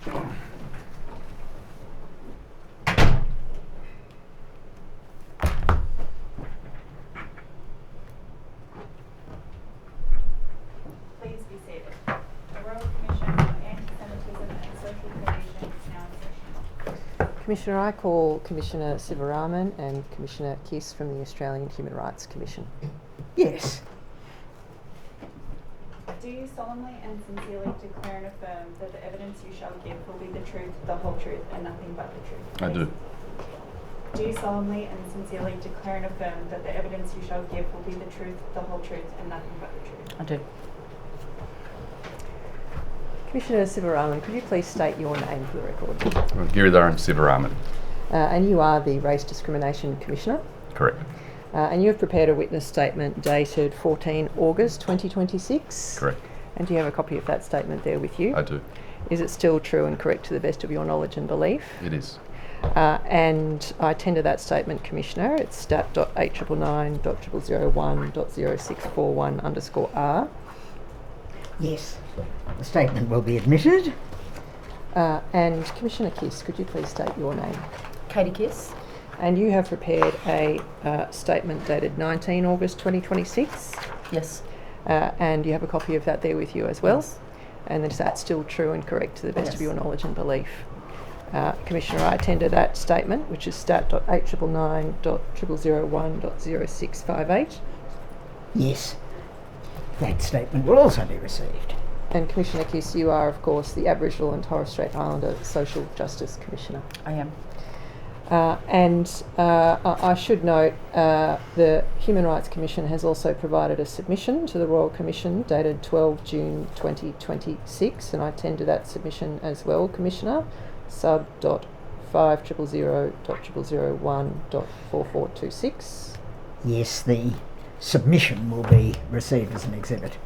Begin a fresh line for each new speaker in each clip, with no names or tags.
Please be seated. The Royal Commission on Antisemitism and Social Cohesion is now in session.
Commissioner, I call Commissioner Sivaraman and Commissioner Kiss from the Australian Human Rights Commission.
Yes.
Do you solemnly and sincerely declare and affirm that the evidence you shall give will be the truth, the whole truth, and nothing but the truth?
I do.
Do you solemnly and sincerely declare and affirm that the evidence you shall give will be the truth, the whole truth, and nothing but the truth?
I do.
Commissioner Sivaraman, could you please state your name for the record?
Giridharan Sivaraman.
And you are the Race Discrimination Commissioner?
Correct.
And you have prepared a witness statement dated 14 August 2026?
Correct.
And do you have a copy of that statement there with you?
I do.
Is it still true and correct to the best of your knowledge and belief?
It is.
And I tender that statement, Commissioner. It's stat.899.001.0641_R.
Yes. The statement will be admitted.
And Commissioner Kiss, could you please state your name?
Katie Kiss.
And you have prepared a statement dated 19 August 2026?
Yes.
And you have a copy of that there with you as well?
Yes.
And is that still true and correct to the best of
Yes.
your knowledge and belief? Commissioner, I tender that statement, which is stat.899.001.0658.
Yes. That statement will also be received.
And Commissioner Kiss, you are, of course, the Aboriginal and Torres Strait Islander Social Justice Commissioner.
I am.
I should note the Human Rights Commission has also provided a submission to the Royal Commission dated 12 June 2026, and I tender that submission as well, Commissioner, sub.500.001.4426.
Yes, the submission will be received as an exhibit.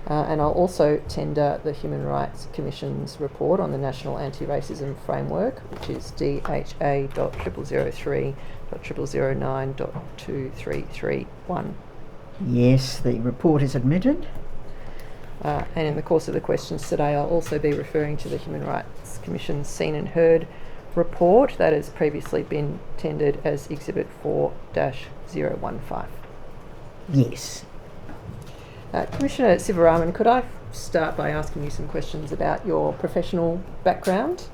And I'll also tender the Human Rights Commission's report on the National Anti-Racism Framework, which is DHA.003.009.2331.
Yes, the report is admitted.
And in the course of the questions today, I'll also be referring to the Human Rights Commission's Seen and Heard report that has previously been tendered as Exhibit 4-015.
Yes.
Commissioner Sivaraman, could I start by asking you some questions about your professional background?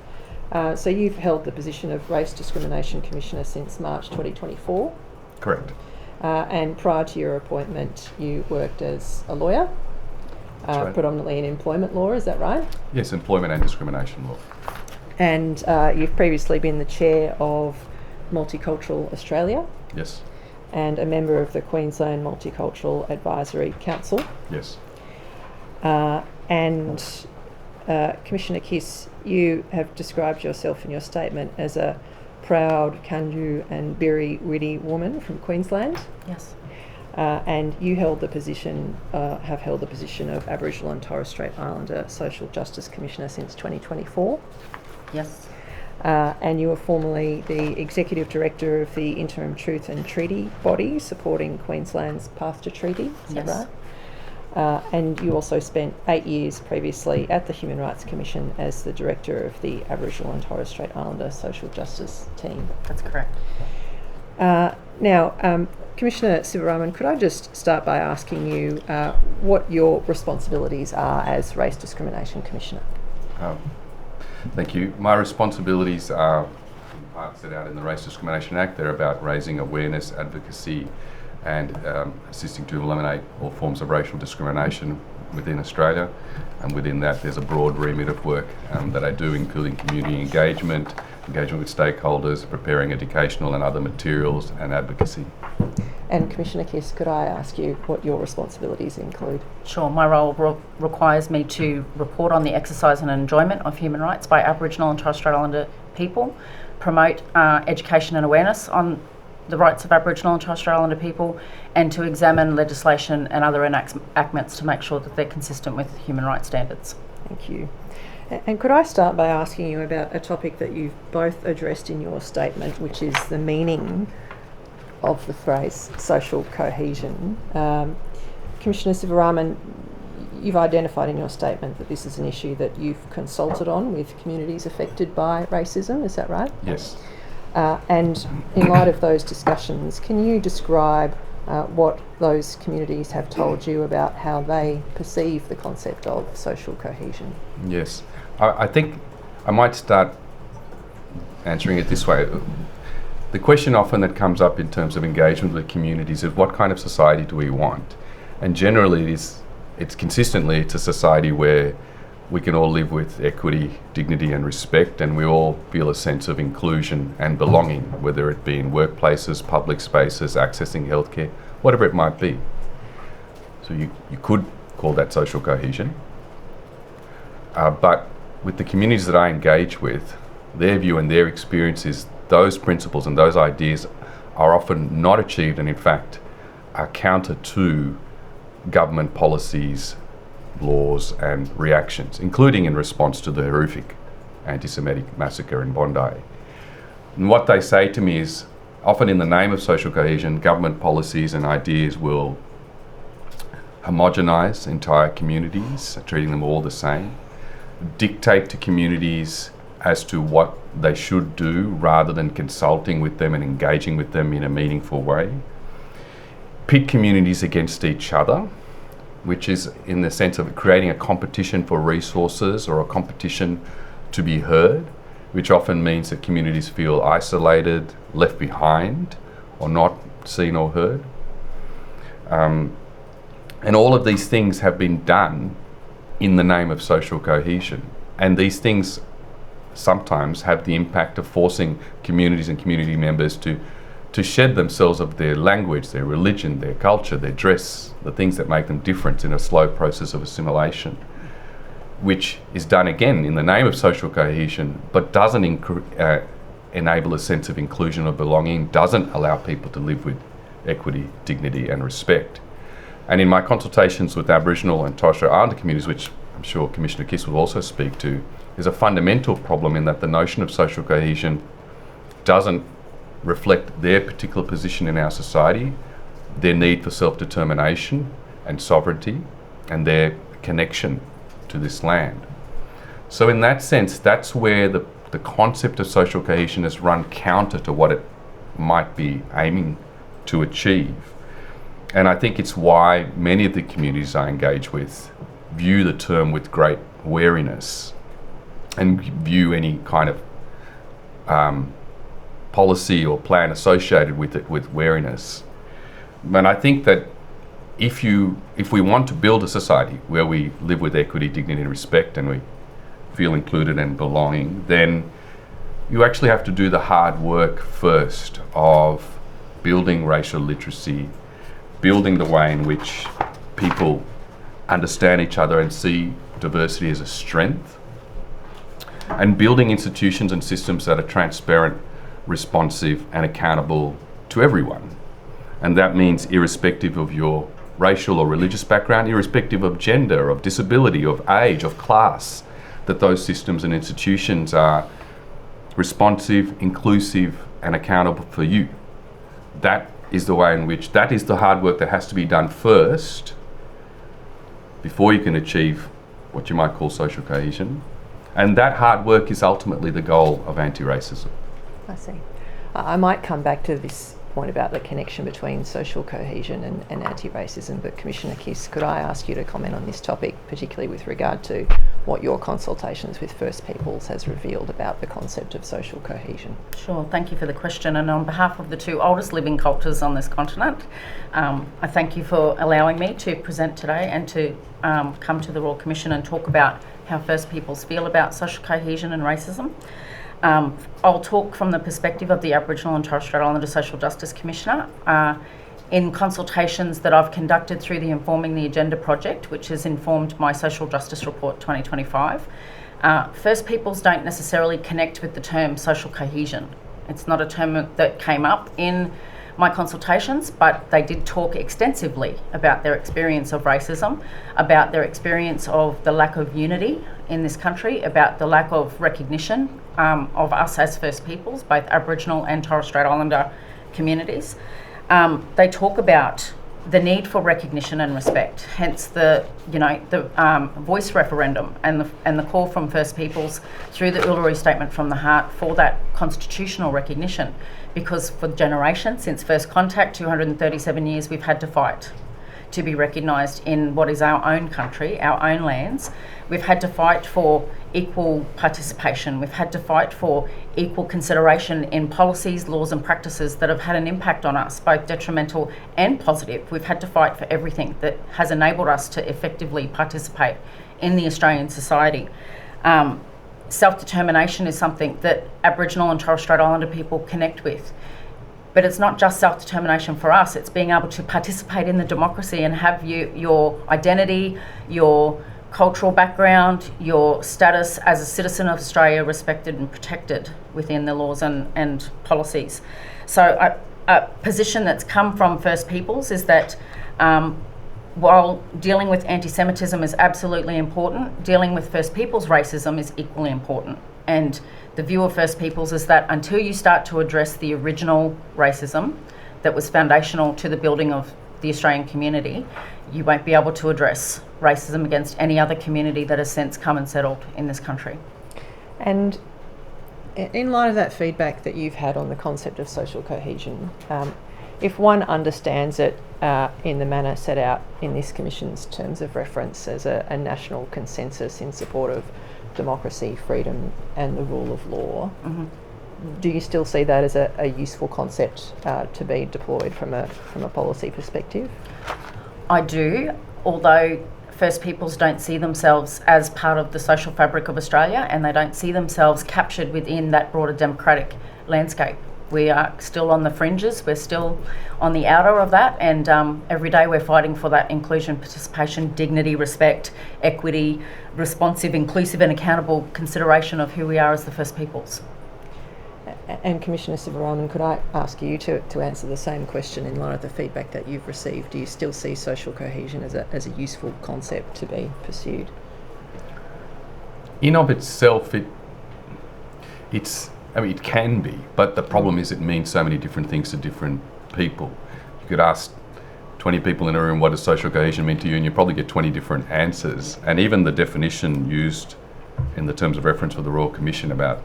So you've held the position of Race Discrimination Commissioner since March 2024.
Correct.
And prior to your appointment, you worked as a lawyer,
That's right.
predominantly in employment law, is that right?
Yes, employment and discrimination law.
And you've previously been the chair of Multicultural Australia
Yes.
and a member of the Queensland Multicultural Advisory Council.
Yes.
Commissioner Kiss, you have described yourself in your statement as a proud Kanju and Biri Widi woman from Queensland.
Yes.
And you held the position, have held the position of Aboriginal and Torres Strait Islander Social Justice Commissioner since 2024.
Yes.
And you were formerly the Executive Director of the Interim Truth and Treaty body supporting Queensland's Path to Treaty, is that right? And you also spent 8 years previously at the Human Rights Commission as the Director of the Aboriginal and Torres Strait Islander Social Justice team.
That's correct.
Now, Commissioner Sivaraman, could I just start by asking you what your responsibilities are as Race Discrimination Commissioner?
Thank you. My responsibilities are in part set out in the Race Discrimination Act. They're about raising awareness, advocacy, and assisting to eliminate all forms of racial discrimination within Australia. And within that, there's a broad remit of work that I do, including community engagement with stakeholders, preparing educational and other materials, and advocacy.
And Commissioner Kiss, could I ask you what your responsibilities include?
Sure. My role requires me to report on the exercise and enjoyment of human rights by Aboriginal and Torres Strait Islander people, promote education and awareness on the rights of Aboriginal and Torres Strait Islander people, and to examine legislation and other enactments to make sure that they're consistent with human rights standards.
Thank you. And could I start by asking you about a topic that you've both addressed in your statement, which is the meaning of the phrase social cohesion. Commissioner Sivaraman, you've identified in your statement that this is an issue that you've consulted on with communities affected by racism, is that right?
Yes.
And in light of those discussions, can you describe what those communities have told you about how they perceive the concept of social cohesion?
Yes. I think I might start answering it this way. The question often that comes up in terms of engagement with communities is what kind of society do we want? And generally it's consistently it's a society where we can all live with equity, dignity and respect, and we all feel a sense of inclusion and belonging, whether it be in workplaces, public spaces, accessing healthcare, whatever it might be. So you could call that social cohesion. But with the communities that I engage with, their view and their experiences, those principles and those ideas are often not achieved, and in fact are counter to government policies, laws and reactions, including in response to the horrific anti-Semitic massacre in Bondi. And what they say to me is, often in the name of social cohesion, government policies and ideas will homogenise entire communities, treating them all the same, dictate to communities as to what they should do rather than consulting with them and engaging with them in a meaningful way, pit communities against each other, which is in the sense of creating a competition for resources or a competition to be heard, which often means that communities feel isolated, left behind, or not seen or heard. And all of these things have been done in the name of social cohesion. And these things sometimes have the impact of forcing communities and community members to shed themselves of their language, their religion, their culture, their dress, the things that make them different in a slow process of assimilation, which is done again in the name of social cohesion, but doesn't enable a sense of inclusion or belonging, doesn't allow people to live with equity, dignity and respect. And in my consultations with Aboriginal and Torres Strait Islander communities, which I'm sure Commissioner Kiss will also speak to, there's a fundamental problem in that the notion of social cohesion doesn't reflect their particular position in our society, their need for self-determination and sovereignty, and their connection to this land. So in that sense, that's where the concept of social cohesion has run counter to what it might be aiming to achieve. And I think it's why many of the communities I engage with view the term with great wariness and view any kind of policy or plan associated with it with wariness. And I think that if we want to build a society where we live with equity, dignity and respect and we feel included and belonging, then you actually have to do the hard work first of building racial literacy, building the way in which people understand each other and see diversity as a strength, and building institutions and systems that are transparent, responsive and accountable to everyone. And that means irrespective of your racial or religious background, irrespective of gender, of disability, of age, of class, that those systems and institutions are responsive, inclusive and accountable for you. That is the way in which, that is the hard work that has to be done first before you can achieve what you might call social cohesion. And that hard work is ultimately the goal of anti-racism.
I see. I might come back to this point about the connection between social cohesion and anti-racism, but Commissioner Kiss, could I ask you to comment on this topic, particularly with regard to what your consultations with First Peoples has revealed about the concept of social cohesion?
Sure, thank you for the question, and on behalf of the two oldest living cultures on this continent, I thank you for allowing me to present today and to come to the Royal Commission and talk about how First Peoples feel about social cohesion and racism. I'll talk from the perspective of the Aboriginal and Torres Strait Islander Social Justice Commissioner. In consultations that I've conducted through the Informing the Agenda project, which has informed my Social Justice Report 2025, First Peoples don't necessarily connect with the term social cohesion. It's not a term that came up in my consultations, but they did talk extensively about their experience of racism, about their experience of the lack of unity in this country, about the lack of recognition of us as First Peoples, both Aboriginal and Torres Strait Islander communities. They talk about the need for recognition and respect, hence the voice referendum and the call from First Peoples through the Uluru Statement from the Heart for that constitutional recognition, because for generations since first contact, 237 years, we've had to fight to be recognised in what is our own country, our own lands. We've had to fight for equal participation. We've had to fight for equal consideration in policies, laws and practices that have had an impact on us, both detrimental and positive. We've had to fight for everything that has enabled us to effectively participate in the Australian society. Self-determination is something that Aboriginal and Torres Strait Islander people connect with. But it's not just self-determination for us, it's being able to participate in the democracy and have your identity, your cultural background, your status as a citizen of Australia respected and protected within the laws and policies. So a position that's come from First Peoples is that while dealing with anti-Semitism is absolutely important, dealing with First Peoples racism is equally important. And the view of First Peoples is that until you start to address the original racism that was foundational to the building of the Australian community, you won't be able to address racism against any other community that has since come and settled in this country.
And in light of that feedback that you've had on the concept of social cohesion, if one understands it in the manner set out in this Commission's terms of reference as a national consensus in support of democracy, freedom and the rule of law, do you still see that as a useful concept to be deployed from a policy perspective?
I do, although First Peoples don't see themselves as part of the social fabric of Australia, and they don't see themselves captured within that broader democratic landscape. We are still on the fringes, we're still on the outer of that, and every day we're fighting for that inclusion, participation, dignity, respect, equity, responsive, inclusive and accountable consideration of who we are as the First Peoples.
And Commissioner Sivaraman, could I ask you to answer the same question in light of the feedback that you've received? Do you still see social cohesion as a useful concept to be pursued?
In of itself, it can be, but the problem is it means so many different things to different people. You could ask 20 people in a room, what does social cohesion mean to you? And you probably get 20 different answers. And even the definition used in the terms of reference for the Royal Commission about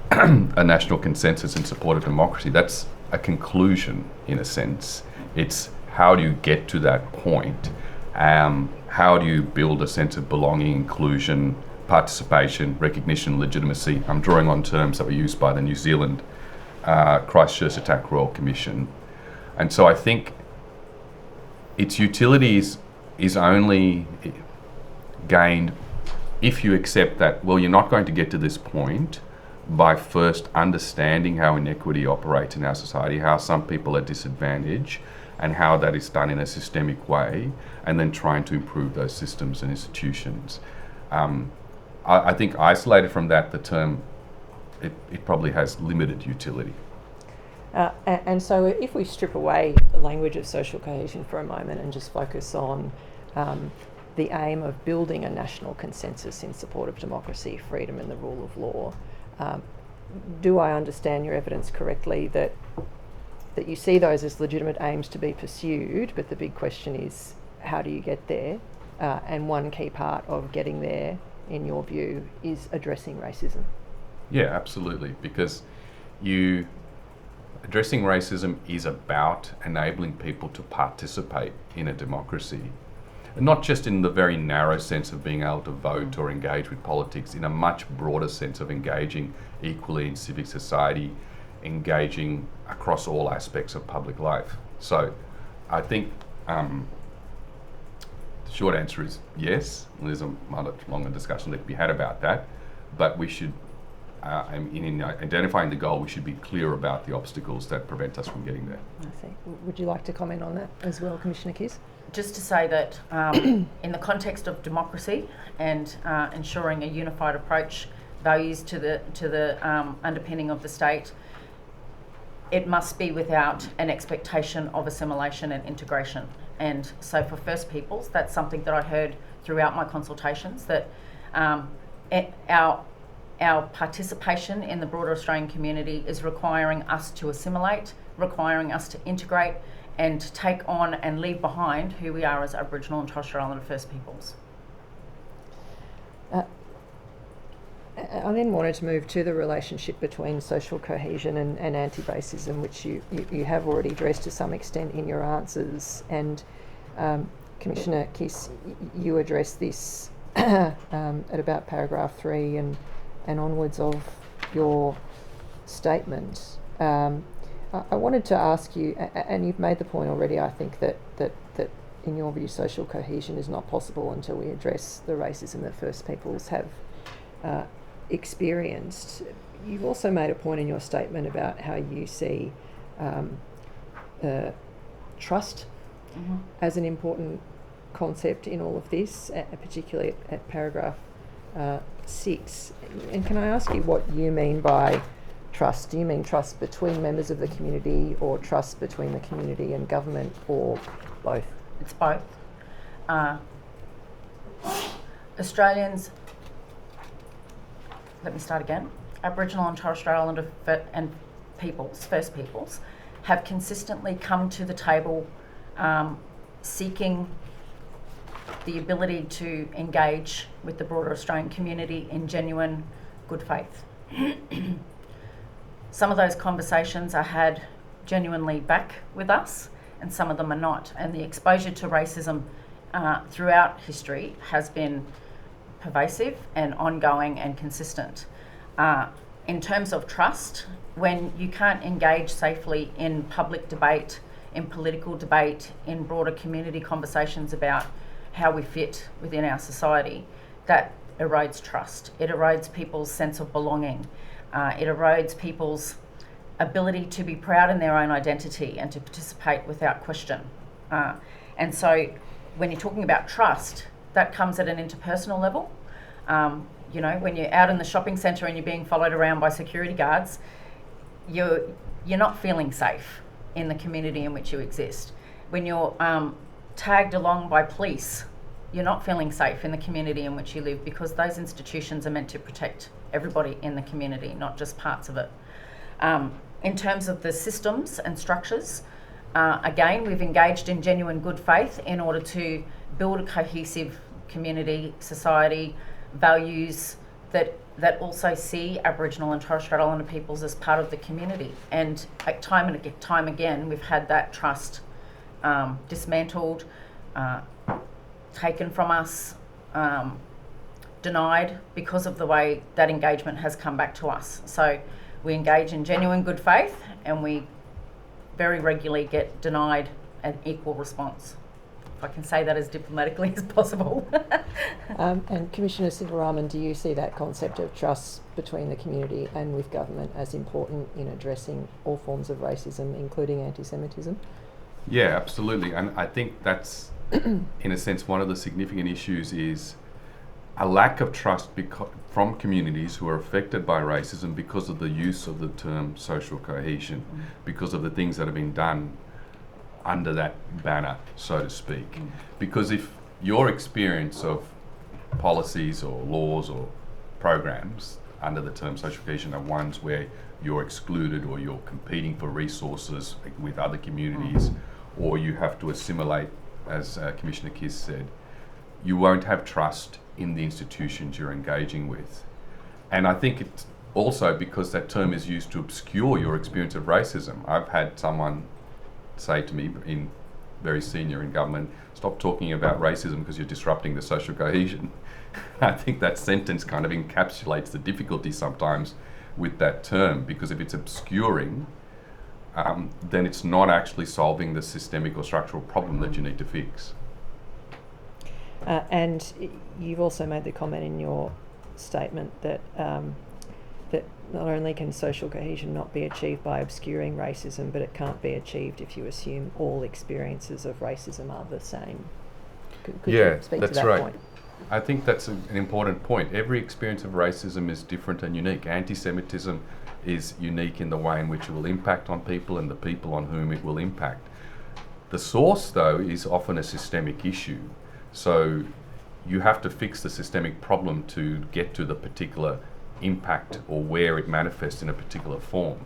a national consensus in support of democracy, that's a conclusion in a sense. It's how do you get to that point? How do you build a sense of belonging, inclusion, participation, recognition, legitimacy? I'm drawing on terms that were used by the New Zealand Christchurch Attack Royal Commission. And so I think its utility is only gained if you accept that, well, you're not going to get to this point by first understanding how inequity operates in our society, how some people are disadvantaged, and how that is done in a systemic way, and then trying to improve those systems and institutions. I think isolated from that, the term, it probably has limited utility.
And so if we strip away the language of social cohesion for a moment and just focus on the aim of building a national consensus in support of democracy, freedom and the rule of law, do I understand your evidence correctly that you see those as legitimate aims to be pursued, but the big question is how do you get there? And one key part of getting there, in your view, is addressing racism.
Yeah, absolutely, because addressing racism is about enabling people to participate in a democracy. And not just in the very narrow sense of being able to vote or engage with politics, in a much broader sense of engaging equally in civic society, engaging across all aspects of public life. So I think the short answer is yes. There's a much longer discussion that can be had about that, but we should, in identifying the goal, we should be clear about the obstacles that prevent us from getting there.
I see. Would you like to comment on that as well, Commissioner Kiss?
Just to say that in the context of democracy and ensuring a unified approach, values to the underpinning of the state, it must be without an expectation of assimilation and integration. And so for First Peoples, that's something that I heard throughout my consultations, that our participation in the broader Australian community is requiring us to assimilate, requiring us to integrate, and take on and leave behind who we are as Aboriginal and Torres Strait Islander First Peoples.
I then wanted to move to the relationship between social cohesion and anti-racism, which you have already addressed to some extent in your answers. And Commissioner Kiss, you addressed this at about paragraph 3 and onwards of your statement. I wanted to ask you, and you've made the point already, I think, that in your view social cohesion is not possible until we address the racism that First Peoples have experienced. You've also made a point in your statement about how you see trust as an important concept in all of this, particularly at paragraph 6. And can I ask you what you mean by trust? Do you mean trust between members of the community, or trust between the community and government, or both?
It's both. Australians, let me start again. Aboriginal and Torres Strait Islander and peoples, First Peoples, have consistently come to the table seeking the ability to engage with the broader Australian community in genuine good faith. Some of those conversations are had genuinely back with us, and some of them are not. And the exposure to racism throughout history has been pervasive and ongoing and consistent. In terms of trust, when you can't engage safely in public debate, in political debate, in broader community conversations about how we fit within our society, that erodes trust. It erodes people's sense of belonging. It erodes people's ability to be proud in their own identity and to participate without question. And so when you're talking about trust, that comes at an interpersonal level. You know, when you're out in the shopping centre and you're being followed around by security guards, you're not feeling safe in the community in which you exist. When you're tagged along by police, you're not feeling safe in the community in which you live, because those institutions are meant to protect everybody in the community, not just parts of it. In terms of the systems and structures, again, we've engaged in genuine good faith in order to build a cohesive community, society, values that also see Aboriginal and Torres Strait Islander peoples as part of the community. And at time again, we've had that trust dismantled, taken from us, denied because of the way that engagement has come back to us. So we engage in genuine good faith, and we very regularly get denied an equal response, if I can say that as diplomatically as possible.
And Commissioner Sivaraman, do you see that concept of trust between the community and with government as important in addressing all forms of racism, including anti-Semitism?
Yeah, absolutely. And I think that's, in a sense, one of the significant issues is a lack of trust from communities who are affected by racism because of the use of the term social cohesion, because of the things that have been done under that banner, so to speak. Because if your experience of policies or laws or programs under the term social cohesion are ones where you're excluded, or you're competing for resources with other communities, or you have to assimilate, as Commissioner Kiss said, you won't have trust in the institutions you're engaging with. And I think it's also because that term is used to obscure your experience of racism. I've had someone say to me, very senior in government, stop talking about racism because you're disrupting the social cohesion. I think that sentence kind of encapsulates the difficulty sometimes with that term, because if it's obscuring, then it's not actually solving the systemic or structural problem that you need to fix.
And you've also made the comment in your statement that that not only can social cohesion not be achieved by obscuring racism, but it can't be achieved if you assume all experiences of racism are the same. Could you speak to that
right.
point?
I think that's an important point. Every experience of racism is different and unique. Antisemitism is unique in the way in which it will impact on people and the people on whom it will impact. The source, though, is often a systemic issue. So you have to fix the systemic problem to get to the particular impact or where it manifests in a particular form.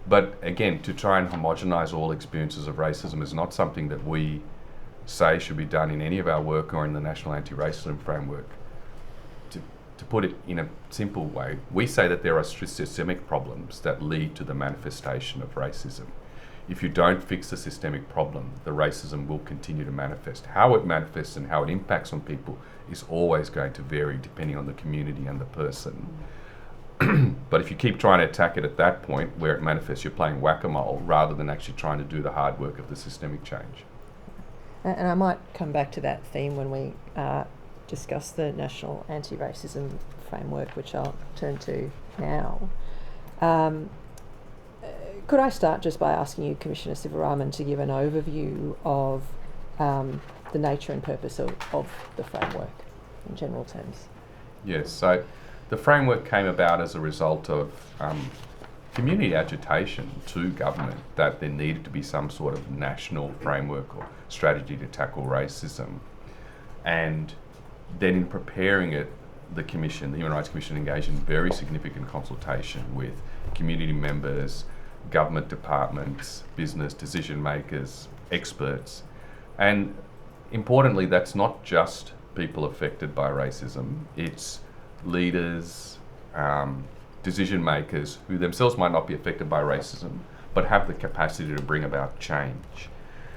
But again, to try and homogenise all experiences of racism is not something that we say should be done in any of our work or in the National Anti-Racism Framework. To put it in a simple way, we say that there are systemic problems that lead to the manifestation of racism. If you don't fix the systemic problem, the racism will continue to manifest. How it manifests and how it impacts on people is always going to vary depending on the community and the person. But if you keep trying to attack it at that point where it manifests, you're playing whack-a-mole rather than actually trying to do the hard work of the systemic change.
And I might come back to that theme when we discuss the National Anti-Racism Framework, which I'll turn to now. Could I start just by asking you, Commissioner Sivaraman, to give an overview of the nature and purpose of the framework in general terms?
Yes, so the framework came about as a result of community agitation to government that there needed to be some sort of national framework or strategy to tackle racism. And then in preparing it, the Human Rights Commission engaged in very significant consultation with community members, government departments, business decision makers, experts. And importantly, that's not just people affected by racism, it's leaders, decision makers who themselves might not be affected by racism, but have the capacity to bring about change.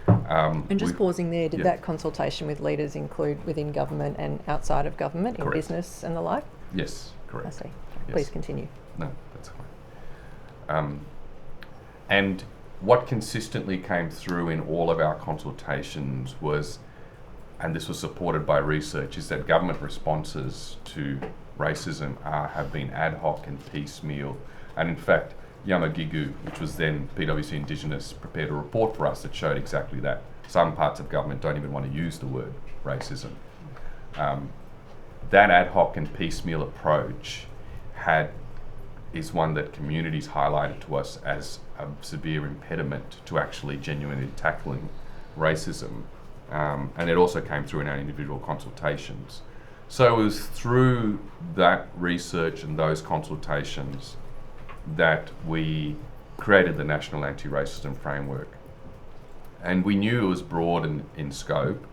And just pausing there, did
yeah.
that consultation with leaders include within government and outside of government, in
Correct.
business and the like?
Yes, correct.
I see.
Yes.
Please continue.
No, that's fine. And what consistently came through in all of our consultations was, and this was supported by research, is that government responses to racism have been ad hoc and piecemeal. And in fact, Yamagigu, which was then PwC Indigenous, prepared a report for us that showed exactly that. Some parts of government don't even want to use the word racism. That ad hoc and piecemeal approach is one that communities highlighted to us as a severe impediment to actually genuinely tackling racism. And it also came through in our individual consultations. So it was through that research and those consultations that we created the National Anti-Racism Framework. And we knew it was broad in scope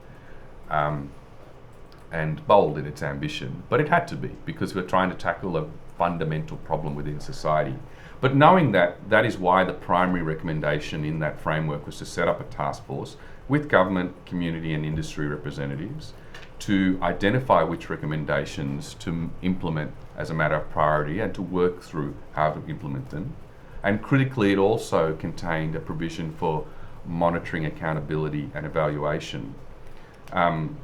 and bold in its ambition, but it had to be because we're trying to tackle a fundamental problem within society. But knowing that, that is why the primary recommendation in that framework was to set up a task force with government, community and industry representatives to identify which recommendations to implement as a matter of priority and to work through how to implement them. And critically, it also contained a provision for monitoring, accountability and evaluation,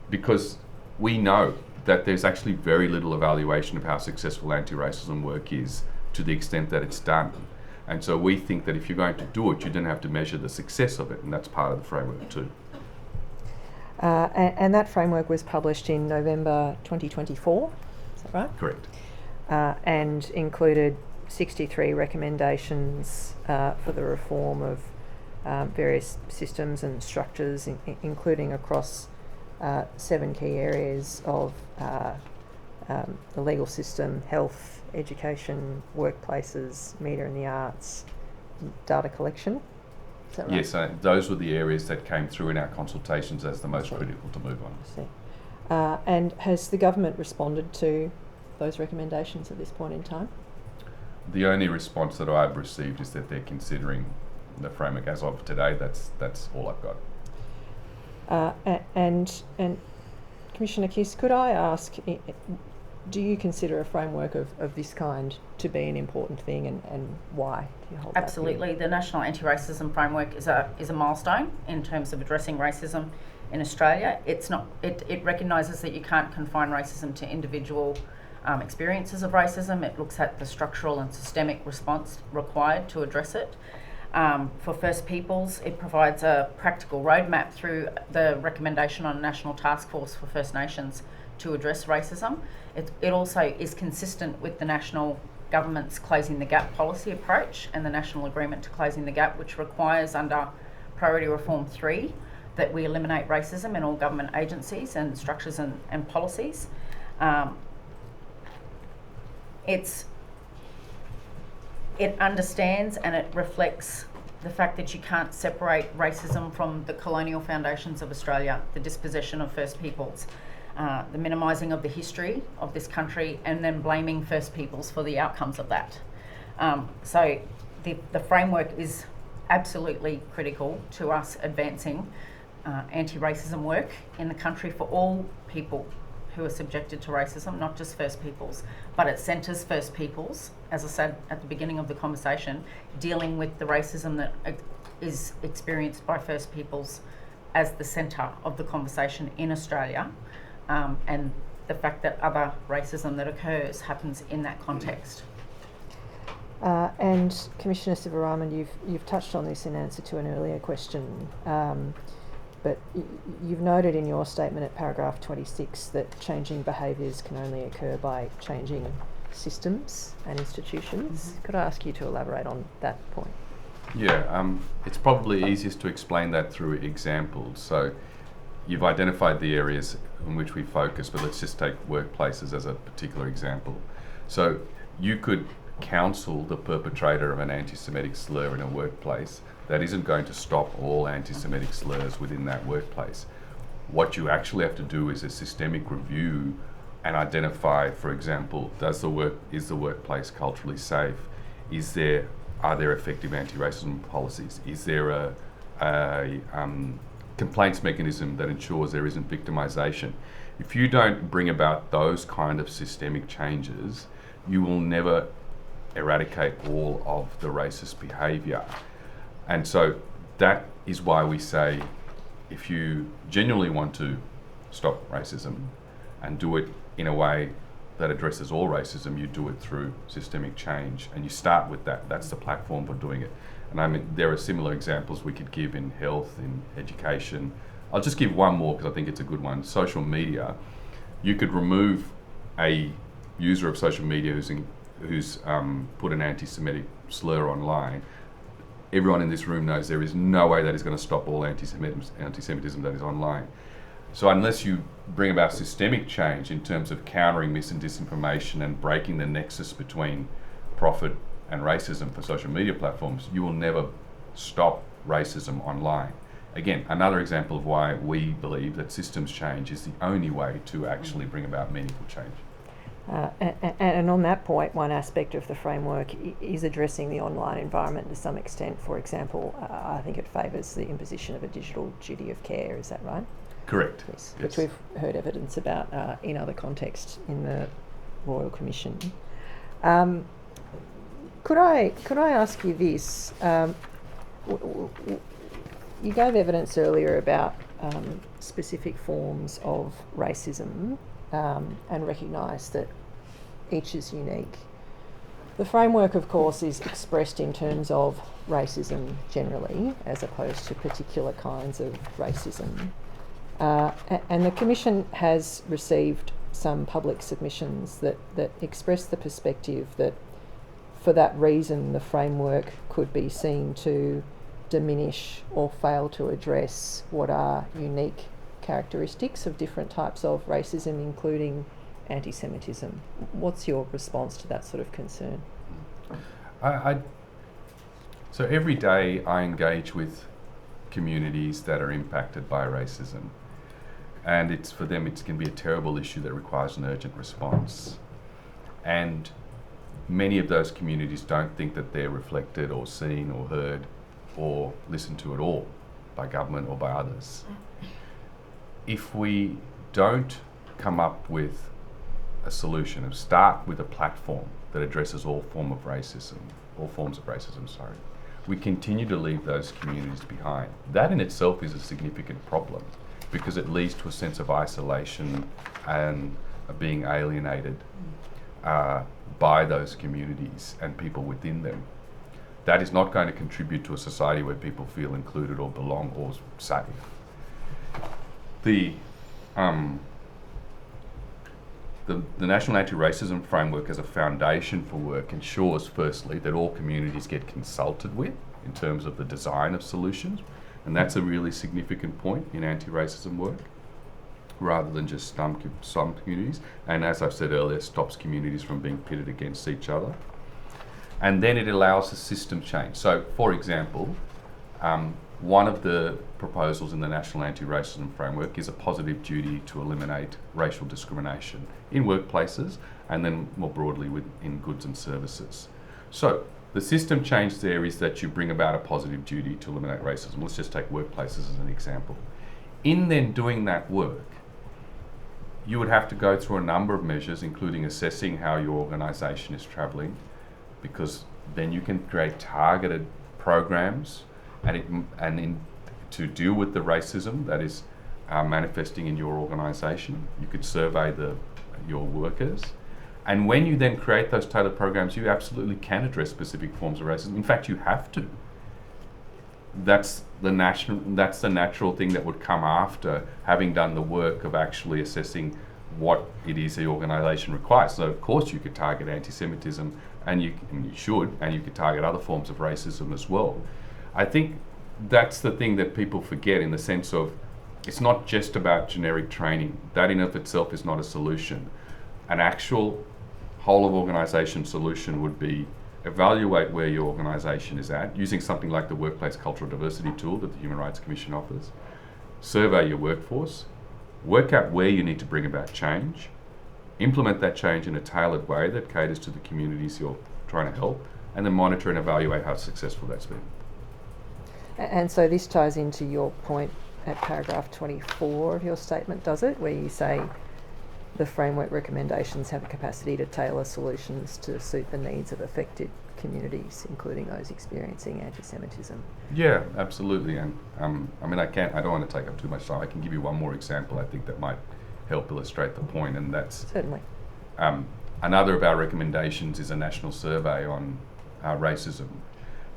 because we know that there's actually very little evaluation of how successful anti-racism work is to the extent that it's done. And so we think that if you're going to do it, you then have to measure the success of it, and that's part of the framework too.
And that framework was published in November 2024, is that right?
Correct.
And included 63 recommendations for the reform of various systems and structures, including across 7 key areas of the legal system, health, education, workplaces, media and the arts, data collection. Is that right?
Yes, those were the areas that came through in our consultations as the most critical to move on.
I see. And has the government responded to those recommendations at this point in time?
The only response that I've received is that they're considering the framework as of today. That's all I've got.
And Commissioner Kiss, could I ask, do you consider a framework of this kind to be an important thing, and why do you hold
Absolutely.
that view?
The National Anti-Racism Framework is a milestone in terms of addressing racism in Australia. It recognises that you can't confine racism to individual experiences of racism. It looks at the structural and systemic response required to address it. For First Peoples, it provides a practical roadmap through the recommendation on a national task force for First Nations to address racism. It also is consistent with the national government's Closing the Gap policy approach and the National Agreement to Closing the Gap, which requires under Priority Reform 3 that we eliminate racism in all government agencies and structures and policies. it understands and it reflects the fact that you can't separate racism from the colonial foundations of Australia, the dispossession of First Peoples, the minimising of the history of this country, and then blaming First Peoples for the outcomes of that. So the framework is absolutely critical to us advancing anti-racism work in the country for all people who are subjected to racism, not just First Peoples, but it centres First Peoples, as I said at the beginning of the conversation, dealing with the racism that is experienced by First Peoples as the centre of the conversation in Australia, and the fact that other racism that occurs happens in that context.
And Commissioner Sivaraman, you've touched on this in answer to an earlier question, but you've noted in your statement at paragraph 26 that changing behaviours can only occur by changing systems and institutions. Could I ask you to elaborate on that point?
Yeah, it's probably easiest to explain that through examples. So you've identified the areas in which we focus, but let's just take workplaces as a particular example. So you could counsel the perpetrator of an anti-Semitic slur in a workplace. That isn't going to stop all anti-Semitic slurs within that workplace. What you actually have to do is a systemic review and identify, for example, is the workplace culturally safe? Are there effective anti-racism policies? Is there a complaints mechanism that ensures there isn't victimisation? If you don't bring about those kind of systemic changes, you will never eradicate all of the racist behaviour. And so that is why we say, if you genuinely want to stop racism and do it in a way that addresses all racism, you do it through systemic change, and you start with that. That's the platform for doing it. And I mean, there are similar examples we could give in health, in education. I'll just give one more because I think it's a good one. Social media. You could remove a user of social media who's put an anti-Semitic slur online. Everyone in this room knows there is no way that is going to stop all anti-Semitism that is online. So unless you bring about systemic change in terms of countering mis and disinformation and breaking the nexus between profit and racism for social media platforms, you will never stop racism online. Again, another example of why we believe that systems change is the only way to actually bring about meaningful change.
And on that point, one aspect of the framework is addressing the online environment to some extent. For example, I think it favours the imposition of a digital duty of care. Is that right?
Correct.
Yes. Which we've heard evidence about in other contexts in the Royal Commission. Could I ask you this? You gave evidence earlier about specific forms of racism and recognised that each is unique. The framework, of course, is expressed in terms of racism generally, as opposed to particular kinds of racism. And the Commission has received some public submissions that express the perspective that for that reason the framework could be seen to diminish or fail to address what are unique characteristics of different types of racism, including anti-Semitism. What's your response to that sort of concern?
So every day I engage with communities that are impacted by racism, and for them it can be a terrible issue that requires an urgent response. And many of those communities don't think that they're reflected or seen or heard or listened to at all by government or by others. If we don't come up with a solution and start with a platform that addresses all forms of racism, we continue to leave those communities behind. That in itself is a significant problem because it leads to a sense of isolation and being alienated by those communities and people within them. That is not going to contribute to a society where people feel included or belong or safe. The National Anti-Racism Framework as a foundation for work ensures, firstly, that all communities get consulted with in terms of the design of solutions, and that's a really significant point in anti-racism work, rather than just some communities, and as I've said earlier, stops communities from being pitted against each other. and then it allows a system change. So, for example, one of the proposals in the National Anti-Racism Framework is a positive duty to eliminate racial discrimination in workplaces and then more broadly in goods and services. So the system change there is that you bring about a positive duty to eliminate racism. Let's just take workplaces as an example. In then doing that work, you would have to go through a number of measures, including assessing how your organisation is because then you can create targeted programs to deal with the racism that is manifesting in your organisation. You could survey your workers. And when you then create those tailored programs, you absolutely can address specific forms of racism. In fact, you have to. That's the natural thing that would come after having done the work of actually assessing what it is the organisation requires. So of course you could target anti-Semitism, and you could target other forms of racism as well. I think that's the thing that people forget, in the sense of it's not just about generic training. That in of itself is not a solution. An actual whole of organisation solution would be evaluate where your organisation is at using something like the Workplace Cultural Diversity tool that the Human Rights Commission offers. Survey your workforce, work out where you need to bring about change, implement that change in a tailored way that caters to the communities you're trying to help, and then monitor and evaluate how successful that's been.
And so this ties into your point at paragraph 24 of your statement, does it? Where you say the framework recommendations have a capacity to tailor solutions to suit the needs of affected communities, including those experiencing anti-Semitism.
Yeah, absolutely. And I don't want to take up too much time. I can give you one more example I think that might help illustrate the point, and that's
certainly
another of our recommendations is a national survey on racism.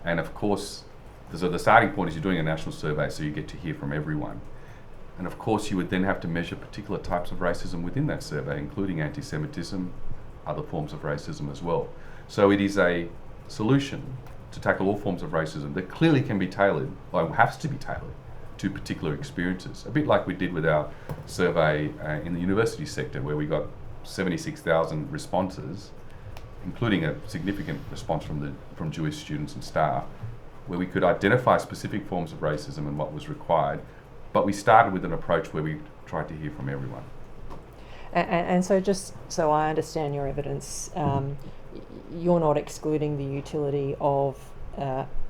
And of course, so the starting point is you're doing a national survey, so you get to hear from everyone. And of course, you would then have to measure particular types of racism within that survey, including anti-Semitism, other forms of racism as well. So it is a solution to tackle all forms of racism that clearly can be tailored, or has to be tailored, to particular experiences. A bit like we did with our survey in the university sector, where we got 76,000 responses, including a significant response from Jewish students and staff, where we could identify specific forms of racism and what was required, but we started with an approach where we tried to hear from everyone.
And so just so I understand your evidence, you're not excluding the utility of,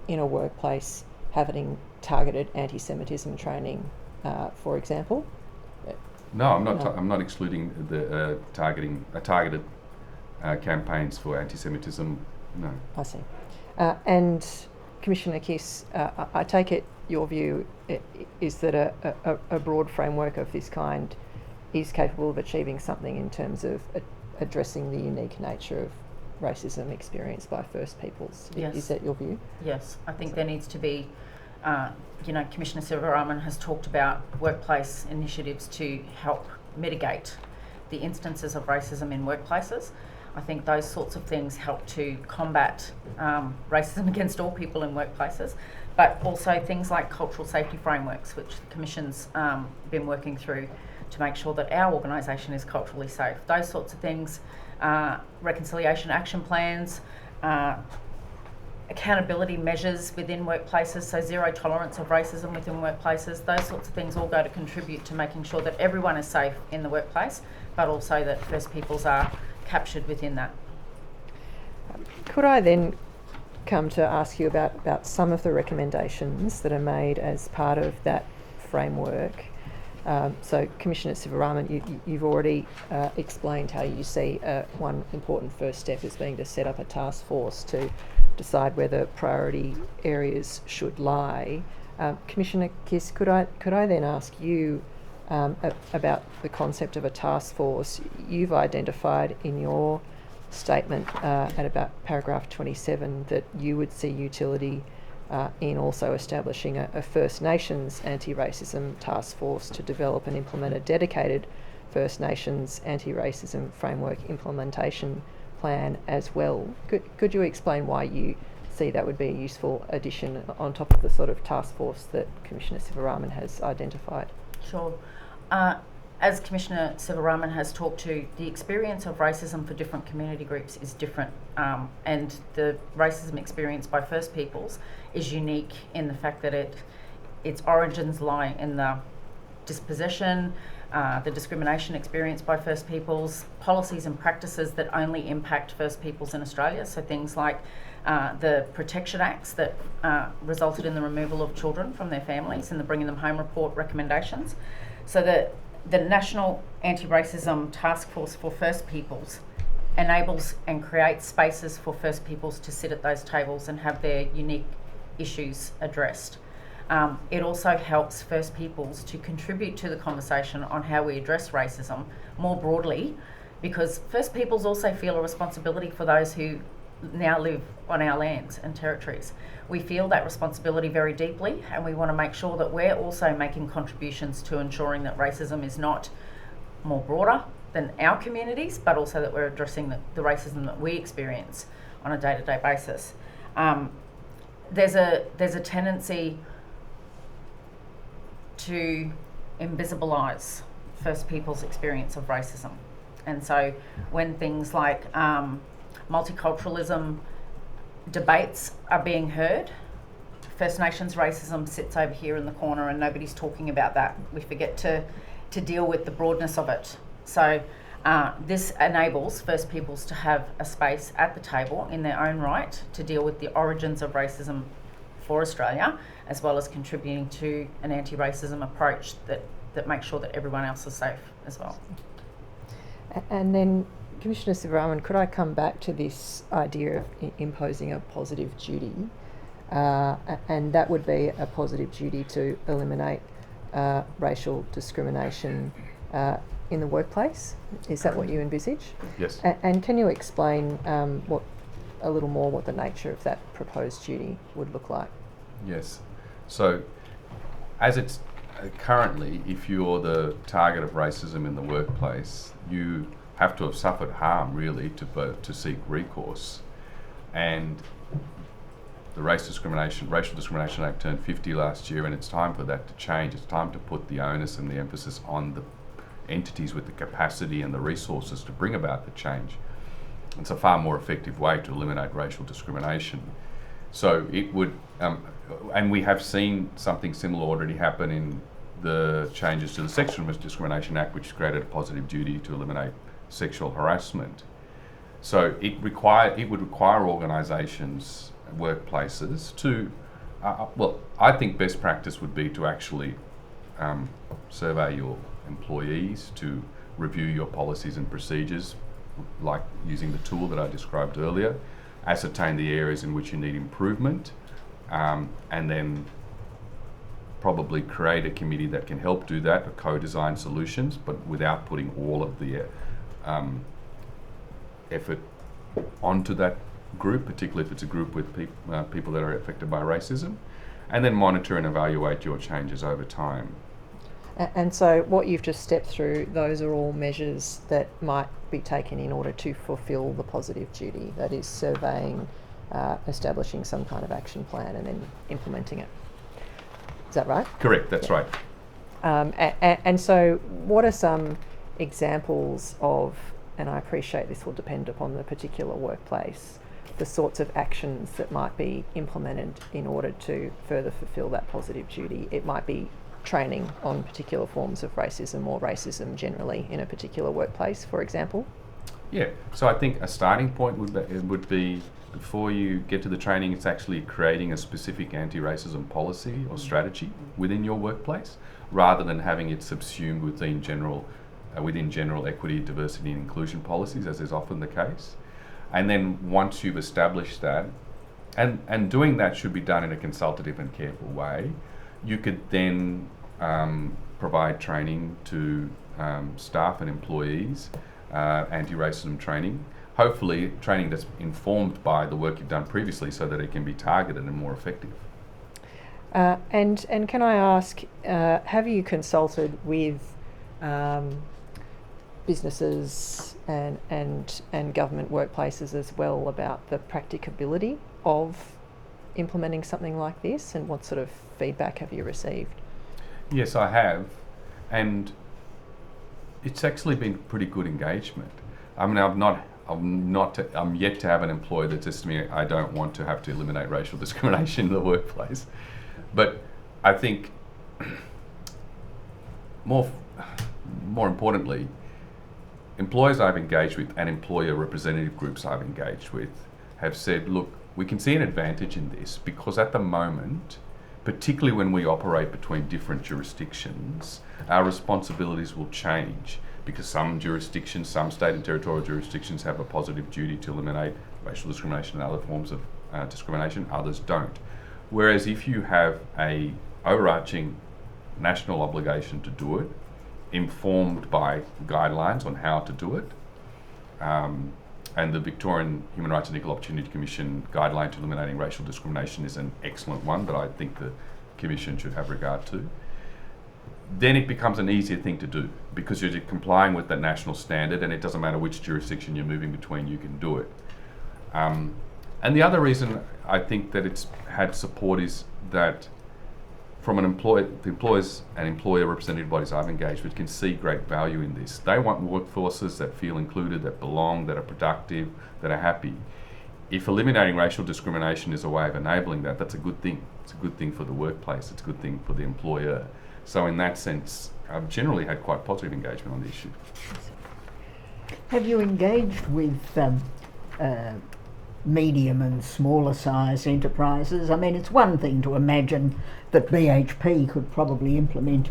in a workplace, having targeted anti-Semitism training, for example?
No, I'm not excluding the targeted campaigns for anti-Semitism. No.
I see. And Commissioner Kiss, I take it your view is that a broad framework of this kind is capable of achieving something in terms of addressing the unique nature of racism experienced by First Peoples.
Yes.
Is that your view?
Yes, I think there needs to be, Commissioner Sivaraman has talked about workplace initiatives to help mitigate the instances of racism in workplaces. I think those sorts of things help to combat racism against all people in workplaces, but also things like cultural safety frameworks, which the Commission's been working through to make sure that our organisation is culturally safe. Those sorts of things, reconciliation action plans, accountability measures within workplaces, so zero tolerance of racism within workplaces, those sorts of things all go to contribute to making sure that everyone is safe in the workplace, but also that First Peoples are captured within that.
Could I then come to ask you about some of the recommendations that are made as part of that framework? So Commissioner Sivaraman, you've already explained how you see one important first step as being to set up a task force to decide where the priority areas should lie. Commissioner Kiss, could I then ask you about the concept of a task force? You've identified in your statement at about paragraph 27 that you would see utility in also establishing a First Nations anti-racism task force to develop and implement a dedicated First Nations anti-racism framework implementation plan as well. Could you explain why you see that would be a useful addition on top of the sort of task force that Commissioner Sivaraman has identified?
Sure. as Commissioner Sivaraman has talked to, the experience of racism for different community groups is different, and the racism experienced by First Peoples is unique in the fact that its origins lie in the dispossession, the discrimination experienced by First Peoples, policies and practices that only impact First Peoples in Australia, so things like the Protection Acts that resulted in the removal of children from their families and the Bringing Them Home report recommendations. So the National Anti-Racism Task Force for First Peoples enables and creates spaces for First Peoples to sit at those tables and have their unique issues addressed. It also helps First Peoples to contribute to the conversation on how we address racism more broadly, because First Peoples also feel a responsibility for those who now live on our lands and territories. We feel that responsibility very deeply, and we want to make sure that we're also making contributions to ensuring that racism is not more broader than our communities, but also that we're addressing the racism that we experience on a day-to-day basis. There's a tendency to invisibilise First Peoples' experience of racism. And so when things like multiculturalism debates are being heard, First Nations racism sits over here in the corner and nobody's talking about that. We forget to deal with the broadness of it. So this enables First Peoples to have a space at the table in their own right to deal with the origins of racism for Australia, as well as contributing to an anti-racism approach that makes sure that everyone else is safe as well.
And then, Commissioner Sivaraman, could I come back to this idea of imposing a positive duty, and that would be a positive duty to eliminate racial discrimination in the workplace? Is that what you envisage?
Yes.
And can you explain a little more what the nature of that proposed duty would look like?
Yes. So, as it's currently, if you're the target of racism in the workplace, you have to have suffered harm really to seek recourse. And the Racial Discrimination Act turned 50 last year, and it's time for that to change. It's time to put the onus and the emphasis on the entities with the capacity and the resources to bring about the change. It's a far more effective way to eliminate racial discrimination. So it would, and we have seen something similar already happen in the changes to the Sexual Discrimination Act, which created a positive duty to eliminate sexual harassment. So it would require organisations, workplaces to, I think best practice would be to actually survey your employees, to review your policies and procedures, like using the tool that I described earlier, ascertain the areas in which you need improvement, and then probably create a committee that can help do that, or co-design solutions, but without putting all of the effort onto that group, particularly if it's a group with people that are affected by racism, and then monitor and evaluate your changes over time.
And so what you've just stepped through, those are all measures that might be taken in order to fulfil the positive duty, that is surveying, establishing some kind of action plan and then implementing it. Is that right?
Correct, that's right.
And so what are some examples of, and I appreciate this will depend upon the particular workplace, the sorts of actions that might be implemented in order to further fulfil that positive duty? It might be training on particular forms of racism or racism generally in a particular workplace, for example?
Yeah, so I think a starting point would be before you get to the training, it's actually creating a specific anti-racism policy or strategy within your workplace, rather than having it subsumed within general equity, diversity and inclusion policies, as is often the case. And then once you've established that, and doing that should be done in a consultative and careful way, you could then provide training to staff and employees, anti-racism training, hopefully training that's informed by the work you've done previously so that it can be targeted and more effective.
And can I ask, have you consulted with businesses and government workplaces as well about the practicability of implementing something like this, and what sort of feedback have you received?
Yes, I have, and it's actually been pretty good engagement. I mean, I'm yet to have an employer that says to me, I don't want to have to eliminate racial discrimination in the workplace. But I think more importantly, employers I've engaged with and employer representative groups I've engaged with have said, look, we can see an advantage in this because at the moment, particularly when we operate between different jurisdictions, our responsibilities will change because some jurisdictions, some state and territorial jurisdictions have a positive duty to eliminate racial discrimination and other forms of discrimination, others don't. Whereas if you have a overarching national obligation to do it, informed by guidelines on how to do it, and the Victorian Human Rights and Equal Opportunity Commission guideline to eliminating racial discrimination is an excellent one that I think the Commission should have regard to, then it becomes an easier thing to do because you're complying with that national standard and it doesn't matter which jurisdiction you're moving between, you can do it. And the other reason I think that it's had support is that from the employers and employer representative bodies I've engaged with can see great value in this. They want workforces that feel included, that belong, that are productive, that are happy. If eliminating racial discrimination is a way of enabling that, that's a good thing. It's a good thing for the workplace, it's a good thing for the employer. So in that sense, I've generally had quite positive engagement on the issue.
Have you engaged with medium and smaller size enterprises? I mean, it's one thing to imagine that BHP could probably implement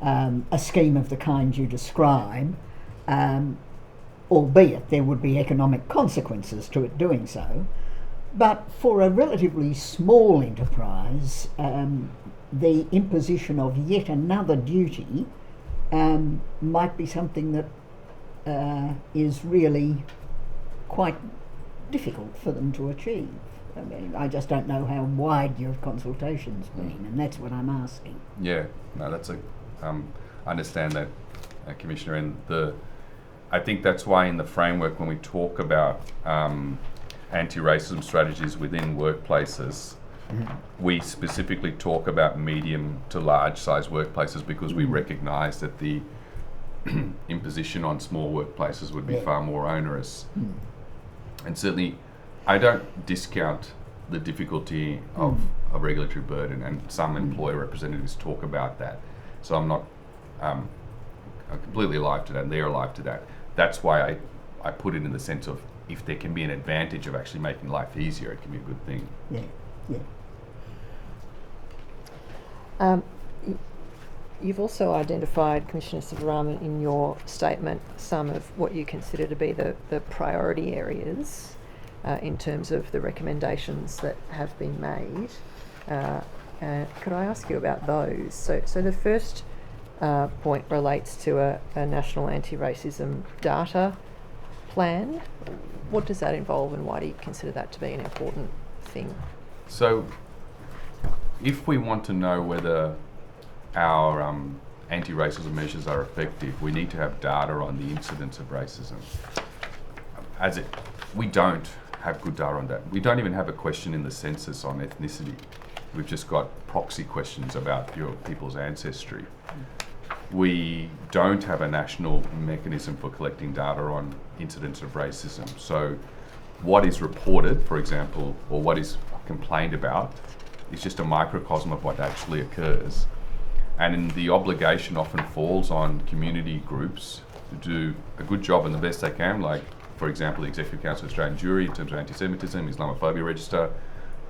a scheme of the kind you describe, albeit there would be economic consequences to it doing so. But for a relatively small enterprise, the imposition of yet another duty might be something that is really quite difficult for them to achieve. I mean, I just don't know how wide your consultation's been, and that's what I'm asking.
Yeah, no, that's I understand that, Commissioner, and I think that's why in the framework when we talk about anti-racism strategies within workplaces, we specifically talk about medium to large size workplaces because we recognise that the imposition on small workplaces would be far more onerous. And certainly, I don't discount the difficulty of regulatory burden, and some employer representatives talk about that. So I'm not I'm completely alive to that, and they're alive to that. That's why I put it in the sense of if there can be an advantage of actually making life easier, it can be a good thing.
You've also identified, Commissioner Sivaraman, in your statement some of what you consider to be the priority areas in terms of the recommendations that have been made. Could I ask you about those? So the first point relates to a national anti-racism data plan. What does that involve and why do you consider that to be an important thing?
So if we want to know whether our anti-racism measures are effective, we need to have data on the incidence of racism. We don't have good data on that. We don't even have a question in the census on ethnicity. We've just got proxy questions about your people's ancestry. We don't have a national mechanism for collecting data on incidence of racism. So what is reported, for example, or what is complained about is just a microcosm of what actually occurs. And the obligation often falls on community groups to do a good job and the best they can, like, for example, the Executive Council of Australian Jury in terms of antisemitism, Islamophobia register,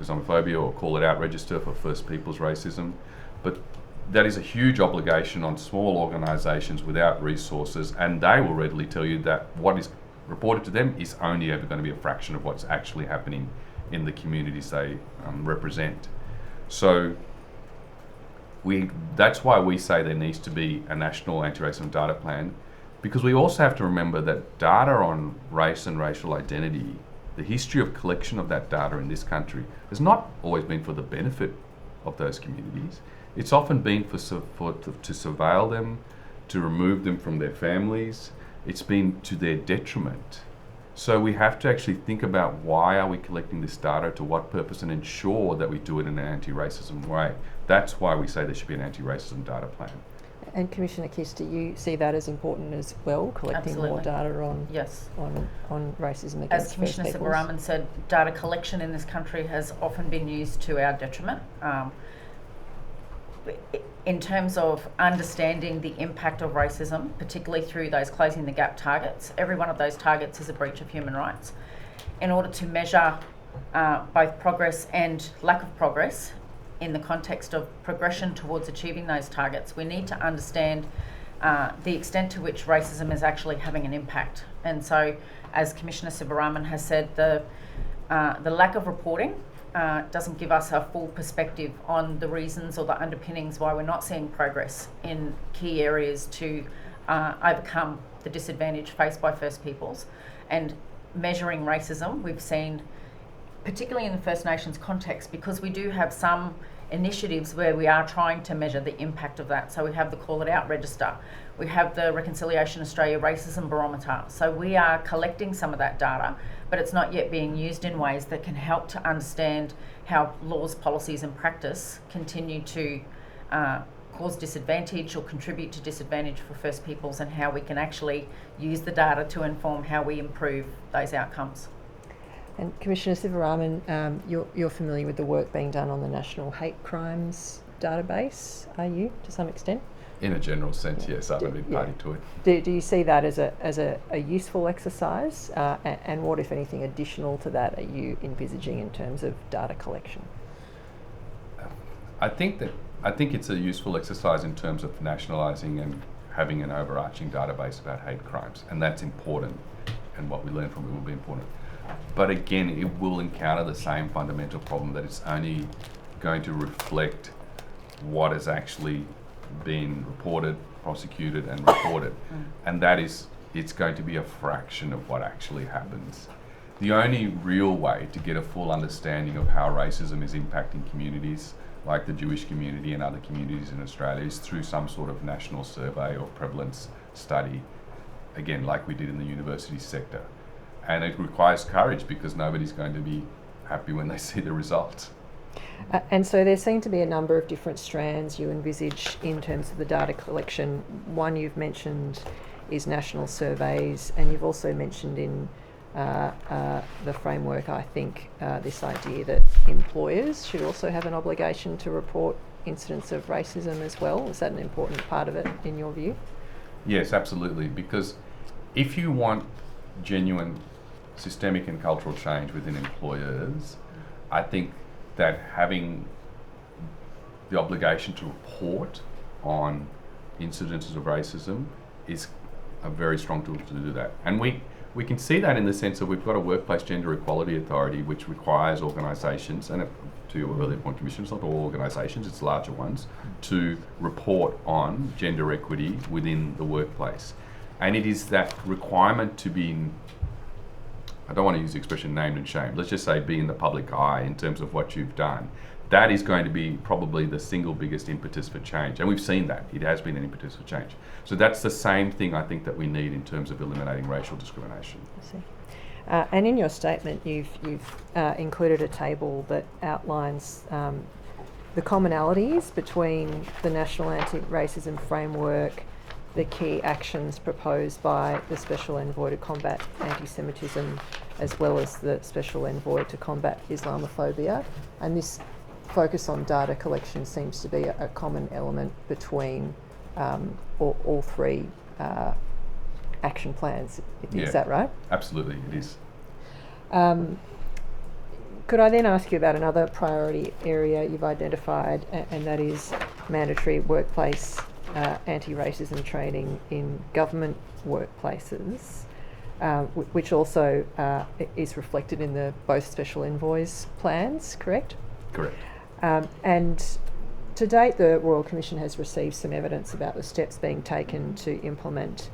Islamophobia or call it out register for First Peoples racism. But that is a huge obligation on small organisations without resources, and they will readily tell you that what is reported to them is only ever going to be a fraction of what's actually happening in the communities they represent. So that's why we say there needs to be a national anti-racism data plan, because we also have to remember that data on race and racial identity, the history of collection of that data in this country has not always been for the benefit of those communities. It's often been to surveil them, to remove them from their families. It's been to their detriment. So we have to actually think about why are we collecting this data, to what purpose, and ensure that we do it in an anti-racism way. That's why we say there should be an anti-racism data plan.
And Commissioner Kiss, do you see that as important as well, collecting more
Absolutely.
data on
Yes.
on racism against
As
First
Commissioner
Peoples?
Sivaraman said, data collection in this country has often been used to our detriment. In terms of understanding the impact of racism, particularly through those closing the gap targets, every one of those targets is a breach of human rights. In order to measure both progress and lack of progress in the context of progression towards achieving those targets, we need to understand the extent to which racism is actually having an impact. And so, as Commissioner Sivaraman has said, the lack of reporting doesn't give us a full perspective on the reasons or the underpinnings why we're not seeing progress in key areas to overcome the disadvantage faced by First Peoples. And measuring racism, we've seen, particularly in the First Nations context, because we do have some initiatives where we are trying to measure the impact of that. So we have the Call It Out Register, we have the Reconciliation Australia Racism Barometer. So we are collecting some of that data, but it's not yet being used in ways that can help to understand how laws, policies and practice continue to cause disadvantage or contribute to disadvantage for First Peoples, and how we can actually use the data to inform how we improve those outcomes.
And Commissioner Sivaraman, you're familiar with the work being done on the National Hate Crimes database, are you, to some extent?
In a general sense, yes, I haven't been party to it.
Do you see that as a useful exercise? And what, if anything, additional to that are you envisaging in terms of data collection?
I think it's a useful exercise in terms of nationalising and having an overarching database about hate crimes, and that's important, and what we learn from it will be important. But again, it will encounter the same fundamental problem, that it's only going to reflect what has actually been reported, prosecuted and reported. And that is, it's going to be a fraction of what actually happens. The only real way to get a full understanding of how racism is impacting communities like the Jewish community and other communities in Australia is through some sort of national survey or prevalence study, again, like we did in the university sector. And it requires courage, because nobody's going to be happy when they see the results.
And so there seem to be a number of different strands you envisage in terms of the data collection. One you've mentioned is national surveys, and you've also mentioned in the framework, I think, this idea that employers should also have an obligation to report incidents of racism as well. Is that an important part of it in your view?
Yes, absolutely, because if you want genuine systemic and cultural change within employers, I think that having the obligation to report on incidences of racism is a very strong tool to do that. And we can see that in the sense that we've got a Workplace Gender Equality Authority which requires organisations, and to your earlier point, Commissioner, it's not all organisations, it's larger ones, to report on gender equity within the workplace. And it is that requirement to be, I don't want to use the expression named and shamed, let's just say be in the public eye in terms of what you've done. That is going to be probably the single biggest impetus for change. And we've seen that. It has been an impetus for change. So that's the same thing I think that we need in terms of eliminating racial discrimination.
I see. And in your statement, you've included a table that outlines the commonalities between the National Anti-Racism Framework, the key actions proposed by the Special Envoy to combat anti-Semitism, as well as the Special Envoy to combat Islamophobia. And this focus on data collection seems to be a common element between all three action plans. Is that right?
Absolutely, it is.
Could I then ask you about another priority area you've identified, and that is mandatory workplace anti-racism training in government workplaces, which also is reflected in the both Special Envoys plans, correct?
Correct.
And to date, the Royal Commission has received some evidence about the steps being taken to implement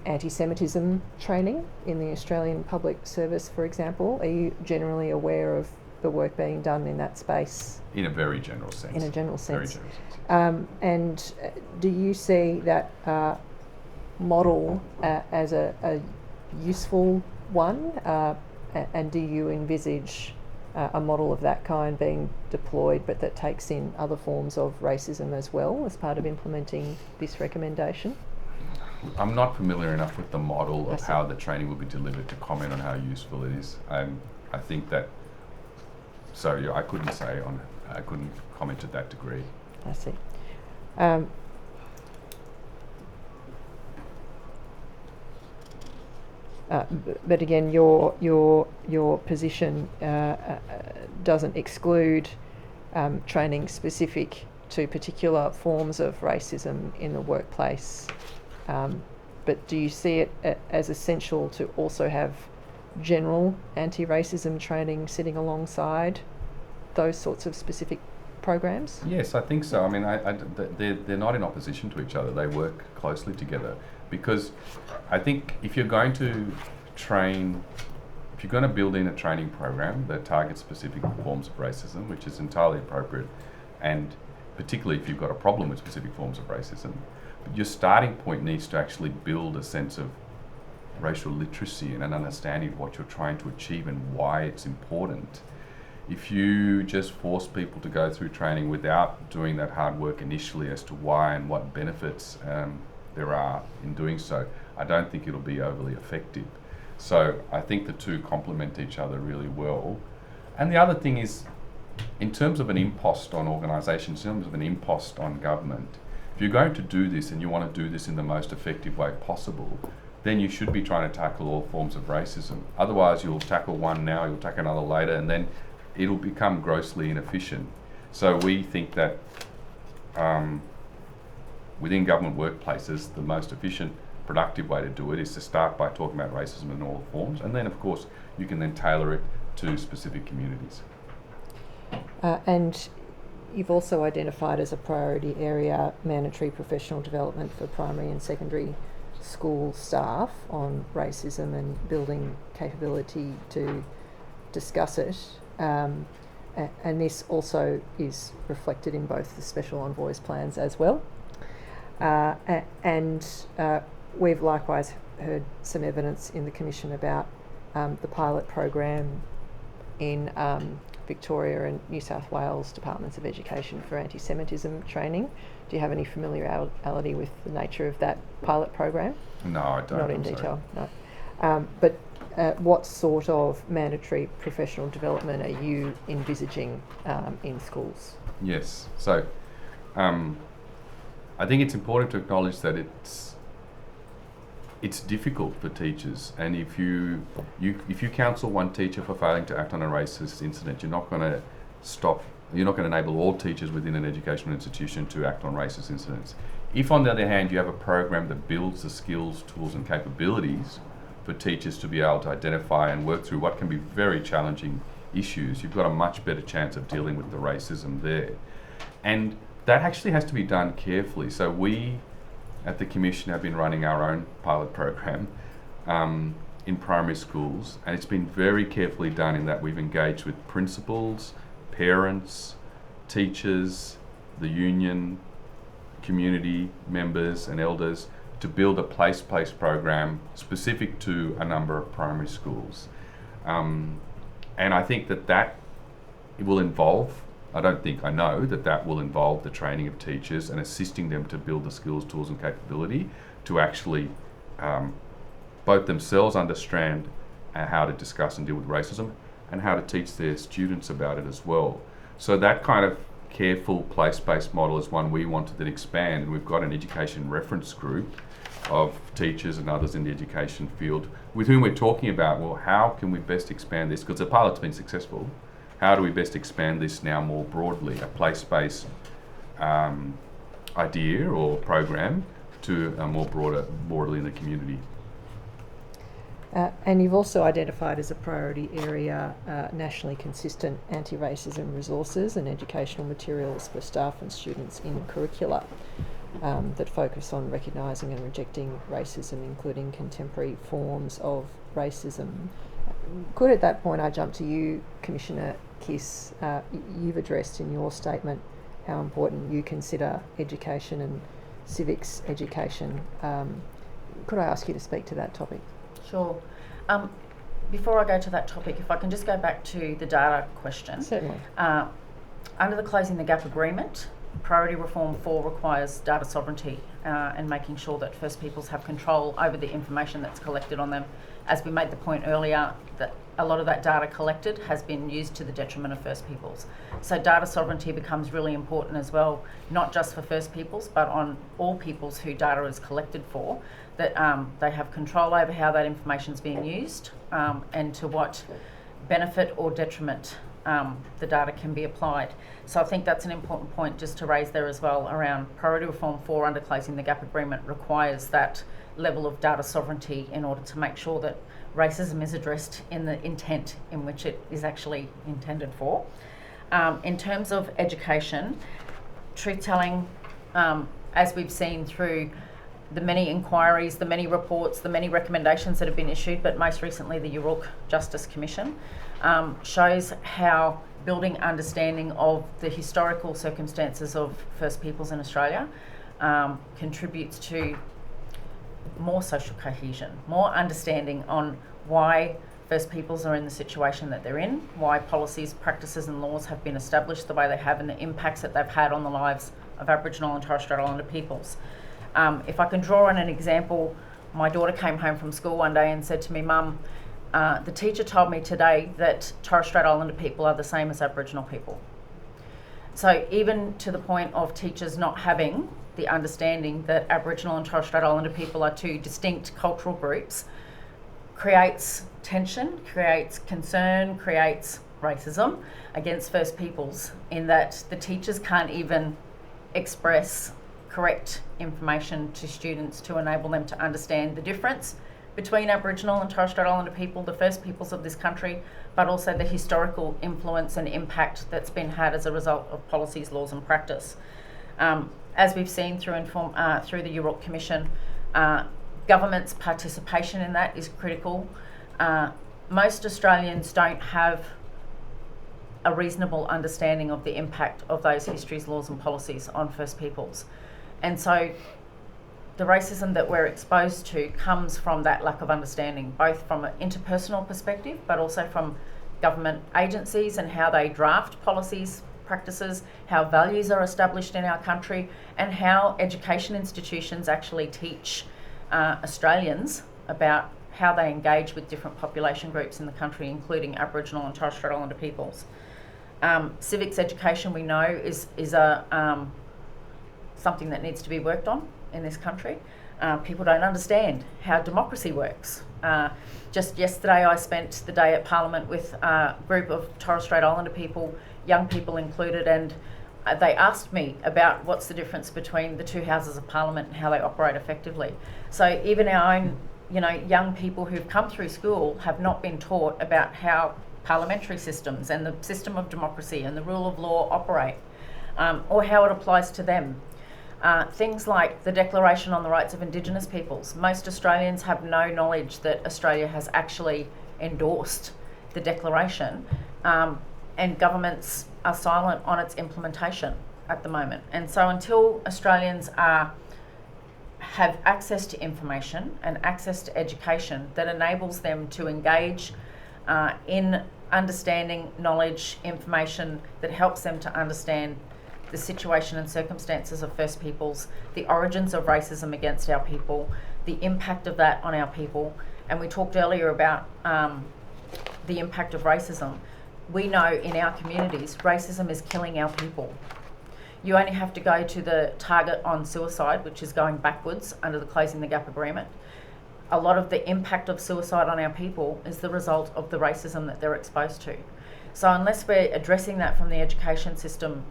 anti-Semitism training in the Australian public service, for example. Are you generally aware of the work being done in that space?
In a very general sense.
In a general sense.
Very general sense.
And do you see that model as a useful one? And do you envisage a model of that kind being deployed, but that takes in other forms of racism as well as part of implementing this recommendation?
I'm not familiar enough with the model
I
of
see.
how the training will be delivered to comment on how useful it is. I think that, so yeah, I couldn't comment to that degree.
I see. But again, your position doesn't exclude training specific to particular forms of racism in the workplace. But do you see it as essential to also have general anti-racism training sitting alongside those sorts of specific programs?
Yes, I think so. I mean, they're not in opposition to each other. They work closely together, because I think if you're going to build in a training program that targets specific forms of racism, which is entirely appropriate, and particularly if you've got a problem with specific forms of racism, but your starting point needs to actually build a sense of racial literacy and an understanding of what you're trying to achieve and why it's important. If you just force people to go through training without doing that hard work initially as to why and what benefits there are in doing so, I don't think it'll be overly effective. So I think the two complement each other really well. And the other thing is, in terms of an impost on organisations, in terms of an impost on government, if you're going to do this and you want to do this in the most effective way possible, then you should be trying to tackle all forms of racism. Otherwise, you'll tackle one now, you'll tackle another later, and then it'll become grossly inefficient. So we think that within government workplaces, the most efficient, productive way to do it is to start by talking about racism in all forms, and then of course you can then tailor it to specific communities.
And you've also identified as a priority area mandatory professional development for primary and secondary school staff on racism and building capability to discuss it. And this also is reflected in both the Special Envoy's plans as well. And we've likewise heard some evidence in the Commission about the pilot program in Victoria and New South Wales Departments of Education for anti-Semitism training. Do you have any familiarity with the nature of that pilot program?
No, I don't.
Not in detail, no. But what sort of mandatory professional development are you envisaging in schools?
Yes, so I think it's important to acknowledge that it's difficult for teachers, and if you counsel one teacher for failing to act on a racist incident, you're not going to enable all teachers within an educational institution to act on racist incidents. If, on the other hand, you have a program that builds the skills, tools and capabilities for teachers to be able to identify and work through what can be very challenging issues, you've got a much better chance of dealing with the racism there. And that actually has to be done carefully. So we at the Commission have been running our own pilot program in primary schools, and it's been very carefully done in that we've engaged with principals, parents, teachers, the union, community members and elders to build a place-based program specific to a number of primary schools. And I think that it will involve, I know that will involve the training of teachers and assisting them to build the skills, tools and capability to actually both themselves understand how to discuss and deal with racism and how to teach their students about it as well. So that kind of careful place-based model is one we want to then expand, and we've got an education reference group of teachers and others in the education field with whom we're talking about, well, how can we best expand this? Because the pilot's been successful. How do we best expand this now more broadly, a place-based idea or program to a more broadly in the community?
And you've also identified as a priority area nationally consistent anti-racism resources and educational materials for staff and students in curricula that focus on recognising and rejecting racism, including contemporary forms of racism. Could at that point I jump to you, Commissioner Kiss. You've addressed in your statement how important you consider education and civics education. Could I ask you to speak to that topic?
Sure. before I go to that topic, if I can just go back to the data question.
Certainly.
Under the Closing the Gap agreement, Priority Reform 4 requires data sovereignty and making sure that First Peoples have control over the information that's collected on them. As we made the point earlier, that a lot of that data collected has been used to the detriment of First Peoples. So data sovereignty becomes really important as well, not just for First Peoples, but on all peoples who data is collected for, that they have control over how that information is being used and to what benefit or detriment the data can be applied. So I think that's an important point just to raise there as well around Priority Reform 4 under Closing the Gap agreement requires that level of data sovereignty in order to make sure that racism is addressed in the intent in which it is actually intended for. In terms of education, truth-telling, as we've seen through the many inquiries, the many reports, the many recommendations that have been issued, but most recently the Yurok Justice Commission, shows how building understanding of the historical circumstances of First Peoples in Australia contributes to more social cohesion, more understanding on why First Peoples are in the situation that they're in, why policies, practices and laws have been established the way they have and the impacts that they've had on the lives of Aboriginal and Torres Strait Islander peoples. If I can draw on an example, my daughter came home from school one day and said to me, "Mum, the teacher told me today that Torres Strait Islander people are the same as Aboriginal people." So even to the point of teachers not having the understanding that Aboriginal and Torres Strait Islander people are two distinct cultural groups creates tension, creates concern, creates racism against First Peoples, in that the teachers can't even express correct information to students to enable them to understand the difference between Aboriginal and Torres Strait Islander people, the First Peoples of this country, but also the historical influence and impact that's been had as a result of policies, laws and practice. As we've seen through the Yurok Commission, government's participation in that is critical. Most Australians don't have a reasonable understanding of the impact of those histories, laws and policies on First Peoples. And so the racism that we're exposed to comes from that lack of understanding, both from an interpersonal perspective, but also from government agencies and how they draft policies, practices, how values are established in our country, and how education institutions actually teach Australians about how they engage with different population groups in the country, including Aboriginal and Torres Strait Islander peoples. Civics education, we know, is something that needs to be worked on in this country. People don't understand how democracy works. Just yesterday I spent the day at Parliament with a group of Torres Strait Islander people, young people included, and they asked me about what's the difference between the two houses of Parliament and how they operate effectively. So even our own young people who've come through school have not been taught about how parliamentary systems and the system of democracy and the rule of law operate, or how it applies to them. Things like the Declaration on the Rights of Indigenous Peoples. Most Australians have no knowledge that Australia has actually endorsed the Declaration, and governments are silent on its implementation at the moment. And so until Australians have access to information and access to education that enables them to engage in understanding knowledge, information that helps them to understand the situation and circumstances of First Peoples, the origins of racism against our people, the impact of that on our people. And we talked earlier about the impact of racism. We know in our communities, racism is killing our people. You only have to go to the target on suicide, which is going backwards under the Closing the Gap agreement. A lot of the impact of suicide on our people is the result of the racism that they're exposed to. So unless we're addressing that from the education system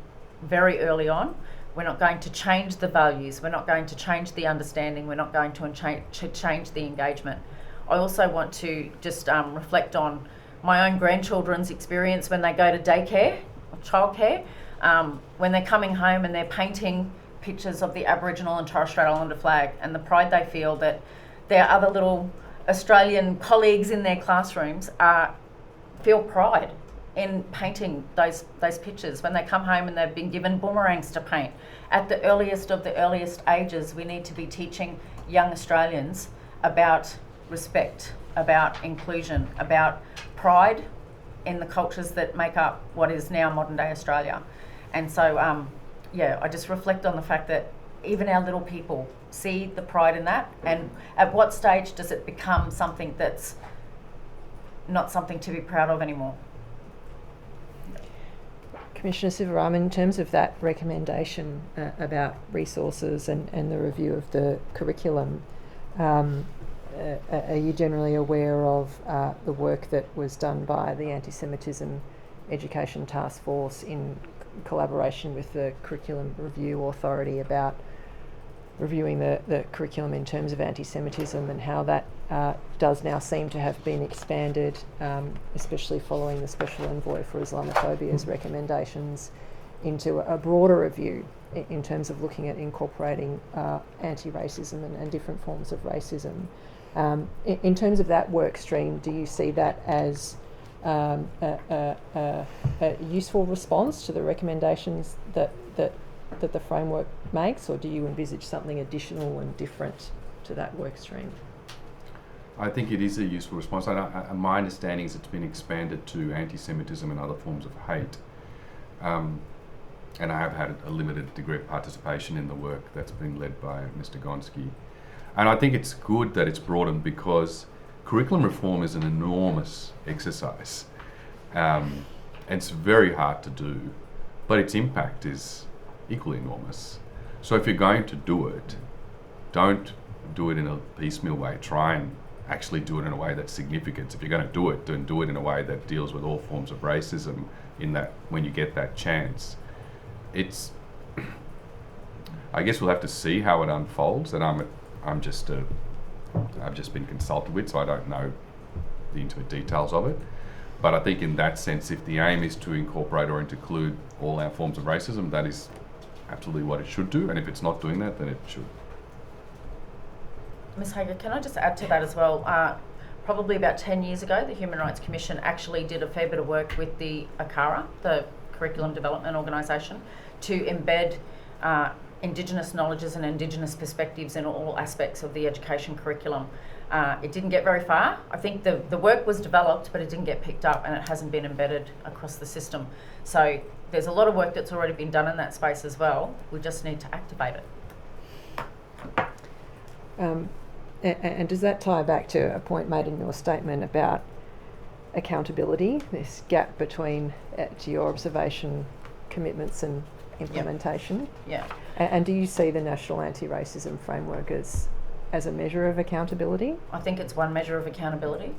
very early on, we're not going to change the values, we're not going to change the understanding, we're not going to change the engagement. I also want to just reflect on my own grandchildren's experience when they go to daycare or childcare, when they're coming home and they're painting pictures of the Aboriginal and Torres Strait Islander flag, and the pride they feel that their other little Australian colleagues in their classrooms feel pride in painting those pictures. When they come home and they've been given boomerangs to paint. At the earliest of the earliest ages, we need to be teaching young Australians about respect, about inclusion, about pride in the cultures that make up what is now modern day Australia. And so, I just reflect on the fact that even our little people see the pride in that, and at what stage does it become something that's not something to be proud of anymore?
Commissioner Sivaraman, in terms of that recommendation about resources and the review of the curriculum, are you generally aware of the work that was done by the Antisemitism Education Task Force in collaboration with the Curriculum Review Authority about reviewing the curriculum in terms of anti-Semitism, and how that does now seem to have been expanded, especially following the Special Envoy for Islamophobia's recommendations, into a broader review in terms of looking at incorporating anti-racism and different forms of racism. In terms of that work stream, do you see that as a useful response to the recommendations that the framework makes, or do you envisage something additional and different to that work stream?
I think it is a useful response. My understanding is it's been expanded to anti-Semitism and other forms of hate. And I have had a limited degree of participation in the work that's been led by Mr. Gonski. And I think it's good that it's broadened, because curriculum reform is an enormous exercise. And it's very hard to do, but its impact is equally enormous. So if you're going to do it, don't do it in a piecemeal way. Try and actually do it in a way that's significant. If you're going to do it, then do it in a way that deals with all forms of racism, in that when you get that chance. It's, I guess we'll have to see how it unfolds, and I've just been consulted with, so I don't know the intimate details of it. But I think in that sense, if the aim is to incorporate or include all our forms of racism, that is absolutely what it should do, and if it's not doing that, then it should.
Ms Hager, can I just add to that as well? Probably about 10 years ago, the Human Rights Commission actually did a fair bit of work with the ACARA, the Curriculum Development Organisation, to embed Indigenous knowledges and Indigenous perspectives in all aspects of the education curriculum. It didn't get very far. I think the work was developed, but it didn't get picked up, and it hasn't been embedded across the system. So there's a lot of work that's already been done in that space as well. We just need to activate it.
And does that tie back to a point made in your statement about accountability, this gap between, to your observation, commitments and implementation?
Yeah.
And do you see the National Anti-Racism Framework as a measure of accountability?
I think it's one measure of accountability.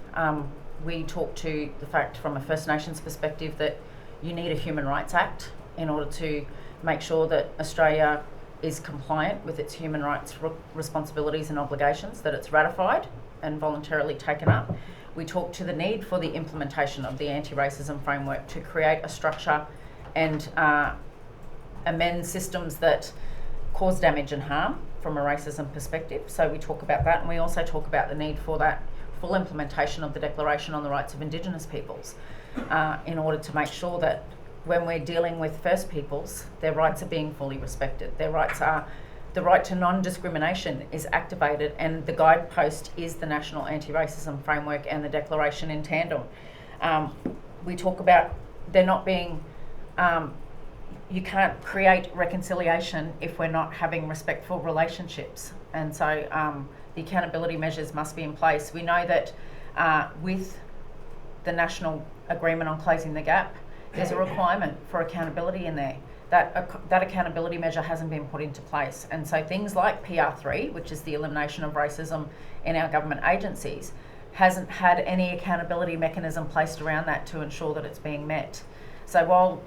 We talk to the fact from a First Nations perspective that you need a Human Rights Act in order to make sure that Australia is compliant with its human rights responsibilities and obligations, that it's ratified and voluntarily taken up. We talk to the need for the implementation of the anti-racism framework to create a structure and amend systems that cause damage and harm from a racism perspective. So we talk about that, and we also talk about the need for that full implementation of the Declaration on the Rights of Indigenous Peoples in order to make sure that when we're dealing with First Peoples, their rights are being fully respected. Their rights are, the right to non-discrimination is activated, and the guidepost is the National Anti-Racism Framework and the Declaration in tandem. We talk about there not being, you can't create reconciliation if we're not having respectful relationships. And so the accountability measures must be in place. We know that with the National Agreement on Closing the Gap, there's a requirement for accountability in there. That accountability measure hasn't been put into place. And so things like PR3, which is the elimination of racism in our government agencies, hasn't had any accountability mechanism placed around that to ensure that it's being met. So while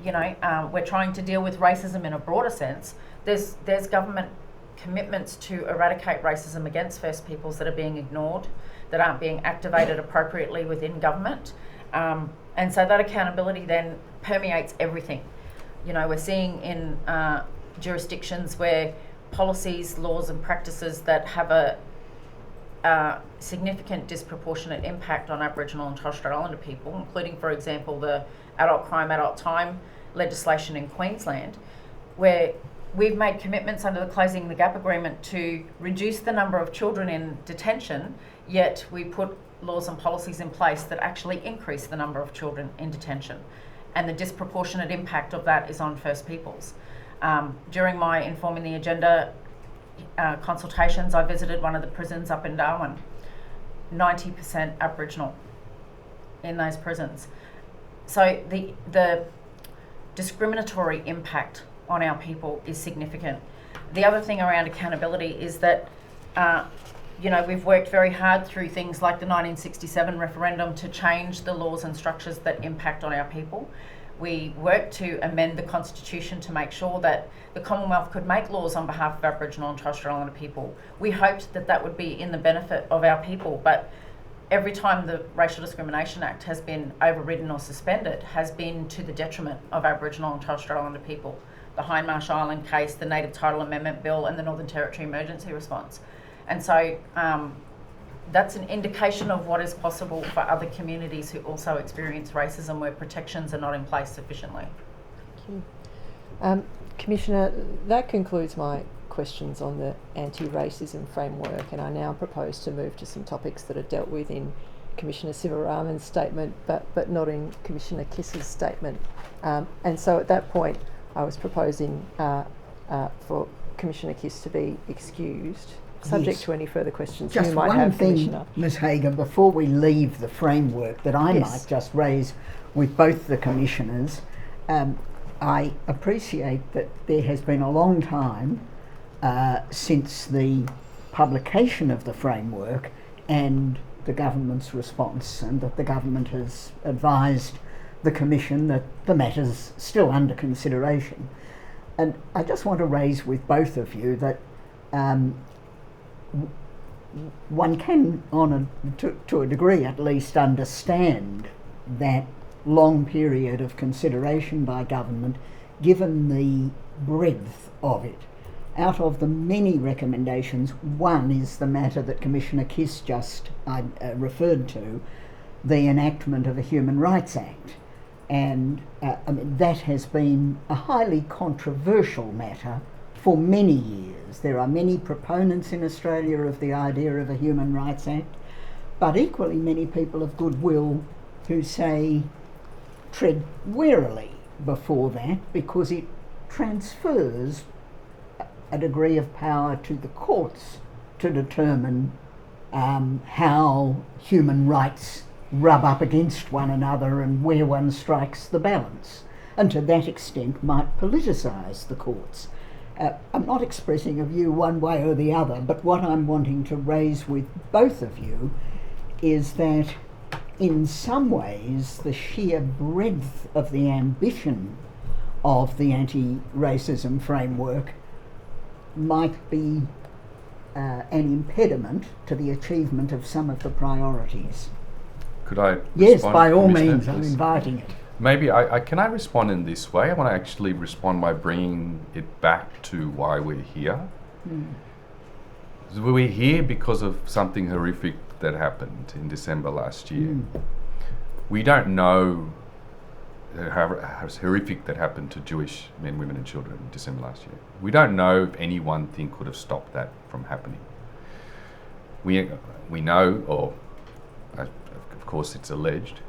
we're trying to deal with racism in a broader sense, there's government commitments to eradicate racism against First Peoples that are being ignored, that aren't being activated appropriately within government. And so that accountability then permeates everything. We're seeing in jurisdictions where policies, laws and practices that have a significant disproportionate impact on Aboriginal and Torres Strait Islander people, including, for example, the adult crime, adult time legislation in Queensland, where we've made commitments under the Closing the Gap Agreement to reduce the number of children in detention, yet we put laws and policies in place that actually increase the number of children in detention. And the disproportionate impact of that is on First Peoples. During my Informing the Agenda consultations, I visited one of the prisons up in Darwin. 90% Aboriginal in those prisons. So the discriminatory impact on our people is significant. The other thing around accountability is that we've worked very hard through things like the 1967 referendum to change the laws and structures that impact on our people. We worked to amend the Constitution to make sure that the Commonwealth could make laws on behalf of Aboriginal and Torres Strait Islander people. We hoped that that would be in the benefit of our people, but every time the Racial Discrimination Act has been overridden or suspended has been to the detriment of Aboriginal and Torres Strait Islander people. The Hindmarsh Island case, the Native Title Amendment Bill, and the Northern Territory Emergency Response. And so that's an indication of what is possible for other communities who also experience racism where protections are not in place sufficiently.
Thank you. Commissioner, that concludes my questions on the anti-racism framework, and I now propose to move to some topics that are dealt with in Commissioner Sivaraman's statement, but not in Commissioner Kiss's statement. And so at that point, I was proposing for Commissioner Kiss to be excused, subject to any further questions
just
you might
one
have,
thing,
Commissioner.
Ms Hagan, before we leave the framework that I might just raise with both the commissioners. I appreciate that there has been a long time since the publication of the framework and the government's response, and that the government has advised the Commission that the matter's still under consideration. And I just want to raise with both of you that one can, to a degree at least, understand that long period of consideration by government, given the breadth of it. Out of the many recommendations, one is the matter that Commissioner Kiss just referred to, the enactment of a Human Rights Act. And that has been a highly controversial matter for many years. There are many proponents in Australia of the idea of a Human Rights Act, but equally many people of goodwill who say tread warily before that, because it transfers a degree of power to the courts to determine how human rights rub up against one another and where one strikes the balance, and to that extent might politicise the courts. I'm not expressing a view one way or the other, but what I'm wanting to raise with both of you is that in some ways the sheer breadth of the ambition of the anti-racism framework might be an impediment to the achievement of some of the priorities.
Could I
Yes,
respond,
by all
Commissioner,
means, I'm
please?
inviting it.
Maybe can I respond in this way? I want to actually respond by bringing it back to why we're here. So we're here because of something horrific that happened in December last year. We don't know how horrific that happened to Jewish men, women and children in December last year. We don't know if any one thing could have stopped that from happening. We know, or of course it's alleged,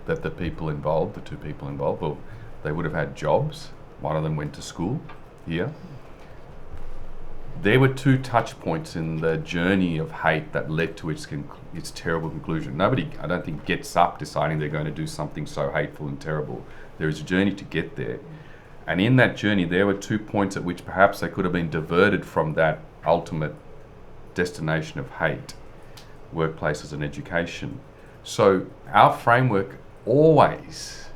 that the people involved, the two people involved, well, they would have had jobs. One of them went to school here. There were two touch points in the journey of hate that led to its terrible conclusion. Nobody, I don't think, gets up deciding they're going to do something so hateful and terrible. There is a journey to get there. And in that journey, there were 2 points at which perhaps they could have been diverted from that ultimate destination of hate, workplaces and education. So our framework always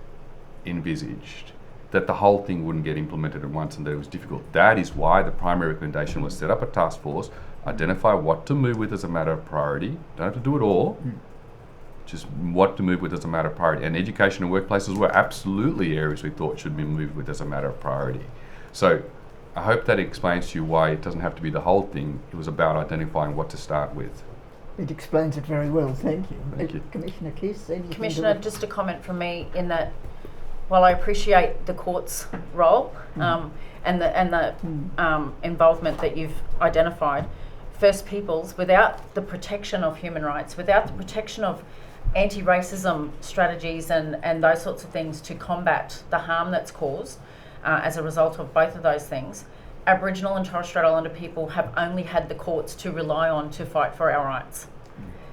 envisaged that the whole thing wouldn't get implemented at once and that it was difficult. That is why the primary recommendation was set up a task force, identify what to move with as a matter of priority. Don't have to do it all, just what to move with as a matter of priority. And education and workplaces were absolutely areas we thought should be moved with as a matter of priority. So I hope that explains to you why it doesn't have to be the whole thing. It was about identifying what to start with.
It explains it very well, thank you.
Thank you.
Commissioner Kiss, anything
Commissioner,
to
just a comment from me in that while I appreciate the court's role and the involvement that you've identified, First Peoples, without the protection of human rights, without the protection of anti-racism strategies and those sorts of things to combat the harm that's caused as a result of both of those things, Aboriginal and Torres Strait Islander people have only had the courts to rely on to fight for our rights.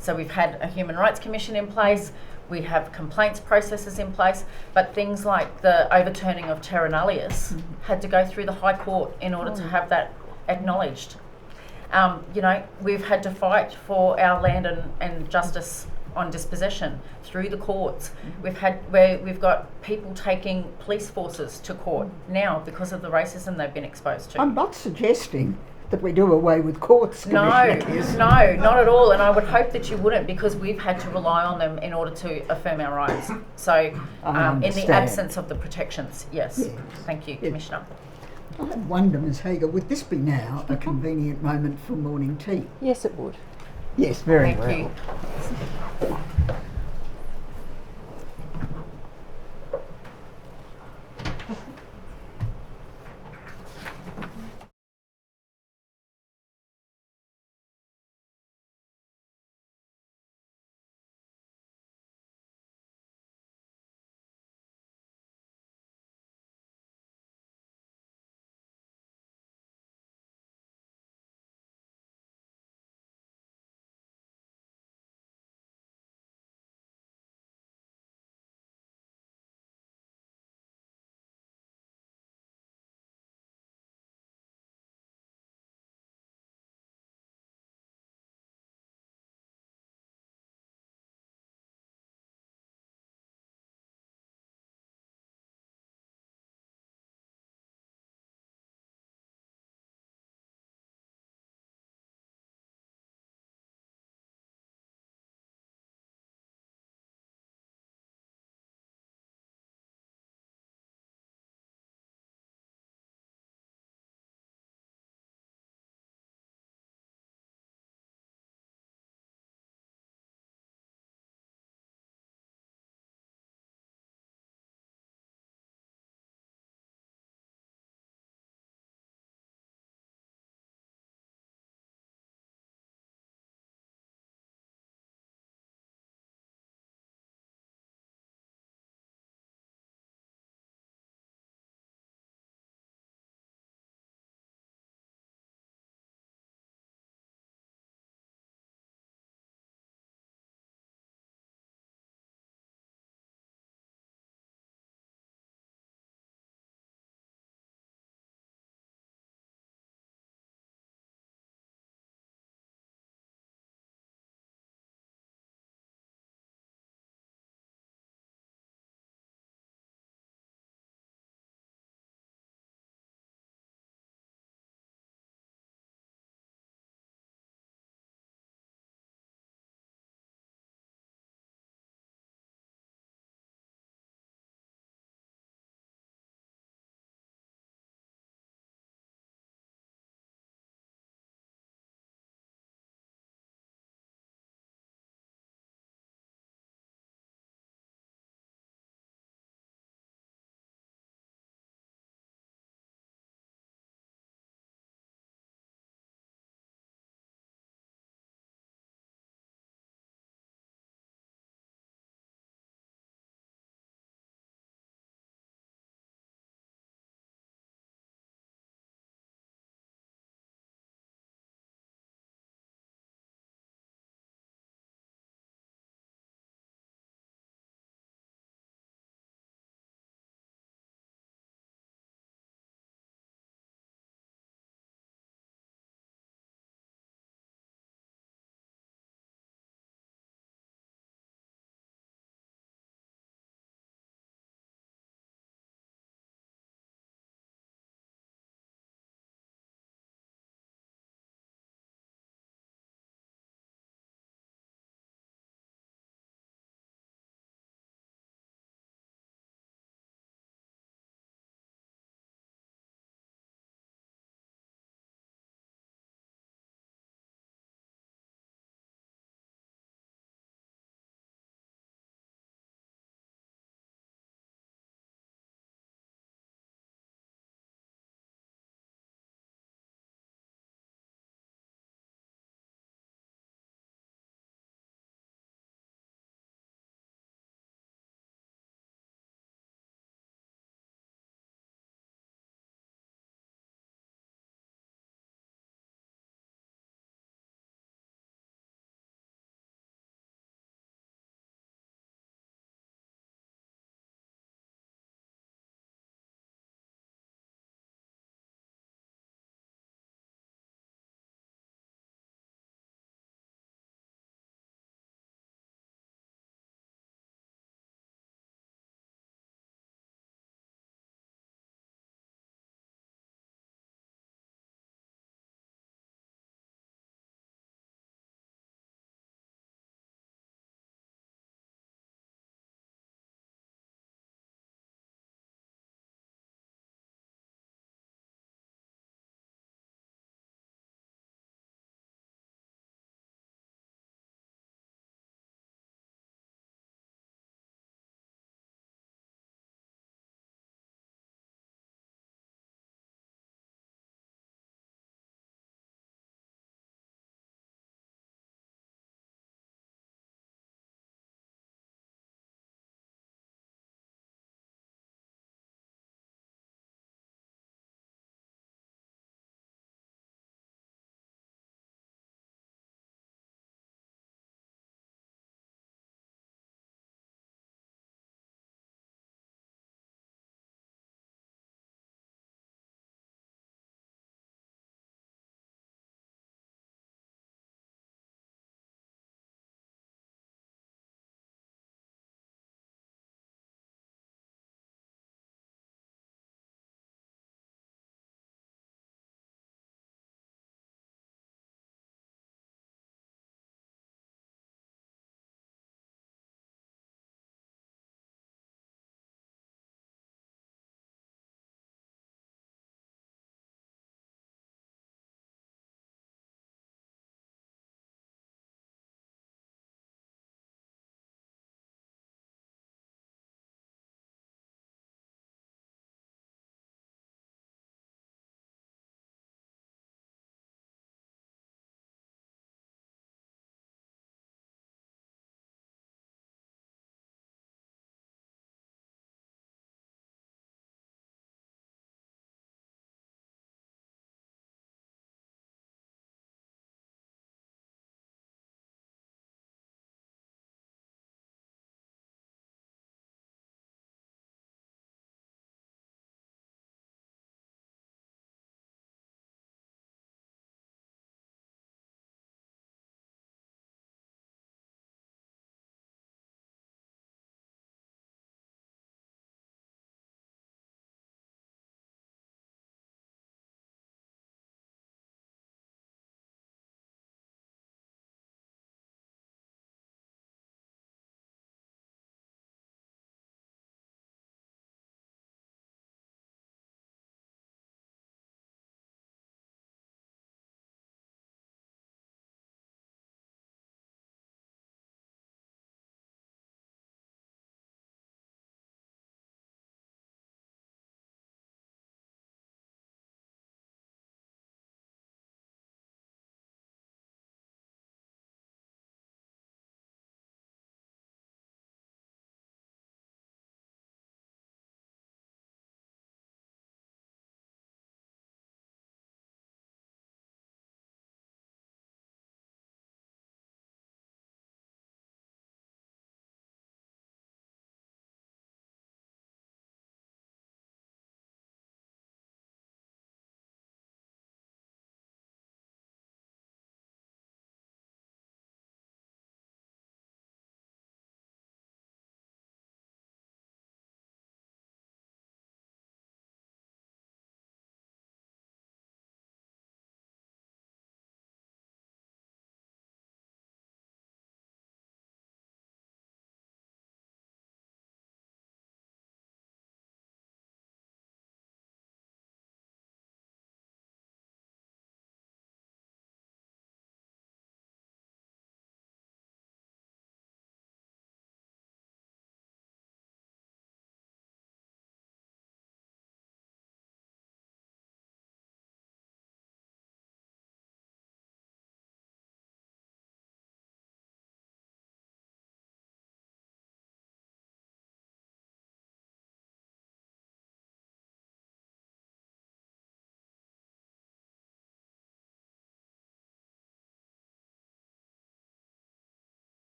So we've had a Human Rights Commission in place, we have complaints processes in place, but things like the overturning of terra nullius had to go through the High Court in order to have that acknowledged. We've had to fight for our land and justice on dispossession through the courts. We've got people taking police forces to court now because of the racism they've been exposed to.
I'm not suggesting that we do away with courts.
No, not at all. And I would hope that you wouldn't, because we've had to rely on them in order to affirm our rights. So, in the absence of the protections, yes. Thank you, Commissioner.
I wonder, Ms Hager, would this be now a convenient moment for morning tea?
Yes, it would.
Yes, very well.
Thank you.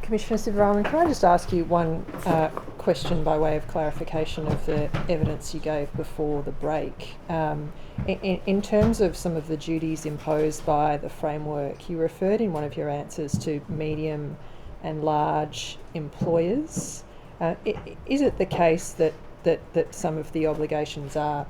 Commissioner Sivaraman, can I just ask you one question by way of clarification of the evidence you gave before the break? In terms of some of the duties imposed by the framework, you referred in one of your answers to medium and large employers. Is it the case that some of the obligations are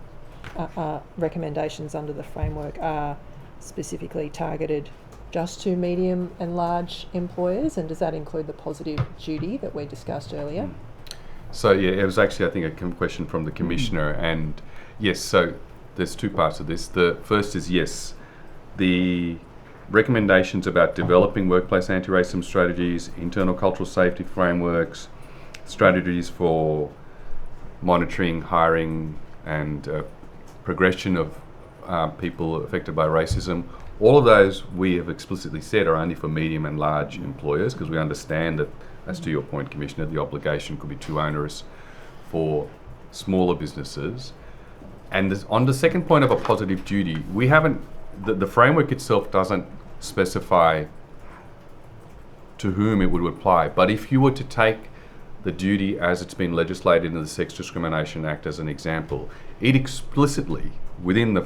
recommendations under the framework are specifically targeted just to medium and large employers, and does that include the positive duty that we discussed earlier?
So yeah, it was actually, I think, a question from the Commissioner, and yes, so there's two parts of this. The first is, yes, the recommendations about developing workplace anti-racism strategies, internal cultural safety frameworks, strategies for monitoring, hiring and progression of people affected by racism. All of those, we have explicitly said, are only for medium and large employers, because we understand that, as to your point, Commissioner, the obligation could be too onerous for smaller businesses. And on the second point of a positive duty, we haven't, the framework itself doesn't specify to whom it would apply. But if you were to take the duty as it's been legislated in the Sex Discrimination Act as an example, it explicitly, within the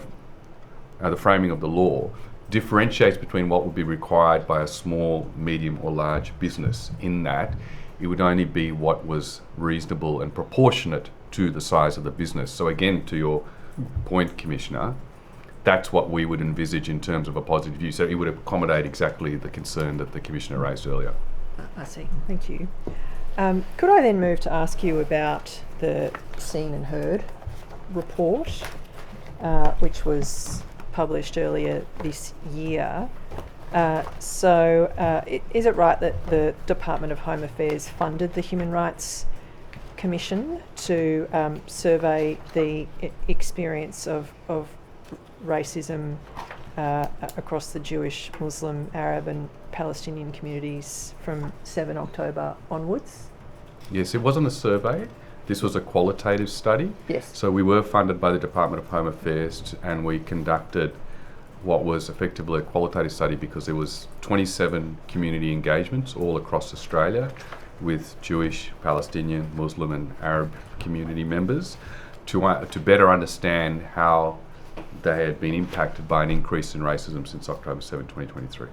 framing of the law, differentiates between what would be required by a small, medium or large business, in that it would only be what was reasonable and proportionate to the size of the business. So again, to your point, Commissioner, that's what we would envisage in terms of a positive view. So it would accommodate exactly the concern that the Commissioner raised earlier.
I see, thank you. Could I then move to ask you about the Seen and Heard report, which was published earlier this year. Is it right that the Department of Home Affairs funded the Human Rights Commission to survey the experience of racism across the Jewish, Muslim, Arab and Palestinian communities from 7 October onwards?
Yes, it wasn't a survey. This was a qualitative study.
Yes.
So we were funded by the Department of Home Affairs and we conducted what was effectively a qualitative study, because there was 27 community engagements all across Australia with Jewish, Palestinian, Muslim and Arab community members to better understand how they had been impacted by an increase in racism since October 7, 2023.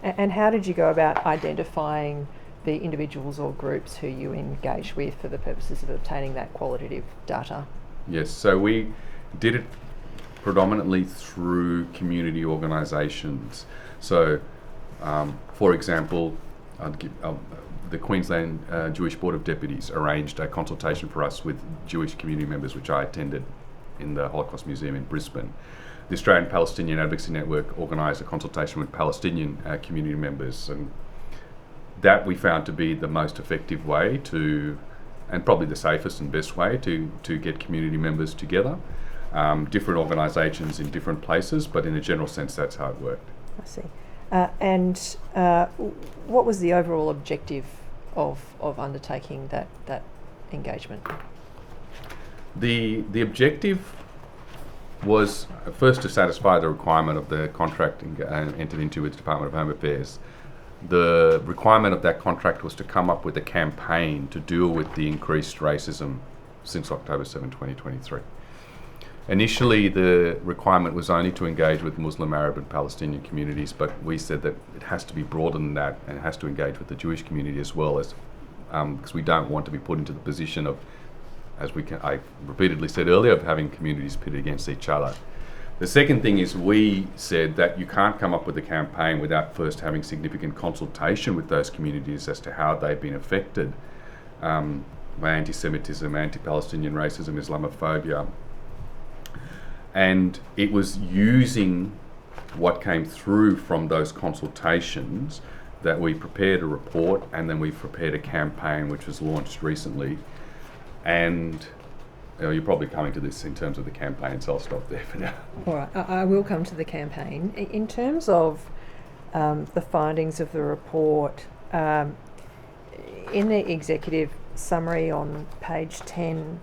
And how did you go about identifying the individuals or groups who you engaged with for the purposes of obtaining that qualitative data?
Yes, so we did it predominantly through community organisations. So, for example, the Queensland Jewish Board of Deputies arranged a consultation for us with Jewish community members, which I attended in the Holocaust Museum in Brisbane. The Australian Palestinian Advocacy Network organised a consultation with Palestinian community members, and that we found to be the most effective way to, and probably the safest and best way to get community members together. Different organisations in different places, but in a general sense, that's how it worked.
I see. And what was the overall objective of undertaking that engagement?
The objective was first to satisfy the requirement of the contract entered into with the Department of Home Affairs. The requirement of that contract was to come up with a campaign to deal with the increased racism since October 7, 2023. Initially, the requirement was only to engage with Muslim, Arab and Palestinian communities, but we said that it has to be broader than that and it has to engage with the Jewish community as well, as because we don't want to be put into the position of, I repeatedly said earlier, of having communities pitted against each other. The second thing is, we said that you can't come up with a campaign without first having significant consultation with those communities as to how they've been affected by anti-Semitism, anti-Palestinian racism, Islamophobia. And it was using what came through from those consultations that we prepared a report, and then we prepared a campaign which was launched recently. And you're probably coming to this in terms of the campaign, so I'll stop there for now.
All right, I will come to the campaign. In terms of the findings of the report, in the executive summary on page 10,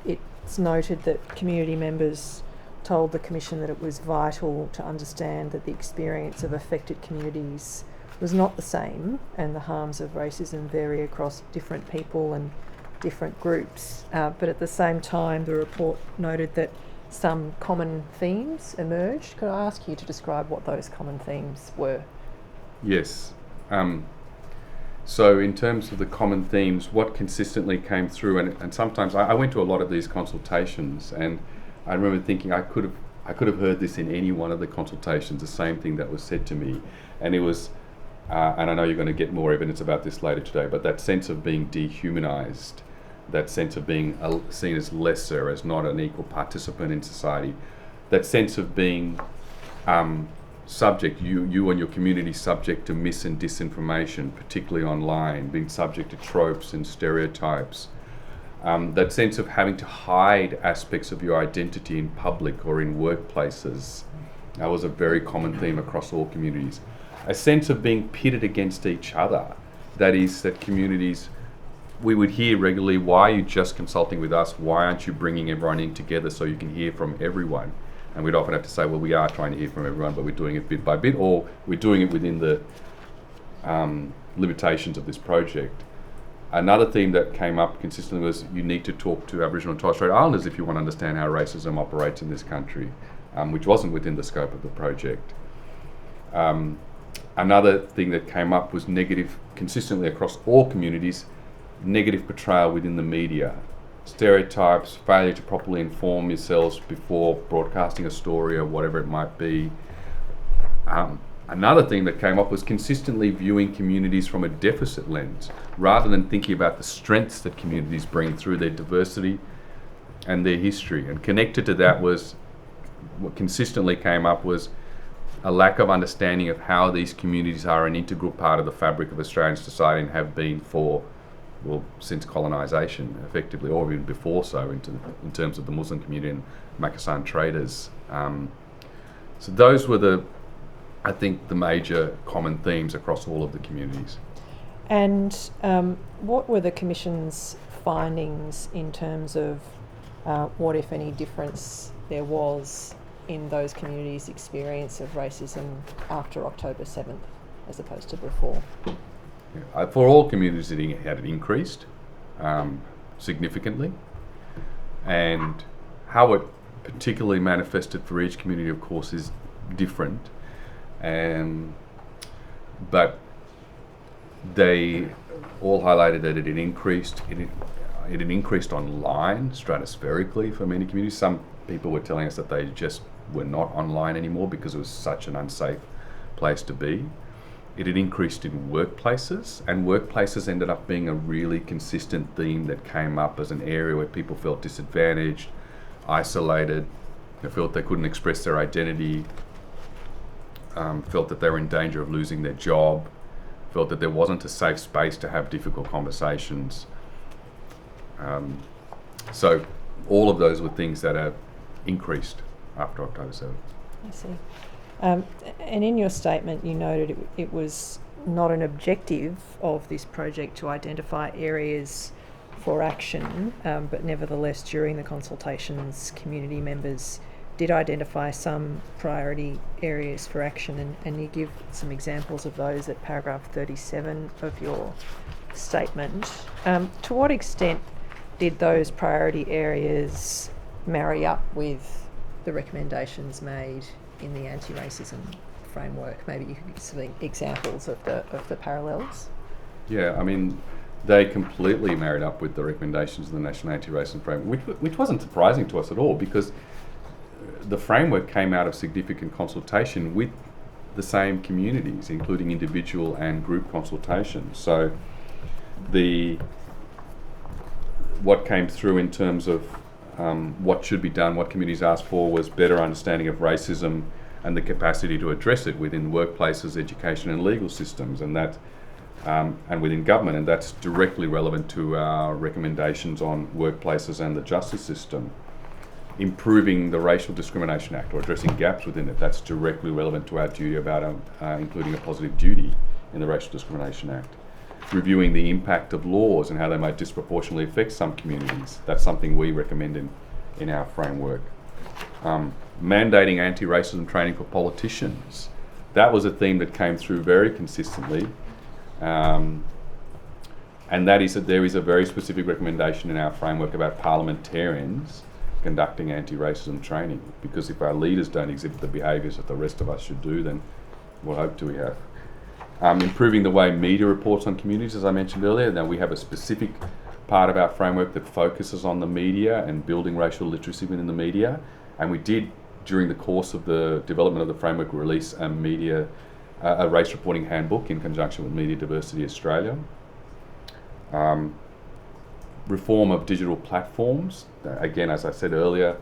it's noted that community members told the Commission that it was vital to understand that the experience of affected communities was not the same, and the harms of racism vary across different people and different groups. But at the same time, the report noted that some common themes emerged. Could I ask you to describe what those common themes were?
Yes. So in terms of the common themes, what consistently came through, and sometimes I went to a lot of these consultations, and I remember thinking I could have heard this in any one of the consultations, the same thing that was said to me, and it was, and I know you're going to get more evidence about this later today, but that sense of being dehumanised, that sense of being seen as lesser, as not an equal participant in society, that sense of being subject, you and your community subject to mis and disinformation, particularly online, being subject to tropes and stereotypes, that sense of having to hide aspects of your identity in public or in workplaces. That was a very common theme across all communities. A sense of being pitted against each other, that is, that communities, we would hear regularly, why are you just consulting with us? Why aren't you bringing everyone in together so you can hear from everyone? And we'd often have to say, well, we are trying to hear from everyone, but we're doing it bit by bit, or we're doing it within the limitations of this project. Another theme that came up consistently was you need to talk to Aboriginal and Torres Strait Islanders if you want to understand how racism operates in this country, which wasn't within the scope of the project. Another thing that came up was negative, consistently across all communities, negative portrayal within the media. Stereotypes, failure to properly inform yourselves before broadcasting a story or whatever it might be. Another thing that came up was consistently viewing communities from a deficit lens, rather than thinking about the strengths that communities bring through their diversity and their history. And connected to that was, what consistently came up was a lack of understanding of how these communities are an integral part of the fabric of Australian society and have been for, well, since colonisation, effectively, or even before so, in terms of the Muslim community and Makassan traders. So those were I think, the major common themes across all of the communities.
And what were the Commission's findings in terms of what, if any, difference there was in those communities' experience of racism after October 7th as opposed to before?
For all communities, it had increased significantly, and how it particularly manifested for each community, of course, is different. But they all highlighted that it had increased. It had increased online stratospherically for many communities. Some people were telling us that they just were not online anymore because it was such an unsafe place to be. It had increased in workplaces, and workplaces ended up being a really consistent theme that came up as an area where people felt disadvantaged, isolated, they felt they couldn't express their identity, felt that they were in danger of losing their job, felt that there wasn't a safe space to have difficult conversations. So all of those were things that have increased after October 7th.
I see. And in your statement, you noted it was not an objective of this project to identify areas for action, but nevertheless, during the consultations, community members did identify some priority areas for action, and you give some examples of those at paragraph 37 of your statement. To what extent did those priority areas marry up with the recommendations made in the anti-racism framework? Maybe you could give some examples of the parallels.
Yeah, I mean, they completely married up with the recommendations of the National Anti-Racism Framework, which wasn't surprising to us at all, because the framework came out of significant consultation with the same communities, including individual and group consultations. So what came through in terms of what should be done, what communities asked for, was better understanding of racism and the capacity to address it within workplaces, education and legal systems, and that and within government, and that's directly relevant to our recommendations on workplaces and the justice system. Improving the Racial Discrimination Act, or addressing gaps within it, that's directly relevant to our duty about including a positive duty in the Racial Discrimination Act. Reviewing the impact of laws and how they might disproportionately affect some communities, that's something we recommend in our framework. Mandating anti-racism training for politicians, that was a theme that came through very consistently. And that is that there is a very specific recommendation in our framework about parliamentarians conducting anti-racism training, because if our leaders don't exhibit the behaviours that the rest of us should do, then what hope do we have? Improving the way media reports on communities, as I mentioned earlier. Now we have a specific part of our framework that focuses on the media and building racial literacy within the media, and we did, during the course of the development of the framework, release a race reporting handbook in conjunction with Media Diversity Australia. Reform of digital platforms. Again, as I said earlier,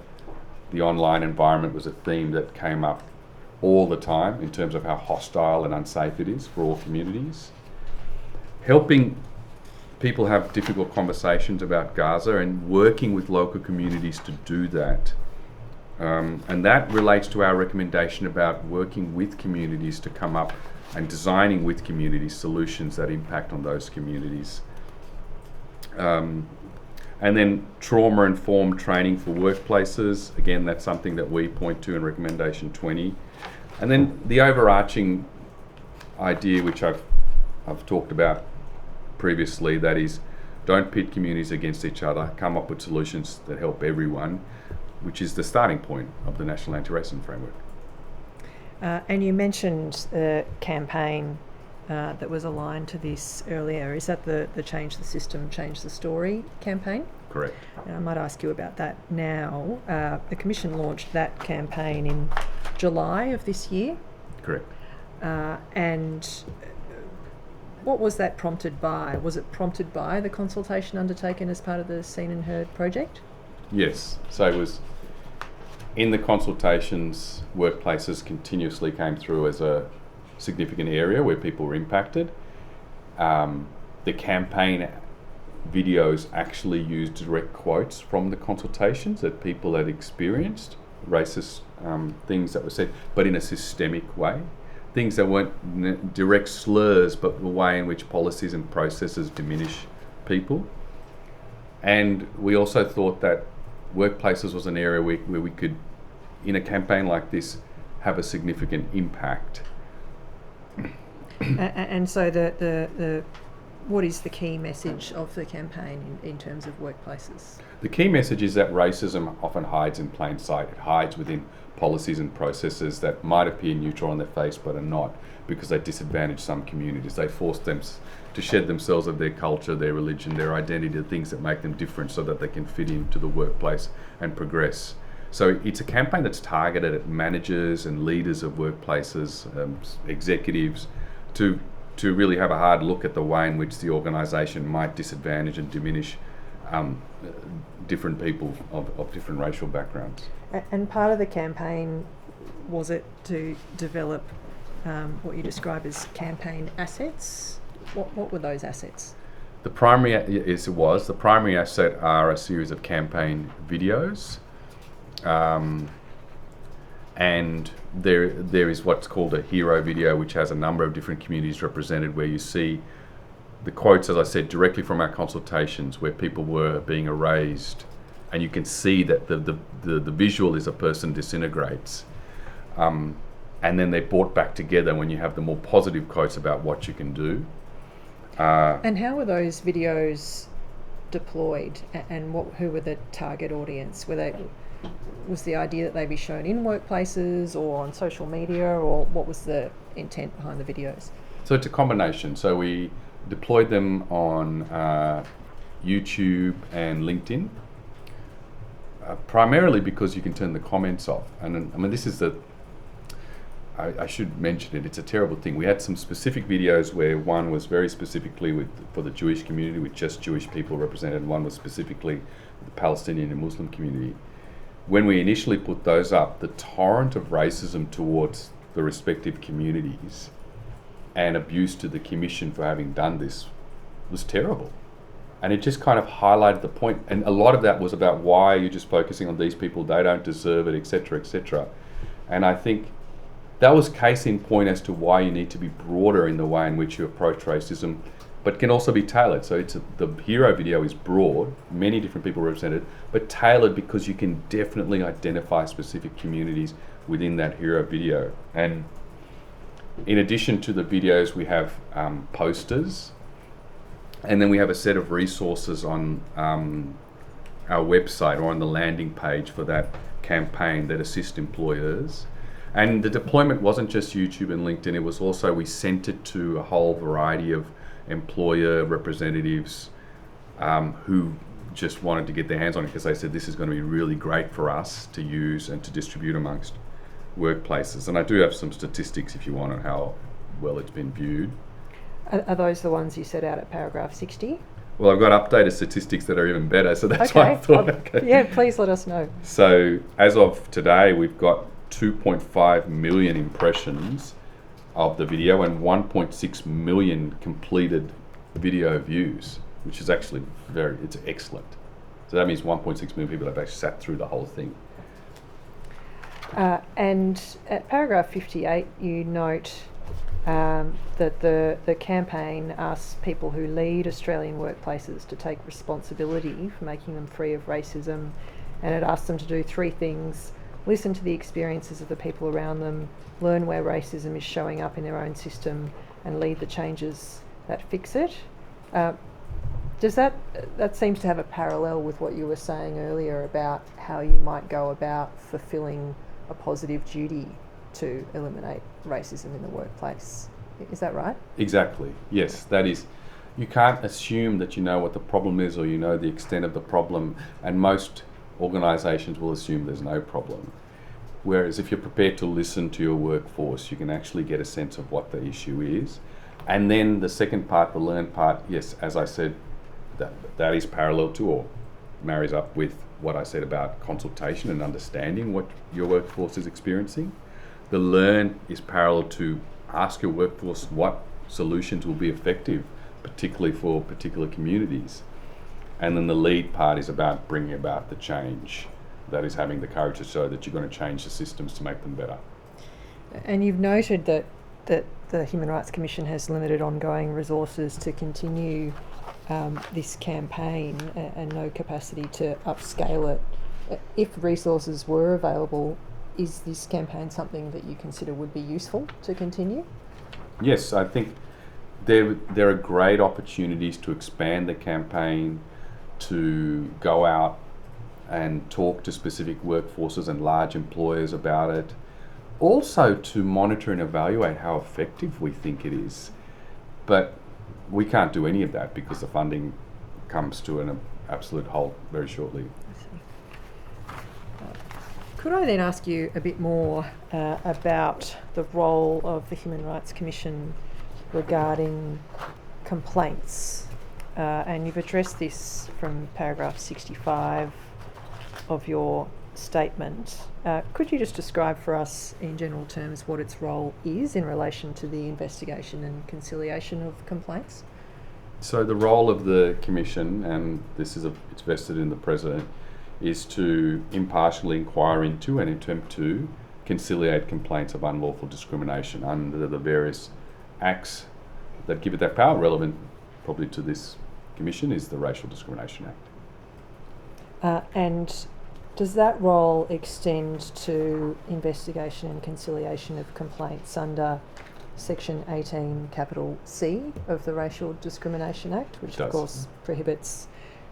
the online environment was a theme that came up all the time in terms of how hostile and unsafe it is for all communities. Helping people have difficult conversations about Gaza and working with local communities to do that. And that relates to our recommendation about working with communities to come up and designing with communities solutions that impact on those communities. And then trauma-informed training for workplaces. Again, that's something that we point to in recommendation 20. And then the overarching idea, which I've talked about previously, that is, don't pit communities against each other, come up with solutions that help everyone, which is the starting point of the National Anti-Racism Framework.
And you mentioned the campaign that was aligned to this earlier. Is that the Change the System, Change the Story campaign?
Correct.
And I might ask you about that now. The Commission launched that campaign in July of this year.
Correct.
And what was that prompted by? Was it prompted by the consultation undertaken as part of the Seen and Heard project?
Yes. So it was in the consultations, workplaces continuously came through as a significant area where people were impacted. The campaign videos actually used direct quotes from the consultations that people had experienced racist things that were said, but in a systemic way. Things that weren't direct slurs, but the way in which policies and processes diminish people. And we also thought that workplaces was an area where we could, in a campaign like this, have a significant impact.
And so the what is the key message of the campaign in terms of workplaces?
The key message is that racism often hides in plain sight. It hides within policies and processes that might appear neutral on their face but are not, because they disadvantage some communities. They force them to shed themselves of their culture, their religion, their identity, the things that make them different so that they can fit into the workplace and progress. So it's a campaign that's targeted at managers and leaders of workplaces, executives, to really have a hard look at the way in which the organisation might disadvantage and diminish different people of different racial backgrounds.
And part of the campaign, was it to develop what you describe as campaign assets? What were those assets?
The primary, yes, it was. The primary asset are a series of campaign videos. And there is what's called a hero video, which has a number of different communities represented, where you see the quotes, as I said, directly from our consultations, where people were being erased, and you can see that the visual is a person disintegrates, and then they're brought back together when you have the more positive quotes about what you can do.
And how were those videos deployed, and who were the target audience? Was the idea that they be shown in workplaces or on social media, or what was the intent behind the videos?
So it's a combination. So we deployed them on YouTube and LinkedIn, primarily because you can turn the comments off. And I mean, this is I should mention it, it's a terrible thing. We had some specific videos where one was very specifically for the Jewish community, with just Jewish people represented, and one was specifically the Palestinian and Muslim community. When we initially put those up, the torrent of racism towards the respective communities and abuse to the Commission for having done this was terrible. And it just kind of highlighted the point. And a lot of that was about, why are you just focusing on these people? They don't deserve it, etc., etc. And I think that was case in point as to why you need to be broader in the way in which you approach racism, but can also be tailored. So the hero video is broad, many different people represented, but tailored because you can definitely identify specific communities within that hero video. And in addition to the videos, we have posters, and then we have a set of resources on our website or on the landing page for that campaign that assist employers. And the deployment wasn't just YouTube and LinkedIn, it was also, we sent it to a whole variety of employer representatives who just wanted to get their hands on it because they said this is going to be really great for us to use and to distribute amongst workplaces. And I do have some statistics if you want on how well it's been viewed.
Are those the ones you set out at paragraph 60?
Well, I've got updated statistics that are even better, so that's why I thought,
Yeah, please let us know.
So as of today, we've got 2.5 million impressions of the video and 1.6 million completed video views, which is actually it's excellent. So that means 1.6 million people have actually sat through the whole thing.
And at paragraph 58, you note that the campaign asks people who lead Australian workplaces to take responsibility for making them free of racism, and it asks them to do 3 things: listen to the experiences of the people around them, learn where racism is showing up in their own system, and lead the changes that fix it. Does that seems to have a parallel with what you were saying earlier about how you might go about fulfilling a positive duty to eliminate racism in the workplace. Is that right?
Exactly. Yes, that is. You can't assume that you know what the problem is or you know the extent of the problem, and most organisations will assume there's no problem. Whereas if you're prepared to listen to your workforce, you can actually get a sense of what the issue is. And then the second part, the learn part, yes, as I said, that is parallel to or marries up with what I said about consultation and understanding what your workforce is experiencing. The learn is parallel to ask your workforce what solutions will be effective, particularly for particular communities. And then the lead part is about bringing about the change. That is having the courage to show that you're going to change the systems to make them better.
And you've noted that the Human Rights Commission has limited ongoing resources to continue this campaign and no capacity to upscale it. If resources were available, is this campaign something that you consider would be useful to continue?
Yes, I think there are great opportunities to expand the campaign, to go out and talk to specific workforces and large employers about it. Also to monitor and evaluate how effective we think it is. But we can't do any of that because the funding comes to an absolute halt very shortly.
Could I then ask you a bit more about the role of the Human Rights Commission regarding complaints? And you've addressed this from paragraph 65 of your statement. Could you just describe for us in general terms what its role is in relation to the investigation and conciliation of complaints?
So the role of the Commission, and it's vested in the President, is to impartially inquire into and attempt to conciliate complaints of unlawful discrimination under the various acts that give it that power. Relevant probably to this Commission is the Racial Discrimination Act.
And does that role extend to investigation and conciliation of complaints under Section 18 capital C of the Racial Discrimination Act, which of course prohibits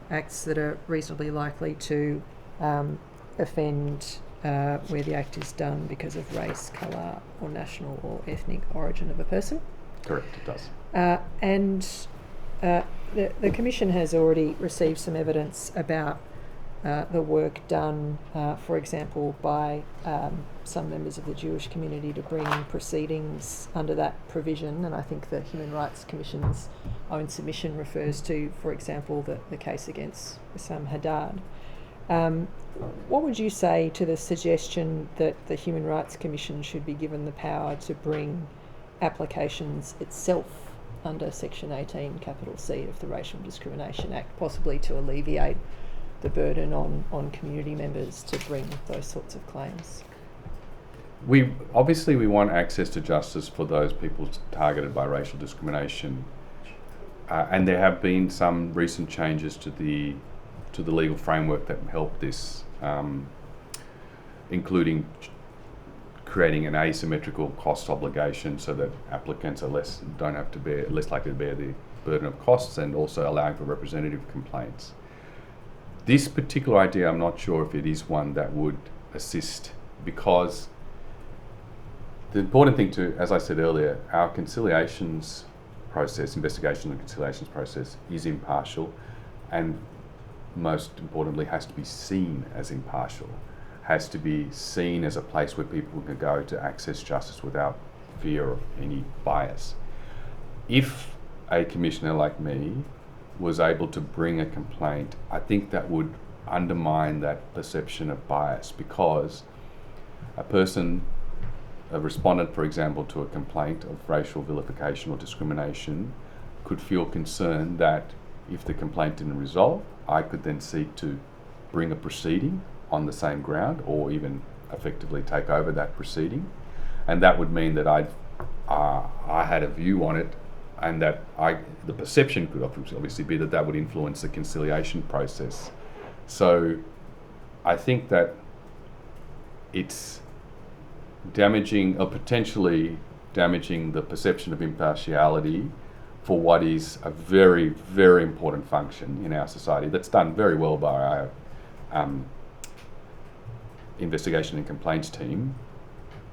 acts that are reasonably likely to offend where the act is done because of race, colour or national or ethnic origin of a person?
Correct, it does.
And the Commission has already received some evidence about the work done, for example, by some members of the Jewish community to bring proceedings under that provision, and I think the Human Rights Commission's own submission refers to, for example, the case against Wissam Haddad. What would you say to the suggestion that the Human Rights Commission should be given the power to bring applications itself under Section 18 capital C of the Racial Discrimination Act, possibly to alleviate the burden on community members to bring those sorts of claims?
We want access to justice for those people targeted by racial discrimination, and there have been some recent changes to the legal framework that help this, including creating an asymmetrical cost obligation so that applicants are less likely to bear the burden of costs, and also allowing for representative complaints. This particular idea, I'm not sure if it is one that would assist, because the important thing to, as I said earlier, our conciliations process, investigation and conciliations process, is impartial, and most importantly has to be seen as impartial, has to be seen as a place where people can go to access justice without fear of any bias. If a commissioner like me was able to bring a complaint, I think that would undermine that perception of bias, because a respondent, for example, to a complaint of racial vilification or discrimination could feel concerned that if the complaint didn't resolve, I could then seek to bring a proceeding on the same ground, or even effectively take over that proceeding. And that would mean that I had a view on it, and that the perception could obviously be that would influence the conciliation process. So I think that it's damaging, or potentially damaging, the perception of impartiality for what is a very, very important function in our society that's done very well by our investigation and complaints team,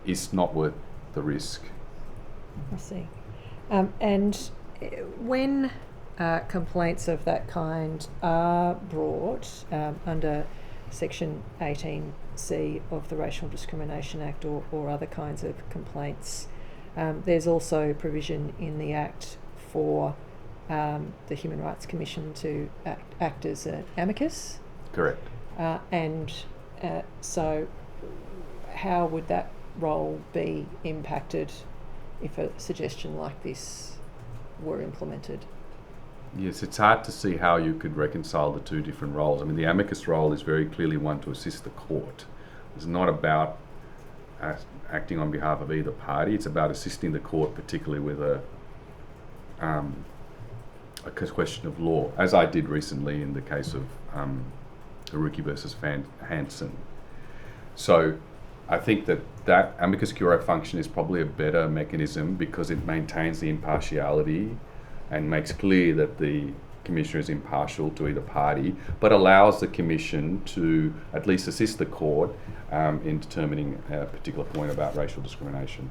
is not worth the risk.
I see. And when complaints of that kind are brought under Section 18C of the Racial Discrimination Act, or other kinds of complaints, there's also provision in the Act for the Human Rights Commission to act as an amicus.
Correct.
So how would that role be impacted if a suggestion like this were implemented?
Yes, it's hard to see how you could reconcile the two different roles. I mean, the amicus role is very clearly one to assist the court. It's not about acting on behalf of either party. It's about assisting the court, particularly with a question of law, as I did recently in the case of Haruki versus Hansen. So I think that amicus curiae function is probably a better mechanism, because it maintains the impartiality and makes clear that the commissioner is impartial to either party, but allows the commission to at least assist the court in determining a particular point about racial discrimination.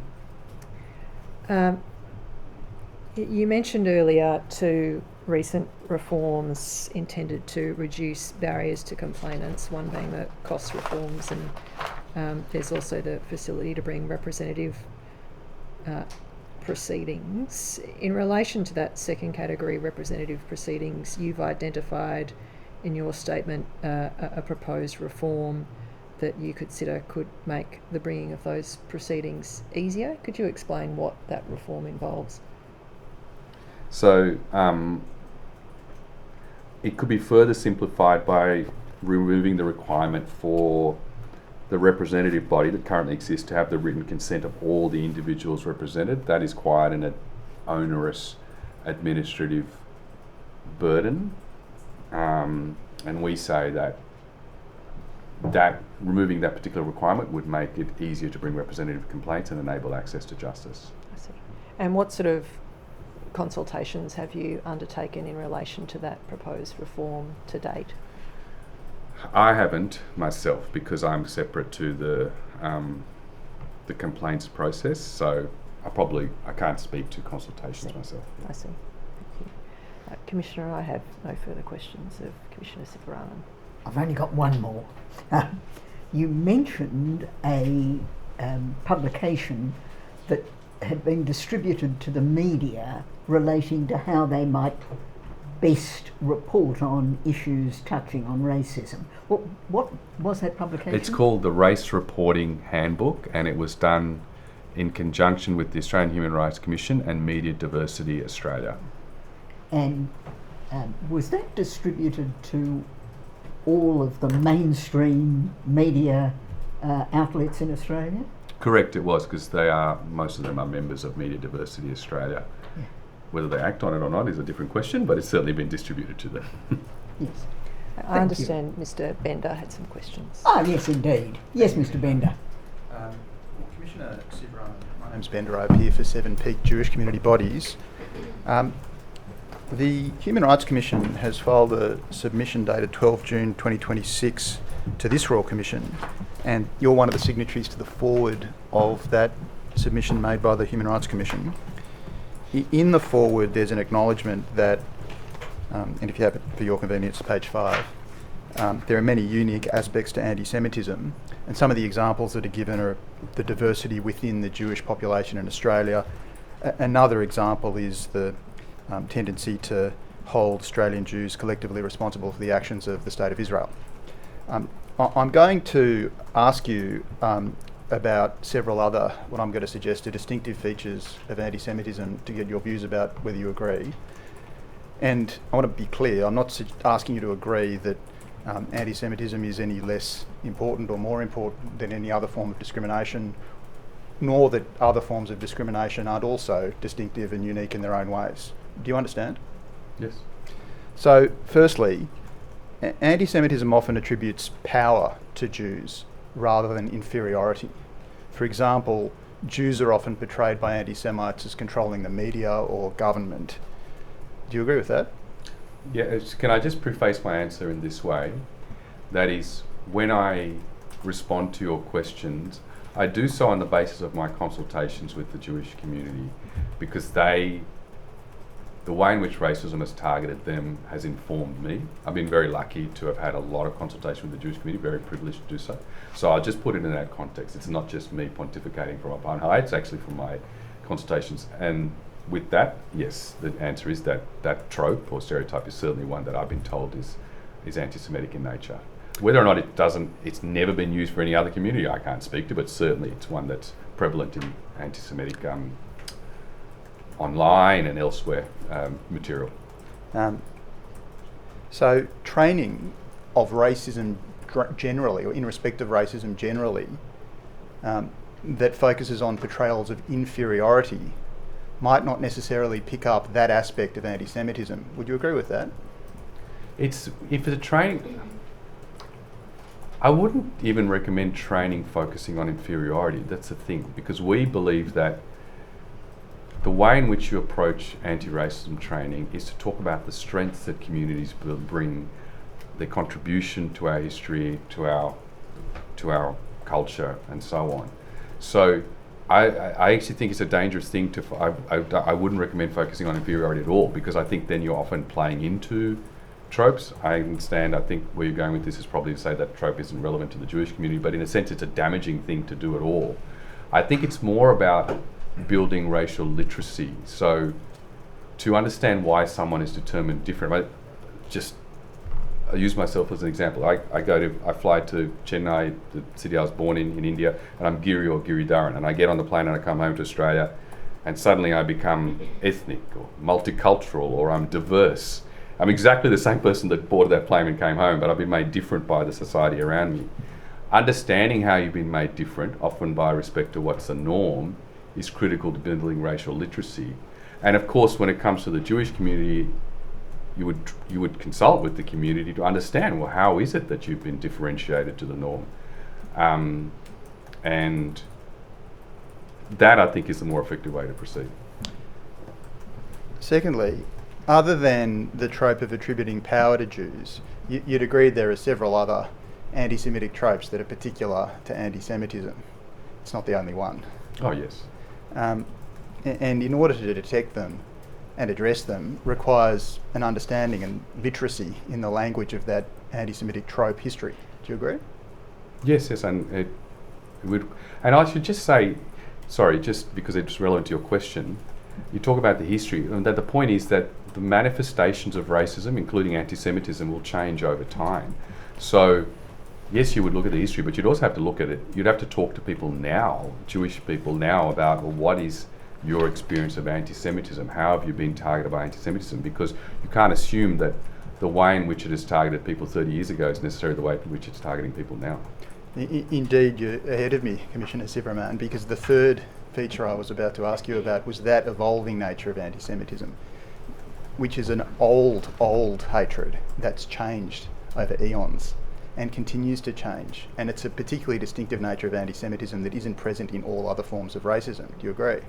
You mentioned earlier two recent reforms intended to reduce barriers to complainants, one being the cost reforms, and there's also the facility to bring representative proceedings. In relation to that second category, representative proceedings, you've identified in your statement a proposed reform that you consider could make the bringing of those proceedings easier. Could you explain what that reform involves?
So it could be further simplified by removing the requirement for the representative body that currently exists to have the written consent of all the individuals represented. That is quite an onerous administrative burden, and we say that removing that particular requirement would make it easier to bring representative complaints and enable access to justice.
I see. And what sort of consultations have you undertaken in relation to that proposed reform to date?
I haven't myself, because I'm separate to the complaints process, so I can't speak to consultations myself.
I see. Thank you. Commissioner, I have no further questions of Commissioner Sivaraman.
I've only got one more. You mentioned a publication that had been distributed to the media relating to how they might best report on issues touching on racism. What was that publication?
It's called the Race Reporting Handbook, and it was done in conjunction with the Australian Human Rights Commission and Media Diversity Australia.
And was that distributed to all of the mainstream media outlets in Australia?
Correct, it was, because most of them are members of Media Diversity Australia.
Yeah.
Whether they act on it or not is a different question, but it's certainly been distributed to them.
Yes.
I understand Mr. Bender had some questions.
Oh, yes, indeed. Yes, Mr. Bender.
Commissioner Sivaraman, my name's Ben Rope here for Seven Peak Jewish Community Bodies. The Human Rights Commission has filed a submission dated 12 June 2026 to this Royal Commission, and you're one of the signatories to the forward of that submission made by the Human Rights Commission. In the forward, there's an acknowledgement that, and if you have it for your convenience, page 5, there are many unique aspects to anti-Semitism, and some of the examples that are given are the diversity within the Jewish population in Australia. Another example is the tendency to hold Australian Jews collectively responsible for the actions of the State of Israel. I'm going to ask you about several other, what I'm going to suggest are distinctive features of anti-Semitism to get your views about whether you agree. And I want to be clear, I'm not asking you to agree that anti-Semitism is any less important or more important than any other form of discrimination, nor that other forms of discrimination aren't also distinctive and unique in their own ways. Do you understand?
Yes.
So, firstly, anti-Semitism often attributes power to Jews rather than inferiority. For example, Jews are often portrayed by anti-Semites as controlling the media or government. Do you agree with that?
Yeah, can I just preface my answer in this way? That is, when I respond to your questions, I do so on the basis of my consultations with the Jewish community, because the way in which racism has targeted them has informed me. I've been very lucky to have had a lot of consultation with the Jewish community, very privileged to do so. So I'll just put it in that context. It's not just me pontificating from up on high, it's actually from my consultations. And with that, yes, the answer is that that trope or stereotype is certainly one that I've been told is anti-Semitic in nature. Whether or not it's never been used for any other community, I can't speak to, but certainly it's one that's prevalent in anti-Semitic online and elsewhere material.
So training of racism generally, or in respect of racism generally, that focuses on portrayals of inferiority might not necessarily pick up that aspect of anti-Semitism. Would you agree with that?
If it's a training, I wouldn't even recommend training focusing on inferiority. That's the thing, because we believe that the way in which you approach anti-racism training is to talk about the strengths that communities bring, their contribution to our history, to our culture, and so on. So I actually think it's a dangerous thing I wouldn't recommend focusing on inferiority at all, because I think then you're often playing into tropes. I understand, I think where you're going with this is probably to say that trope isn't relevant to the Jewish community, but in a sense it's a damaging thing to do at all. I think it's more about building racial literacy. So to understand why someone is determined different, I'll use myself as an example. I fly to Chennai, the city I was born in India, and I'm Giri or Giridharan, and I get on the plane and I come home to Australia, and suddenly I become ethnic or multicultural, or I'm diverse. I'm exactly the same person that boarded that plane and came home, but I've been made different by the society around me. Understanding how you've been made different, often by respect to what's the norm, is critical to building racial literacy. And of course, when it comes to the Jewish community, you would consult with the community to understand, well, how is it that you've been differentiated to the norm? And that, I think, is the more effective way to proceed.
Secondly, other than the trope of attributing power to Jews, you'd agree there are several other anti-Semitic tropes that are particular to anti-Semitism. It's not the only one.
Oh, yes.
And in order to detect them and address them requires an understanding and literacy in the language of that anti-Semitic trope history. Do you agree?
Yes, and it would. And I should just say, sorry, just because it's relevant to your question, you talk about the history, and that the point is that the manifestations of racism, including anti-Semitism, will change over time. So, yes, you would look at the history, but you'd also have to look at it. You'd have to talk to people now, Jewish people now, about, well, what is your experience of anti-Semitism? How have you been targeted by anti-Semitism? Because you can't assume that the way in which it has targeted people 30 years ago is necessarily the way in which it's targeting people now.
Indeed, you're ahead of me, Commissioner Sivaraman, because the third feature I was about to ask you about was that evolving nature of anti-Semitism, which is an old hatred that's changed over eons. and continues to change. And it's a particularly distinctive nature of anti-Semitism that isn't present in all other forms of racism. Do you agree?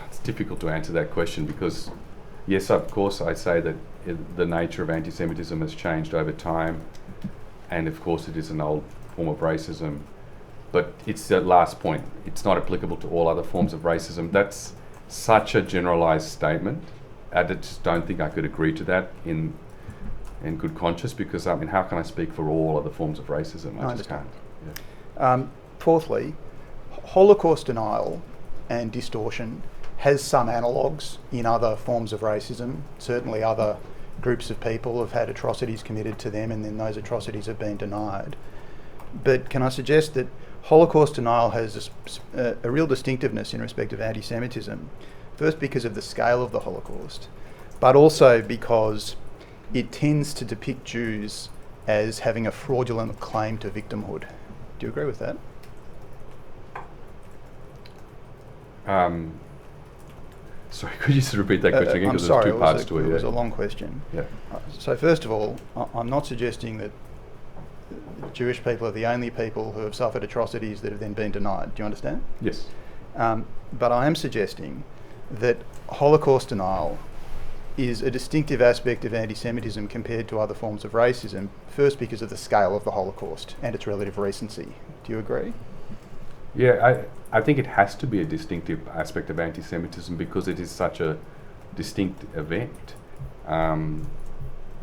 It's difficult to answer that question because, yes, of course, I say that the nature of anti-Semitism has changed over time, and of course it is an old form of racism. But it's that last point. It's not applicable to all other forms of racism. That's such a generalised statement. I just don't think I could agree to that in good conscience, because I mean, how can I speak for all other forms of racism? I just can't. Yeah.
Fourthly, Holocaust denial and distortion has some analogues in other forms of racism. Certainly other groups of people have had atrocities committed to them, and then those atrocities have been denied. But can I suggest that Holocaust denial has a real distinctiveness in respect of anti-Semitism, first because of the scale of the Holocaust, but also because it tends to depict Jews as having a fraudulent claim to victimhood. Do you agree with that?
Sorry, could you just repeat that question again?
I'm
Because
sorry,
there's two parts to it.
It was a long question.
Yeah.
So first of all, I'm not suggesting that Jewish people are the only people who have suffered atrocities that have then been denied. Do you understand?
Yes.
But I am suggesting that Holocaust denial is a distinctive aspect of anti-Semitism compared to other forms of racism, first because of the scale of the Holocaust and its relative recency. Do you agree?
Yeah, I think it has to be a distinctive aspect of anti-Semitism because it is such a distinct event.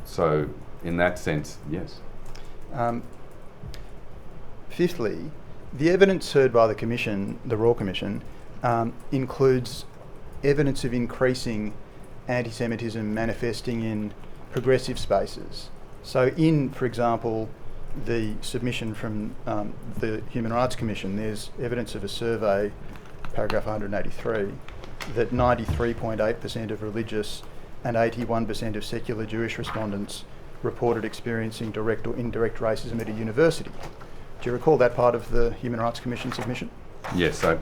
So, in that sense, yes.
Fifthly, the evidence heard by the Commission, the Royal Commission, includes evidence of increasing anti-Semitism manifesting in progressive spaces. So in, for example, the submission from the Human Rights Commission, there's evidence of a survey, paragraph 183, that 93.8% of religious and 81% of secular Jewish respondents reported experiencing direct or indirect racism at a university. Do you recall that part of the Human Rights Commission submission?
Yes, I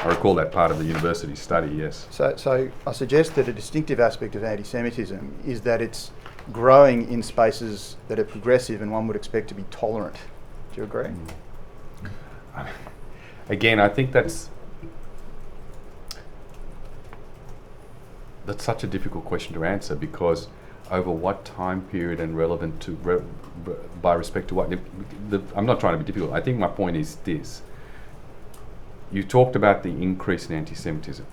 recall that part of the university study, yes.
So I suggest that a distinctive aspect of anti-Semitism is that it's growing in spaces that are progressive and one would expect to be tolerant. Do you agree?
Again, I think that's such a difficult question to answer, because over what time period and relevant to by respect to what? I'm not trying to be difficult. I think my point is this. You talked about the increase in anti-Semitism.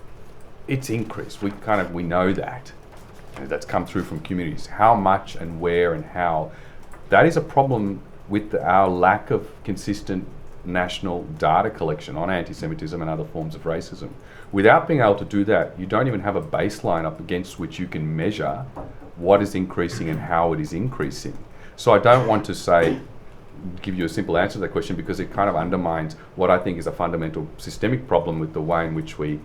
It's increased. We know that. That's come through from communities. How much and where and how, that is a problem with our lack of consistent national data collection on anti-Semitism and other forms of racism. Without being able to do that, you don't even have a baseline up against which you can measure what is increasing and how it is increasing. So I don't want to give you a simple answer to that question, because it kind of undermines what I think is a fundamental systemic problem with the way in which we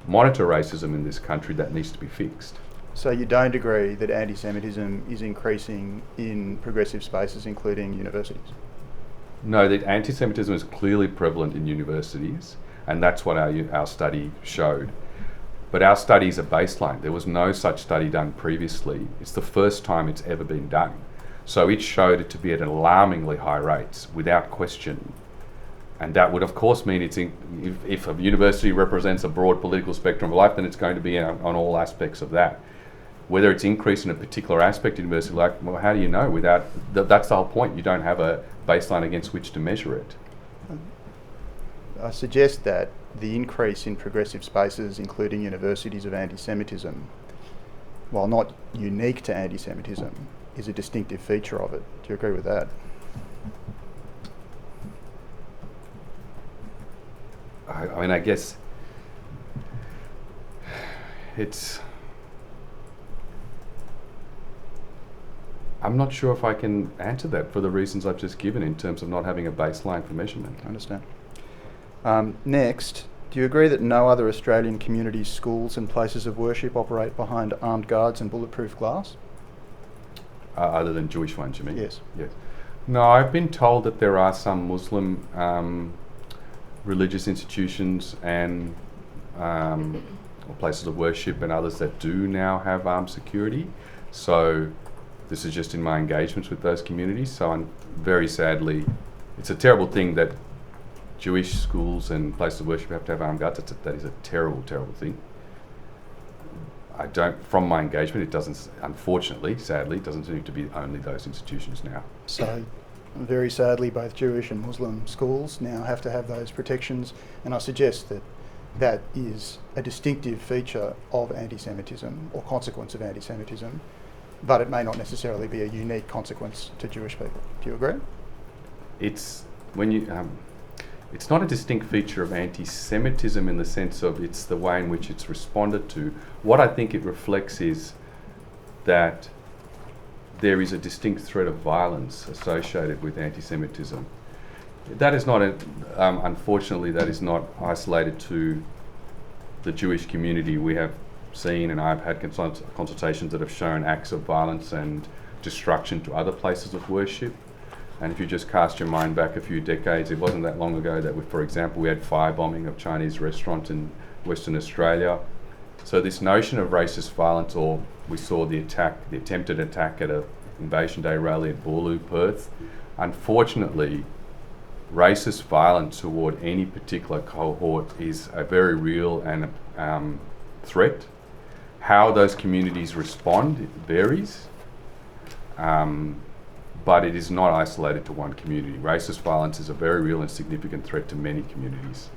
monitor racism in this country that needs to be fixed.
So you don't agree that anti-Semitism is increasing in progressive spaces, including universities?
No, that anti-Semitism is clearly prevalent in universities, and that's what our study showed. But our study is a baseline. There was no such study done previously. It's the first time it's ever been done. So it showed it to be at alarmingly high rates, without question. And that would, of course, mean if a university represents a broad political spectrum of life, then it's going to be on all aspects of that. Whether it's increased in a particular aspect of university life, well, how do you know? That's the whole point. You don't have a baseline against which to measure it.
I suggest that the increase in progressive spaces, including universities, of anti-Semitism, while not unique to anti-Semitism, is a distinctive feature of it. Do you agree with that?
I mean, I guess I'm not sure if I can answer that for the reasons I've just given in terms of not having a baseline for measurement.
I understand. Next, do you agree that no other Australian communities, schools and places of worship operate behind armed guards and bulletproof glass?
Other than Jewish ones, you mean?
Yes.
Yes. No, I've been told that there are some Muslim religious institutions and or places of worship and others that do now have armed security. So this is just in my engagements with those communities. So I'm very sadly, it's a terrible thing that Jewish schools and places of worship have to have armed guards. That is a terrible, terrible thing. From my engagement, it doesn't, unfortunately, sadly, it doesn't seem to be only those institutions now.
So, very sadly, both Jewish and Muslim schools now have to have those protections, and I suggest that that is a distinctive feature of anti-Semitism or consequence of anti-Semitism, but it may not necessarily be a unique consequence to Jewish people. Do you agree?
It's not a distinct feature of anti-Semitism in the sense of it's the way in which it's responded to. What I think it reflects is that there is a distinct threat of violence associated with anti-Semitism. That is not, unfortunately, that is not isolated to the Jewish community. We have seen, and I've had consultations that have shown acts of violence and destruction to other places of worship. And if you just cast your mind back a few decades, it wasn't that long ago that, for example, we had firebombing of Chinese restaurants in Western Australia. So this notion of racist violence, or we saw the attempted attack at an Invasion Day rally at Boorloo, Perth. Unfortunately, racist violence toward any particular cohort is a very real and threat. How those communities respond varies. But it is not isolated to one community. Racist violence is a very real and significant threat to many communities.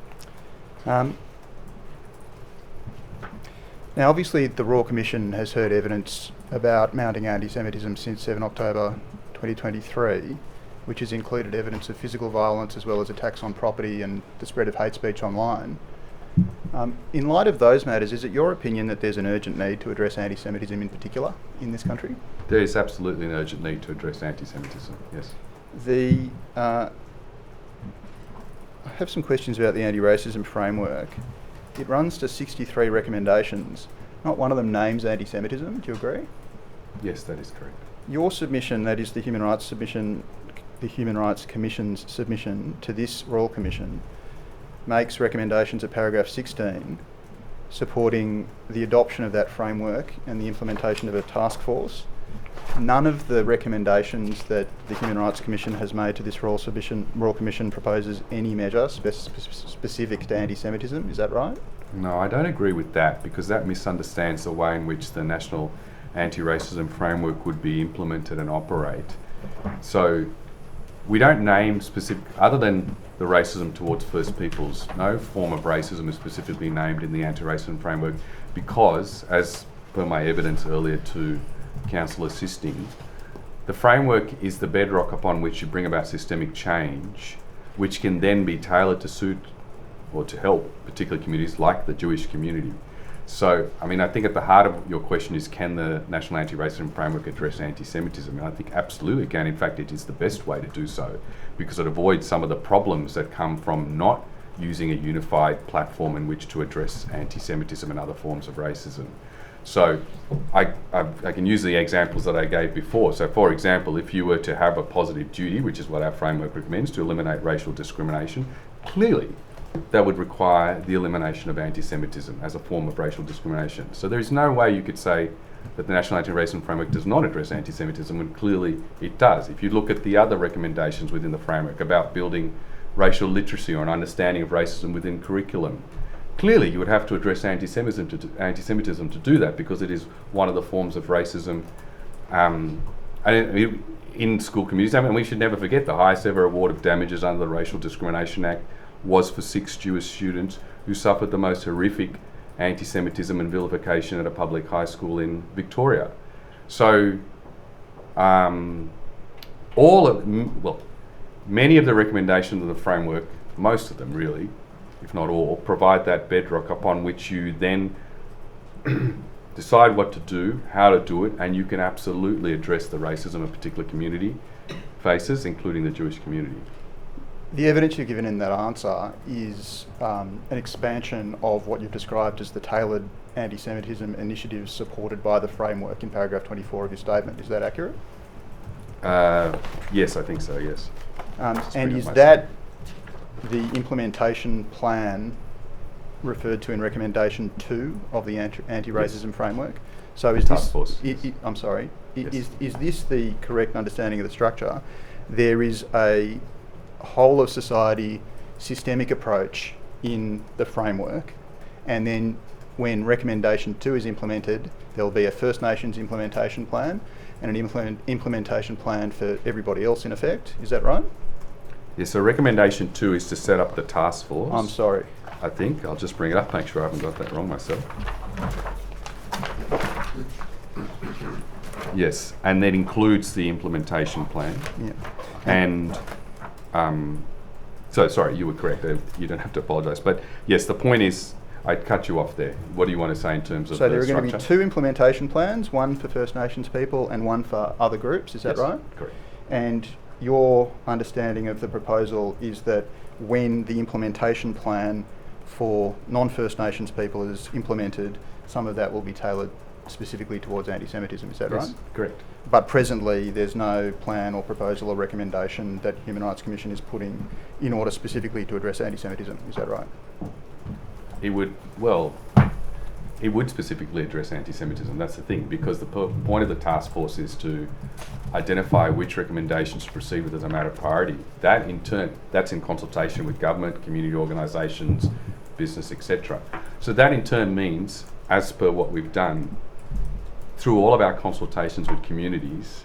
Now, obviously, the Royal Commission has heard evidence about mounting anti-Semitism since 7 October 2023, which has included evidence of physical violence as well as attacks on property and the spread of hate speech online. In light of those matters, is it your opinion that there's an urgent need to address anti-Semitism in particular in this country?
There is absolutely an urgent need to address anti-Semitism, yes.
I have some questions about the anti-racism framework. It runs to 63 recommendations. Not one of them names anti-Semitism, do you agree?
Yes, that is correct.
Your submission, that is the Human Rights Commission's submission to this Royal Commission, makes recommendations at paragraph 16 supporting the adoption of that framework and the implementation of a task force. None of the recommendations that the Human Rights Commission has made to this Royal Commission proposes any measure specific to anti-Semitism, is that right?
No, I don't agree with that, because that misunderstands the way in which the National Anti-Racism Framework would be implemented and operate. So we don't name specific, other than the racism towards First Peoples, no form of racism is specifically named in the Anti-Racism Framework, because, as per my evidence earlier to Council assisting, the framework is the bedrock upon which you bring about systemic change, which can then be tailored to suit or to help particular communities like the Jewish community. So, I mean, I think at the heart of your question is, can the National Anti-Racism Framework address anti-Semitism? And I think absolutely it can. In fact, it is the best way to do so, because it avoids some of the problems that come from not using a unified platform in which to address anti-Semitism and other forms of racism. So I can use the examples that I gave before. So, for example, if you were to have a positive duty, which is what our framework recommends, to eliminate racial discrimination, clearly that would require the elimination of anti-Semitism as a form of racial discrimination. So there is no way you could say that the National Anti-Racism Framework does not address anti-Semitism, when clearly it does. If you look at the other recommendations within the framework about building racial literacy or an understanding of racism within curriculum, clearly you would have to address anti-Semitism to do that, because it is one of the forms of racism in school communities. I mean, we should never forget the highest ever award of damages under the Racial Discrimination Act was for 6 Jewish students who suffered the most horrific anti-Semitism and vilification at a public high school in Victoria. So many of the recommendations of the framework, most of them really, if not all, provide that bedrock upon which you then decide what to do, how to do it, and you can absolutely address the racism a particular community faces, including the Jewish community.
The evidence you've given in that answer is an expansion of what you've described as the tailored anti-Semitism initiatives supported by the framework in paragraph 24 of your statement. Is that accurate?
Yes, I think so, yes.
And is that the implementation plan referred to in recommendation 2 of the anti-racism framework. So is
Task
this?
force,
I'm sorry.
Yes.
Is this the correct understanding of the structure? There is a whole of society systemic approach in the framework, and then when recommendation 2 is implemented, there will be a First Nations implementation plan and an implementation plan for everybody else in effect. Is that right?
Yes, so recommendation 2 is to set up the task force.
I'm sorry.
I think. I'll just bring it up, make sure I haven't got that wrong myself. Yes, and that includes the implementation plan.
Yeah.
And so, sorry, you were correct. You don't have to apologise. But yes, the point is, I cut you off there. What do you want to say in terms of
So
the
there are going to be
structure?
2 implementation plans, one for First Nations people and one for other groups. Is that
Yes,
right?
correct.
And your understanding of the proposal is that when the implementation plan for non-First Nations people is implemented, some of that will be tailored specifically towards anti-Semitism. Is that
Yes,
right?
correct.
But presently there's no plan or proposal or recommendation that Human Rights Commission is putting in order specifically to address anti-Semitism. Is that right?
It would specifically address anti-Semitism. That's the thing, because the point of the task force is to identify which recommendations to proceed with as a matter of priority. That in turn, that's in consultation with government, community organisations, business, etc. So that in turn means, as per what we've done, through all of our consultations with communities,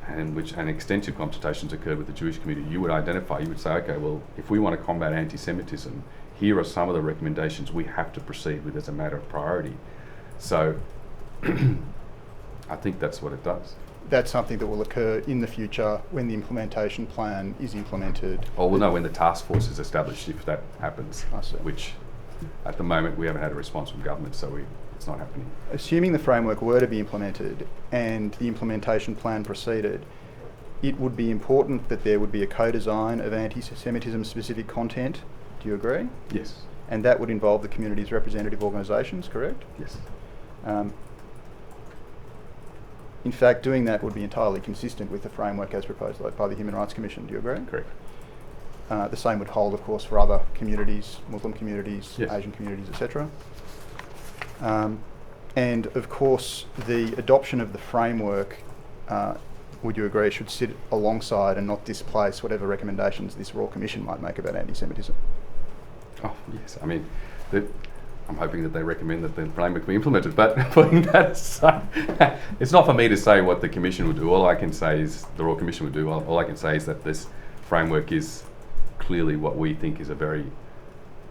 and extensive consultations occurred with the Jewish community, you would say, okay, well, if we want to combat anti-Semitism, here are some of the recommendations we have to proceed with as a matter of priority. So I think that's what it does.
That's something that will occur in the future when the implementation plan is implemented.
Or we'll know when the task force is established, if that happens,
I see.
which at the moment we haven't had a response from government, so it's not happening.
Assuming the framework were to be implemented and the implementation plan proceeded, it would be important that there would be a co-design of anti-Semitism specific content. Do you agree?
Yes.
And that would involve the community's representative organisations, correct?
Yes.
In fact, doing that would be entirely consistent with the framework as proposed by the Human Rights Commission. Do you agree?
Correct.
The same would hold, of course, for other communities, Muslim communities,
Yes.
Asian communities, etc. And of course, the adoption of the framework, would you agree, should sit alongside and not displace whatever recommendations this Royal Commission might make about anti-Semitism?
Oh, yes. I mean, I'm hoping that they recommend that the framework be implemented, but putting that aside, it's not for me to say what the Commission would do. All I can say is, the Royal Commission would do, all I can say is that this framework is clearly what we think is a very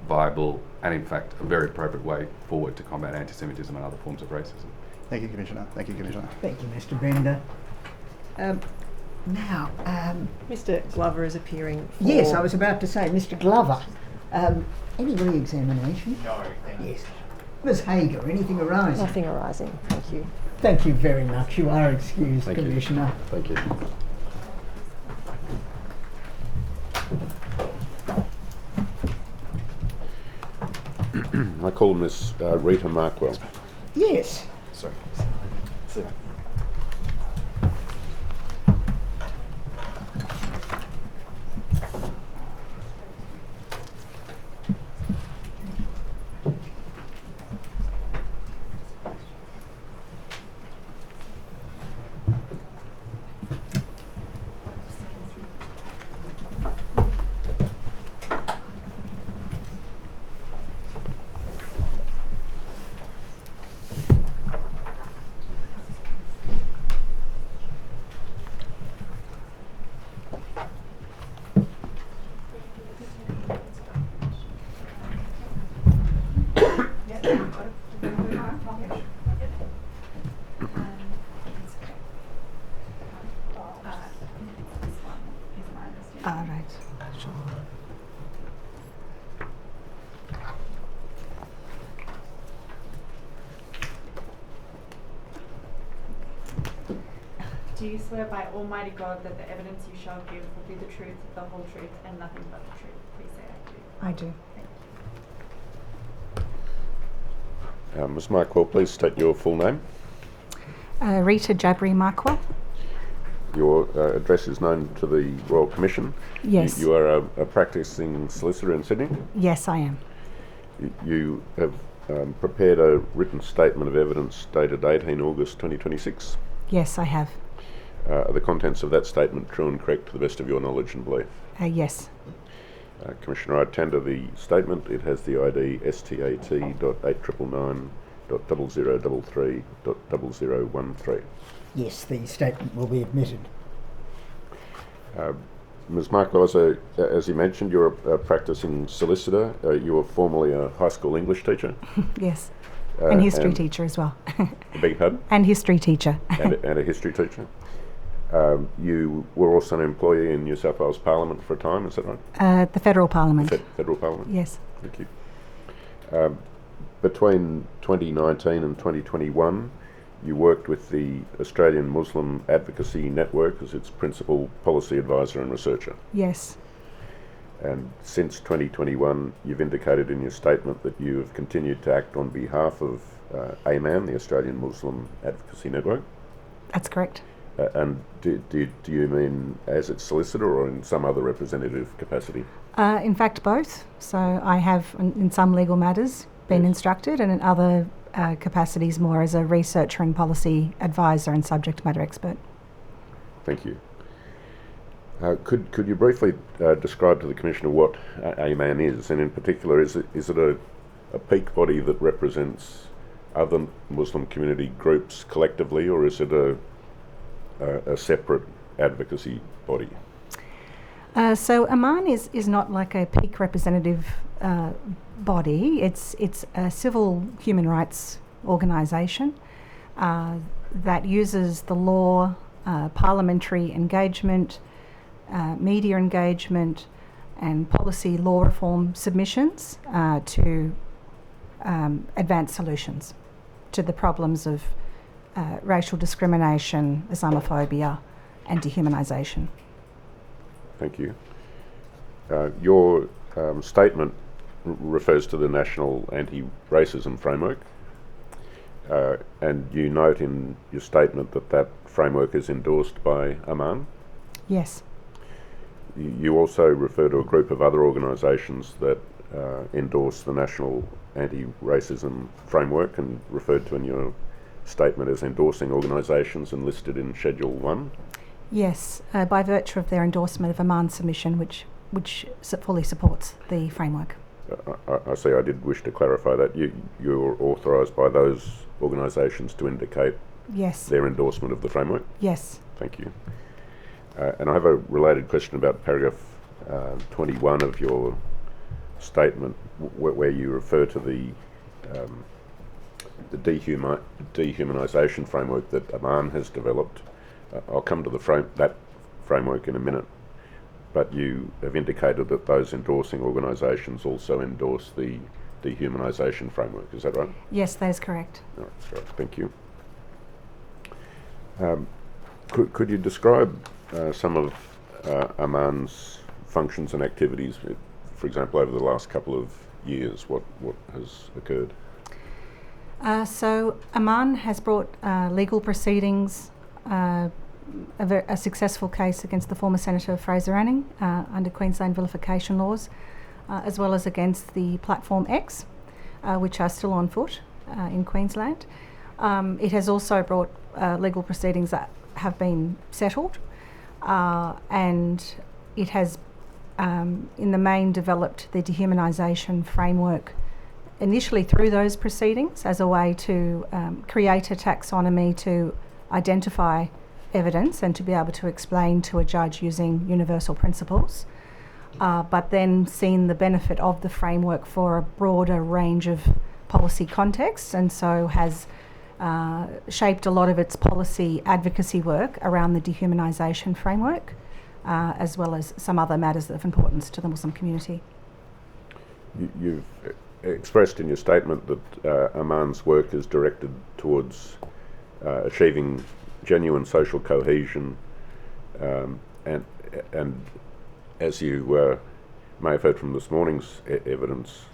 viable and, in fact, a very appropriate way forward to combat anti-Semitism and other forms of racism.
Thank you, Commissioner. Thank you, Commissioner.
Thank you, Mr. Bender. Now,
Mr. Glover is appearing for...
yes, I was about to say, Mr. Glover, any re-examination?
No, thank you.
Yes. Ms. Hager, anything arising?
Nothing arising, thank you.
Thank you very much. You are excused,
Thank you.
Commissioner.
Thank you.
I call Miss Rita Markwell.
Yes.
Sorry.
All right.
Do you swear by Almighty God that the evidence you shall give will be the truth, the whole truth, and nothing but the truth? Please say I do.
I do.
Thank you.
Ms Markwell, please state your full name.
Rita Jabri Markwell.
Your address is known to the Royal Commission.
Yes.
You are a practising solicitor in Sydney.
Yes, I am.
You have prepared a written statement of evidence dated 18 August 2026.
Yes, I have.
Are the contents of that statement true and correct to the best of your knowledge and belief?
Yes.
Commissioner, I tender the statement. It has the ID STAT.8999.0033.0013.
Yes, the statement will be admitted.
Ms. Markwell, as you mentioned, you're a practicing solicitor. You were formerly a high school English teacher.
Yes. And history teacher as well.
I beg your pardon?
And history teacher.
and a history teacher. You were also an employee in New South Wales Parliament for a time, is that right?
The Federal Parliament.
Federal Parliament?
Yes.
Thank you. Between 2019 and 2021, you worked with the Australian Muslim Advocacy Network as its principal policy advisor and researcher.
Yes.
And since 2021, you've indicated in your statement that you have continued to act on behalf of AMAN, the Australian Muslim Advocacy Network.
That's correct.
And do you mean as its solicitor or in some other representative capacity?
In fact, both. So I have, in some legal matters, been instructed, and in other capacities more as a researcher and policy advisor and subject matter expert.
Thank you. Could you briefly describe to the Commissioner what AMAN is, and in particular, is it a peak body that represents other Muslim community groups collectively, or is it a separate advocacy body?
So AMAN is not like a peak representative body. It's a civil human rights organisation that uses the law, parliamentary engagement, media engagement and policy law reform submissions to advance solutions to the problems of racial discrimination, Islamophobia and dehumanisation.
Thank you. Your statement refers to the National Anti-Racism Framework, and you note in your statement that framework is endorsed by AMAN.
Yes.
You also refer to a group of other organisations that endorse the National Anti-Racism Framework and referred to in your statement as endorsing organisations and listed in Schedule 1.
Yes, by virtue of their endorsement of AMAN's submission, which fully supports the framework.
I see. I did wish to clarify that. You're authorised by those organisations to indicate
yes.
their endorsement of the framework?
Yes.
Thank you. And I have a related question about paragraph 21 of your statement, where you refer to the dehumanisation framework that AMAN has developed. I'll come to that framework in a minute, but you have indicated that those endorsing organisations also endorse the dehumanisation framework. Is that right?
Yes, that is correct.
Oh, that's right. Thank you. Could you describe some of AMAN's functions and activities, for example, over the last couple of years? What has occurred?
So AMAN has brought legal proceedings, a successful case against the former Senator Fraser Anning under Queensland vilification laws, as well as against the Platform X, which are still on foot in Queensland. It has also brought legal proceedings that have been settled, and it has in the main developed the dehumanisation framework initially through those proceedings as a way to create a taxonomy to identify evidence and to be able to explain to a judge using universal principles, but then seen the benefit of the framework for a broader range of policy contexts, and so has shaped a lot of its policy advocacy work around the dehumanisation framework, as well as some other matters of importance to the Muslim community.
You've expressed in your statement that AMAN's work is directed towards achieving genuine social cohesion, and as you may have heard from this morning's evidence,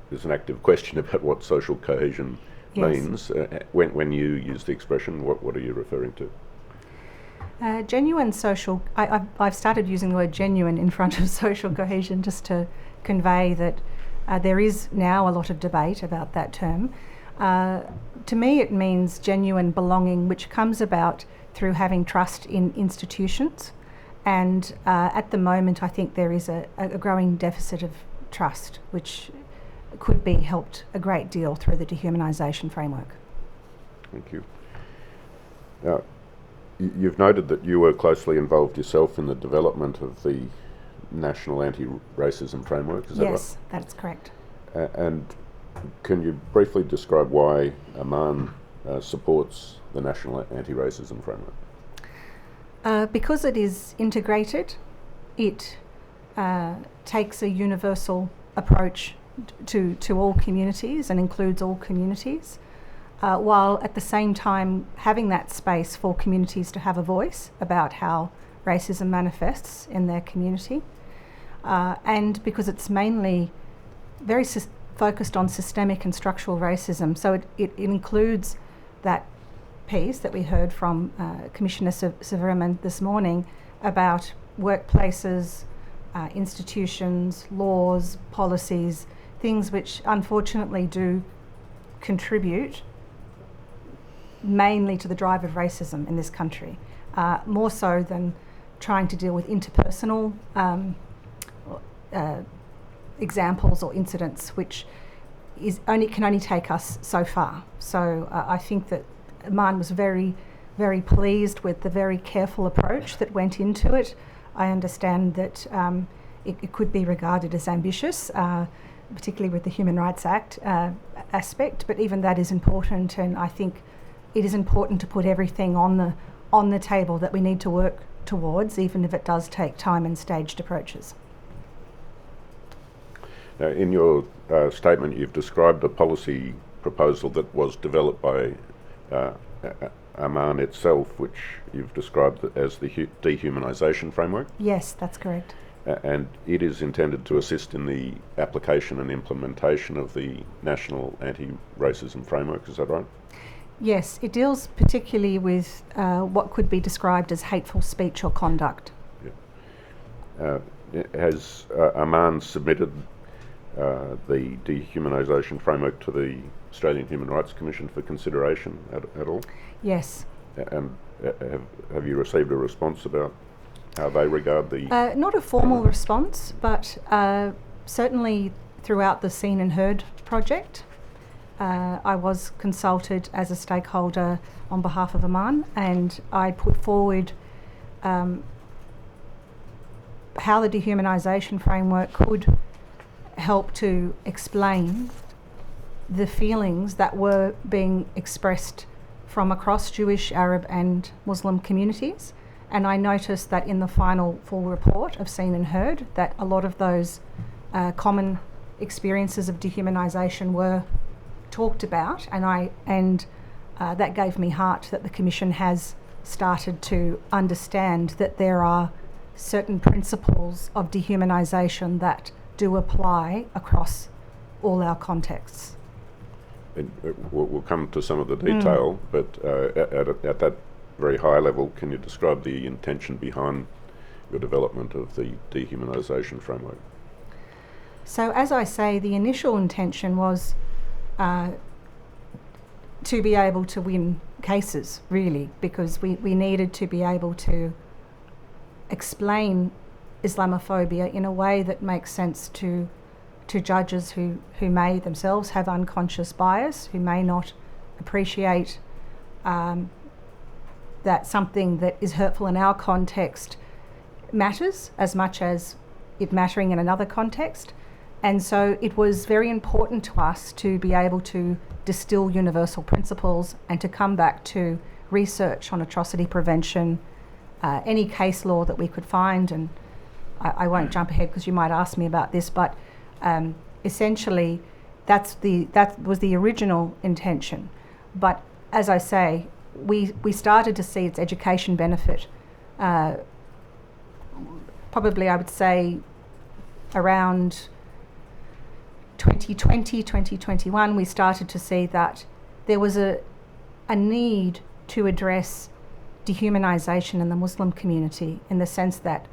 there's an active question about what social cohesion means. When you use the expression, what are you referring to?
Genuine social, I've started using the word genuine in front of social cohesion just to convey that There is now a lot of debate about that term. To me, it means genuine belonging, which comes about through having trust in institutions. And at the moment, I think there is a growing deficit of trust, which could be helped a great deal through the dehumanisation framework.
Thank you. Now, you've noted that you were closely involved yourself in the development of the National Anti-Racism Framework, is that right?
Yes, that's correct.
And can you briefly describe why Amman supports the National Anti-Racism Framework?
Because it is integrated, it takes a universal approach to all communities and includes all communities, while at the same time having that space for communities to have a voice about how racism manifests in their community. And because it's mainly very focused on systemic and structural racism, so it includes that piece that we heard from Commissioner Sivaraman this morning about workplaces, institutions, laws, policies, things which unfortunately do contribute mainly to the drive of racism in this country, more so than trying to deal with interpersonal examples or incidents, which can only take us so far. So I think that Amman was very, very pleased with the very careful approach that went into it. I understand that it could be regarded as ambitious, particularly with the Human Rights Act aspect, but even that is important, and I think it is important to put everything on the table that we need to work towards, even if it does take time and staged approaches.
Now, in your statement, you've described a policy proposal that was developed by Amman itself, which you've described as the dehumanisation framework.
Yes, that's correct.
And it is intended to assist in the application and implementation of the National Anti-Racism Framework, is that right?
Yes, it deals particularly with what could be described as hateful speech or conduct.
Yeah. Has Amman submitted the dehumanisation framework to the Australian Human Rights Commission for consideration at all?
Yes.
And have you received a response about how they regard the...
Not a formal response, but certainly throughout the Seen and Heard project, I was consulted as a stakeholder on behalf of Amman, and I put forward how the dehumanisation framework could help to explain the feelings that were being expressed from across Jewish, Arab and Muslim communities. And I noticed that in the final full report of Seen and Heard that a lot of those common experiences of dehumanisation were talked about, and that gave me heart that the Commission has started to understand that there are certain principles of dehumanisation that do apply across all our contexts.
We'll come to some of the detail, but at that very high level, can you describe the intention behind your development of the dehumanisation framework?
So, as I say, the initial intention was to be able to win cases, really, because we needed to be able to explain Islamophobia in a way that makes sense to judges who may themselves have unconscious bias, who may not appreciate that something that is hurtful in our context matters as much as it mattering in another context. And so it was very important to us to be able to distill universal principles and to come back to research on atrocity prevention, any case law that we could find, and I won't jump ahead because you might ask me about this, but essentially that was the original intention. But as I say, we started to see its education benefit probably, I would say, around 2020, 2021, we started to see that there was a need to address dehumanisation in the Muslim community, in the sense that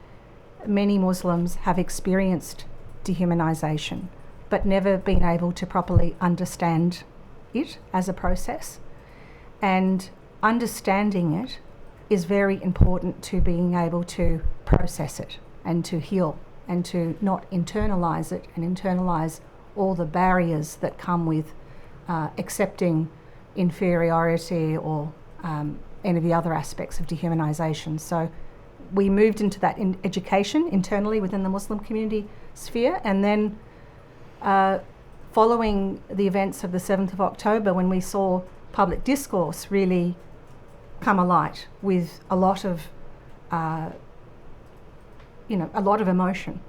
many Muslims have experienced dehumanisation but never been able to properly understand it as a process. And understanding it is very important to being able to process it and to heal and to not internalise it and internalise all the barriers that come with accepting inferiority or any of the other aspects of dehumanisation. So we moved into that in education internally within the Muslim community sphere, and then following the events of the 7th of October, when we saw public discourse really come alight with a lot of emotion.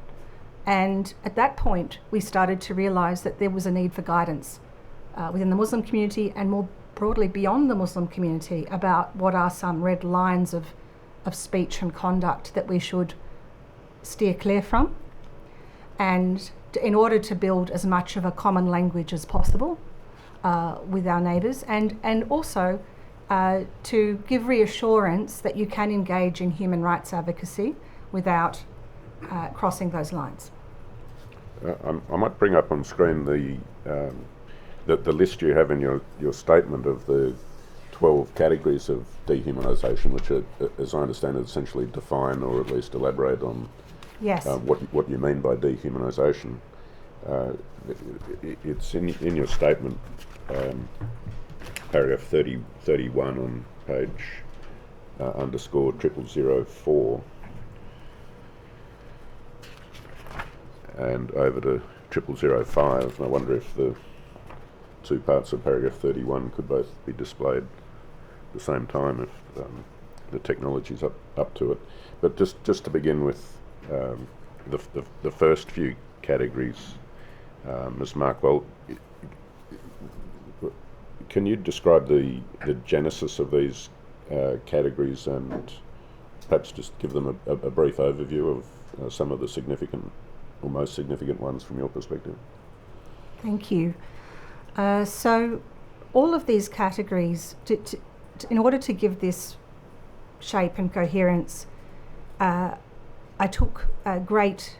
And at that point, we started to realise that there was a need for guidance within the Muslim community and more broadly beyond the Muslim community about what are some red lines of speech and conduct that we should steer clear from. And in order to build as much of a common language as possible with our neighbours, and also to give reassurance that you can engage in human rights advocacy without crossing those lines.
I might bring up on screen the list you have in your statement of the 12 categories of dehumanisation, which are, as I understand it, essentially define or at least elaborate on
Yes.
What you mean by dehumanisation. It's in your statement, paragraph 31 on page _0004 and over to 0005. And I wonder if the two parts of paragraph 31 could both be displayed at the same time if the technology's up to it. But just to begin with the first few categories, Ms. Markwell, can you describe the genesis of these categories and perhaps just give them a brief overview of some of the significant or most significant ones from your perspective?
Thank you. So all of these categories, in order to give this shape and coherence, I took great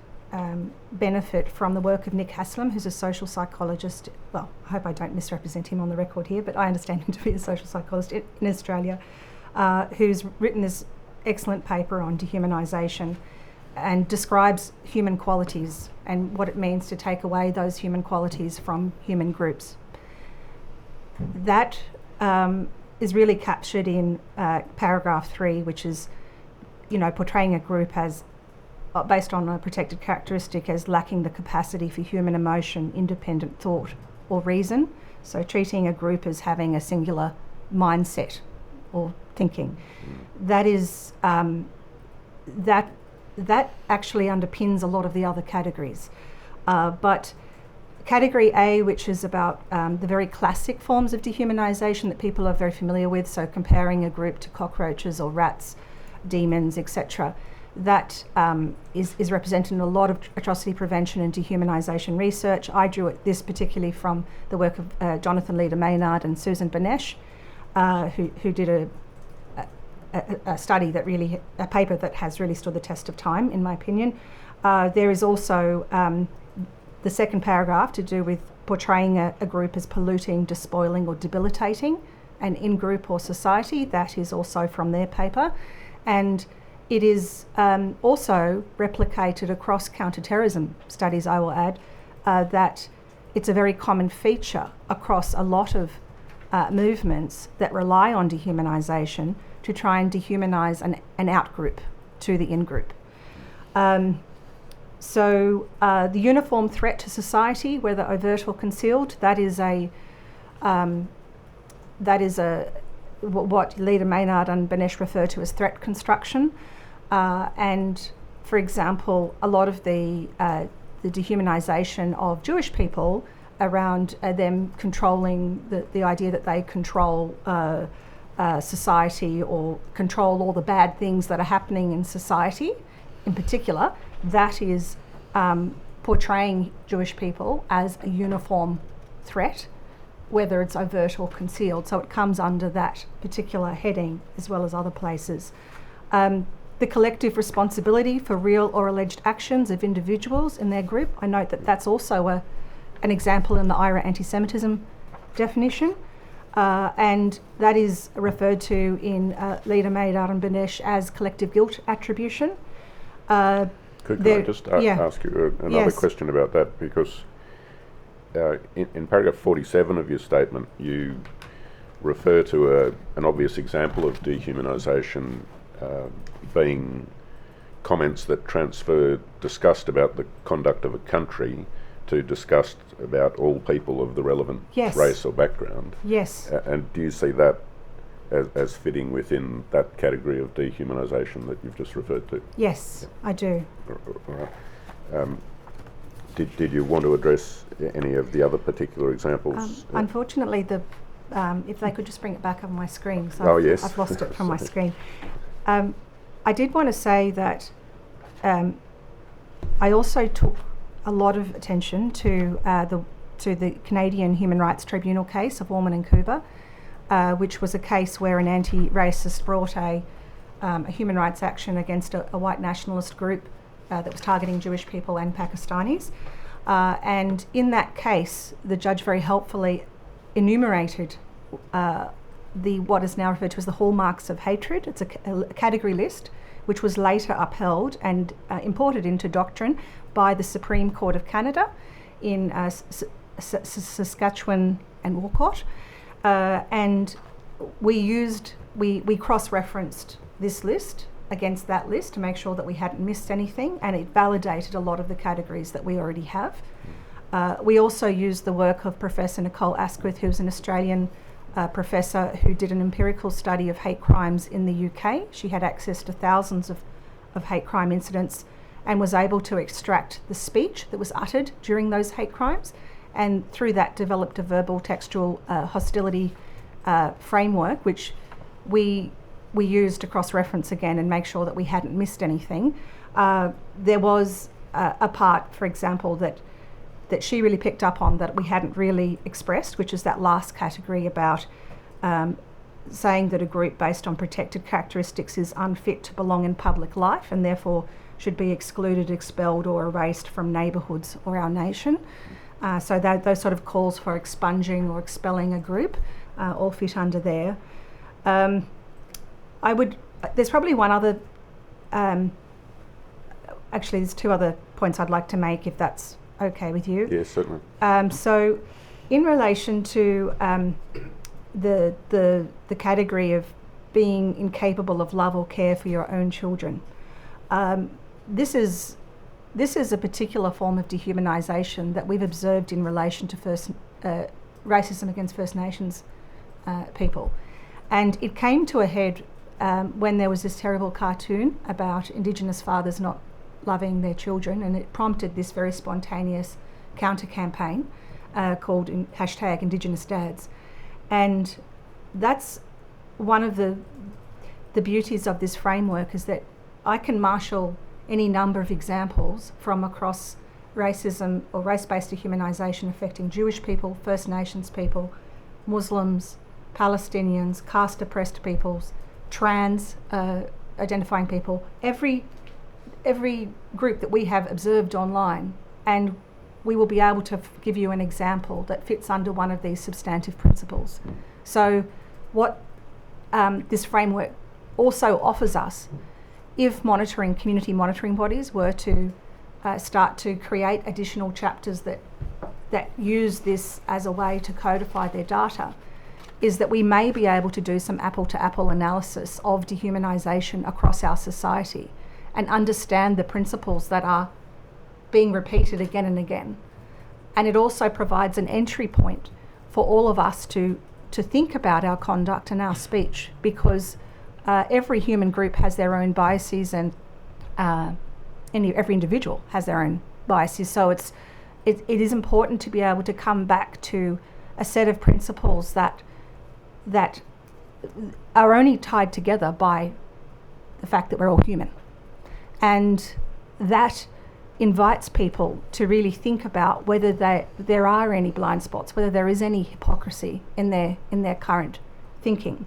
benefit from the work of Nick Haslam, who's a social psychologist. Well, I hope I don't misrepresent him on the record here, but I understand him to be a social psychologist in Australia, who's written this excellent paper on dehumanisation and describes human qualities and what it means to take away those human qualities from human groups. That is really captured in paragraph 3, which is, portraying a group as based on a protected characteristic as lacking the capacity for human emotion, independent thought or reason. So treating a group as having a singular mindset or thinking. That is that actually underpins a lot of the other categories. But category A, which is about the very classic forms of dehumanisation that people are very familiar with, so comparing a group to cockroaches or rats, demons, etc., that is represented in a lot of atrocity prevention and dehumanisation research. I drew this particularly from the work of Jonathan Leader-Maynard and Susan Benesch, who did a study that really, a paper that has really stood the test of time, in my opinion. There is also the second paragraph to do with portraying a group as polluting, despoiling or debilitating an in-group or society. That is also from their paper. And it is also replicated across counter-terrorism studies, I will add, that it's a very common feature across a lot of movements that rely on dehumanisation to try and dehumanise an out-group to the in-group. So the uniform threat to society, whether overt or concealed, that is what Leader-Maynard and Benesch refer to as threat construction. And, for example, a lot of the dehumanisation of Jewish people around them controlling the idea that they control society or control all the bad things that are happening in society in particular, that is portraying Jewish people as a uniform threat, whether it's overt or concealed. So it comes under that particular heading as well as other places. The collective responsibility for real or alleged actions of individuals in their group. I note that that's also an example in the IRA anti-Semitism definition, and that is referred to in Lida Meidaren Benesh as collective guilt attribution.
Could I just ask you another question about that? Because in paragraph 47 of your statement, you refer to an obvious example of dehumanisation being comments that transfer disgust about the conduct of a country to disgust about all people of the relevant race or background.
Yes.
And do you see that as fitting within that category of dehumanisation that you've just referred to?
Yes, I do.
Did you want to address any of the other particular examples?
Unfortunately, if they could just bring it back on my screen. So I've lost it from my screen. I did want to say that I also took a lot of attention to the Canadian Human Rights Tribunal case of Whine and Kuba, which was a case where an anti-racist brought a human rights action against a white nationalist group that was targeting Jewish people and Pakistanis. And in that case, the judge very helpfully enumerated what is now referred to as the hallmarks of hatred. It's a category list, which was later upheld and imported into doctrine by the Supreme Court of Canada in Saskatchewan and Walcott. And we cross-referenced this list against that list to make sure that we hadn't missed anything, and it validated a lot of the categories that we already have. We also used the work of Professor Nicole Asquith, who's an Australian professor who did an empirical study of hate crimes in the UK. She had access to thousands of hate crime incidents and was able to extract the speech that was uttered during those hate crimes, and through that developed a verbal textual hostility framework, which we used to cross-reference again and make sure that we hadn't missed anything. There was a part, for example, that she really picked up on that we hadn't really expressed, which is that last category about saying that a group based on protected characteristics is unfit to belong in public life and therefore should be excluded, expelled or erased from neighbourhoods or our nation. So those sort of calls for expunging or expelling a group all fit under there. There's probably one other, actually there's two other points I'd like to make, if that's okay with you.
Yes, certainly.
So in relation to the category of being incapable of love or care for your own children, this is a particular form of dehumanisation that we've observed in relation to racism against First Nations people. And it came to a head when there was this terrible cartoon about Indigenous fathers not loving their children, and it prompted this very spontaneous counter-campaign called hashtag Indigenous Dads. And that's one of the beauties of this framework, is that I can marshal any number of examples from across racism or race-based dehumanisation affecting Jewish people, First Nations people, Muslims, Palestinians, caste-oppressed peoples, trans identifying people, every group that we have observed online, and we will be able to give you an example that fits under one of these substantive principles. So what this framework also offers us, if community monitoring bodies were to start to create additional chapters that use this as a way to codify their data, is that we may be able to do some apple-to-apple analysis of dehumanisation across our society and understand the principles that are being repeated again and again. And it also provides an entry point for all of us to think about our conduct and our speech, because every human group has their own biases, and every individual has their own biases. So it is important to be able to come back to a set of principles that are only tied together by the fact that we're all human. And that invites people to really think about whether there are any blind spots, whether there is any hypocrisy in their current thinking,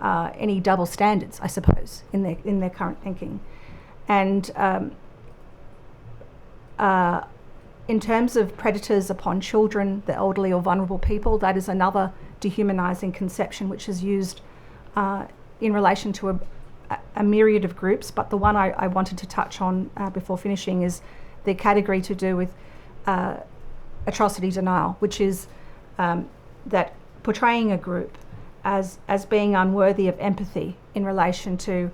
any double standards, I suppose, in their current thinking. And in terms of predators upon children, the elderly or vulnerable people, that is another dehumanising conception which is used in relation to a myriad of groups, but the one I wanted to touch on before finishing is the category to do with atrocity denial, which is that portraying a group as being unworthy of empathy in relation to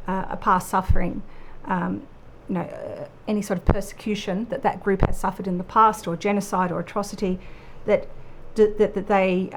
a past suffering, any sort of persecution that group has suffered in the past, or genocide or atrocity, that they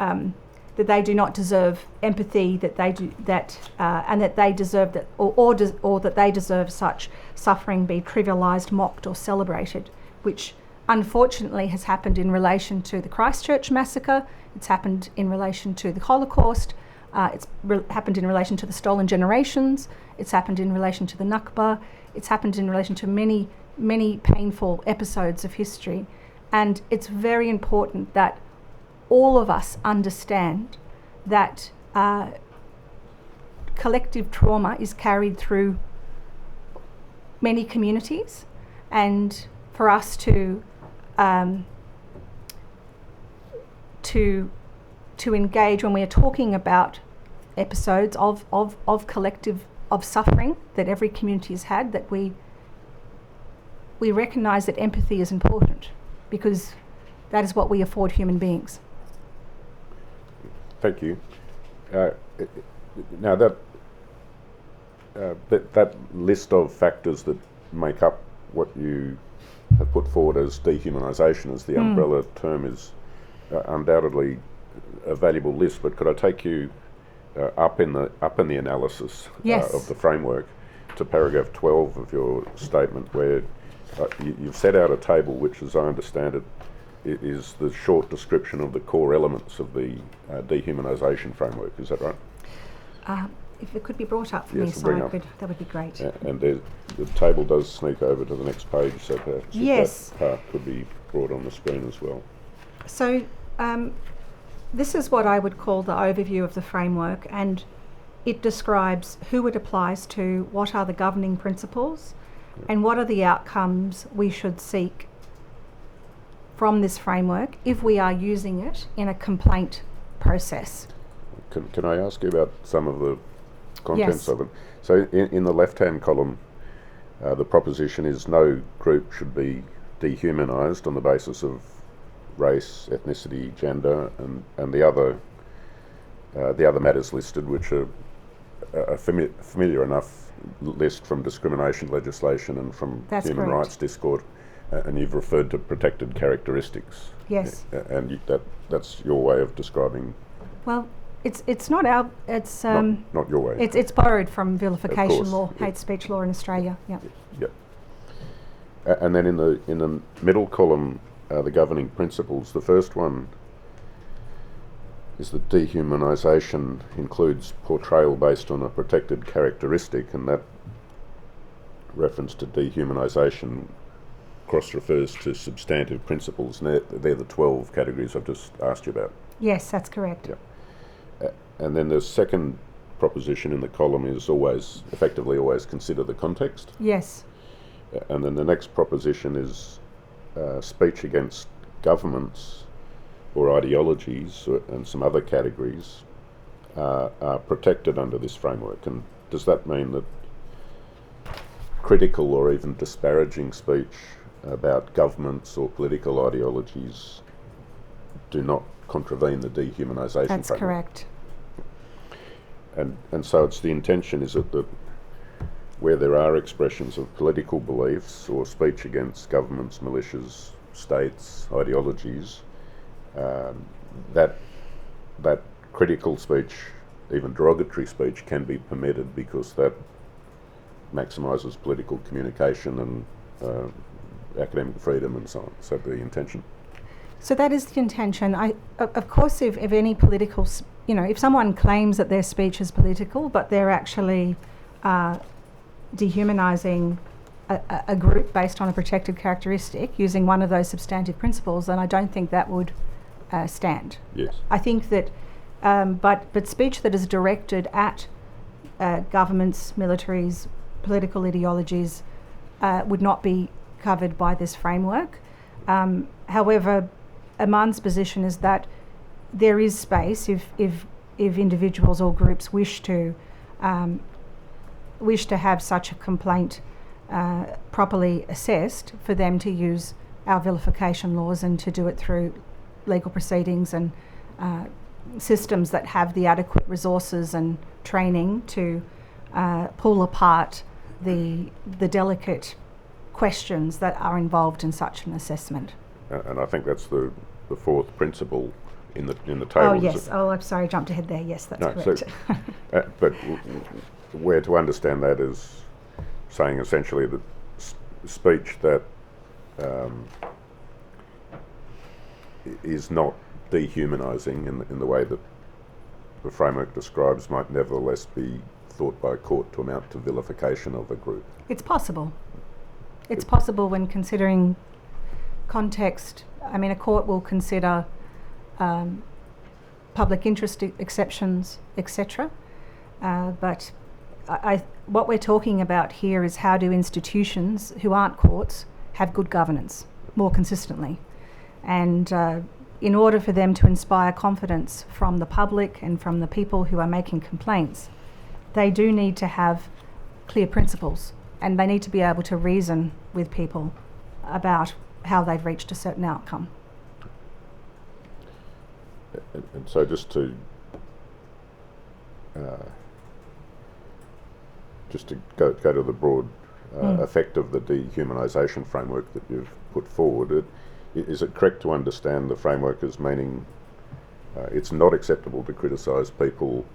do not deserve empathy, that they do that, and that they deserve that, or that they deserve such suffering be trivialised, mocked, or celebrated, which unfortunately has happened in relation to the Christchurch massacre. It's happened in relation to the Holocaust. It's happened in relation to the stolen generations. It's happened in relation to the Nakba. It's happened in relation to many, many painful episodes of history. And it's very important that all of us understand that collective trauma is carried through many communities, and for us to engage when we are talking about episodes of collective suffering that every community has had, that we recognise that empathy is important, because that is what we afford human beings.
Thank you. Now that list of factors that make up what you have put forward as dehumanisation as the umbrella term is undoubtedly a valuable list. But could I take you up in the analysis
Yes.
of the framework to paragraph 12 of your statement, where you've set out a table which, as I understand it, is the short description of the core elements of the dehumanisation framework. Is that right?
If it could be brought up for
Yes,
me,
we'll
so
bring
I
up.
could, that would be great.
And the table does sneak over to the next page, so perhaps
Yes.
that part could be brought on the screen as well.
So this is what I would call the overview of the framework, and it describes who it applies to, what are the governing principles, and what are the outcomes we should seek from this framework if we are using it in a complaint process.
Can I ask you about some of the contents
Yes.
of it? So in the left-hand column, the proposition is no group should be dehumanised on the basis of race, ethnicity, gender, and the other matters listed, which are a familiar enough list from discrimination legislation and from
That's
human
correct.
rights discord. And you've referred to protected characteristics.
Yes.
And that's your way of describing.
Well, it's not our, it's
Not your way.
it's borrowed from vilification
course,
law,
yeah.
hate speech law in Australia. Yeah.
Yep. And then in the middle column, the governing principles. The first one is that dehumanisation includes portrayal based on a protected characteristic, and that reference to dehumanisation cross-refers to substantive principles, and they're the 12 categories I've just asked you about.
Yes, that's correct.
Yep. And then the second proposition in the column is effectively always consider the context.
Yes.
And then the next proposition is speech against governments or ideologies and some other categories are protected under this framework. And does that mean that critical or even disparaging speech about governments or political ideologies do not contravene the dehumanisation
That's
framework?
correct.
And so it's the intention, is it, that where there are expressions of political beliefs or speech against governments, militias, states, ideologies, that critical speech, even derogatory speech, can be permitted because that maximises political communication and academic freedom and so on. Is that the intention?
So that is the intention. Of course, if any political, if someone claims that their speech is political, but they're actually dehumanising a group based on a protected characteristic using one of those substantive principles, then I don't think that would stand.
Yes.
I think that, but speech that is directed at governments, militaries, political ideologies would not be covered by this framework. However, Aman's position is that there is space if individuals or groups wish to have such a complaint properly assessed, for them to use our vilification laws and to do it through legal proceedings and systems that have the adequate resources and training to pull apart the delicate questions that are involved in such an assessment.
And I think that's the fourth principle in the table.
Oh yes. Oh, I'm sorry, I jumped ahead there. Yes, that's correct.
So, but where to understand that is saying essentially that speech that is not dehumanising in the way that the framework describes might nevertheless be thought by a court to amount to vilification of a group.
It's possible. It's possible when considering context. I mean, a court will consider public interest exceptions, etc. But what we're talking about here is how do institutions who aren't courts have good governance more consistently. And in order for them to inspire confidence from the public and from the people who are making complaints, they do need to have clear principles, and they need to be able to reason with people about how they've reached a certain outcome.
And so just to go to the broad effect of the dehumanisation framework that you've put forward, is it correct to understand the framework as meaning it's not acceptable to criticise people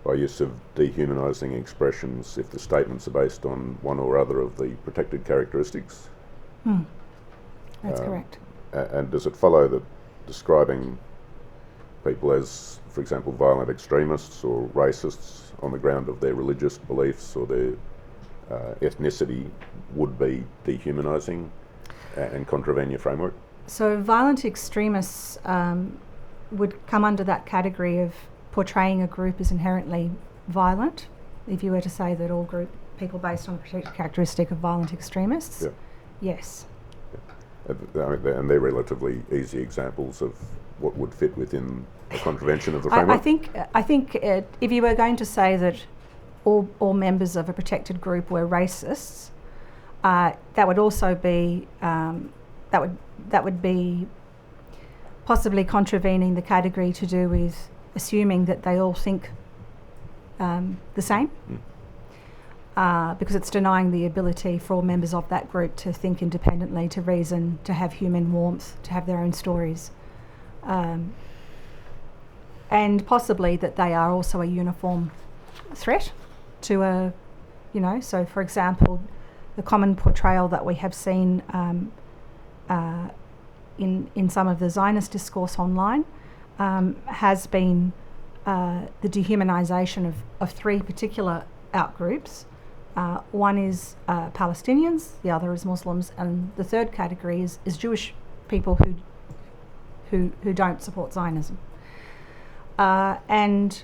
by use of dehumanising expressions if the statements are based on one or other of the protected characteristics?
That's correct.
And does it follow that describing people as, for example, violent extremists or racists on the ground of their religious beliefs or their ethnicity would be dehumanising and contravene your framework?
So violent extremists would come under that category of portraying a group as inherently violent, if you were to say that all people based on a protected characteristic of violent extremists.
Yeah.
Yes.
Yeah. And they're relatively easy examples of what would fit within the contravention of the framework?
I think if you were going to say that all members of a protected group were racists, that would also be that would be possibly contravening the category to do with assuming that they all think the same, because it's denying the ability for all members of that group to think independently, to reason, to have human warmth, to have their own stories, and possibly that they are also a uniform threat to a, so for example, the common portrayal that we have seen in some of the Zionist discourse online has been the dehumanisation of three particular outgroups. One is Palestinians, the other is Muslims, and the third category is Jewish people who don't support Zionism. And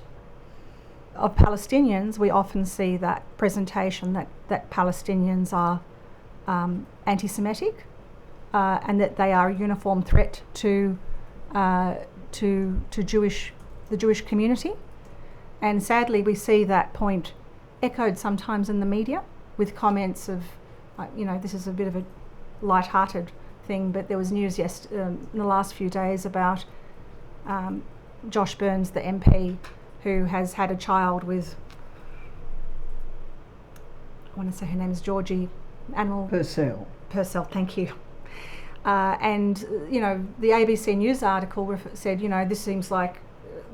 of Palestinians, we often see that presentation that Palestinians are anti-Semitic and that they are a uniform threat to the Jewish community. And sadly, we see that point echoed sometimes in the media with comments of, this is a bit of a light-hearted thing, but there was news in the last few days about Josh Burns, the MP, who has had a child with, I want to say her name is Georgie
Purcell,
thank you. And, the ABC News article said, this seems like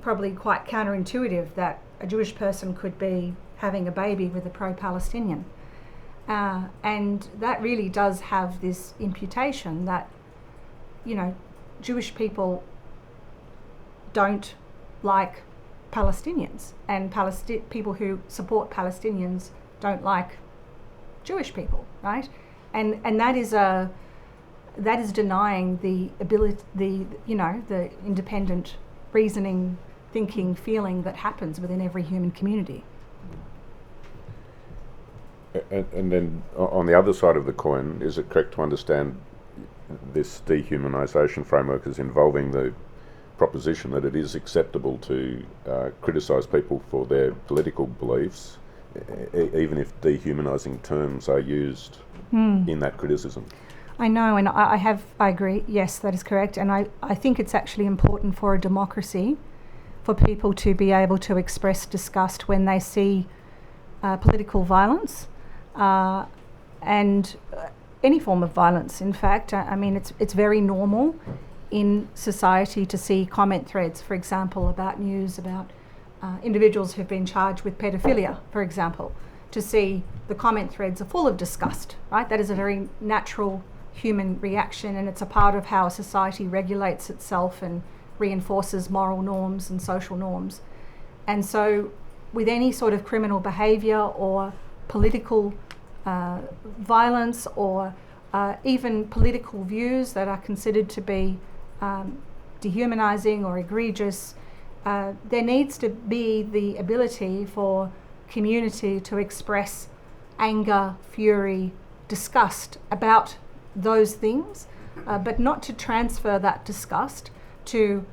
probably quite counterintuitive that a Jewish person could be having a baby with a pro-Palestinian. And that really does have this imputation that, Jewish people don't like Palestinians, and people who support Palestinians don't like Jewish people, right? And that is denying the ability, the independent reasoning, thinking, feeling that happens within every human community.
And then on the other side of the coin, is it correct to understand this dehumanisation framework as involving the proposition that it is acceptable to criticise people for their political beliefs, even if dehumanising terms are used in that criticism.
I know, and I agree, yes, that is correct, and I think it's actually important for a democracy for people to be able to express disgust when they see political violence and any form of violence, in fact. I mean, it's very normal in society to see comment threads, for example, about news about individuals who've been charged with pedophilia, for example, to see the comment threads are full of disgust, right? That is a very natural human reaction, and it's a part of how a society regulates itself and reinforces moral norms and social norms. And so with any sort of criminal behaviour or political violence or even political views that are considered to be dehumanising or egregious, there needs to be the ability for community to express anger, fury, disgust about those things, but not to transfer that disgust to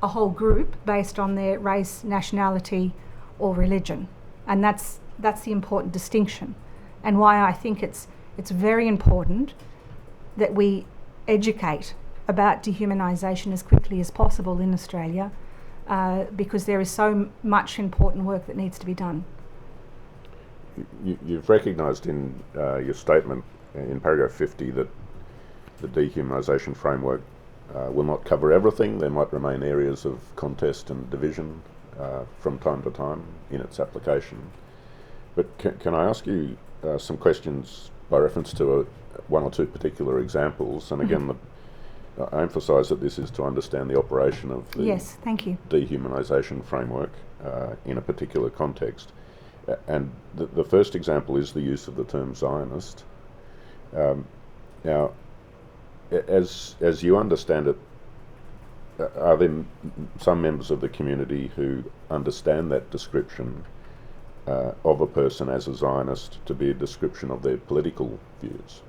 a whole group based on their race, nationality or religion. And that's the important distinction, and why I think it's very important that we educate about dehumanisation as quickly as possible in Australia, because there is so much important work that needs to be done.
You've recognised in your statement in paragraph 50 that the dehumanisation framework will not cover everything. There might remain areas of contest and division from time to time in its application. But can I ask you some questions by reference to one or two particular examples? And again, I emphasise that this is to understand the operation of the
Yes, thank you.
dehumanisation framework in a particular context. And the first example is the use of the term Zionist. Now, as you understand it, are there some members of the community who understand that description of a person as a Zionist to be a description of their political views?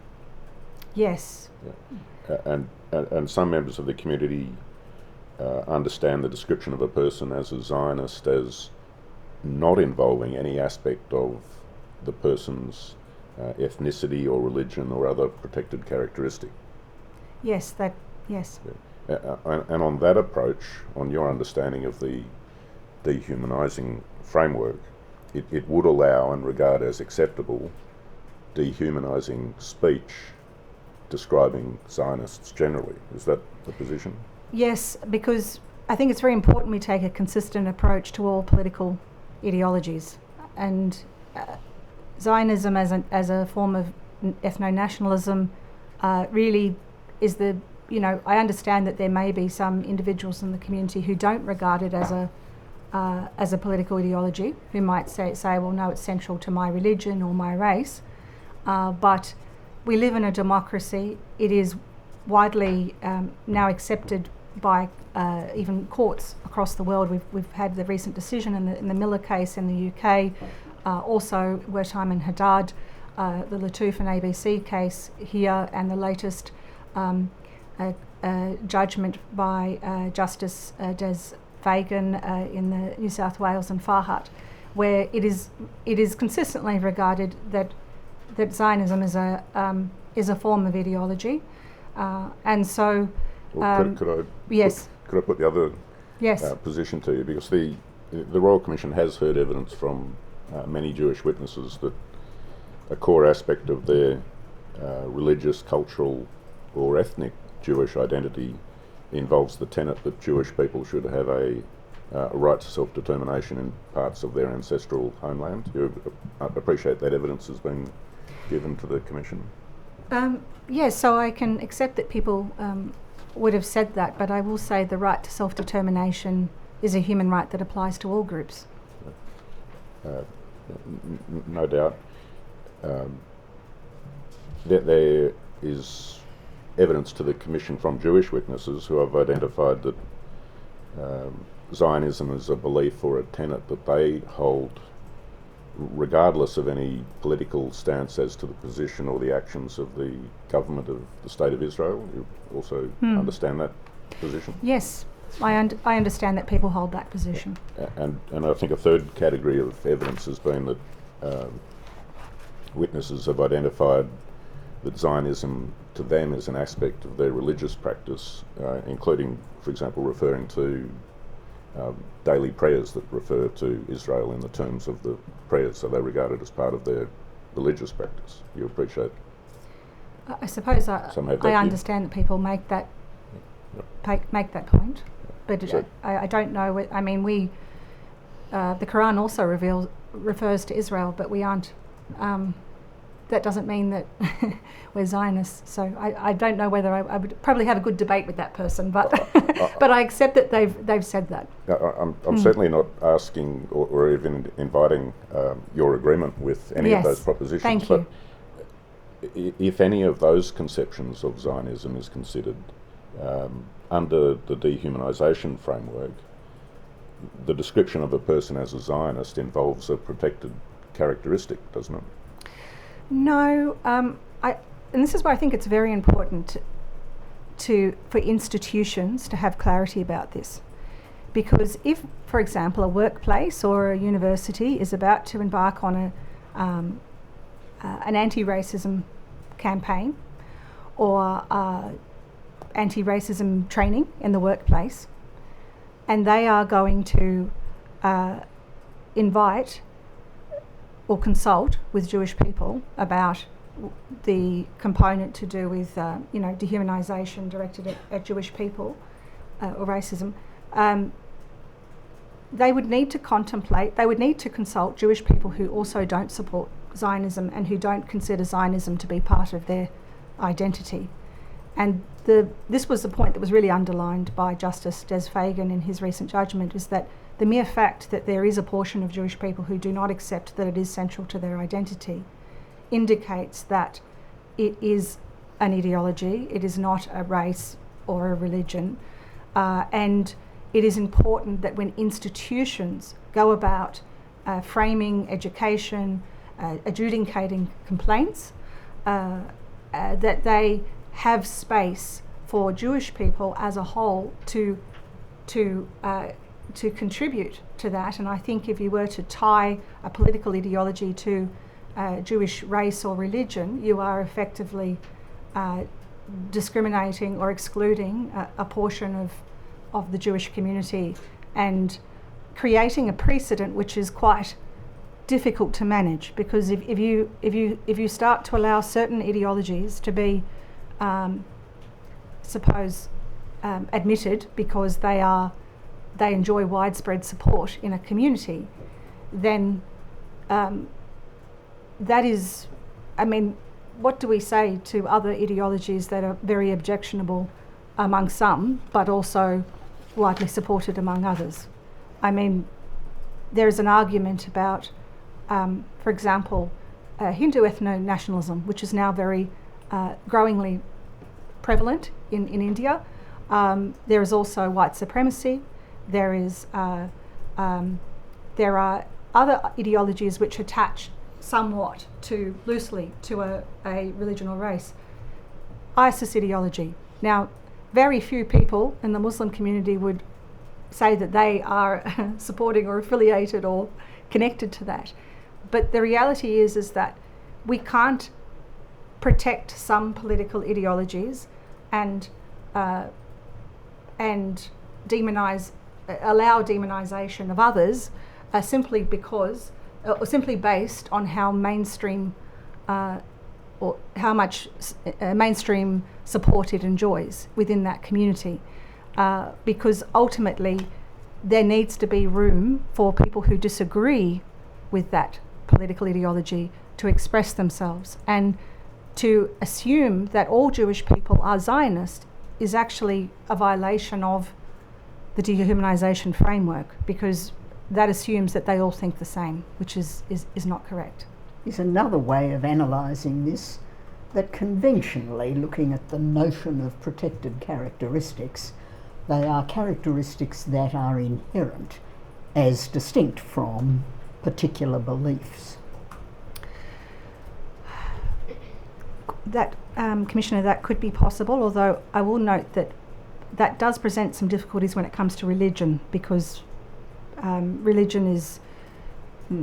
Yes.
Yeah. And some members of the community understand the description of a person as a Zionist as not involving any aspect of the person's ethnicity or religion or other protected characteristic.
Yes, yes.
Yeah. And on that approach, on your understanding of the dehumanising framework, it would allow and regard as acceptable dehumanising speech describing Zionists generally. Is that the position?
Yes, because I think it's very important we take a consistent approach to all political ideologies, and Zionism as a form of ethno-nationalism really is the, I understand that there may be some individuals in the community who don't regard it as a political ideology, who might say, well, no, it's central to my religion or my race, but we live in a democracy. It is widely now accepted by even courts across the world. We've had the recent decision in the Miller case in the UK, also Wertheim and Haddad, the Lattouf and ABC case here, and the latest judgment by Justice Des Fagan in the New South Wales and Farhat, where it is consistently regarded that Zionism is a form of ideology, and so.
Could I put the other position to you? Because the Royal Commission has heard evidence from many Jewish witnesses that a core aspect of their religious, cultural or ethnic Jewish identity involves the tenet that Jewish people should have a right to self-determination in parts of their ancestral homeland. You appreciate that evidence has been given to the Commission?
Yes, so I can accept that people would have said that, but I will say the right to self-determination is a human right that applies to all groups.
No doubt. There is evidence to the Commission from Jewish witnesses who have identified that Zionism is a belief or a tenet that they hold regardless of any political stance as to the position or the actions of the government of the State of Israel. You also understand that position?
Yes, I understand that people hold that position.
And I think a third category of evidence has been that witnesses have identified that Zionism to them is an aspect of their religious practice, including, for example, referring to daily prayers that refer to Israel in the terms of the prayers, so they regard it as part of their religious practice. You appreciate?
I suppose I understand that people make that make that point, but
So-
I don't know. I mean, the Quran also refers to Israel, but we aren't. That doesn't mean that we're Zionists. So I don't know whether I would probably have a good debate with that person, but but I accept that they've said that.
I'm certainly not asking or even inviting your agreement with any of those propositions.
Thank
but
you.
If any of those conceptions of Zionism is considered under the dehumanisation framework, the description of a person as a Zionist involves a protected characteristic, doesn't it?
No, and this is why I think it's very important for institutions to have clarity about this. Because if, for example, a workplace or a university is about to embark on an anti-racism campaign or anti-racism training in the workplace, and they are going to invite or consult with Jewish people about the component to do with, dehumanisation directed at Jewish people or racism, they would need to consult Jewish people who also don't support Zionism and who don't consider Zionism to be part of their identity. And this was the point that was really underlined by Justice Des Fagan in his recent judgment, is that the mere fact that there is a portion of Jewish people who do not accept that it is central to their identity indicates that it is an ideology, it is not a race or a religion, and it is important that when institutions go about framing education, adjudicating complaints, that they have space for Jewish people as a whole to contribute to that. And I think if you were to tie a political ideology to Jewish race or religion, you are effectively discriminating or excluding a portion of the Jewish community and creating a precedent which is quite difficult to manage, because if you start to allow certain ideologies to be admitted because they enjoy widespread support in a community, then that is, what do we say to other ideologies that are very objectionable among some, but also widely supported among others? There is an argument about, for example, Hindu ethno-nationalism, which is now very growingly prevalent in India. There is also white supremacy. There are other ideologies which attach somewhat loosely to a religion or race. ISIS ideology. Now, very few people in the Muslim community would say that they are supporting or affiliated or connected to that. But the reality is that we can't protect some political ideologies and allow demonisation of others simply because, or simply based on how mainstream or how much mainstream support it enjoys within that community. Because ultimately there needs to be room for people who disagree with that political ideology to express themselves, and to assume that all Jewish people are Zionist is actually a violation of the dehumanisation framework, because that assumes that they all think the same, which is not correct.
Is another way of analysing this that conventionally, looking at the notion of protected characteristics, they are characteristics that are inherent as distinct from particular beliefs?
That, Commissioner, that could be possible, although I will note that that does present some difficulties when it comes to religion, because religion is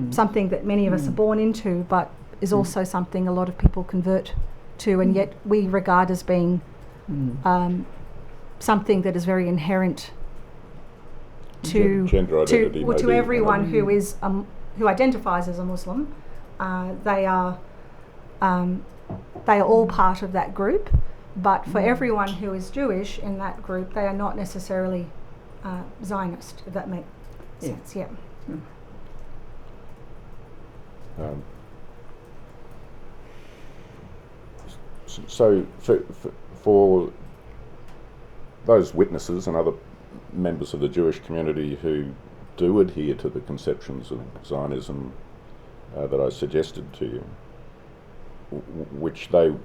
something that many of us are born into, but is also something a lot of people convert to, and yet we regard as being something that is very inherent to
Gender identity
to everyone who is who identifies as a Muslim. They are all part of that group, but for everyone who is Jewish in that group, they are not necessarily Zionist, if that makes sense. Yeah.
So for those witnesses and other members of the Jewish community who do adhere to the conceptions of Zionism that I suggested to you, which they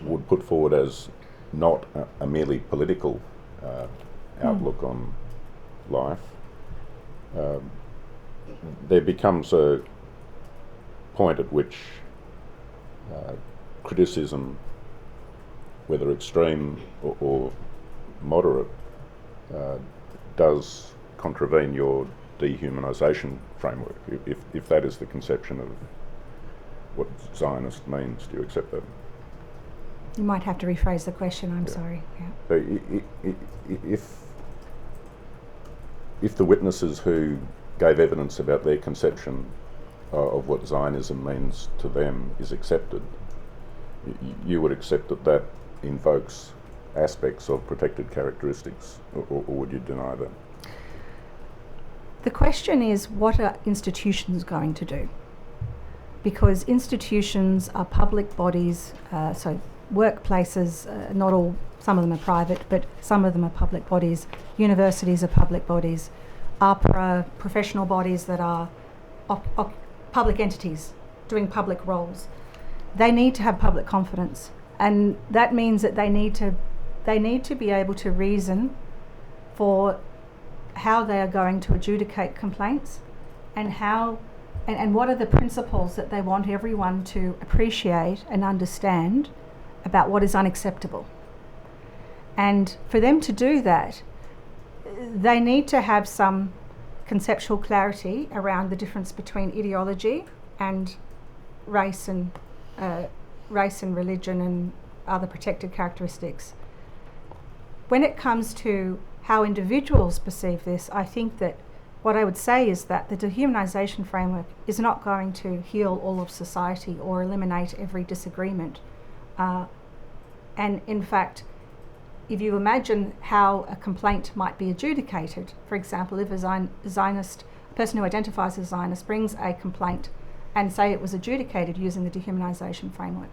would put forward as not a merely political outlook on life, there becomes a point at which criticism, whether extreme or moderate, does contravene your dehumanisation framework. If that is the conception of what Zionist means, do you accept that?
You might have to rephrase the question, I'm sorry. Yeah.
So if the witnesses who gave evidence about their conception of what Zionism means to them is accepted, you would accept that that invokes aspects of protected characteristics, or would you deny that?
The question is, what are institutions going to do? Because institutions are public bodies, so workplaces, not all, some of them are private, but some of them are public bodies. Universities are public bodies. APRA, professional bodies that are public entities doing public roles. They need to have public confidence, and that means that they need to be able to reason for how they are going to adjudicate complaints, and how and what are the principles that they want everyone to appreciate and understand about what is unacceptable. And for them to do that, they need to have some conceptual clarity around the difference between ideology and race and religion and other protected characteristics. When it comes to how individuals perceive this, I think that what I would say is that the dehumanisation framework is not going to heal all of society or eliminate every disagreement. And in fact, if you imagine how a complaint might be adjudicated, for example, if a Zionist, a person who identifies as Zionist brings a complaint and say it was adjudicated using the dehumanisation framework,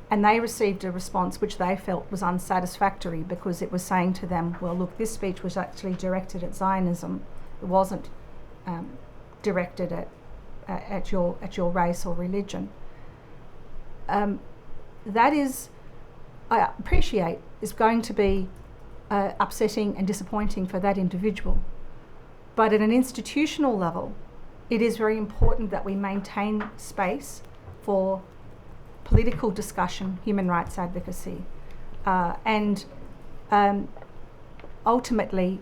and they received a response which they felt was unsatisfactory because it was saying to them, well, look, this speech was actually directed at Zionism, it wasn't directed at your race or religion. That is, I appreciate, is going to be upsetting and disappointing for that individual. But at an institutional level, it is very important that we maintain space for political discussion, human rights advocacy, and ultimately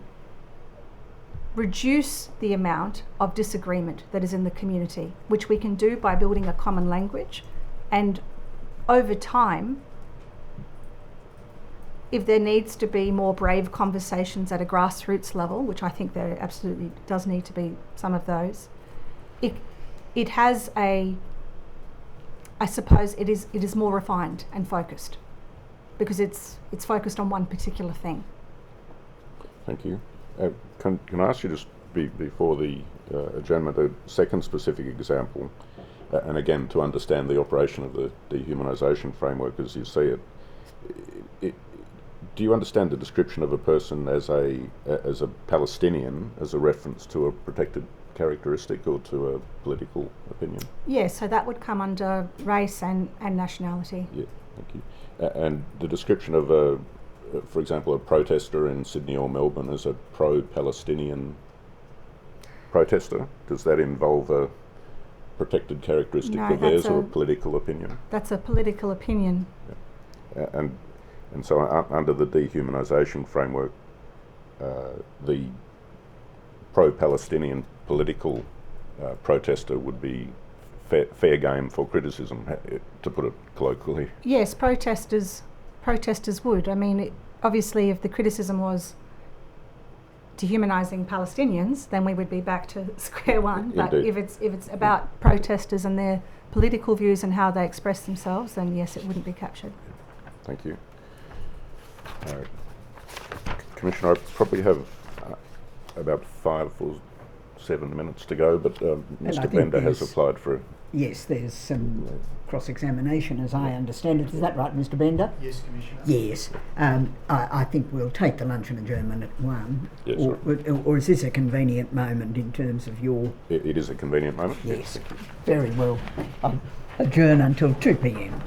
reduce the amount of disagreement that is in the community, which we can do by building a common language. And over time, if there needs to be more brave conversations at a grassroots level, which I think there absolutely does need to be some of those, it has I suppose it is more refined and focused, because it's focused on one particular thing.
Thank you. Can I ask you just before the adjournment a second specific example, and again to understand the operation of the dehumanisation framework as you see it. Do you understand the description of a person as a Palestinian as a reference to a protected characteristic or to a political opinion?
Yes, so that would come under race and nationality.
Yeah, thank you. And the description of for example, a protester in Sydney or Melbourne as a pro-Palestinian protester? Does that involve a protected characteristic
No,
of theirs
that's
or a
a-
political opinion?
That's a political opinion.
And so under the dehumanisation framework, the pro-Palestinian political protester would be fair game for criticism, to put it colloquially.
Yes, protesters would. I mean, obviously, if the criticism was dehumanising Palestinians, then we would be back to square one. But
Indeed.
if it's about protesters and their political views and how they express themselves, then yes, it wouldn't be captured.
Thank you. Commissioner, I probably have about 5 or 7 minutes to go, but
I
Mr.
think
Bender has
there's-
applied for.
Yes, there's some cross-examination, as I understand it. Is that right, Mr. Bender?
Yes, Commissioner.
Yes. I think we'll take the lunch and adjournment at 1.
Yes,
or is this a convenient moment in terms of your...
It is a convenient moment.
Yes,
Thank you.
very well. I'll adjourn until 2 p.m.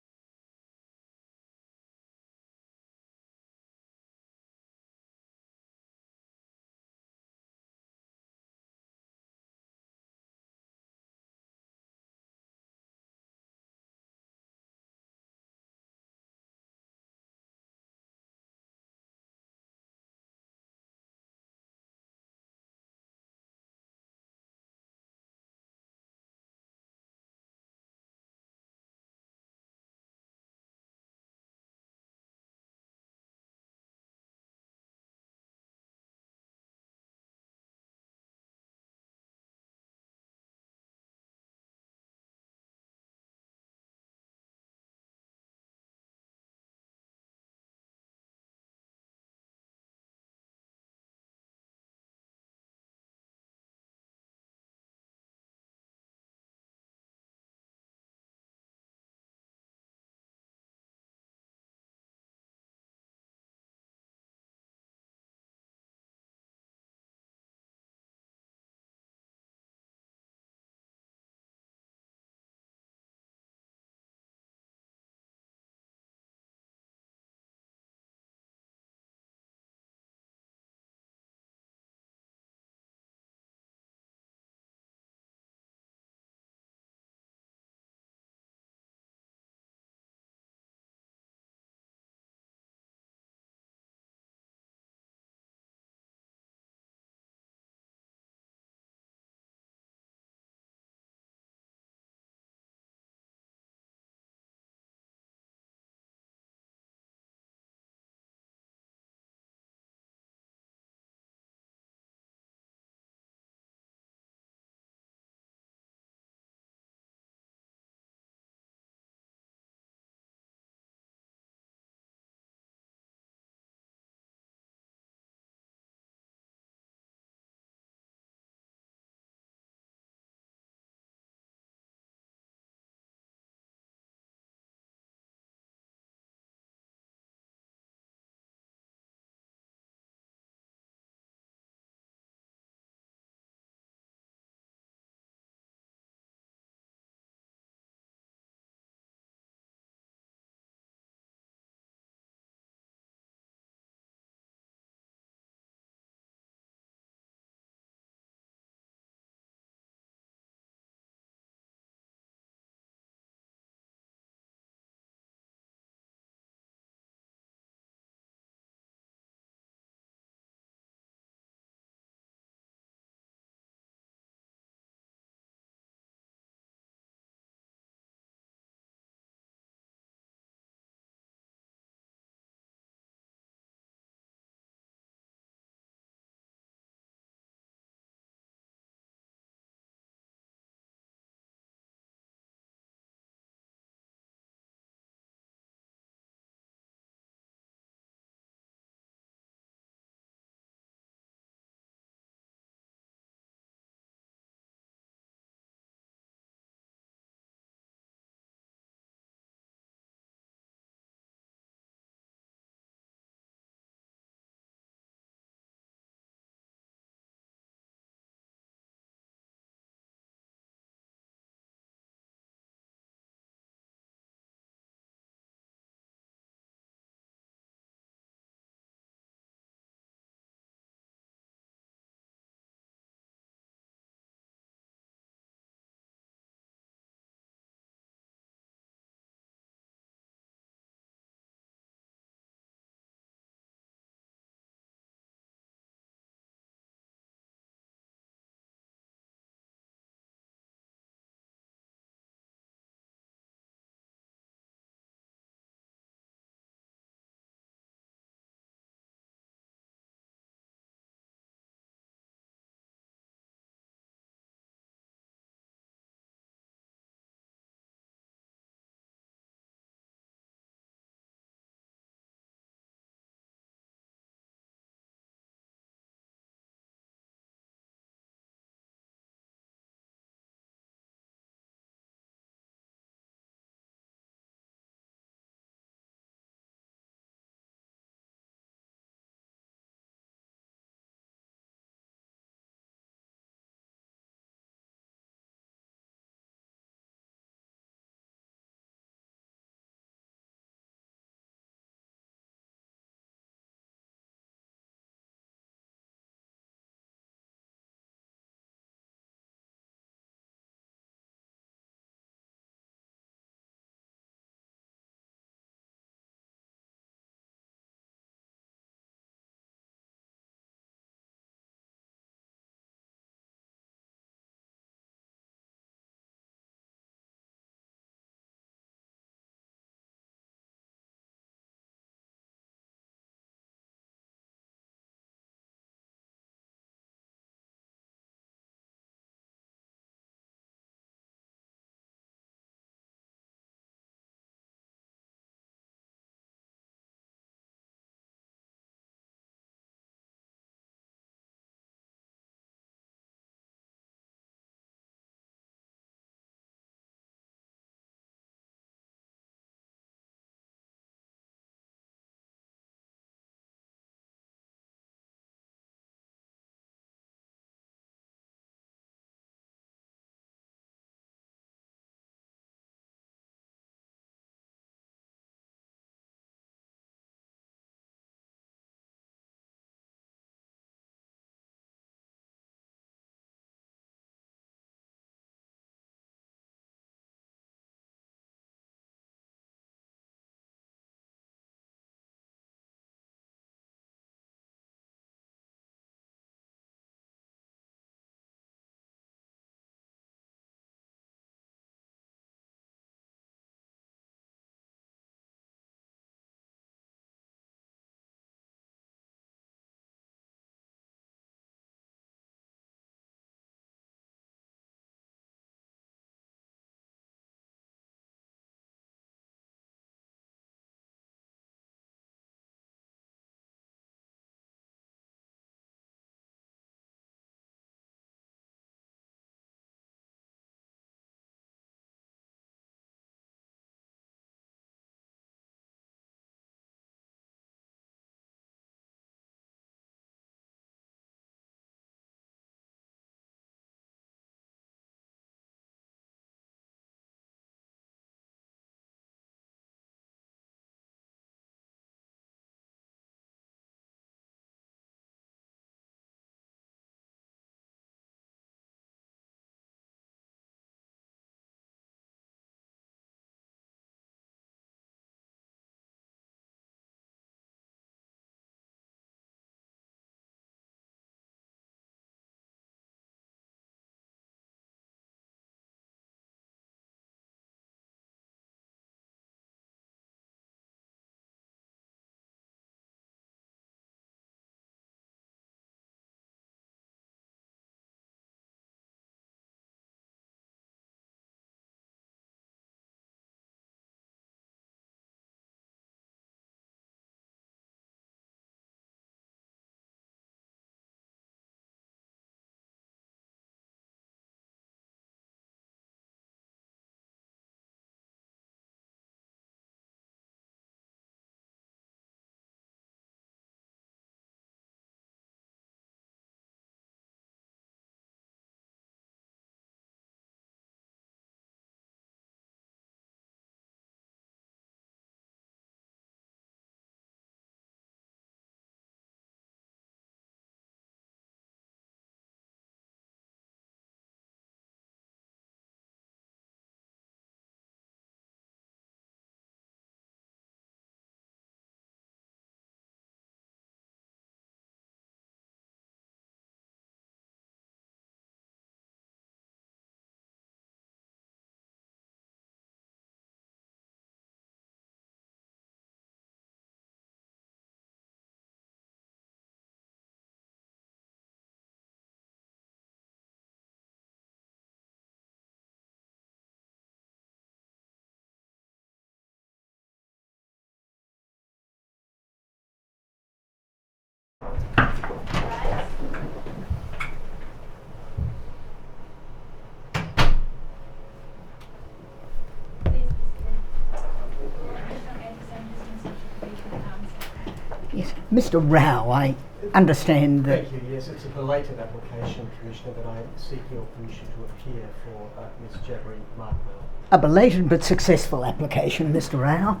Mr. Rao, I understand that...
Thank you. Yes, it's a belated application, Commissioner, but I seek your permission to appear for Ms. Jabri Markwell.
A belated but successful application, Mr. Rao.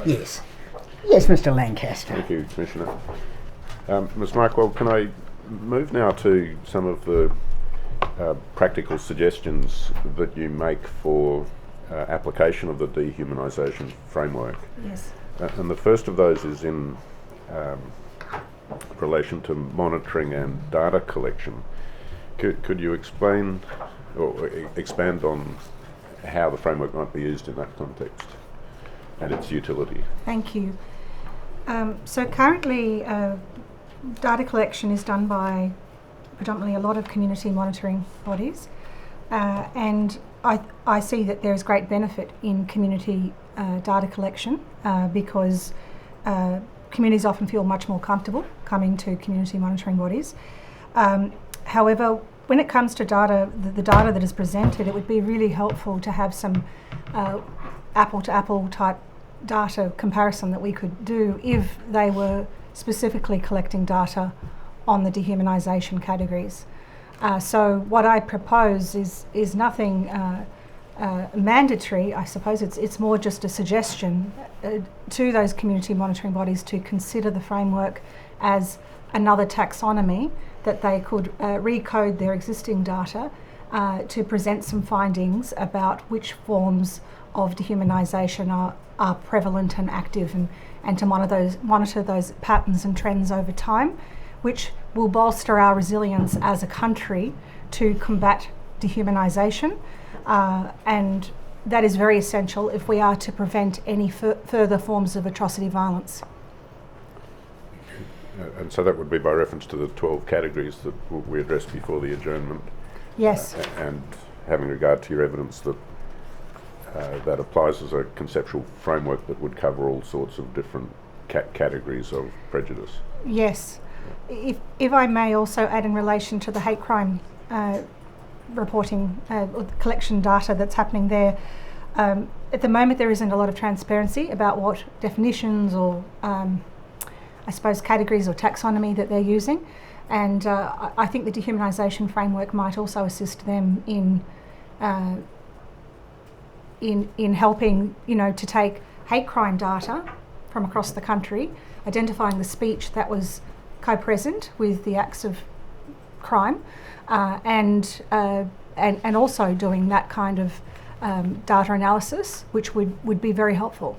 Yes. Yes, Mr. Lancaster.
Thank you, Commissioner. Ms. Markwell, can I move now to some of the practical suggestions that you make for application of the dehumanisation framework?
Yes.
And the first of those is in relation to monitoring and data collection. Could you explain or expand on how the framework might be used in that context and its utility?
Thank you. So currently, data collection is done by predominantly a lot of community monitoring bodies, and I see that there is great benefit in community data collection because communities often feel much more comfortable coming to community monitoring bodies. However, when it comes to data, the data that is presented, it would be really helpful to have some apple-to-apple type data comparison that we could do if they were specifically collecting data on the dehumanisation categories. So what I propose is nothing mandatory. I suppose it's more just a suggestion to those community monitoring bodies to consider the framework as another taxonomy that they could recode their existing data to present some findings about which forms of dehumanisation are prevalent and active, and to monitor those patterns and trends over time, which will bolster our resilience as a country to combat dehumanisation. And that is very essential if we are to prevent any further forms of atrocity violence.
And so that would be by reference to the 12 categories that we addressed before the adjournment?
Yes.
And having regard to your evidence that that applies as a conceptual framework that would cover all sorts of different categories of prejudice?
Yes. If I may also add in relation to the hate crime reporting or collection data that's happening there, at the moment there isn't a lot of transparency about what definitions or I suppose categories or taxonomy that they're using, and I think the dehumanisation framework might also assist them in helping, to take hate crime data from across the country, identifying the speech that was co-present with the acts of crime, and also doing that kind of data analysis, which would be very helpful.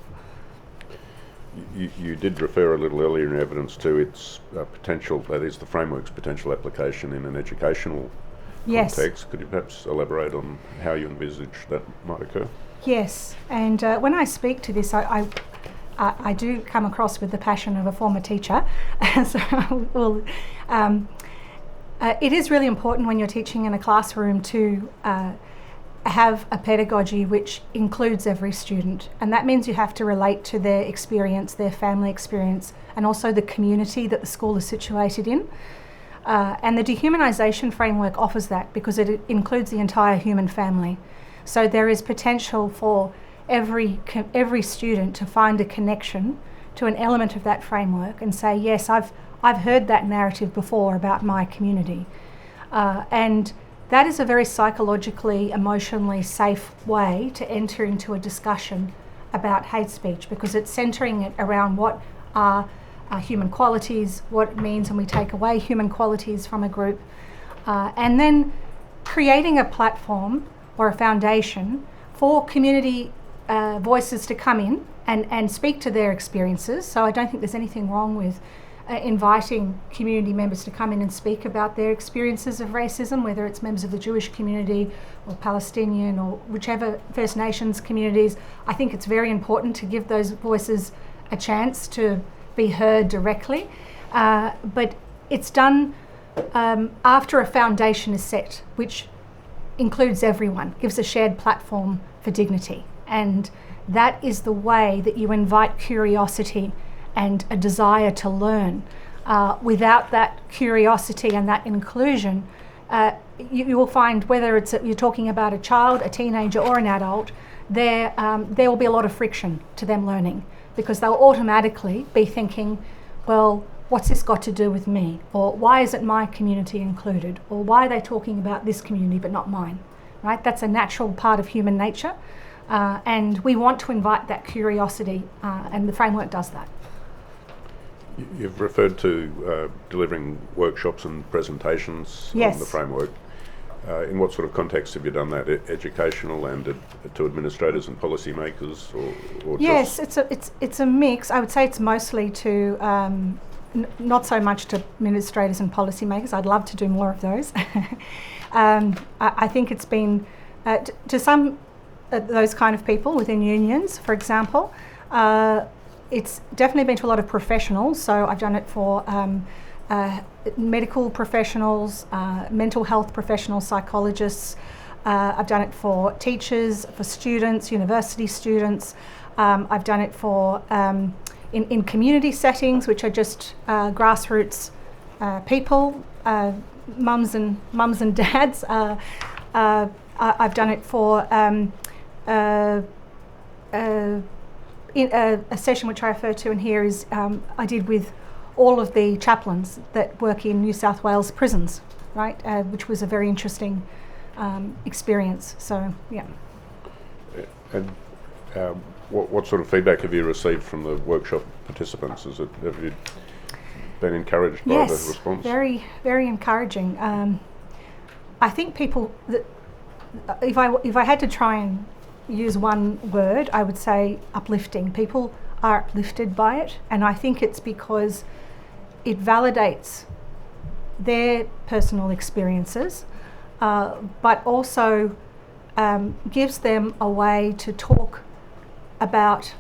You did refer a little earlier in evidence to its potential, that is the framework's potential application in an educational context. Could you perhaps elaborate on how you envisage that might occur? Yes,
and when I speak to this, I do come across with the passion of a former teacher. So it is really important when you're teaching in a classroom to have a pedagogy which includes every student, and that means you have to relate to their experience, their family experience, and also the community that the school is situated in. And the dehumanisation framework offers that because it includes the entire human family. So there is potential for every student to find a connection to an element of that framework and say, yes, I've heard that narrative before about my community. And that is a very psychologically, emotionally safe way to enter into a discussion about hate speech, because it's centering it around what are human qualities, what it means when we take away human qualities from a group, and then creating a platform or a foundation for community voices to come in and speak to their experiences. So I don't think there's anything wrong with inviting community members to come in and speak about their experiences of racism, whether it's members of the Jewish community or Palestinian or whichever First Nations communities. I think it's very important to give those voices a chance to be heard directly, but it's done after a foundation is set, which includes everyone, gives a shared platform for dignity. And that is the way that you invite curiosity and a desire to learn. Without that curiosity and that inclusion, you will find, whether you're talking about a child, a teenager or an adult, there will be a lot of friction to them learning, because they'll automatically be thinking, well, what's this got to do with me? Or why isn't my community included? Or why are they talking about this community but not mine? Right? That's a natural part of human nature. And we want to invite that curiosity, and the framework does that.
You've referred to delivering workshops and presentations
Yes.
on the framework. In what sort of context have you done that? Educational and to administrators and policymakers, or
Yes,
just
it's a mix. I would say it's mostly to not so much to administrators and policymakers. I'd love to do more of those. I think it's been to some those kind of people within unions, for example. It's definitely been to a lot of professionals. So I've done it for medical professionals, mental health professionals, psychologists. I've done it for teachers, for students, university students. I've done it for in community settings, which are just grassroots people, mums and dads. I've done it for in a session which I refer to in here is I did with all of the chaplains that work in New South Wales prisons, right? Which was a very interesting experience. So, yeah.
and what sort of feedback have you received from the workshop participants? Have you been encouraged by the response?
Yes, very, very encouraging. I think people that if I had to try and use one word, I would say uplifting. People are uplifted by it, and I think it's because it validates their personal experiences, but also gives them a way to talk about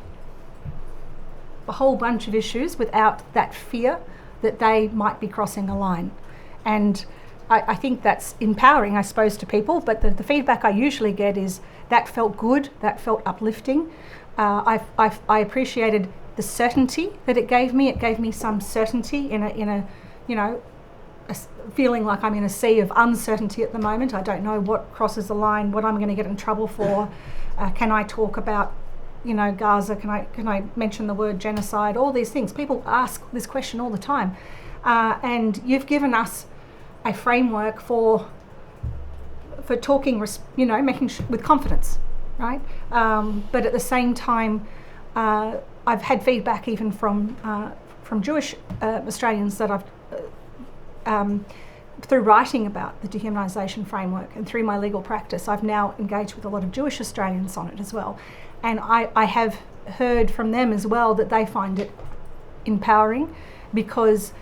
a whole bunch of issues without that fear that they might be crossing a line. And I think that's empowering, I suppose, to people, but the feedback I usually get is that felt good, that felt uplifting. I appreciated the certainty that it gave me. It gave me some certainty in a you know, a feeling like I'm in a sea of uncertainty at the moment. I don't know what crosses the line, what I'm going to get in trouble for. Can I talk about, you know, Gaza? Can I mention the word genocide? All these things. People ask this question all the time, and you've given us a framework for talking, you know, with confidence, right? But at the same time, I've had feedback even from Jewish Australians that I've through writing about the dehumanisation framework and through my legal practice, I've now engaged with a lot of Jewish Australians on it as well, and I have heard from them as well that they find it empowering because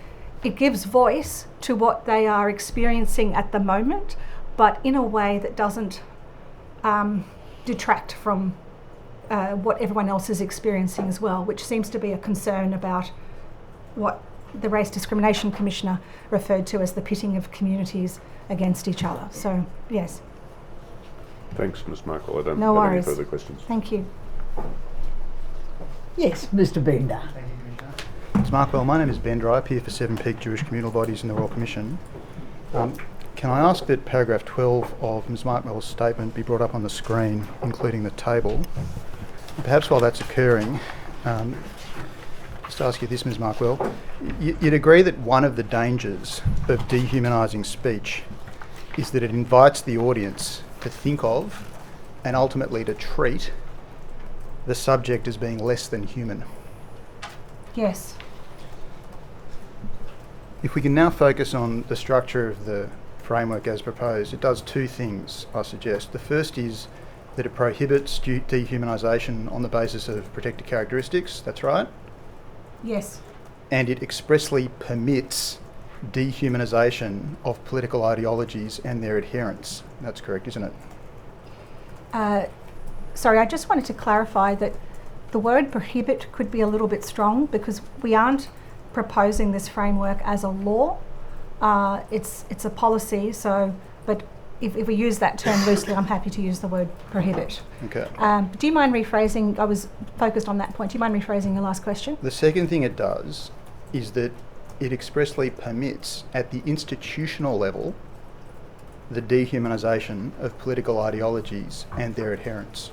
it gives voice to what they are experiencing at the moment, but in a way that doesn't detract from what everyone else is experiencing as well, which seems to be a concern about what the Race Discrimination Commissioner referred to as the pitting of communities against each other. So, yes.
Thanks, Ms. Markwell. I don't
No
have
worries.
any further questions.
Thank you.
Yes, Mr. Bender.
Thank you, Commissioner.
Ms. Markwell, my name is Ben Dry, here for Seven Peak Jewish Communal Bodies in the Royal Commission. Can I ask that paragraph 12 of Ms. Markwell's statement be brought up on the screen, including the table? Perhaps while that's occurring, just ask you this, Ms. Markwell. You'd agree that one of the dangers of dehumanising speech is that it invites the audience to think of and ultimately to treat the subject as being less than human.
Yes.
If we can now focus on the structure of the framework as proposed, it does two things, I suggest. The first is that it prohibits dehumanisation on the basis of protected characteristics, that's right.
Yes.
And it expressly permits dehumanisation of political ideologies and their adherents. That's correct, isn't it?
Sorry, I just wanted to clarify that the word prohibit could be a little bit strong because we aren't proposing this framework as a law. It's a policy, so, but if we use that term loosely, I'm happy to use the word prohibit.
Okay.
Do you mind rephrasing? I was focused on that point. Do you mind rephrasing your last question?
The second thing it does is that it expressly permits, at the institutional level, the dehumanisation of political ideologies and their adherents.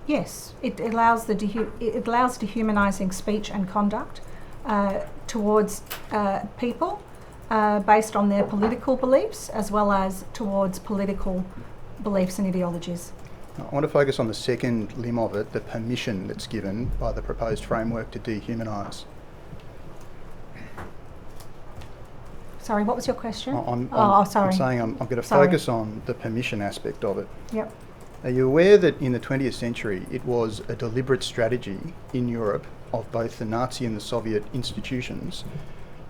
Yes, it allows dehumanising speech and conduct towards people based on their political beliefs, as well as towards political beliefs and ideologies.
I want to focus on the second limb of it, the permission that's given by the proposed framework to dehumanise.
Sorry, what was your question?
I'm saying I'm going to focus on the permission aspect of it. Yep. Are you aware that in the 20th century it was a deliberate strategy in Europe of both the Nazi and the Soviet institutions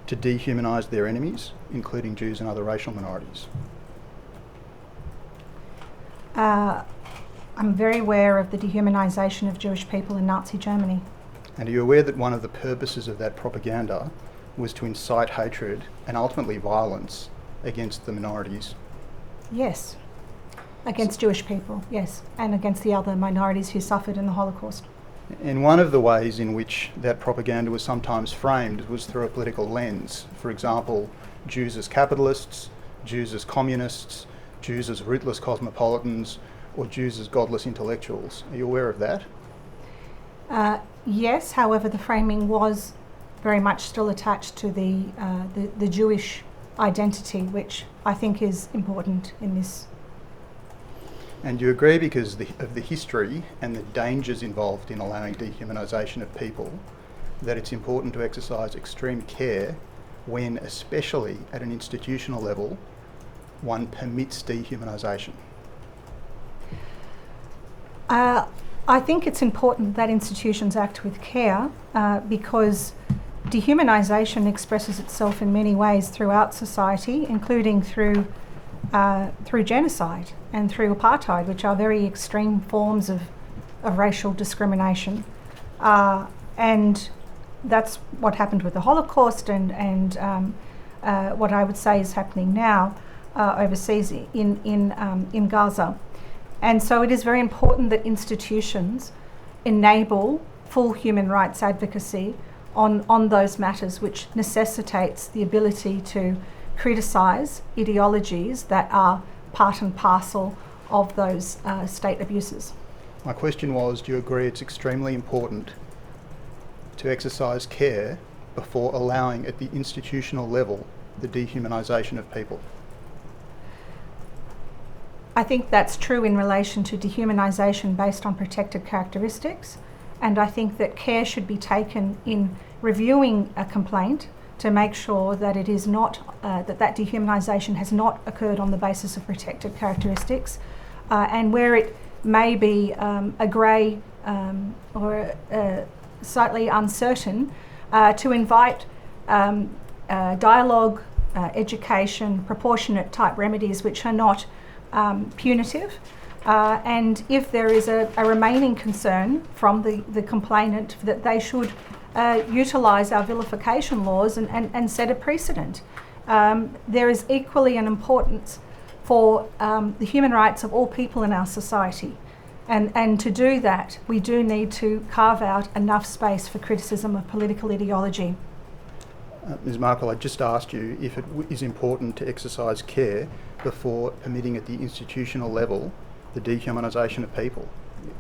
to dehumanise their enemies, including Jews and other racial minorities?
I'm very aware of the dehumanisation of Jewish people in Nazi Germany.
And are you aware that one of the purposes of that propaganda was to incite hatred and ultimately violence against the minorities?
Yes. Against Jewish people, yes, and against the other minorities who suffered in the Holocaust.
And one of the ways in which that propaganda was sometimes framed was through a political lens. For example, Jews as capitalists, Jews as communists, Jews as rootless cosmopolitans, or Jews as godless intellectuals. Are you aware of that?
Yes, however, the framing was very much still attached to the Jewish identity, which I think is important in this.
And you agree, because of the history and the dangers involved in allowing dehumanisation of people, that it's important to exercise extreme care when, especially at an institutional level, one permits dehumanisation?
I think it's important that institutions act with care because dehumanisation expresses itself in many ways throughout society, including through genocide and through apartheid, which are very extreme forms of racial discrimination. And that's what happened with the Holocaust and what I would say is happening now overseas in Gaza. And so it is very important that institutions enable full human rights advocacy on those matters, which necessitates the ability to criticise ideologies that are part and parcel of those state abuses.
My question was, do you agree it's extremely important to exercise care before allowing at the institutional level the dehumanisation of people?
I think that's true in relation to dehumanisation based on protected characteristics, and I think that care should be taken in reviewing a complaint to make sure that it is not that dehumanisation has not occurred on the basis of protected characteristics, and where it may be a grey or slightly uncertain, to invite dialogue, education, proportionate type remedies which are not punitive, and if there is a remaining concern from the complainant that they should utilise our vilification laws and set a precedent. There is equally an importance for the human rights of all people in our society, and to do that we do need to carve out enough space for criticism of political ideology.
Ms. Markwell, I just asked you if it is important to exercise care before permitting at the institutional level the dehumanisation of people.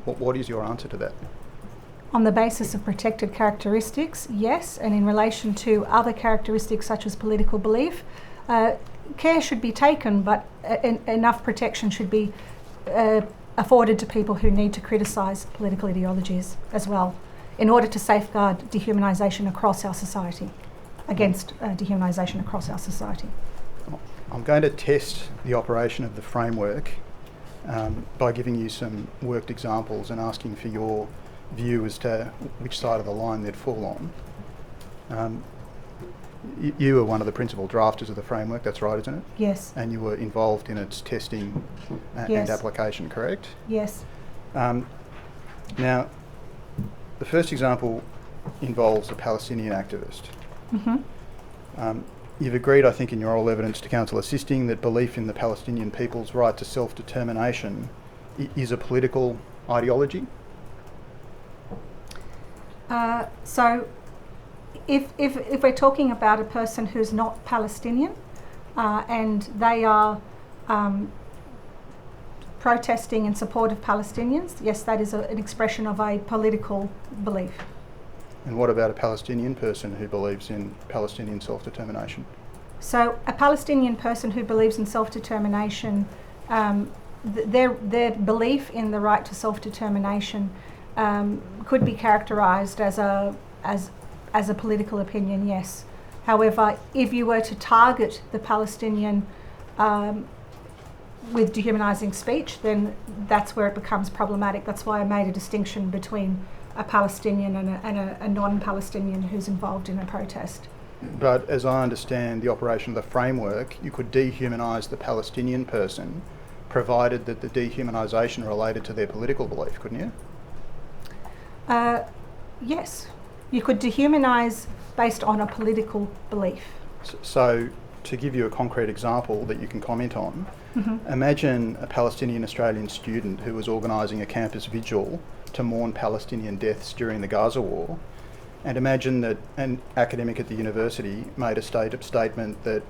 What is your answer to that?
On the basis of protected characteristics, yes, and in relation to other characteristics such as political belief, care should be taken, but enough protection should be afforded to people who need to criticise political ideologies as well, in order to safeguard dehumanisation across our society, against dehumanisation across our society.
I'm going to test the operation of the framework by giving you some worked examples and asking for your view as to which side of the line they'd fall on. You were one of the principal drafters of the framework, that's right, isn't it?
Yes.
And you were involved in its testing and application, correct?
Yes.
Now, the first example involves a Palestinian activist.
Mm-hmm.
You've agreed, I think, in your oral evidence to counsel assisting that belief in the Palestinian people's right to self-determination is a political ideology?
So if we're talking about a person who's not Palestinian and they are protesting in support of Palestinians, yes, that is an expression of a political belief.
And what about a Palestinian person who believes in Palestinian self-determination?
So a Palestinian person who believes in self-determination, their belief in the right to self-determination could be characterised as a political opinion, yes. However, if you were to target the Palestinian with dehumanising speech, then that's where it becomes problematic. That's why I made a distinction between a Palestinian and a non-Palestinian who's involved in a protest.
But as I understand the operation of the framework, you could dehumanise the Palestinian person provided that the dehumanisation related to their political belief, couldn't you?
Yes, you could dehumanise based on a political belief.
So, to give you a concrete example that you can comment on, imagine a Palestinian Australian student who was organising a campus vigil to mourn Palestinian deaths during the Gaza war, and imagine that an academic at the university made a statement that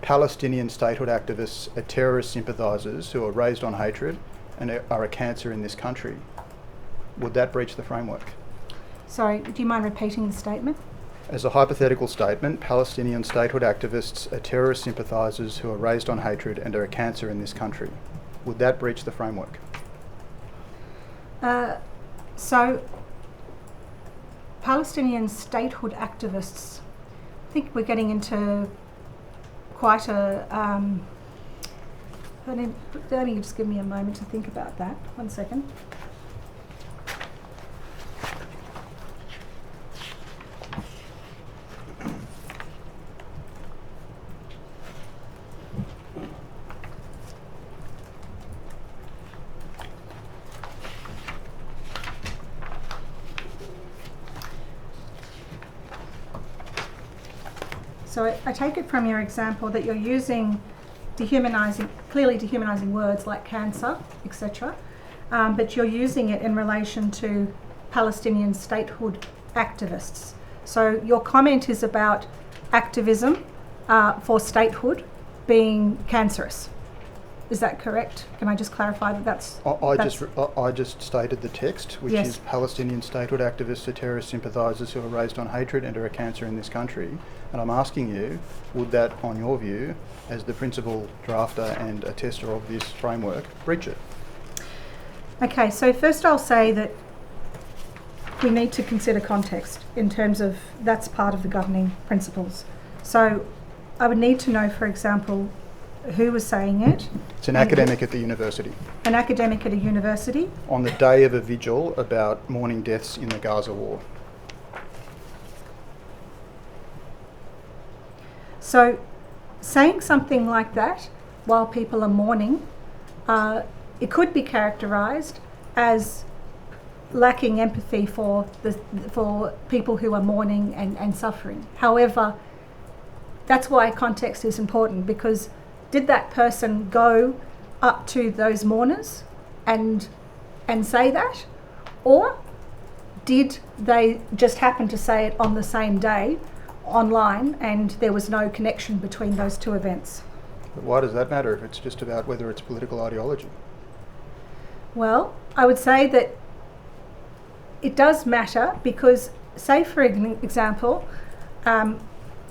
Palestinian statehood activists are terrorist sympathisers who are raised on hatred and are a cancer in this country. Would that breach the framework?
Sorry, do you mind repeating the statement?
As a hypothetical statement, Palestinian statehood activists are terrorist sympathisers who are raised on hatred and are a cancer in this country. Would that breach the framework?
So, Palestinian statehood activists, I think we're getting into quite a... Only just give me a moment to think about that. 1 second. So I take it from your example that you're using clearly dehumanising words like cancer, etc., but you're using it in relation to Palestinian statehood activists. So your comment is about activism for statehood being cancerous. Is that correct? Can I just clarify that that's...
I just stated the text, which
yes.
is Palestinian statehood activists are terrorist sympathisers who are raised on hatred and are a cancer in this country. And I'm asking you, would that, on your view, as the principal drafter and a tester of this framework, breach it?
Okay, so first I'll say that we need to consider context in terms of that's part of the governing principles. So I would need to know, for example, who was saying it.
It's an academic at the university.
An academic at a university.
On the day of a vigil about mourning deaths in the Gaza war.
So saying something like that while people are mourning, it could be characterised as lacking empathy for people who are mourning and suffering. However, that's why context is important, because did that person go up to those mourners and say that? Or did they just happen to say it on the same day online and there was no connection between those two events?
But why does that matter if it's just about whether it's political ideology?
Well, I would say that it does matter because, say for example, and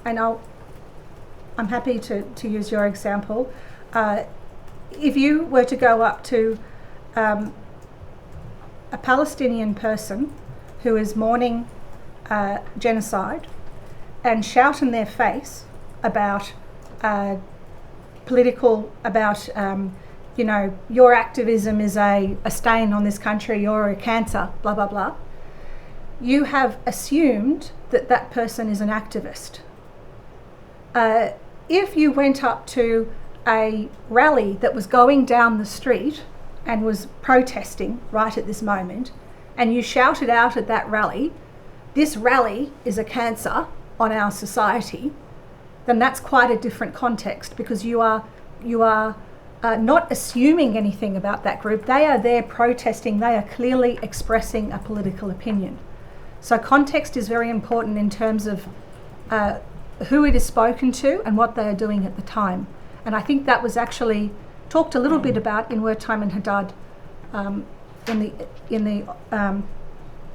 I'm happy to use your example. If you were to go up to a Palestinian person who is mourning genocide and shout in their face about your activism is a stain on this country, you're a cancer, blah, blah, blah, you have assumed that that person is an activist. If you went up to a rally that was going down the street and was protesting right at this moment, and you shouted out at that rally, this rally is a cancer on our society, then that's quite a different context, because you are not assuming anything about that group. They are there protesting, they are clearly expressing a political opinion. So context is very important in terms of who it is spoken to and what they are doing at the time. And I think that was actually talked a little bit about in Wertheim and Haddad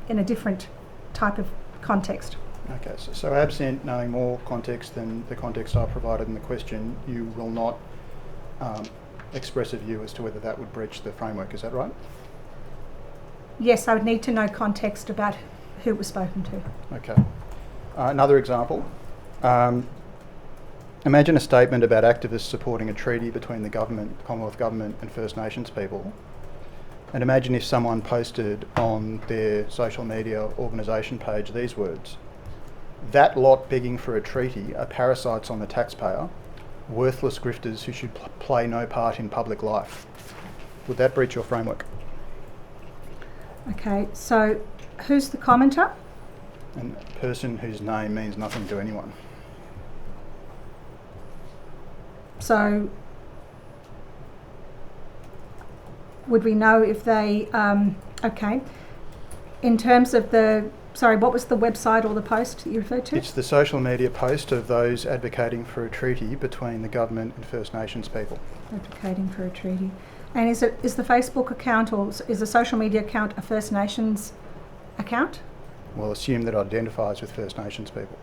in a different type of context.
Okay, so absent knowing more context than the context I provided in the question, you will not express a view as to whether that would breach the framework, is that right?
Yes, I would need to know context about who it was spoken to.
Okay. Another example. Imagine a statement about activists supporting a treaty between the government, Commonwealth Government and First Nations people. And imagine if someone posted on their social media organisation page these words: "That lot begging for a treaty are parasites on the taxpayer, worthless grifters who should play no part in public life." Would that breach your framework?
Okay, so who's the commenter?
And a person whose name means nothing to anyone.
So would we know if they, okay, in terms of the, sorry, what was the website or the post that you referred to?
It's the social media post of those advocating for a treaty between the government and First Nations people.
Advocating for a treaty. And is the Facebook account or is the social media account a First Nations account?
We'll assume that it identifies with First Nations people.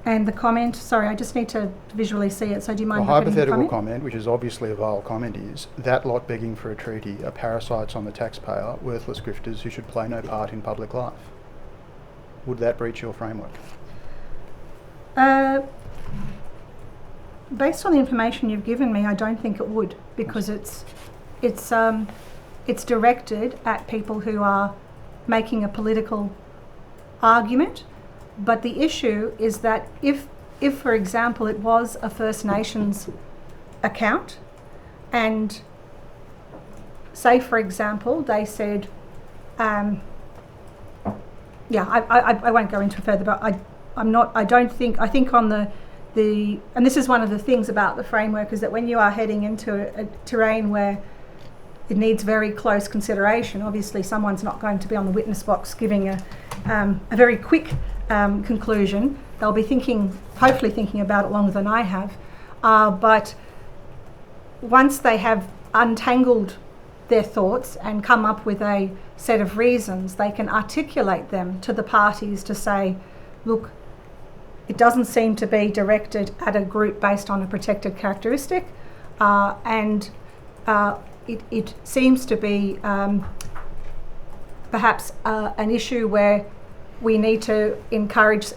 And the comment, sorry, I just need to visually see it, so do you mind
A
repeating the
hypothetical
comment?
comment, which is obviously a vile comment, is "That lot begging for a treaty are parasites on the taxpayer, worthless grifters who should play no part in public life." Would that breach your framework?
Based on the information you've given me, I don't think it would, because it's directed at people who are making a political argument. But the issue is that if for example, it was a First Nations account, and say, for example, they said, I won't go into it further, but I think on the, and this is one of the things about the framework, is that when you are heading into a terrain where it needs very close consideration, obviously someone's not going to be on the witness box giving a very quick conclusion. They'll be hopefully thinking about it longer than I have. But once they have untangled their thoughts and come up with a set of reasons, they can articulate them to the parties to say, look, it doesn't seem to be directed at a group based on a protected characteristic, and it seems to be perhaps an issue where we need to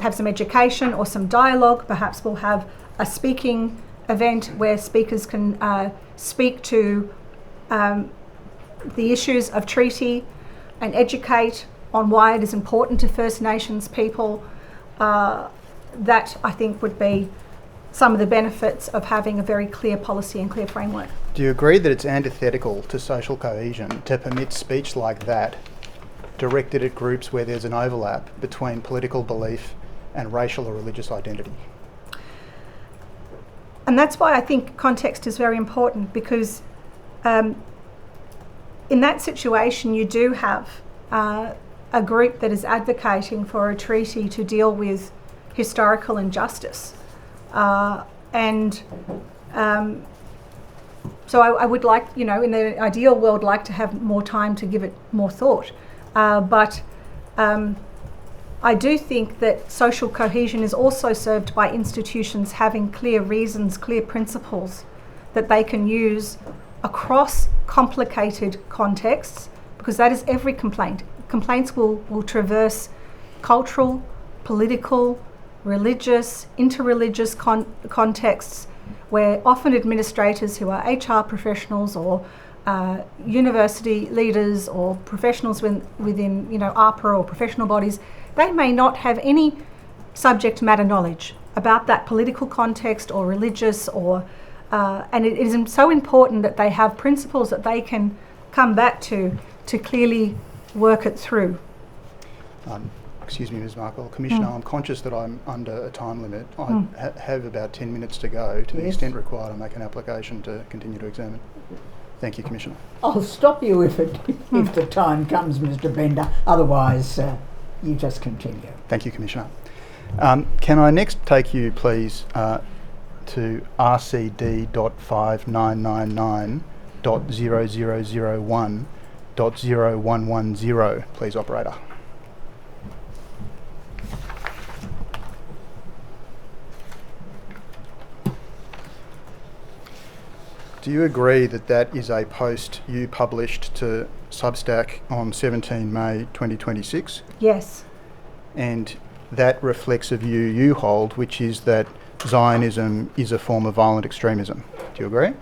have some education or some dialogue. Perhaps we'll have a speaking event where speakers can speak to the issues of treaty and educate on why it is important to First Nations people. That, I think, would be some of the benefits of having a very clear policy and clear framework.
Do you agree that it's antithetical to social cohesion to permit speech like that directed at groups where there's an overlap between political belief and racial or religious identity?
And that's why I think context is very important, because in that situation you do have a group that is advocating for a treaty to deal with historical injustice. So I would like, in the ideal world, like to have more time to give it more thought. But I do think that social cohesion is also served by institutions having clear reasons, clear principles that they can use across complicated contexts, because that is every complaint. Complaints will traverse cultural, political, religious, interreligious contexts, where often administrators who are HR professionals or university leaders or professionals within ARPA or professional bodies, they may not have any subject matter knowledge about that political context or religious and it is so important that they have principles that they can come back to clearly work it through.
Excuse me, Ms. Markwell. Commissioner, I'm conscious that I'm under a time limit. I have about 10 minutes to go. To the extent required, I'll make an application to continue to examine. Thank you, Commissioner.
I'll stop you if the time comes, Mr. Bender. Otherwise, you just continue.
Thank you, Commissioner. Can I next take you, please, to RCD.599.0001.0110, please, operator. Do you agree that that is a post you published to Substack on 17 May 2026?
Yes.
And that reflects a view you hold, which is that Zionism is a form of violent extremism. Do you agree?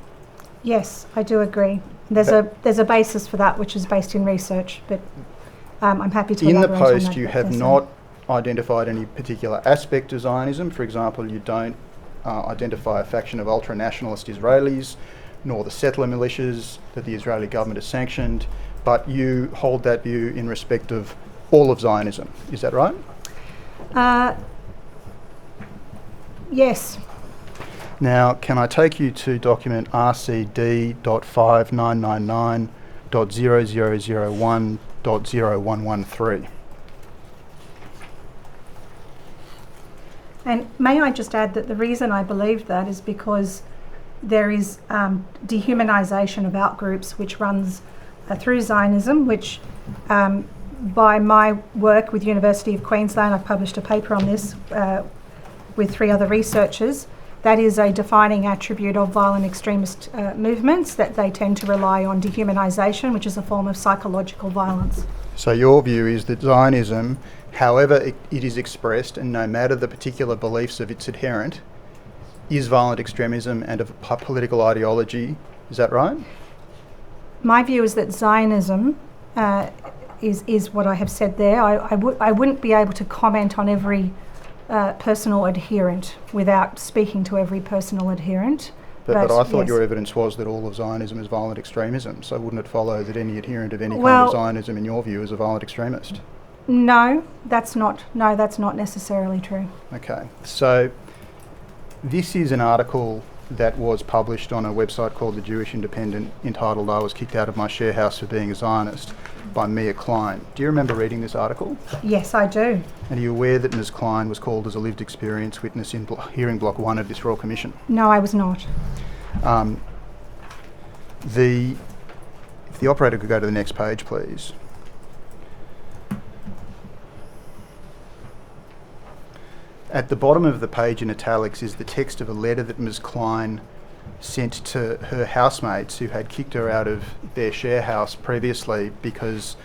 Yes, I do agree. There's a basis for that, which is based in research, but I'm happy to elaborate on that.
In the post, you have not identified any particular aspect of Zionism. For example, you don't identify a faction of ultra-nationalist Israelis, nor the settler militias that the Israeli government has sanctioned, but you hold that view in respect of all of Zionism. Is that right?
Yes.
Now, can I take you to document RCD.599.0001.0113?
And may I just add that the reason I believe that is because there is dehumanisation of outgroups which runs through Zionism, which by my work with University of Queensland, I've published a paper on this with 3 other researchers. That is a defining attribute of violent extremist movements, that they tend to rely on dehumanisation, which is a form of psychological violence.
So your view is that Zionism, however it is expressed and no matter the particular beliefs of its adherent, is violent extremism and of political ideology. Is that right?
My view is that Zionism is what I have said there. I wouldn't be able to comment on every personal adherent without speaking to every personal adherent.
But I thought
yes.
your evidence was that all of Zionism is violent extremism, so wouldn't it follow that any adherent of any kind of Zionism, in your view, is a violent extremist?
No, that's not necessarily true.
Okay, so this is an article that was published on a website called The Jewish Independent entitled "I Was Kicked Out of My Share House for Being a Zionist" by Mia Klein. Do you remember reading this article?
Yes, I do.
And are you aware that Ms Klein was called as a lived experience witness in hearing block 1 of this Royal Commission?
No, I was not.
If the operator could go to the next page, please. At the bottom of the page in italics is the text of a letter that Ms Klein sent to her housemates who had kicked her out of their share house previously because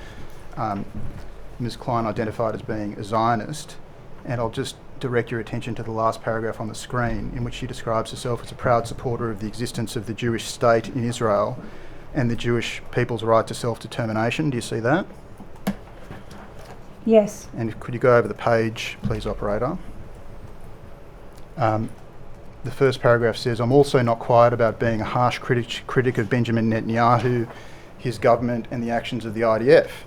Ms Klein identified as being a Zionist. And I'll just direct your attention to the last paragraph on the screen, in which she describes herself as a proud supporter of the existence of the Jewish state in Israel and the Jewish people's right to self-determination. Do you see that?
Yes.
And could you go over the page, please, operator? The first paragraph says, "I'm also not quiet about being a harsh critic of Benjamin Netanyahu, his government and the actions of the IDF."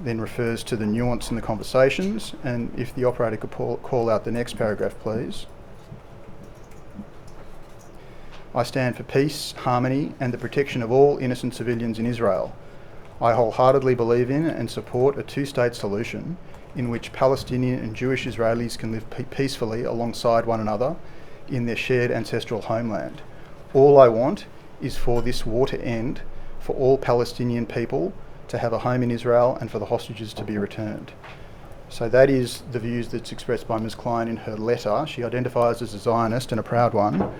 Then refers to the nuance in the conversations, and if the operator could call out the next paragraph, please. "I stand for peace, harmony and the protection of all innocent civilians in Israel. I wholeheartedly believe in and support a two-state solution in which Palestinian and Jewish Israelis can live peacefully alongside one another in their shared ancestral homeland. All I want is for this war to end, for all Palestinian people to have a home in Israel and for the hostages to be returned." So that is the views that's expressed by Ms Klein in her letter. She identifies as a Zionist and a proud one.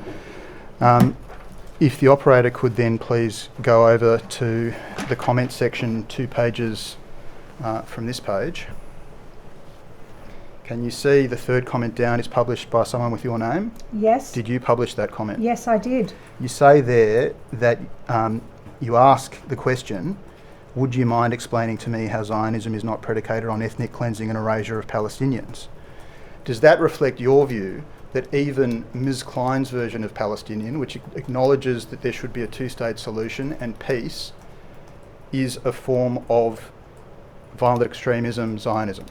If the operator could then please go over to the comment section 2 pages from this page. Can you see the third comment down is published by someone with your name?
Yes.
Did you publish that comment?
Yes, I did.
You say there that you ask the question, "Would you mind explaining to me how Zionism is not predicated on ethnic cleansing and erasure of Palestinians?" Does that reflect your view that even Ms Klein's version of Palestinian, which acknowledges that there should be a two-state solution and peace, is a form of violent extremism, Zionism?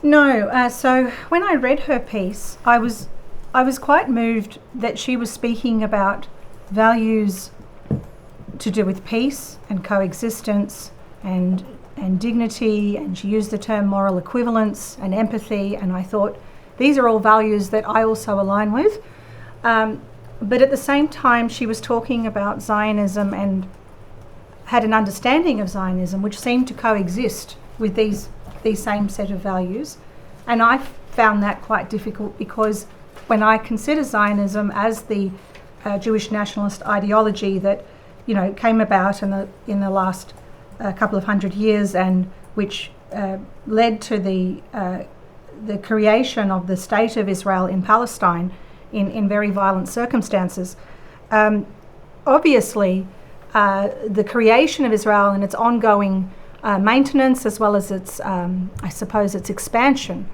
No. So when I read her piece, I was quite moved that she was speaking about values to do with peace and coexistence and dignity, and she used the term moral equivalence and empathy, and I thought these are all values that I also align with. But at the same time, she was talking about Zionism and had an understanding of Zionism which seemed to coexist with these same set of values. And I found that quite difficult, because when I consider Zionism as the Jewish nationalist ideology that, you know, came about in the last couple of hundred years, and which led to the creation of the State of Israel in Palestine in very violent circumstances. Obviously, the creation of Israel and its ongoing maintenance, as well as its, I suppose, its expansion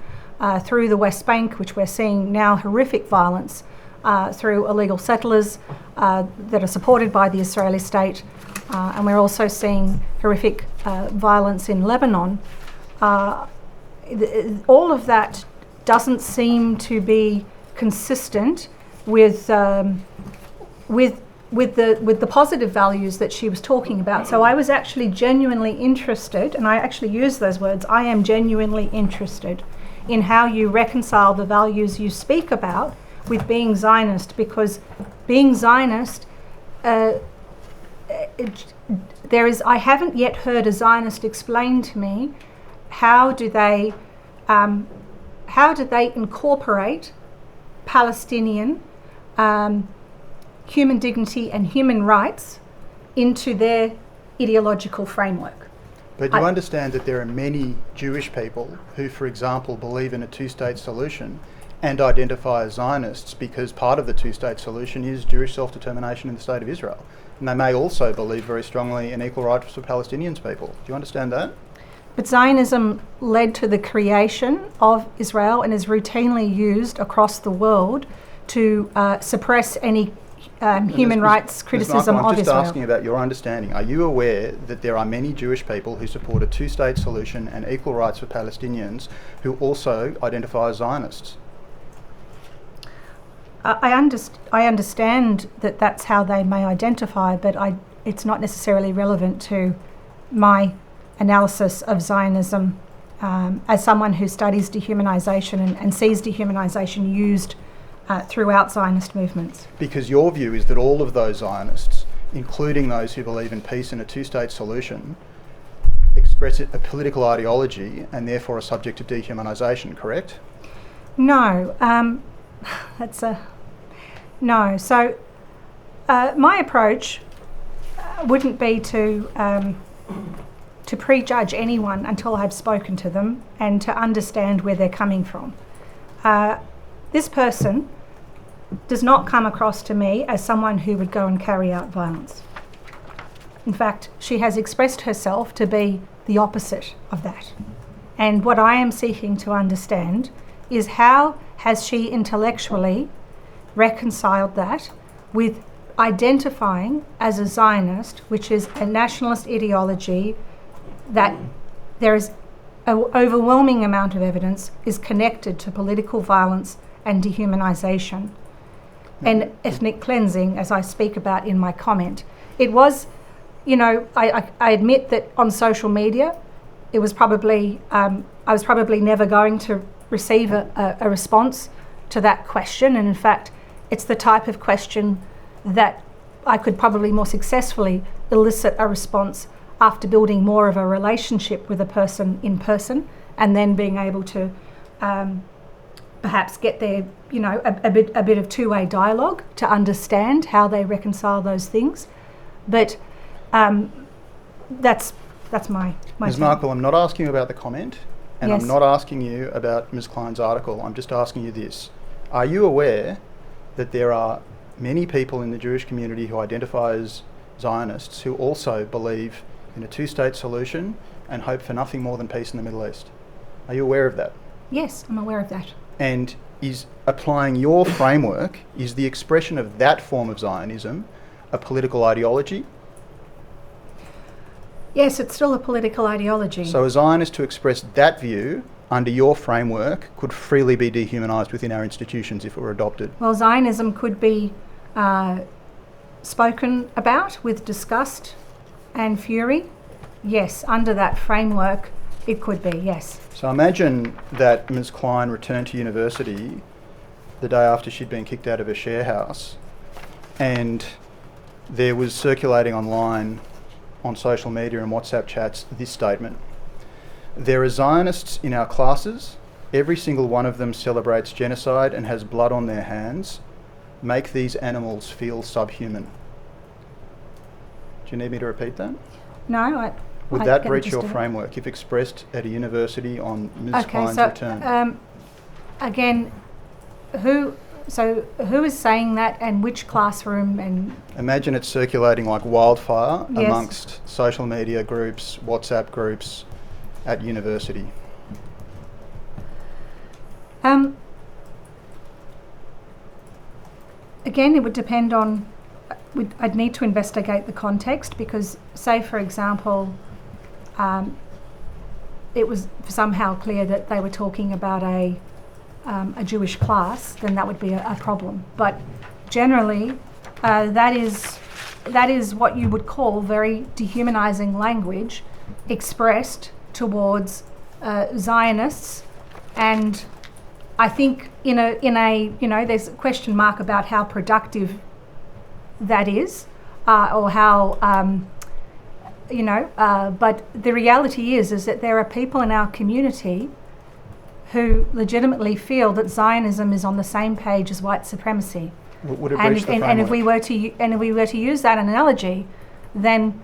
through the West Bank, which we're seeing now horrific violence through illegal settlers that are supported by the Israeli state, and we're also seeing horrific violence in Lebanon. All of that doesn't seem to be consistent with the positive values that she was talking about. So I was actually genuinely interested, and I actually use those words, I am genuinely interested in how you reconcile the values you speak about with being Zionist, because being Zionist, I haven't yet heard a Zionist explain to me how do they incorporate Palestinian human dignity and human rights into their ideological framework.
But you understand that there are many Jewish people who, for example, believe in a two-state solution and identify as Zionists because part of the two-state solution is Jewish self-determination in the State of Israel. And they may also believe very strongly in equal rights for Palestinians people. Do you understand that?
But Zionism led to the creation of Israel and is routinely used across the world to suppress any human rights criticism of Israel.
I'm just asking about your understanding. Are you aware that there are many Jewish people who support a two-state solution and equal rights for Palestinians who also identify as Zionists?
I understand that that's how they may identify, but it's not necessarily relevant to my analysis of Zionism as someone who studies dehumanisation and sees dehumanisation used throughout Zionist movements.
Because your view is that all of those Zionists, including those who believe in peace and a two-state solution, express a political ideology and therefore are subject to dehumanisation, correct?
No. No. So my approach wouldn't be to prejudge anyone until I've spoken to them and to understand where they're coming from. This person does not come across to me as someone who would go and carry out violence. In fact, she has expressed herself to be the opposite of that. And what I am seeking to understand is how has she intellectually reconciled that with identifying as a Zionist, which is a nationalist ideology that there is an overwhelming amount of evidence is connected to political violence and dehumanisation and ethnic cleansing, as I speak about in my comment. It was, I admit that on social media, it was probably, I was probably never going to receive a response to that question. And in fact, it's the type of question that I could probably more successfully elicit a response after building more of a relationship with a person in person, and then being able to perhaps get there, a bit of two-way dialogue to understand how they reconcile those things. But that's my
Ms.
take.
Markwell, I'm not asking you about the comment, and
Yes.
I'm not asking you about Ms. Klein's article. I'm just asking you this. Are you aware that there are many people in the Jewish community who identify as Zionists who also believe in a two-state solution and hope for nothing more than peace in the Middle East? Are you aware of that?
Yes, I'm aware of that.
And is applying your framework, is the expression of that form of Zionism a political ideology?
Yes, it's still a political ideology.
So a Zionist to express that view under your framework could freely be dehumanised within our institutions if it were adopted?
Well, Zionism could be spoken about with disgust and fury, yes, under that framework, it could be, yes.
So imagine that Ms. Klein returned to university the day after she'd been kicked out of her share house, and there was circulating online on social media and WhatsApp chats this statement: "There are Zionists in our classes. Every single one of them celebrates genocide and has blood on their hands. Make these animals feel subhuman." Do you need me to repeat that?
No,
Would
I
that
get the
breach
gist
your
of it.
framework if expressed at a university on Ms.
Okay,
Klein's
so
return?
again, who is saying that, and which classroom? And
Imagine it's circulating like wildfire
Yes.
amongst social media groups, WhatsApp groups at university.
Again, it would depend on. I'd need to investigate the context, because, say, for example, it was somehow clear that they were talking about a Jewish class, then that would be a problem. But generally, that is what you would call very dehumanising language expressed towards Zionists, and I think in a there's a question mark about how productive that is, or how but the reality is that there are people in our community who legitimately feel that Zionism is on the same page as white supremacy.
Would it breach the framework?
And if we were to use that analogy, then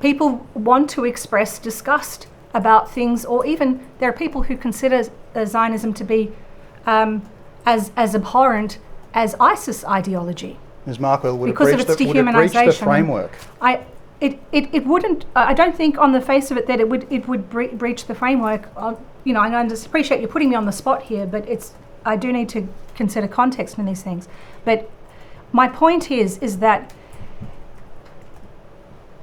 people want to express disgust about things, or even there are people who consider Zionism to be as abhorrent as ISIS ideology.
Ms. Markwell, would it
Because of
breach
its
the
dehumanisation.
framework?
It wouldn't. I don't think on the face of it that it would breach the framework. And I just appreciate you putting me on the spot here, but I do need to consider context in these things. But my point is that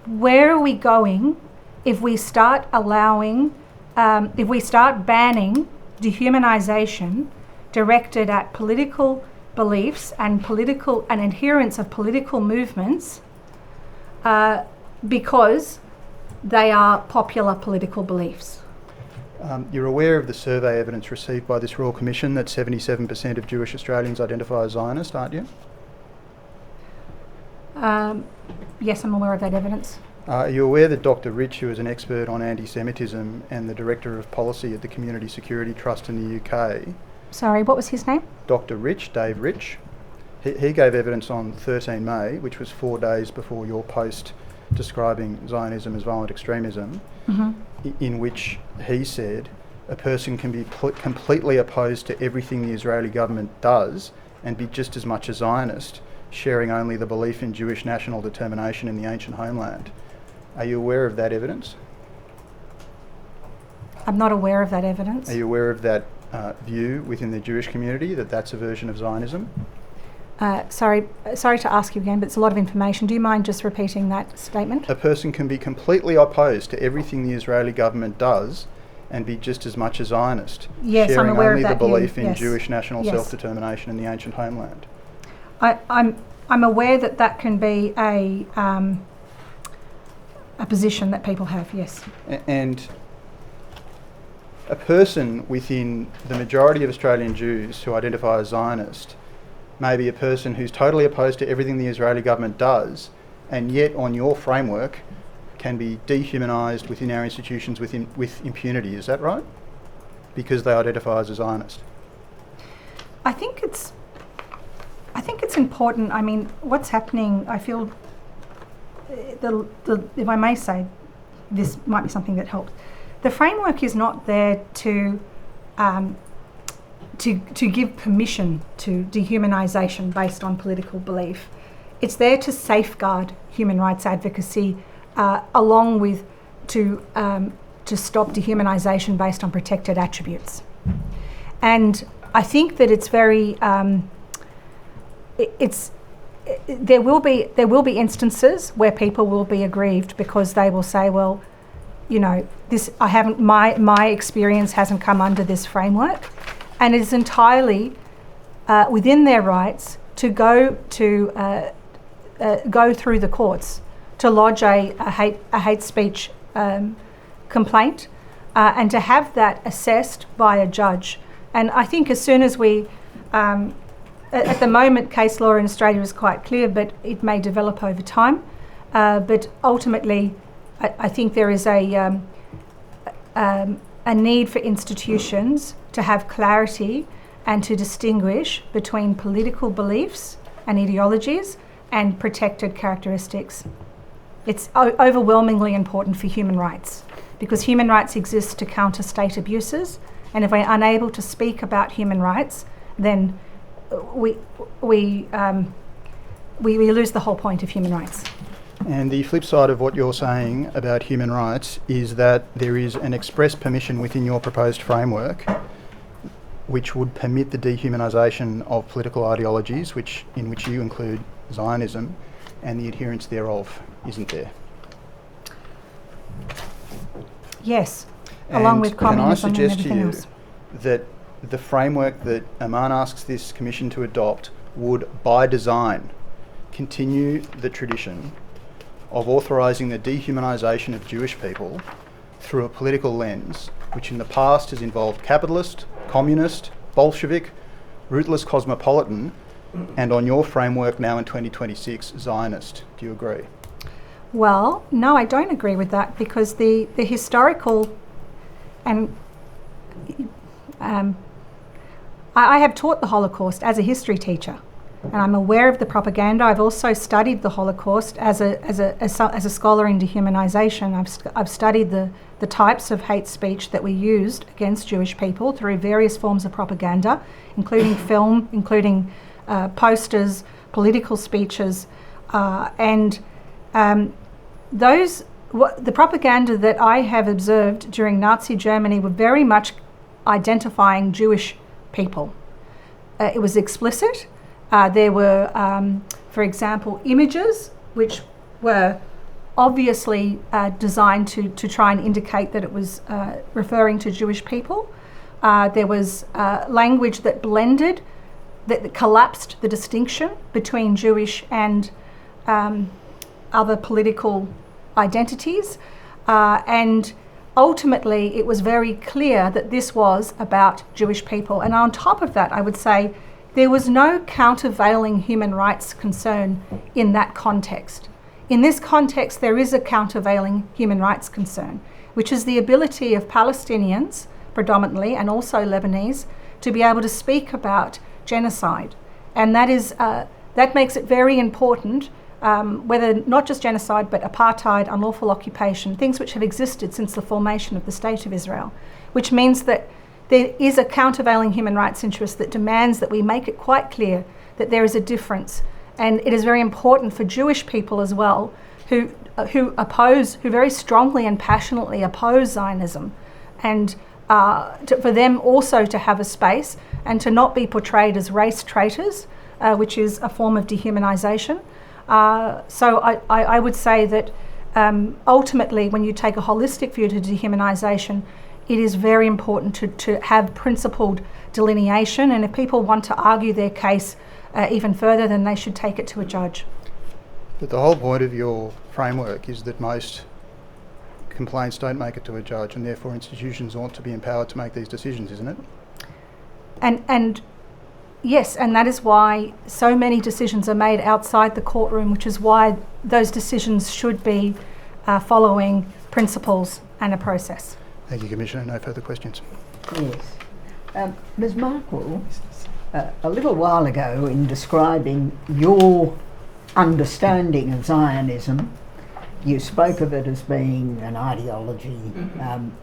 where are we going if we start banning dehumanisation directed at political beliefs and adherents of political movements, because they are popular political beliefs?
You're aware of the survey evidence received by this Royal Commission that 77% of Jewish Australians identify as Zionist, aren't you?
Yes, I'm aware of that evidence.
Are you aware that Dr. Rich, who is an expert on anti-Semitism and the Director of Policy at the Community Security Trust in the UK...
Sorry, what was his name?
Dr. Rich, Dave Rich. He gave evidence on 13 May, which was 4 days before your post describing Zionism as violent extremism, in which he said a person can be completely opposed to everything the Israeli government does and be just as much a Zionist, sharing only the belief in Jewish national determination in the ancient homeland. Are you aware of that evidence?
I'm not aware of that evidence.
Are you aware of that view within the Jewish community that that's a version of Zionism?
Sorry to ask you again, but it's a lot of information. Do you mind just repeating that statement?
A person can be completely opposed to everything the Israeli government does and be just as much a Zionist,
yes,
sharing
I'm aware
only
of that
the belief
view.
in
Yes.
Jewish national
Yes.
self-determination in the ancient homeland.
I'm aware that that can be a position that people have, yes.
And a person within the majority of Australian Jews who identify as Zionist may be a person who's totally opposed to everything the Israeli government does, and yet on your framework can be dehumanised within our institutions with impunity. Is that right? Because they identify as a Zionist.
I think it's important. I mean, what's happening, I feel, if I may say, this might be something that helps. The framework is not there to give permission to dehumanisation based on political belief. It's there to safeguard human rights advocacy, along with to stop dehumanisation based on protected attributes. And I think that it's very there will be instances where people will be aggrieved because they will say, well, my experience hasn't come under this framework, and it is entirely within their rights to go through the courts to lodge a hate speech complaint and to have that assessed by a judge. And I think as soon as we, at the moment, case law in Australia is quite clear, but it may develop over time. But ultimately, I think there is a need for institutions to have clarity and to distinguish between political beliefs and ideologies and protected characteristics. It's overwhelmingly important for human rights, because human rights exist to counter state abuses, and if we're unable to speak about human rights, then we lose the whole point of human rights.
And the flip side of what you're saying about human rights is that there is an express permission within your proposed framework which would permit the dehumanisation of political ideologies, in which you include Zionism and the adherents thereof, isn't there?
Yes, along with communism and everything
can I
else.
suggest to you that the framework that Aman asks this Commission to adopt would, by design, continue the tradition of authorising the dehumanisation of Jewish people through a political lens which in the past has involved capitalist, communist, Bolshevik, rootless cosmopolitan, and on your framework now in 2026, Zionist. Do you agree?
Well, no, I don't agree with that, because the historical and I have taught the Holocaust as a history teacher, and I'm aware of the propaganda. I've also studied the Holocaust as a scholar in dehumanisation. I've studied the types of hate speech that were used against Jewish people through various forms of propaganda, including film, including posters, political speeches, and the propaganda that I have observed during Nazi Germany were very much identifying Jewish people. It was explicit. There were, for example, images which were obviously designed to try and indicate that it was referring to Jewish people. There was language that blended, that collapsed the distinction between Jewish and other political identities. And ultimately, it was very clear that this was about Jewish people. And on top of that, I would say there was no countervailing human rights concern in that context. In this context, there is a countervailing human rights concern, which is the ability of Palestinians, predominantly, and also Lebanese, to be able to speak about genocide. And that makes it very important, whether not just genocide, but apartheid, unlawful occupation, things which have existed since the formation of the State of Israel, which means that there is a countervailing human rights interest that demands that we make it quite clear that there is a difference. And it is very important for Jewish people as well, who very strongly and passionately oppose Zionism, and for them also to have a space and to not be portrayed as race traitors, which is a form of dehumanisation. So I would say that ultimately, when you take a holistic view to dehumanisation, it is very important to have principled delineation, and if people want to argue their case even further, then they should take it to a judge.
But the whole point of your framework is that most complaints don't make it to a judge, and therefore institutions ought to be empowered to make these decisions, isn't it?
And yes, and that is why so many decisions are made outside the courtroom, which is why those decisions should be following principles and a process.
Thank you, Commissioner. No further questions.
Yes. Ms. Markwell, a little while ago, in describing your understanding of Zionism, you spoke of it as being an ideology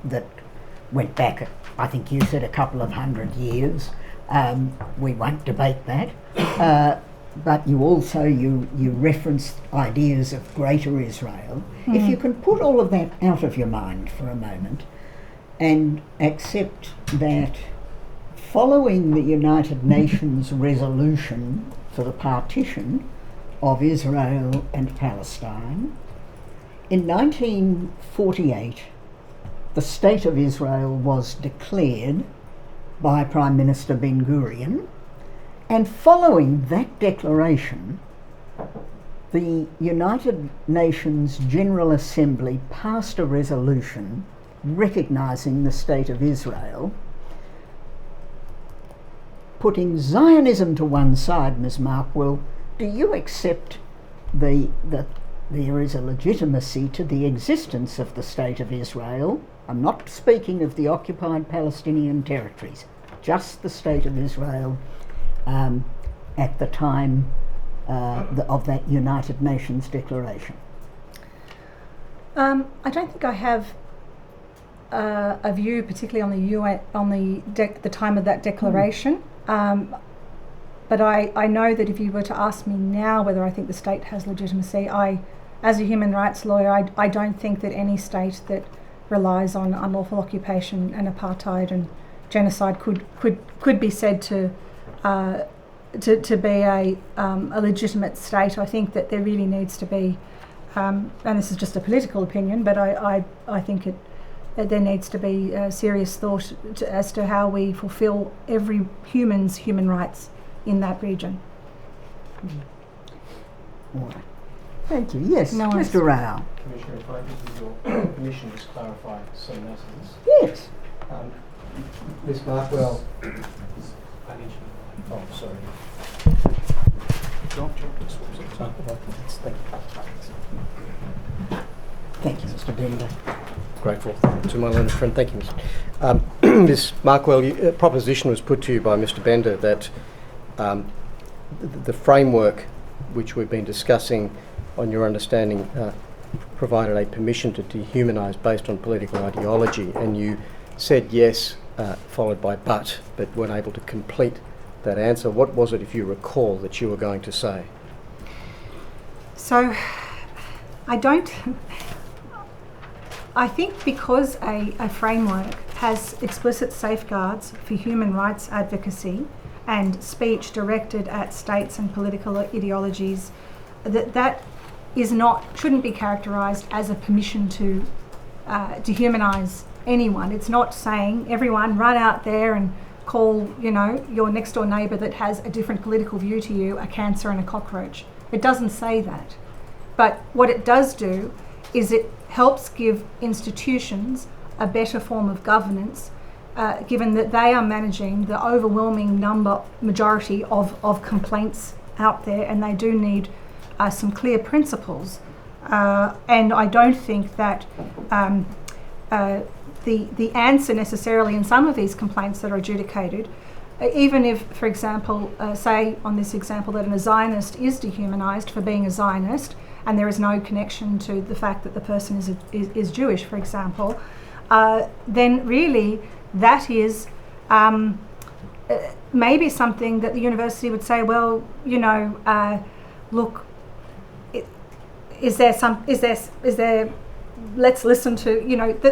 that went back, I think you said, a couple of 100 years. We won't debate that. But you also, you referenced ideas of Greater Israel. If you can put all of that out of your mind for a moment and accept that following the United Nations resolution for the partition of Israel and Palestine, in 1948, the State of Israel was declared by Prime Minister Ben Gurion, and following that declaration, the United Nations General Assembly passed a resolution recognising the State of Israel. Putting Zionism to one side, Ms. Markwell, do you accept that there is a legitimacy to the existence of the State of Israel? I'm not speaking of the occupied Palestinian territories, just the State of Israel at the time of that United Nations declaration.
I don't think I have a view, particularly on the UN, on the time of that declaration. But I know that if you were to ask me now whether I think the state has legitimacy, as a human rights lawyer, I don't think that any state that relies on unlawful occupation and apartheid and genocide could be said to be a legitimate state. I think that there really needs to be, and this is just a political opinion, but I think there needs to be serious thought as to how we fulfil every human's human rights in that region.
All right. Thank you. Yes,
No worries.
Mr. Rao.
Commissioner, if I could, with your permission, just clarify some matters.
Yes.
Ms. Markwell. Oh, sorry.
Thank you, Mr. Bender.
Grateful to my learned friend. Thank you, Ms. Markwell. A proposition was put to you by Mr. Bender that the framework which we've been discussing, on your understanding, provided a permission to dehumanise based on political ideology, and you said yes, followed by but weren't able to complete that answer. What was it, if you recall, that you were going to say?
So, I think because a framework has explicit safeguards for human rights advocacy and speech directed at states and political ideologies, that shouldn't be characterised as a permission to dehumanise anyone. It's not saying everyone run out there and call, your next door neighbour that has a different political view to you a cancer and a cockroach. It doesn't say that. But what it does do is it helps give institutions a better form of governance, given that they are managing the overwhelming majority of complaints out there, and they do need some clear principles. And I don't think that the answer necessarily in some of these complaints that are adjudicated, even if, for example, say on this example that a Zionist is dehumanised for being a Zionist, and there is no connection to the fact that the person is Jewish, for example, then really that is maybe something that the university would say, well, look, let's listen to,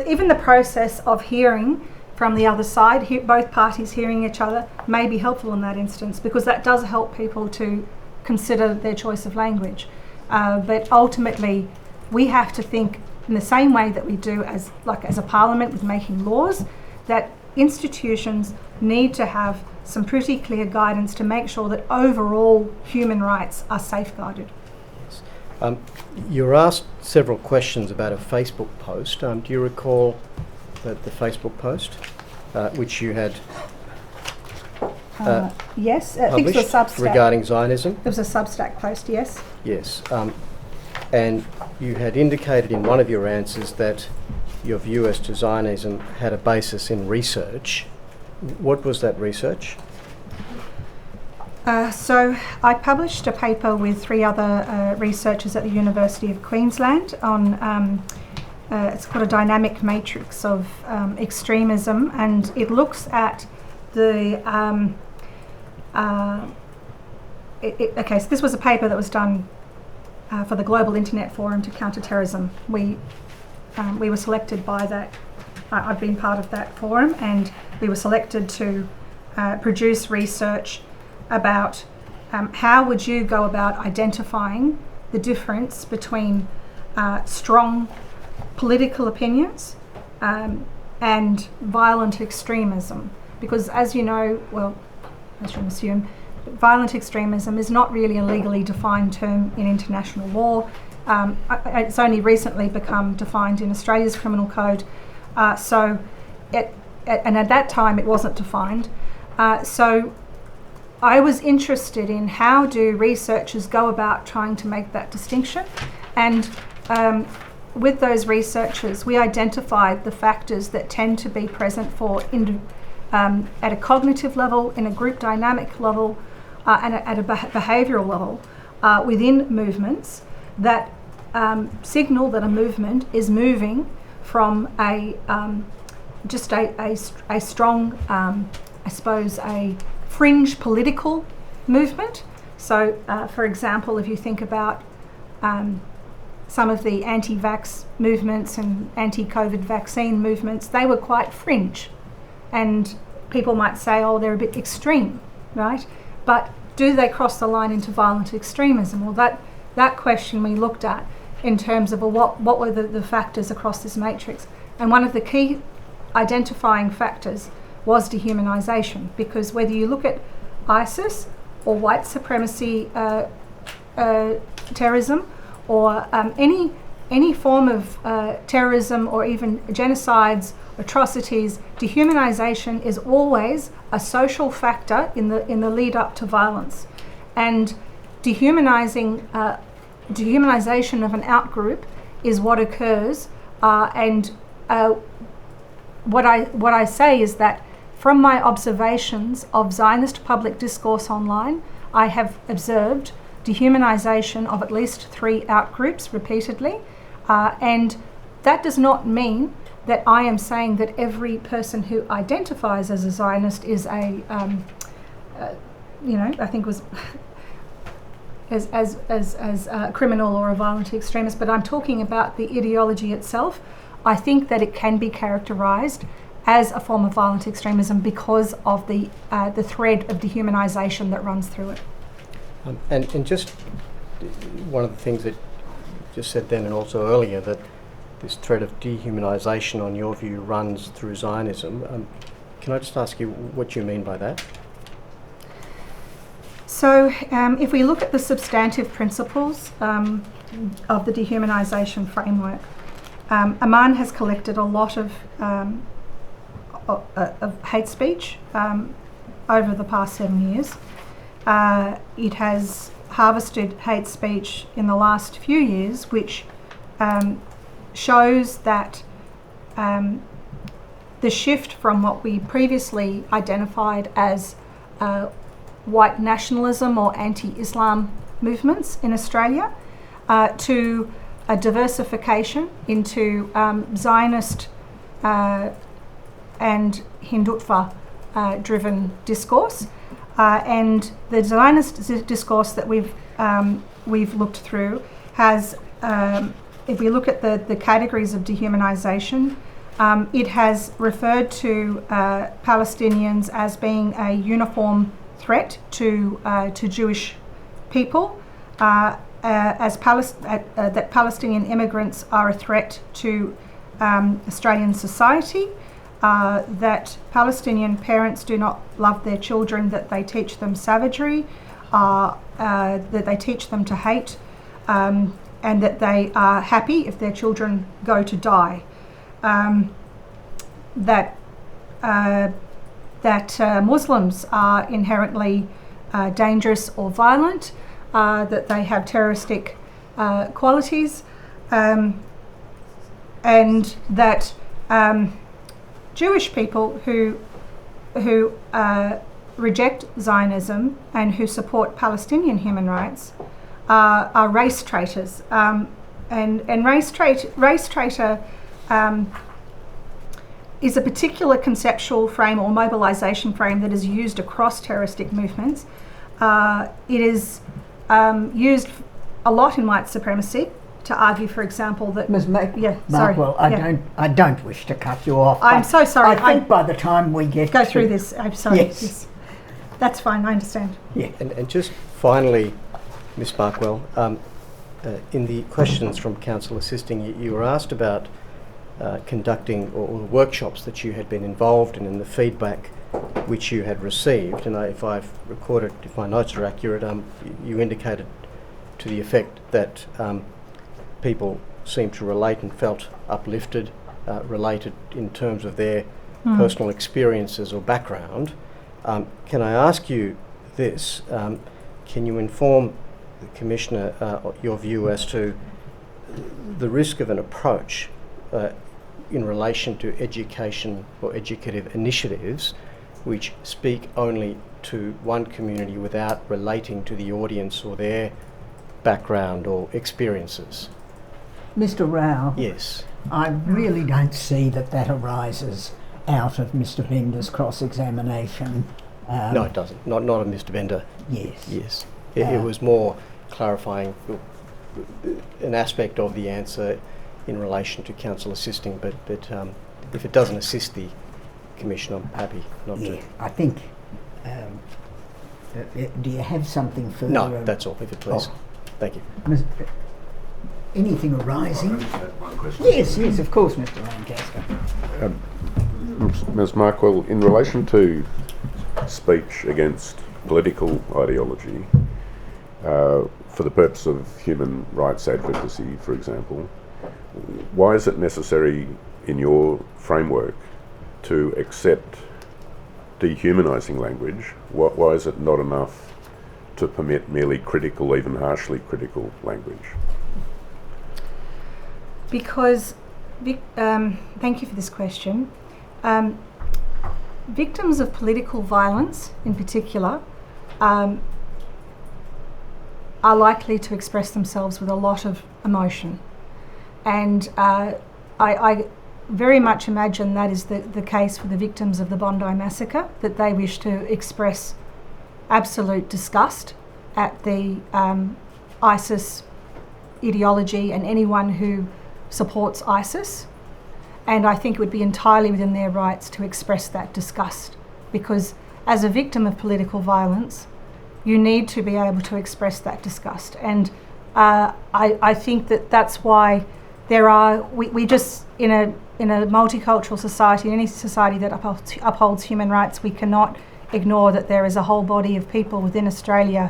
even the process of hearing from the other side, both parties hearing each other, may be helpful in that instance, because that does help people to consider their choice of language. But ultimately, we have to think in the same way that we do as a parliament with making laws, that institutions need to have some pretty clear guidance to make sure that overall human rights are safeguarded.
Yes. You were asked several questions about a Facebook post. Do you recall the Facebook post which you had
yes, I think it was a Substack.
Regarding Zionism?
There was a Substack post, yes.
Yes. And you had indicated in one of your answers that your view as to Zionism had a basis in research. What was that research?
So I published a paper with 3 other researchers at the University of Queensland on, it's called a dynamic matrix of extremism, and it looks at the, okay, so this was a paper that was done for the Global Internet Forum to Counter Terrorism. We were selected by that, I've been part of that forum, and we were selected to produce research about how would you go about identifying the difference between strong political opinions and violent extremism. Because as you know, well, as you assume, violent extremism is not really a legally defined term in international law. It's only recently become defined in Australia's criminal code. And at that time it wasn't defined. So I was interested in how do researchers go about trying to make that distinction. And with those researchers, we identified the factors that tend to be present for at a cognitive level, in a group dynamic level, and at a behavioural level within movements that signal that a movement is moving from a strong, I suppose, a fringe political movement. So, for example, if you think about some of the anti-vax movements and anti-COVID vaccine movements, they were quite fringe. And people might say, oh, they're a bit extreme, right? But do they cross the line into violent extremism? Well, that question we looked at in terms of what were the factors across this matrix. And one of the key identifying factors was dehumanisation, because whether you look at ISIS or white supremacy terrorism or any form of terrorism or even genocides, atrocities, dehumanisation is always a social factor in the lead up to violence. And dehumanisation of an outgroup is what occurs. What I say is that from my observations of Zionist public discourse online, I have observed dehumanisation of at least 3 outgroups repeatedly, and that does not mean that I am saying that every person who identifies as a Zionist is I think was as a criminal or a violent extremist, but I'm talking about the ideology itself. I think that it can be characterised as a form of violent extremism because of the thread of dehumanisation that runs through it.
And just one of the things that you just said then and also earlier, that this thread of dehumanisation, on your view, runs through Zionism. Can I just ask you what you mean by that?
So if we look at the substantive principles of the dehumanisation framework, Amman has collected a lot of hate speech over the past 7 years. It has harvested hate speech in the last few years, which shows that the shift from what we previously identified as white nationalism or anti-Islam movements in Australia to a diversification into Zionist and Hindutva driven discourse. And the Zionist discourse that we've looked through has, if we look at the categories of dehumanisation, it has referred to Palestinians as being a uniform threat to Jewish people, that Palestinian immigrants are a threat to Australian society, that Palestinian parents do not love their children, that they teach them savagery, that they teach them to hate, and that they are happy if their children go to die. That Muslims are inherently dangerous or violent, that they have terroristic qualities, and that Jewish people who reject Zionism and who support Palestinian human rights are race traitors. And race traitor is a particular conceptual frame or mobilisation frame that is used across terroristic movements. It is used a lot in white supremacy to argue, for example, that
Ms. Markwell, I don't wish to cut you off.
I'm so sorry.
I think by the time we get
go through this, I'm sorry.
Yes.
That's fine. I understand.
Yeah.
And just finally, Ms. Markwell, in the questions from Council Assisting, you were asked about conducting, or the workshops that you had been involved in, and the feedback which you had received. And if I've recorded, if my notes are accurate, you indicated to the effect that people seemed to relate and felt uplifted, related in terms of their personal experiences or background. Can I ask you this? Can you inform the Commissioner your view as to the risk of an approach in relation to education or educative initiatives which speak only to one community without relating to the audience or their background or experiences?
Mr. Rao?
Yes.
I really don't see that arises out of Mr. Bender's cross-examination.
No, it doesn't. Not of Mr. Bender.
Yes.
Yes. It was more clarifying an aspect of the answer in relation to council assisting, but if it doesn't assist the Commission, I'm happy not to.
I think. Do you have something further?
No, that's all, if it please.
Oh.
Thank you.
Anything arising?
One question.
Yes, of course, Mr. Lancaster.
Ms. Markwell, in relation to speech against political ideology, for the purpose of human rights advocacy, for example, why is it necessary in your framework to accept dehumanising language? Why is it not enough to permit merely critical, even harshly critical language?
Because, thank you for this question. Victims of political violence, in particular, are likely to express themselves with a lot of emotion. And I very much imagine that is the case for the victims of the Bondi massacre, that they wish to express absolute disgust at the ISIS ideology and anyone who supports ISIS. And I think it would be entirely within their rights to express that disgust, because as a victim of political violence, you need to be able to express that disgust. And I think that's why we just, in a multicultural society, in any society that upholds human rights, we cannot ignore that there is a whole body of people within Australia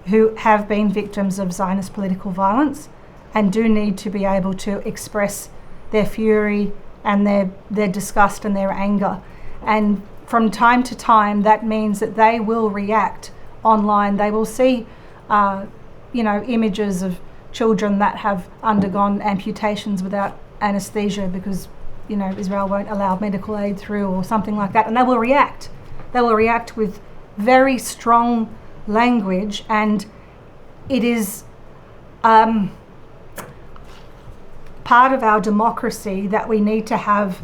who have been victims of Zionist political violence and do need to be able to express their fury and their disgust and their anger. And from time to time, that means that they will react online. They will see, images of children that have undergone amputations without anaesthesia because, Israel won't allow medical aid through or something like that. And they will react. They will react with very strong language, and it is part of our democracy that we need to have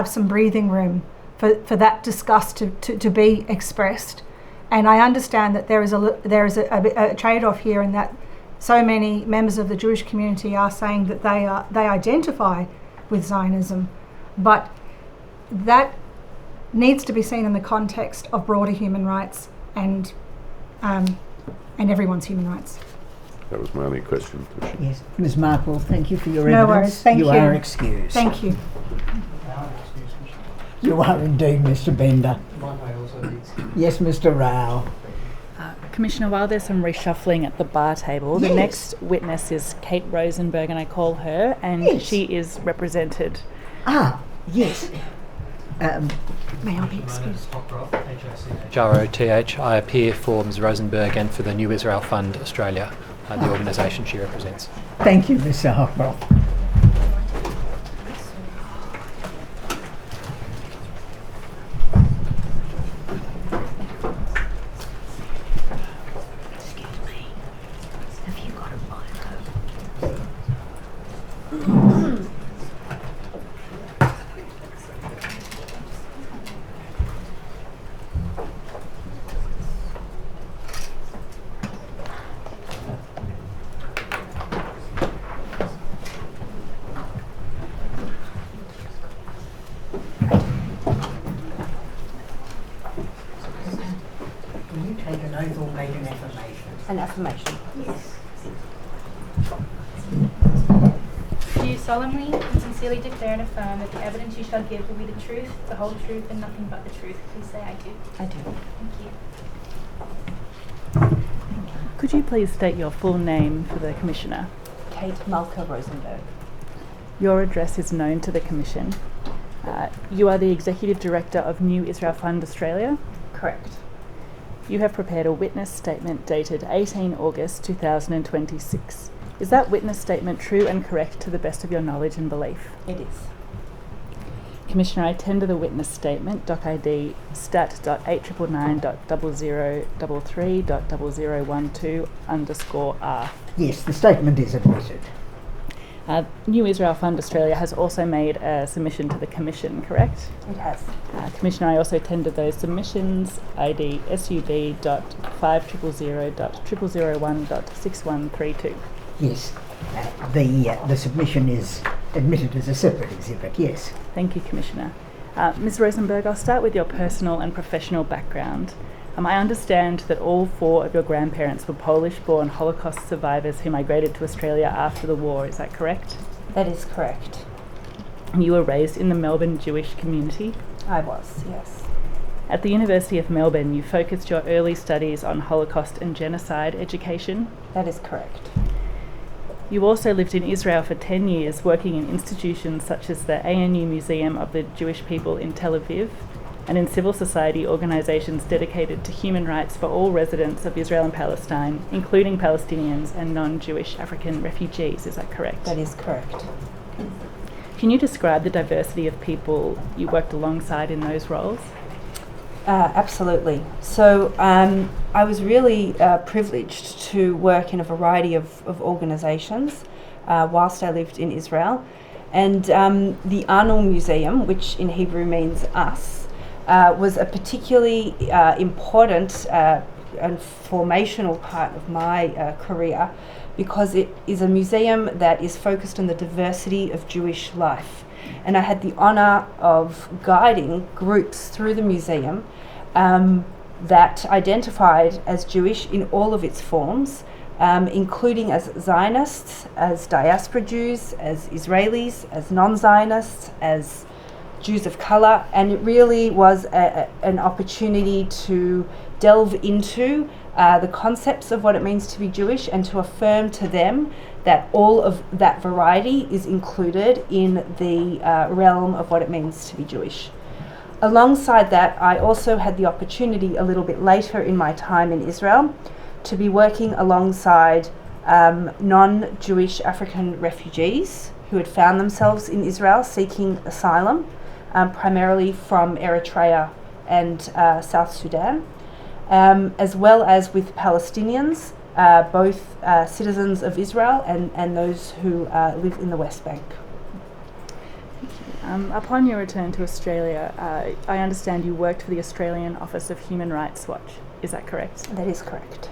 some breathing room for that disgust to be expressed. And I understand that there is a trade-off here, in that so many members of the Jewish community are saying that they identify with Zionism, but that needs to be seen in the context of broader human rights and everyone's human rights.
That was my only question.
Yes, Ms. Markwell, thank you for your
No
evidence.
worries, thank you.
You are excused.
Thank you.
You are indeed, Mr. Bender. Yes, Mr. Rao.
Commissioner, while there's some reshuffling at the bar table, the next witness is Kate Rosenberg, and I call her, and she is represented.
Yes.
May I be excused?
JARO-TH. I appear for Ms Rosenberg and for the New Israel Fund Australia, the organisation she represents.
Thank you, Mr. Hockroft.
An affirmation.
Do you solemnly and
sincerely declare and affirm that the evidence you shall give will be the truth, the whole truth, and nothing but the truth. Please say I do.
I do.
Thank you.
Could you please state your full name for the Commissioner?
Kate Malka Rosenberg.
Your address is known to the Commission. You are the Executive Director of New Israel Fund Australia.
Correct.
You have prepared a witness statement dated 18 August 2026. Is that witness statement true and correct to the best of your knowledge and belief?
It is.
Commissioner, I tender the witness statement, doc ID stat.899.00.0012_R.
Yes, the statement is admitted.
New Israel Fund Australia has also made a submission to the Commission, correct?
It has.
Commissioner, I also tender those submissions, ID SUB.5000001.6132.
Yes, the submission is admitted as a separate exhibit, yes.
Thank you, Commissioner. Ms. Rosenberg, I'll start with your personal and professional background. I understand that all 4 of your grandparents were Polish-born Holocaust survivors who migrated to Australia after the war. Is that correct?
That is correct.
You were raised in the Melbourne Jewish community?
I was, yes.
At the University of Melbourne, you focused your early studies on Holocaust and genocide education?
That is correct.
You also lived in Israel for 10 years, working in institutions such as the ANU Museum of the Jewish People in Tel Aviv, and in civil society organisations dedicated to human rights for all residents of Israel and Palestine, including Palestinians and non-Jewish African refugees. Is that correct?
That is correct.
Can you describe the diversity of people you worked alongside in those roles?
Absolutely. So I was really privileged to work in a variety of organisations whilst I lived in Israel. And the Anu Museum, which in Hebrew means us, was a particularly important and formational part of my career, because it is a museum that is focused on the diversity of Jewish life. And I had the honour of guiding groups through the museum that identified as Jewish in all of its forms, including as Zionists, as diaspora Jews, as Israelis, as non-Zionists, as Jews of colour, and it really was an opportunity to delve into the concepts of what it means to be Jewish and to affirm to them that all of that variety is included in the realm of what it means to be Jewish. Alongside that, I also had the opportunity a little bit later in my time in Israel to be working alongside non-Jewish African refugees who had found themselves in Israel seeking asylum, primarily from Eritrea and South Sudan, as well as with Palestinians, both citizens of Israel and those who live in the West Bank.
Upon your return to Australia, I understand you worked for the Australian Office of Human Rights Watch. Is that correct?
That is correct.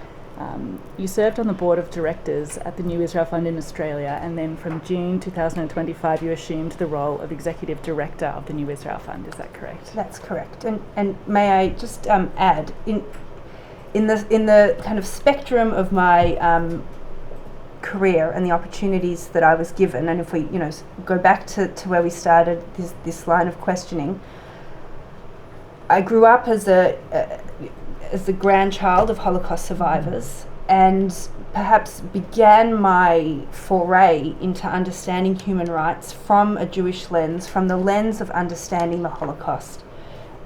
You served on the board of directors at the New Israel Fund in Australia, and then from June 2025 you assumed the role of Executive Director of the New Israel Fund. Is that correct?
That's correct. And may I just add, in the kind of spectrum of my career and the opportunities that I was given, and if we go back to where we started this line of questioning, I grew up as the grandchild of Holocaust survivors, and perhaps began my foray into understanding human rights from a Jewish lens, from the lens of understanding the Holocaust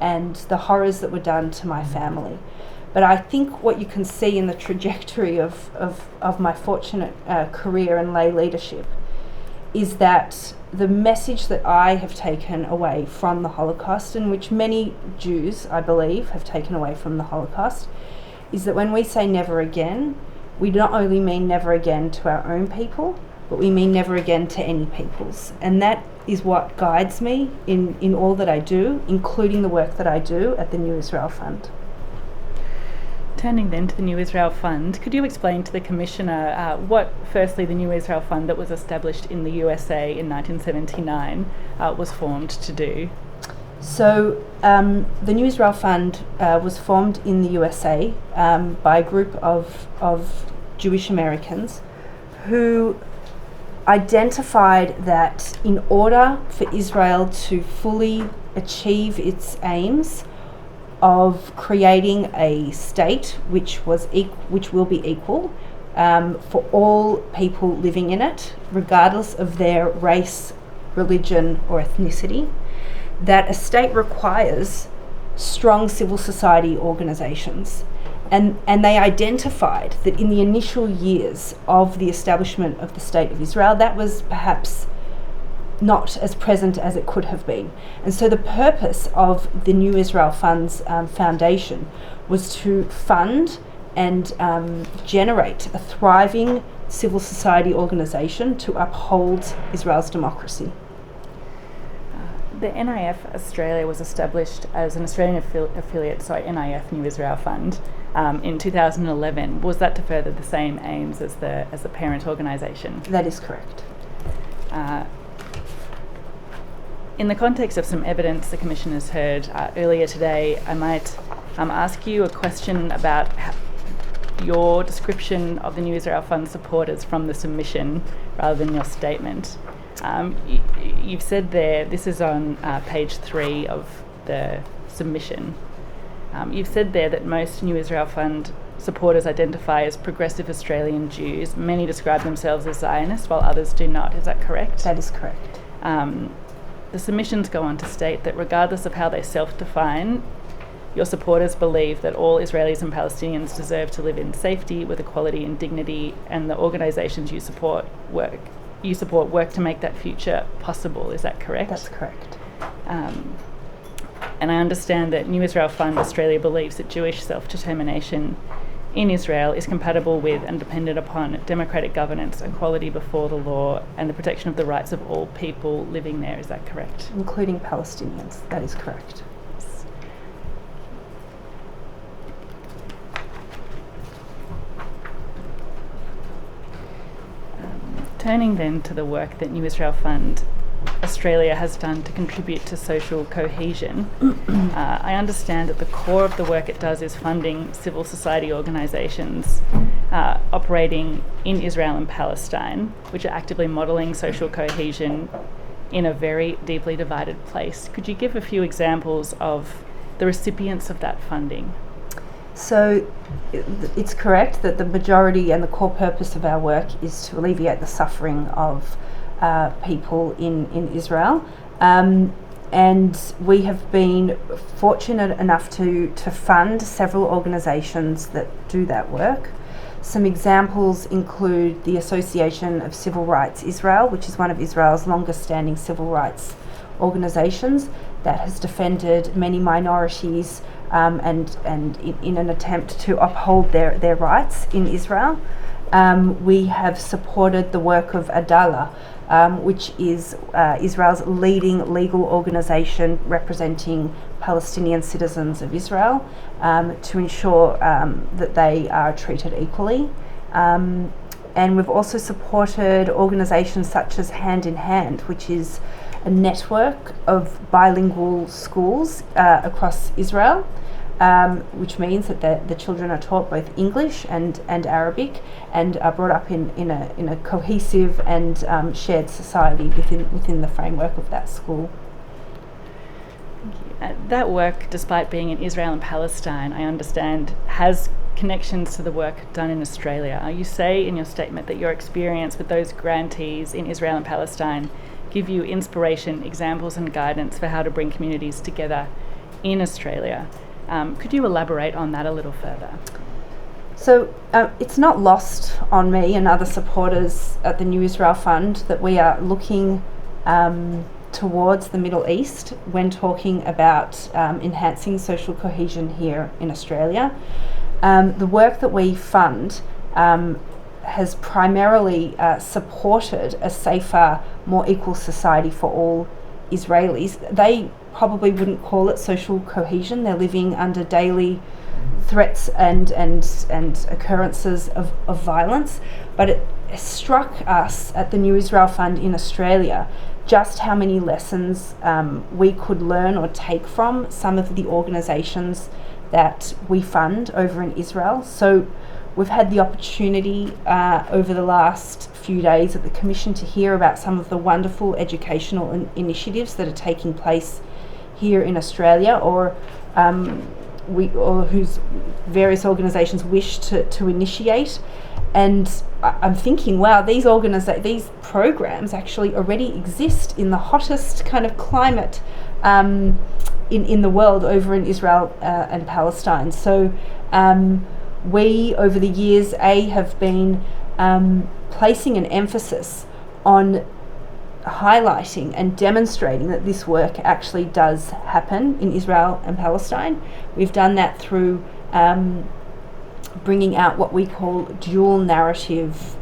and the horrors that were done to my family. But I think what you can see in the trajectory of my fortunate career and lay leadership is that the message that I have taken away from the Holocaust, and which many Jews, I believe, have taken away from the Holocaust, is that when we say never again, we not only mean never again to our own people, but we mean never again to any peoples. And that is what guides me in all that I do, including the work that I do at the New Israel Fund.
Turning then to the New Israel Fund, could you explain to the Commissioner what, firstly, the New Israel Fund that was established in the USA in 1979 was formed to do?
So the New Israel Fund was formed in the USA by a group of Jewish Americans who
identified that in order for Israel to fully achieve its aims of creating a state which will be equal for all people living in it, regardless of their race, religion, or ethnicity, that a state requires strong civil society organisations. And they identified that in the initial years of the establishment of the State of Israel, that was perhaps not as present as it could have been. And so the purpose of the New Israel Fund's foundation was to fund and generate a thriving civil society organisation to uphold Israel's democracy.
The NIF Australia was established as an Australian affiliate, NIF New Israel Fund, in 2011. Was that to further the same aims as the parent organisation?
That is correct.
In the context of some evidence the Commission has heard earlier today, I might ask you a question about your description of the New Israel Fund supporters from the submission rather than your statement. You've said there, this is on page 3 of the submission, you've said there that most New Israel Fund supporters identify as progressive Australian Jews. Many describe themselves as Zionists while others do not. Is that correct?
That is correct.
The submissions go on to state that regardless of how they self-define, your supporters believe that all Israelis and Palestinians deserve to live in safety with equality and dignity, and the organisations you support work to make that future possible. Is that correct?
That's correct.
And I understand that New Israel Fund Australia believes that Jewish self-determination in Israel is compatible with and dependent upon democratic governance, equality before the law, and the protection of the rights of all people living there. Is that correct?
Including Palestinians. That is correct.
Turning then to the work that New Israel Fund Australia has done to contribute to social cohesion, I understand that the core of the work it does is funding civil society organisations operating in Israel and Palestine, which are actively modelling social cohesion in a very deeply divided place. Could you give a few examples of the recipients of that funding?
So it's correct that the majority and the core purpose of our work is to alleviate the suffering of people in Israel. And we have been fortunate enough to fund several organisations that do that work. Some examples include the Association of Civil Rights Israel, which is one of Israel's longest standing civil rights organisations that has defended many minorities and in an attempt to uphold their rights in Israel. We have supported the work of Adalah, which is Israel's leading legal organisation representing Palestinian citizens of Israel, to ensure that they are treated equally. And we've also supported organisations such as Hand in Hand, which is a network of bilingual schools across Israel, which means that the children are taught both English and Arabic and are brought up in a cohesive and shared society within the framework of that school.
Thank you. That work, despite being in Israel and Palestine, I understand, has connections to the work done in Australia. You say in your statement that your experience with those grantees in Israel and Palestine give you inspiration, examples and guidance for how to bring communities together in Australia. Could you elaborate on that a little further?
So it's not lost on me and other supporters at the New Israel Fund that we are looking towards the Middle East when talking about enhancing social cohesion here in Australia. The work that we fund has primarily supported a safer, more equal society for all Israelis. They probably wouldn't call it social cohesion. They're living under daily threats and occurrences of violence. But it struck us at the New Israel Fund in Australia just how many lessons we could learn or take from some of the organisations that we fund over in Israel. So we've had the opportunity over the last few days at the Commission to hear about some of the wonderful educational initiatives that are taking place here in Australia, or whose various organisations wish to initiate. And I'm thinking, wow, these programs actually already exist in the hottest kind of climate in the world over in Israel and Palestine. So we, over the years, have been placing an emphasis on highlighting and demonstrating that this work actually does happen in Israel and Palestine. We've done that through bringing out what we call dual narrative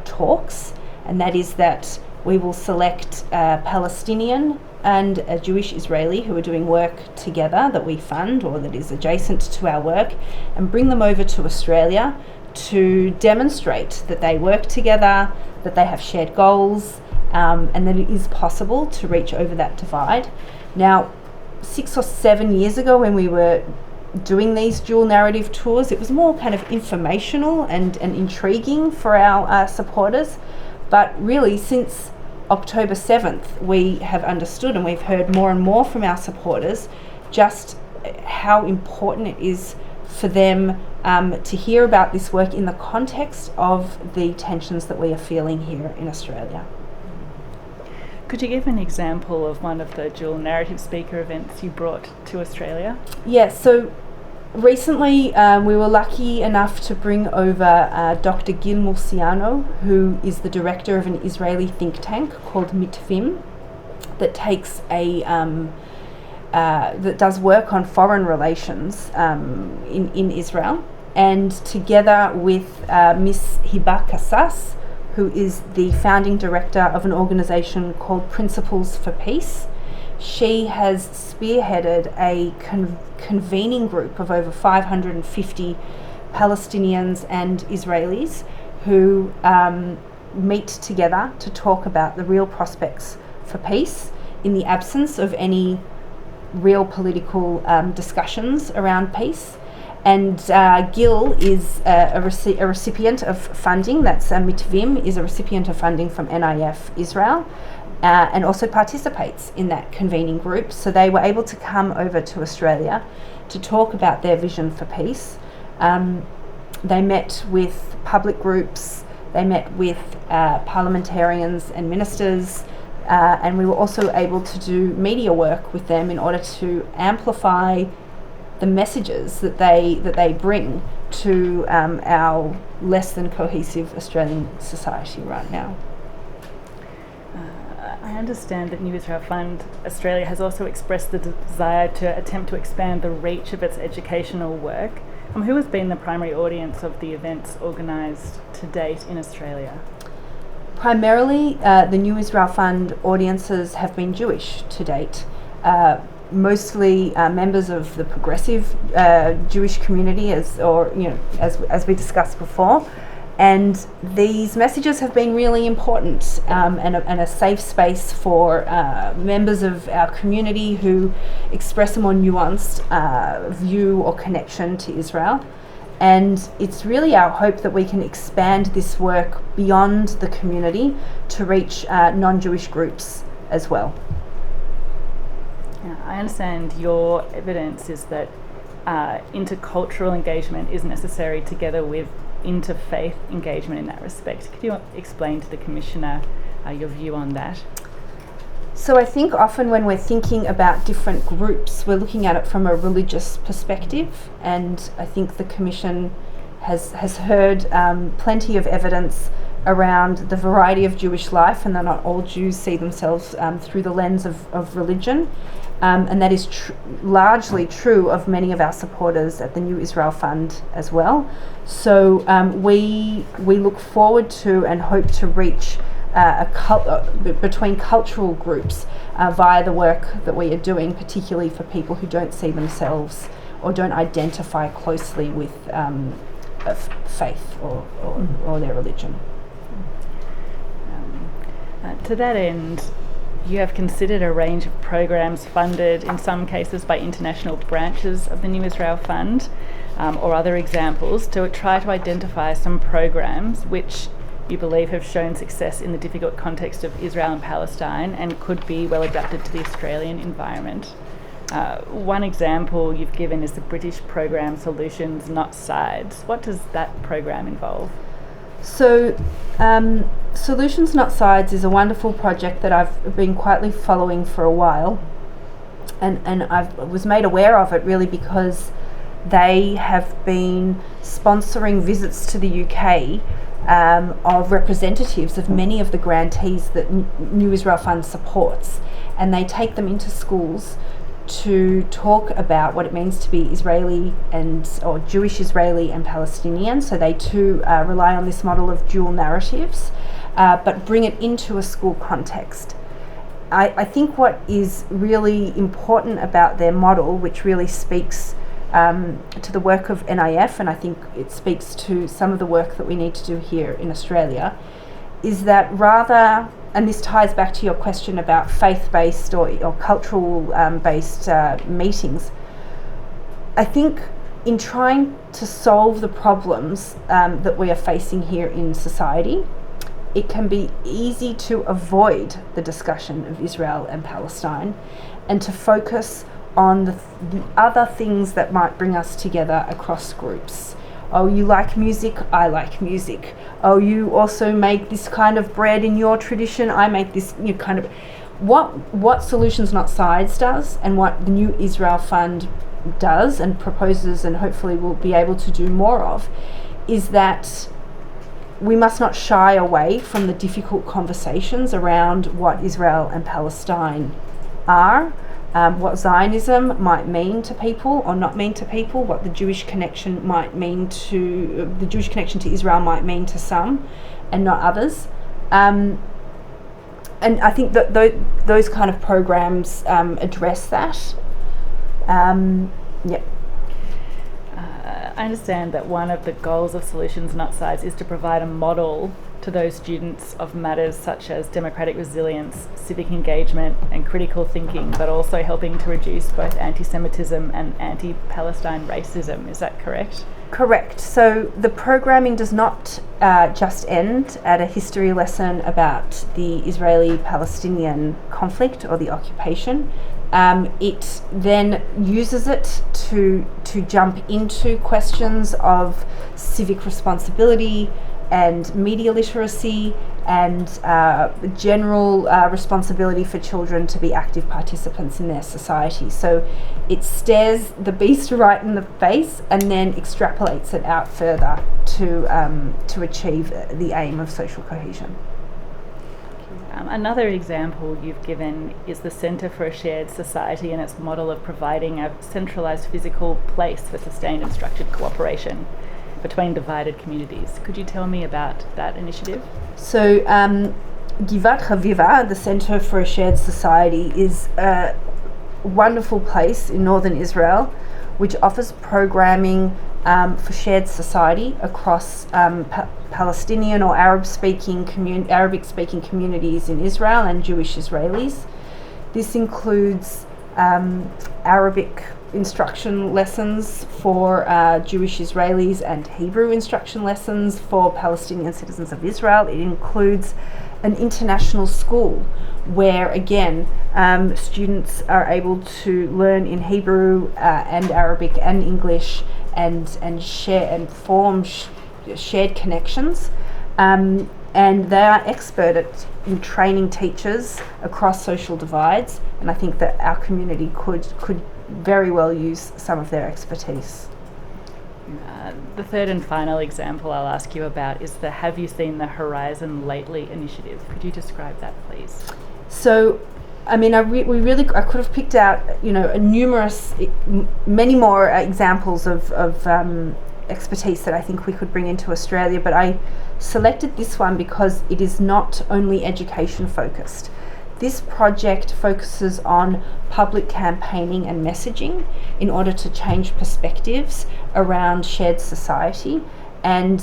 talks, and that is that we will select a Palestinian and a Jewish Israeli who are doing work together that we fund or that is adjacent to our work, and bring them over to Australia to demonstrate that they work together, that they have shared goals, and that it is possible to reach over that divide. Now, 6 or 7 years ago when we were doing these dual narrative tours, it was more kind of informational and intriguing for our supporters. But really, since October 7th, we have understood, and we've heard more and more from our supporters, just how important it is for them to hear about this work in the context of the tensions that we are feeling here in Australia.
Could you give an example of one of the dual narrative speaker events you brought to Australia?
Yes, so recently we were lucky enough to bring over Dr. Gil Murciano, who is the director of an Israeli think tank called Mitvim, that takes that does work on foreign relations in Israel, and together with Miss Hiba Kassas, who is the founding director of an organisation called Principles for Peace. She has spearheaded a convening group of over 550 Palestinians and Israelis who meet together to talk about the real prospects for peace in the absence of any real political discussions around peace. And Gil is a recipient of funding. That's Mitvim is a recipient of funding from NIF Israel, and also participates in that convening group. So they were able to come over to Australia to talk about their vision for peace. They met with public groups, they met with parliamentarians and ministers, and we were also able to do media work with them in order to amplify the messages that they bring to our less than cohesive Australian society right now.
I understand that New Israel Fund Australia has also expressed the desire to attempt to expand the reach of its educational work. Who has been the primary audience of the events organised to date in Australia?
Primarily, the New Israel Fund audiences have been Jewish to date. Mostly members of the progressive Jewish community, as we discussed before, and these messages have been really important and a safe space for members of our community who express a more nuanced view or connection to Israel. And it's really our hope that we can expand this work beyond the community to reach non-Jewish groups as well.
I understand your evidence is that intercultural engagement is necessary together with interfaith engagement in that respect. Could you explain to the Commissioner your view on that?
So I think often when we're thinking about different groups, we're looking at it from a religious perspective, and I think the Commission has heard plenty of evidence around the variety of Jewish life, and that not all Jews see themselves through the lens of religion. And that is largely true of many of our supporters at the New Israel Fund as well. So we look forward to and hope to reach between cultural groups via the work that we are doing, particularly for people who don't see themselves or don't identify closely with faith or their religion.
To that end, you have considered a range of programs funded in some cases by international branches of the New Israel Fund. or other examples to try to identify some programs which you believe have shown success in the difficult context of Israel and Palestine and could be well adapted to the Australian environment. One example you've given is the British program Solutions Not Sides. What does that program involve?
So, Solutions Not Sides is a wonderful project that I've been quietly following for a while, and I was made aware of it really because they have been sponsoring visits to the UK of representatives of many of the grantees that New Israel Fund supports, and they take them into schools to talk about what it means to be Israeli or Jewish Israeli and Palestinian. So they too rely on this model of dual narratives, but bring it into a school context. I think what is really important about their model, which really speaks to the work of NIF, and I think it speaks to some of the work that we need to do here in Australia, is that rather, and this ties back to your question about faith-based or cultural-based meetings, I think in trying to solve the problems that we are facing here in society, it can be easy to avoid the discussion of Israel and Palestine and to focus on the other things that might bring us together across groups. Oh, you like music, I like music. Oh, you also make this kind of bread in your tradition, I make this kind of... What Solutions Not Sides does, and what the New Israel Fund does and proposes and hopefully will be able to do more of, is that we must not shy away from the difficult conversations around what Israel and Palestine are, what Zionism might mean to people or not mean to people, what the Jewish connection might mean to, the Jewish connection to Israel might mean to some and not others. And I think that those kind of programs address that.
I understand that one of the goals of Solutions Not Sides is to provide a model to those students of matters such as democratic resilience, civic engagement and critical thinking, but also helping to reduce both anti-Semitism and anti-Palestine racism. Is that correct?
Correct. So the programming does not just end at a history lesson about the Israeli-Palestinian conflict or the occupation. It then uses it to jump into questions of civic responsibility and media literacy and general responsibility for children to be active participants in their society. So it stares the beast right in the face and then extrapolates it out further to achieve the aim of social cohesion.
Another example you've given is the Centre for a Shared Society and its model of providing a centralised physical place for sustained and structured cooperation between divided communities. Could you tell me about that initiative?
So Givat Chaviva, the Centre for a Shared Society, is a wonderful place in northern Israel which offers programming for shared society across Palestinian or Arabic-speaking communities in Israel and Jewish Israelis. This includes Arabic instruction lessons for Jewish Israelis and Hebrew instruction lessons for Palestinian citizens of Israel. It includes an international school where, again, students are able to learn in Hebrew and Arabic and English and share and form shared connections. And they are expert in training teachers across social divides, and I think that our community could very well use some of their expertise.
The third and final example I'll ask you about is the Have You Seen the Horizon Lately initiative. Could you describe that, please?
So, I mean, I could have picked out, many more examples of expertise that I think we could bring into Australia, but I selected this one because it is not only education focused. This project focuses on public campaigning and messaging in order to change perspectives around shared society. And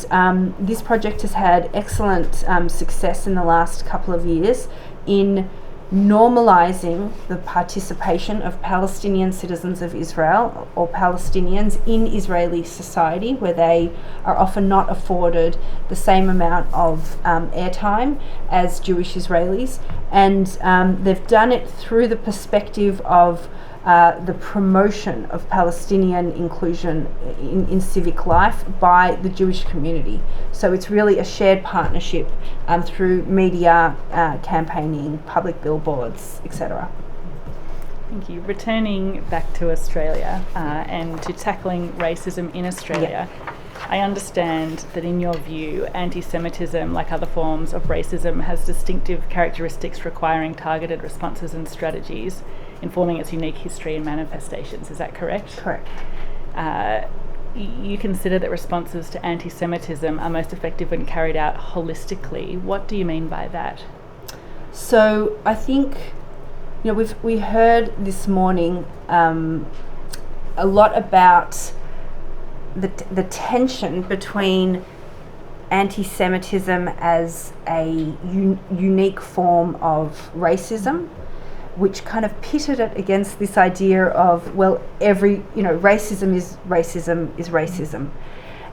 this project has had excellent success in the last couple of years in normalising the participation of Palestinian citizens of Israel or Palestinians in Israeli society, where they are often not afforded the same amount of airtime as Jewish Israelis. And they've done it through the perspective of the promotion of Palestinian inclusion in civic life by the Jewish community. So it's really a shared partnership through media, campaigning, public billboards, etc.
Thank you. Returning back to Australia and to tackling racism in Australia, I understand that in your view, anti-Semitism, like other forms of racism, has distinctive characteristics requiring targeted responses and strategies, informing its unique history and manifestations. Is that correct?
Correct.
You consider that responses to anti-Semitism are most effective when carried out holistically. What do you mean by that?
So I think, we heard this morning a lot about the tension between anti-Semitism as a unique form of racism, which kind of pitted it against this idea of, well, racism is racism.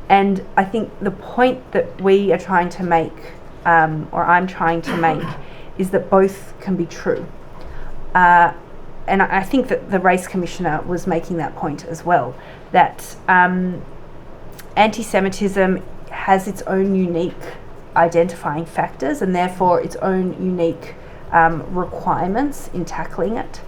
And I think the point that we are trying to make, or I'm trying to make, is that both can be true. And I think that the Race Commissioner was making that point as well, that anti-Semitism has its own unique identifying factors and therefore its own unique requirements in tackling it,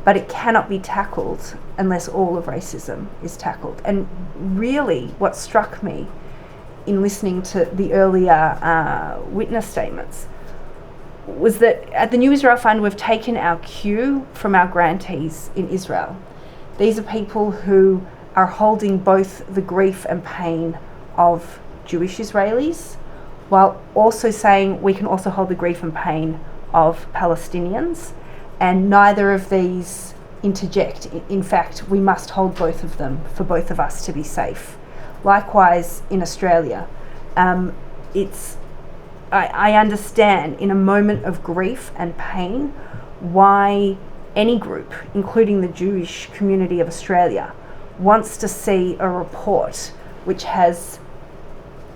but it cannot be tackled unless all of racism is tackled. And really what struck me in listening to the earlier witness statements was that at the New Israel Fund we've taken our cue from our grantees in Israel. These are people who are holding both the grief and pain of Jewish Israelis while also saying we can also hold the grief and pain of Palestinians, and neither of these interject. In fact, we must hold both of them for both of us to be safe. Likewise in Australia, I understand in a moment of grief and pain why any group, including the Jewish community of Australia, wants to see a report which has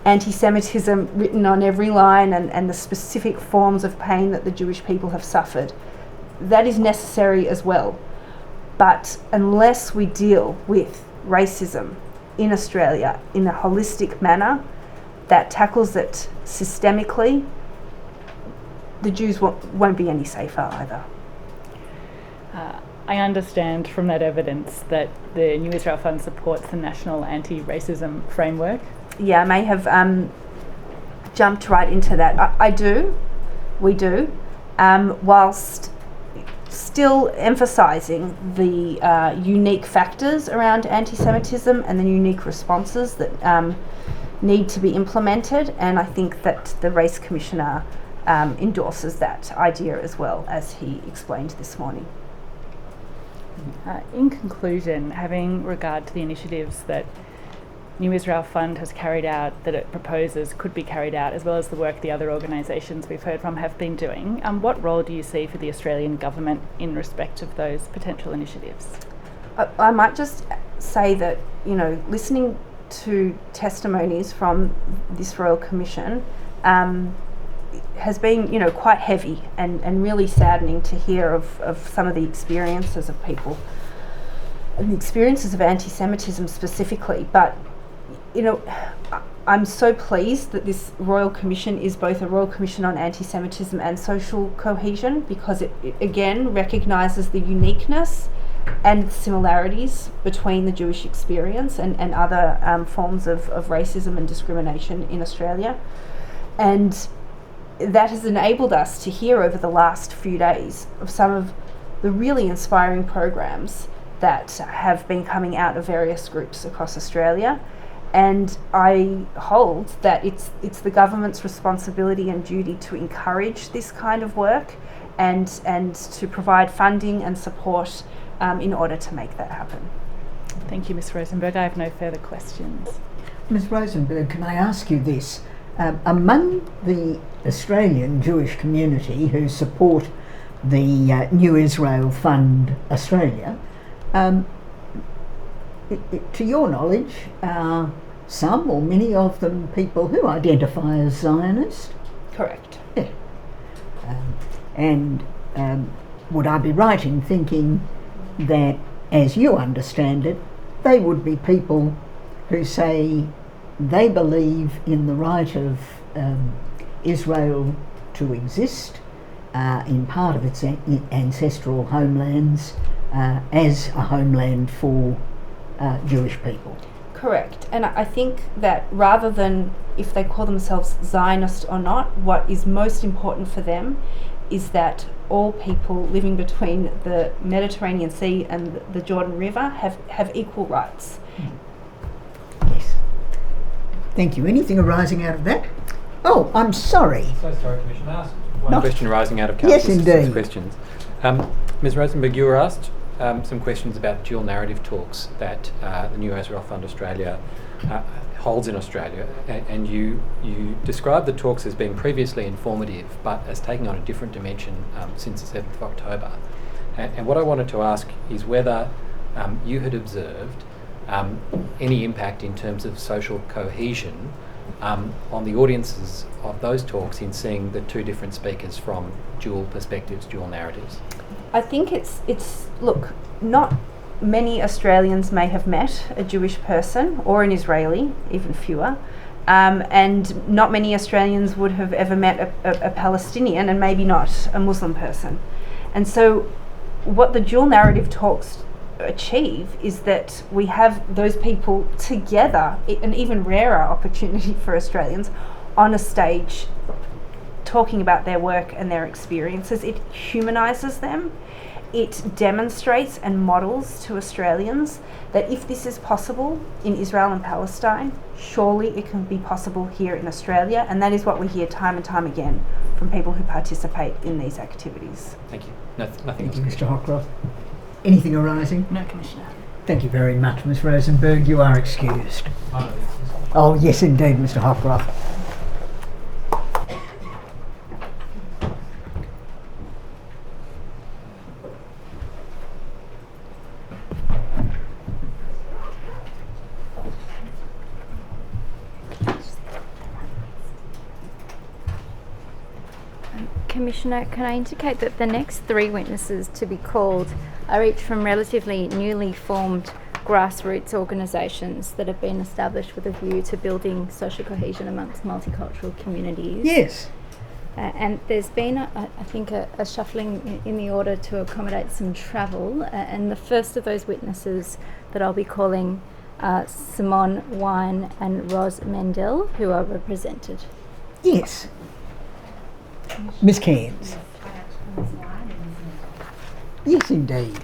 anti-Semitism written on every line and the specific forms of pain that the Jewish people have suffered. That is necessary as well. But unless we deal with racism in Australia in a holistic manner that tackles it systemically, the Jews won't be any safer either.
I understand from that evidence that the New Israel Fund supports the National Anti-Racism Framework.
Yeah, I may have jumped right into that. I do, we do, whilst still emphasising the unique factors around anti-Semitism and the unique responses that need to be implemented, and I think that the Race Commissioner endorses that idea as well, as he explained this morning.
In conclusion, having regard to the initiatives that New Israel Fund has carried out, that it proposes could be carried out, as well as the work the other organisations we've heard from have been doing, what role do you see for the Australian government in respect of those potential initiatives?
I might just say that, listening to testimonies from this Royal Commission has been, quite heavy and really saddening to hear of some of the experiences of people and the experiences of anti-Semitism specifically. But, I'm so pleased that this Royal Commission is both a Royal Commission on Anti-Semitism and Social Cohesion, because it again recognises the uniqueness and similarities between the Jewish experience and other forms of racism and discrimination in Australia. And that has enabled us to hear over the last few days of some of the really inspiring programs that have been coming out of various groups across Australia. And I hold that it's the government's responsibility and duty to encourage this kind of work and to provide funding and support in order to make that happen.
Thank you, Ms. Rosenberg. I have no further questions.
Ms. Rosenberg, can I ask you this? Among the Australian Jewish community who support the New Israel Fund Australia. To your knowledge, are some or many of them people who identify as Zionist?
Correct.
Yeah. And would I be right in thinking that, as you understand it, they would be people who say they believe in the right of Israel to exist in part of its ancestral homelands as a homeland for Jewish people?
Correct. And I think that rather than if they call themselves Zionist or not, what is most important for them is that all people living between the Mediterranean Sea and the Jordan River have equal rights.
Yes. Thank you. Anything arising out of that? Oh, I'm sorry.
So sorry, Commissioner. Asked one question arising out of
Yes,
Councillor
indeed.
questions. Ms Rosenberg, you were asked some questions about dual narrative talks that the New Israel Fund Australia holds in Australia, and you described the talks as being previously informative but as taking on a different dimension since the 7th of October. And what I wanted to ask is whether you had observed any impact in terms of social cohesion on the audiences of those talks in seeing the two different speakers from dual perspectives, dual narratives.
I think it's look, not many Australians may have met a Jewish person or an Israeli, even fewer, and not many Australians would have ever met a Palestinian, and maybe not a Muslim person. And so what the dual narrative talks achieve is that we have those people together, an even rarer opportunity for Australians, on a stage talking about their work and their experiences. It humanises them. It demonstrates and models to Australians that if this is possible in Israel and Palestine, surely it can be possible here in Australia, and that is what we hear time and time again from people who participate in these activities.
Thank you. Nothing
Thank
else.
you, Mr. Hockroft. Anything arising?
No, Commissioner.
Thank you very much, Ms. Rosenberg. You are excused. Oh, yes, indeed, Mr. Hockroft.
Commissioner, can I indicate that the next three witnesses to be called are each from relatively newly formed grassroots organisations that have been established with a view to building social cohesion amongst multicultural communities?
Yes.
And there's been, I think, a shuffling in the order to accommodate some travel. And the first of those witnesses that I'll be calling are Simonne, Whine and Mendelle, who are represented.
Yes. Ms. Cairns. Yes, indeed.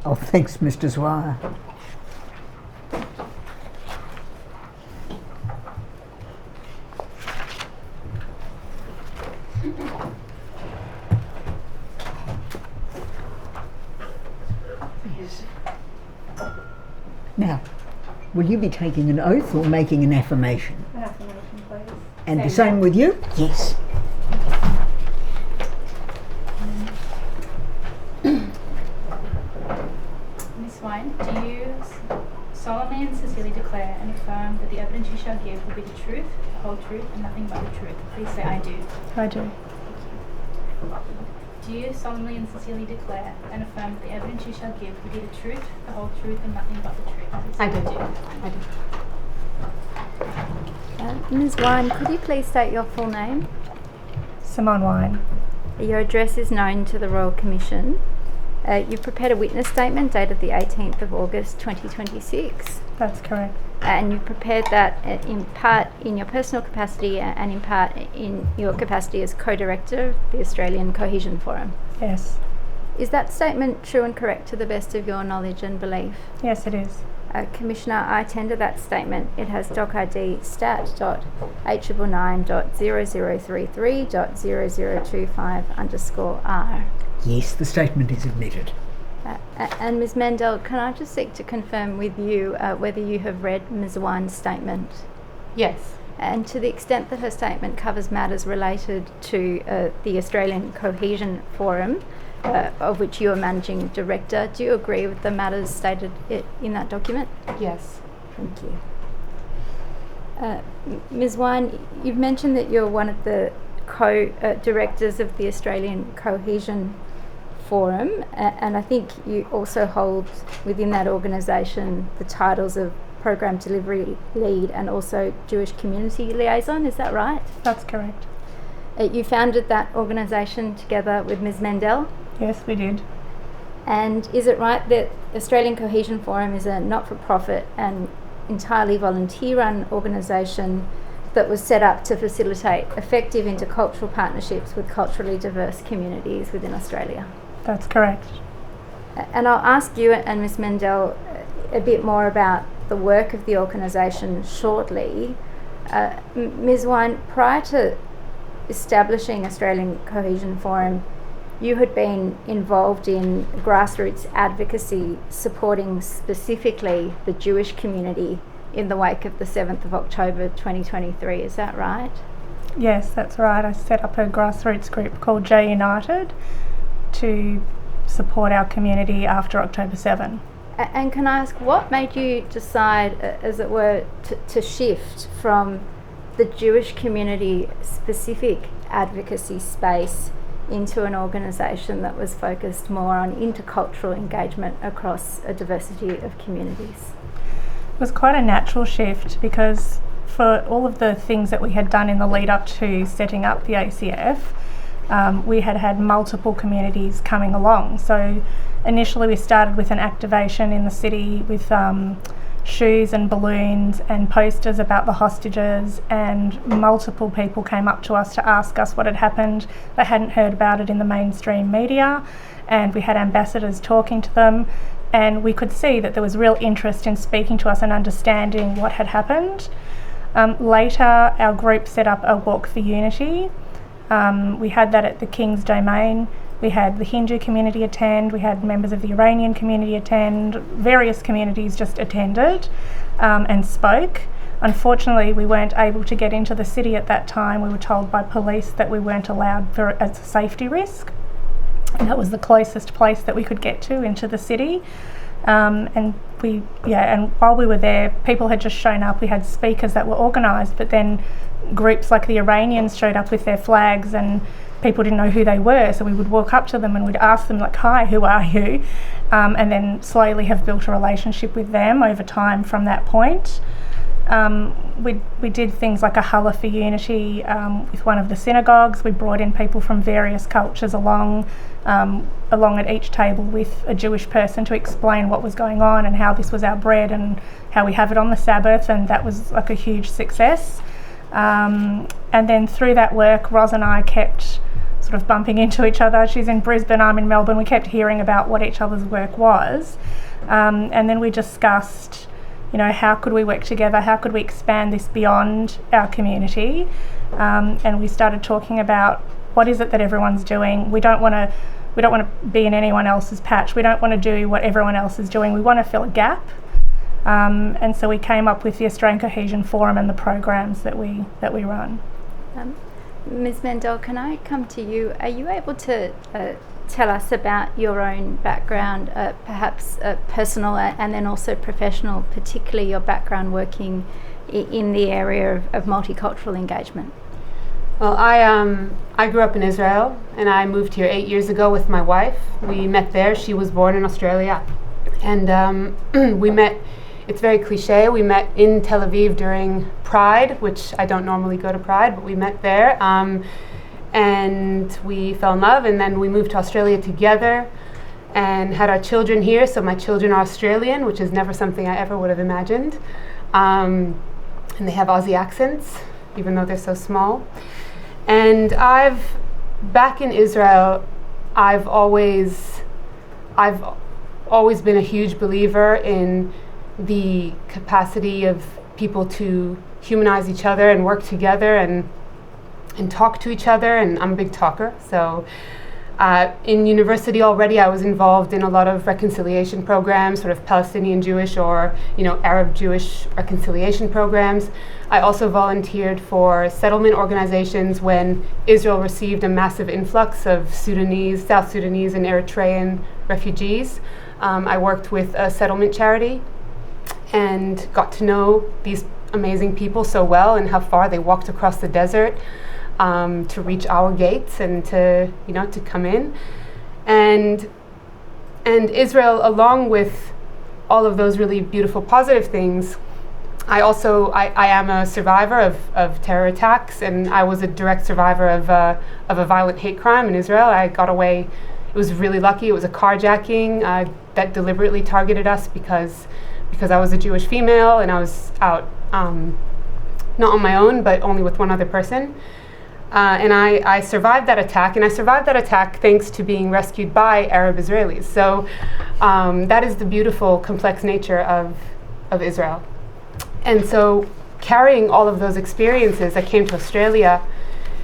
Oh, thanks, Mr. Zwire. Yes. Now, will you be taking an oath or making an affirmation?
An affirmation, please.
And the same with you? Yes.
Ms. Whine, do you solemnly and sincerely declare and affirm that the evidence you shall give will be the truth, the whole truth, and nothing but the truth? Please say, I do.
I do.
Do you solemnly and sincerely declare and affirm that the evidence you shall give will be the truth, the whole truth, and nothing but the truth? Please say,
I do.
I do.
Ms. Whine, could you please state your full name?
Simonne Whine.
Your address is known to the Royal Commission. You've prepared a witness statement dated the 18th of August 2026.
That's correct.
And you've prepared that in part in your personal capacity and in part in your capacity as co-director of the Australian Cohesion Forum.
Yes.
Is that statement true and correct to the best of your knowledge and belief?
Yes, it is.
Commissioner, I tender that statement. It has doc ID stat.899.0033.0025_R.
Yes, the statement is admitted.
And Ms. Mendelle, can I just seek to confirm with you whether you have read Ms. Whine's statement?
Yes.
And to the extent that her statement covers matters related to the Australian Cohesion Forum, of which you are Managing Director, do you agree with the matters stated in that document?
Yes.
Thank you. Ms. Whine, you've mentioned that you're one of the co-directors of the Australian Cohesion Forum, and I think you also hold within that organisation the titles of Program Delivery Lead and also Jewish Community Liaison, is that right?
That's correct.
You founded that organisation together with Ms. Mendelle?
Yes, we did.
And is it right that Australian Cohesion Forum is a not-for-profit and entirely volunteer-run organisation that was set up to facilitate effective intercultural partnerships with culturally diverse communities within Australia?
That's correct.
And I'll ask you and Ms. Mendelle a bit more about the work of the organisation shortly. Ms. Whine, prior to establishing Australian Cohesion Forum, you had been involved in grassroots advocacy supporting specifically the Jewish community in the wake of the 7th of October 2023, is that right?
Yes, that's right. I set up a grassroots group called J United to support our community after October 7.
And can I ask, what made you decide, as it were, to shift from the Jewish community specific advocacy space into an organisation that was focused more on intercultural engagement across a diversity of communities?
It was quite a natural shift because for all of the things that we had done in the lead up to setting up the ACF, we had had multiple communities coming along. So initially we started with an activation in the city with shoes and balloons and posters about the hostages, and multiple people came up to us to ask us what had happened. They hadn't heard about it in the mainstream media, and we had ambassadors talking to them, and we could see that there was real interest in speaking to us and understanding what had happened. Later our group set up a Walk for Unity. We had that at the King's Domain. We had the Hindu community attend, we had members of the Iranian community attend, various communities just attended and spoke. Unfortunately, we weren't able to get into the city at that time. We were told by police that we weren't allowed as a safety risk. And that was the closest place that we could get to into the city. And while we were there, people had just shown up. We had speakers that were organised, but then groups like the Iranians showed up with their flags and people didn't know who they were, so we would walk up to them and we'd ask them like, "Hi, who are you?" And then slowly have built a relationship with them over time from that point. We did things like a Hulla for Unity with one of the synagogues. We brought in people from various cultures along at each table with a Jewish person to explain what was going on and how this was our bread and how we have it on the Sabbath, and that was like a huge success. And then through that work, Ros and I kept sort of bumping into each other. She's in Brisbane, I'm in Melbourne. We kept hearing about what each other's work was. And then we discussed, how could we work together? How could we expand this beyond our community? And we started talking about what is it that everyone's doing. We don't want to be in anyone else's patch. We don't want to do what everyone else is doing. We want to fill a gap. And so we came up with the Australian Cohesion Forum and the programs that we run.
Ms. Mendelle, can I come to you? Are you able to tell us about your own background, perhaps personal and then also professional, particularly your background working in the area of multicultural engagement?
Well, I grew up in Israel and I moved here 8 years ago with my wife. We met there. She was born in Australia. And we met, it's very cliche, we met in Tel Aviv during Pride, which I don't normally go to Pride, but we met there. And we fell in love, and then we moved to Australia together and had our children here. So my children are Australian, which is never something I ever would have imagined. And they have Aussie accents, even though they're so small. And back in Israel, I've always been a huge believer in the capacity of people to humanize each other and work together and talk to each other, and I'm a big talker, so In university already, I was involved in a lot of reconciliation programs, sort of Palestinian Jewish or Arab Jewish reconciliation programs. I also volunteered for settlement organizations when Israel received a massive influx of Sudanese, South Sudanese, and Eritrean refugees. I worked with a settlement charity and got to know these amazing people so well, and how far they walked across the desert to reach our gates and to come in. And Israel, along with all of those really beautiful positive things, I am a survivor of terror attacks, and I was a direct survivor of a violent hate crime in Israel. I got away. It was really lucky. It was a carjacking that deliberately targeted us because I was a Jewish female and I was out not on my own, but only with one other person. And I survived that attack, and I survived that attack thanks to being rescued by Arab Israelis. So that is the beautiful, complex nature of Israel. And so carrying all of those experiences, I came to Australia,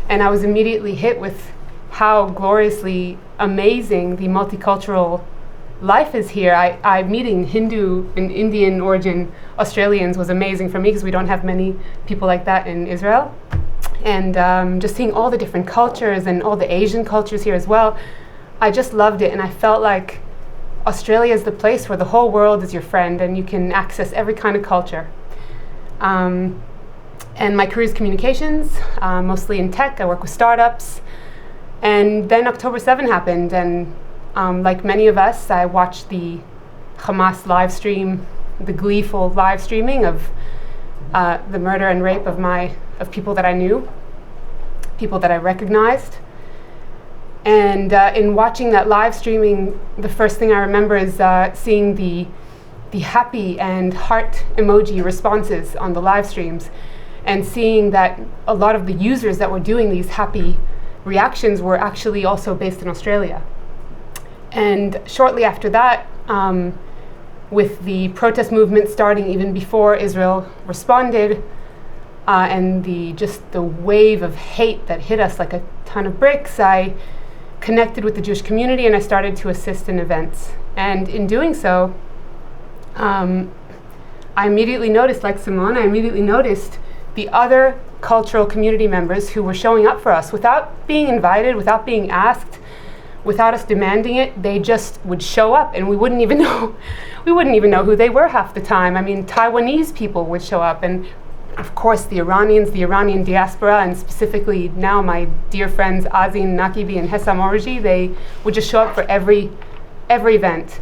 and I was immediately hit with how gloriously amazing the multicultural life is here. I meeting Hindu and Indian origin Australians was amazing for me, because we don't have many people like that in Israel. And just seeing all the different cultures and all the Asian cultures here as well, I just loved it. And I felt like Australia is the place where the whole world is your friend and you can access every kind of culture. And my career is communications, mostly in tech. I work with startups. And then October 7 happened, and like many of us, I watched the Hamas live stream, the gleeful live streaming of the murder and rape of people that I knew, people that I recognized. And in watching that live streaming, the first thing I remember is seeing the happy and heart emoji responses on the live streams, and seeing that a lot of the users that were doing these happy reactions were actually also based in Australia. And shortly after that, with the protest movement starting even before Israel responded, and the wave of hate that hit us like a ton of bricks, I connected with the Jewish community and I started to assist in events. And in doing so, I immediately noticed, like Simonne, the other cultural community members who were showing up for us without being invited, without being asked, without us demanding it. They just would show up, and we wouldn't even know who they were half the time. I mean, Taiwanese people would show up, and of course the Iranians, the Iranian diaspora, and specifically now my dear friends Azin Nakibi and Hessam Orji, they would just show up for every event.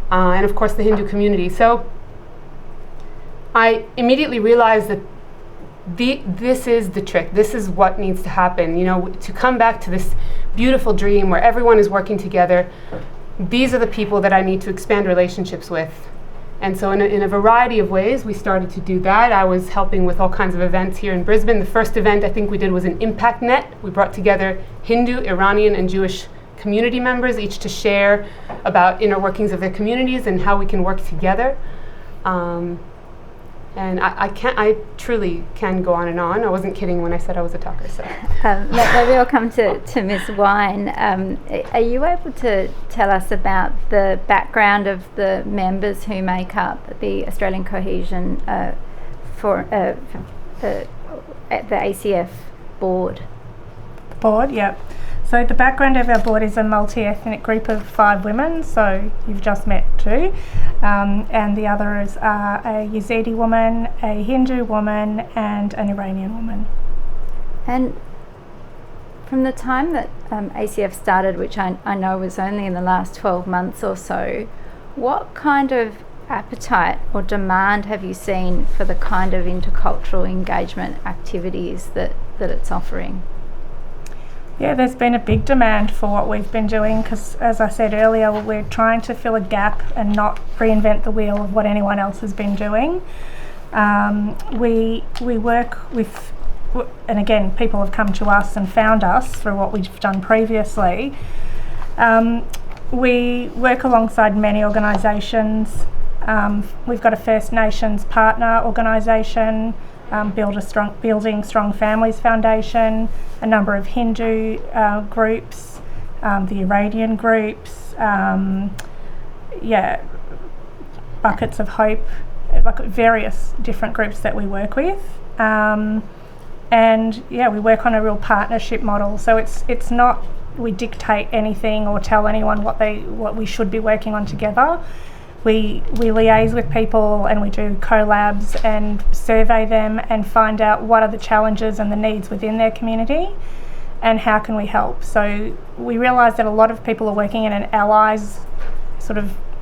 And of course the Hindu community. So I immediately realized that this is the trick. This is what needs to happen. To come back to this beautiful dream where everyone is working together. These are the people that I need to expand relationships with. And so in a variety of ways, we started to do that. I was helping with all kinds of events here in Brisbane. The first event I think we did was an impact net. We brought together Hindu, Iranian, and Jewish community members, each to share about inner workings of their communities and how we can work together. And I truly can go on and on. I wasn't kidding when I said I was a talker. So
maybe I'll come to Ms. Whine. Are you able to tell us about the background of the members who make up the Australian Cohesion at the ACF board?
Board, yep. So the background of our board is a multi-ethnic group of 5 women, so you've just met 2. And the others are a Yazidi woman, a Hindu woman, and an Iranian woman.
And from the time that ACF started, which I know was only in the last 12 months or so, what kind of appetite or demand have you seen for the kind of intercultural engagement activities that it's offering?
Yeah, there's been a big demand for what we've been doing because, as I said earlier, we're trying to fill a gap and not reinvent the wheel of what anyone else has been doing. We work with, and again, people have come to us and found us through what we've done previously. We work alongside many organisations. We've got a First Nations partner organisation, Building Strong Families Foundation, a number of Hindu groups, the Iranian groups, Buckets of Hope, like various different groups that we work with. We work on a real partnership model. So it's not we dictate anything or tell anyone what we should be working on together. We liaise with people and we do collabs and survey them and find out what are the challenges and the needs within their community and how can we help. So we realise that a lot of people are working in an allies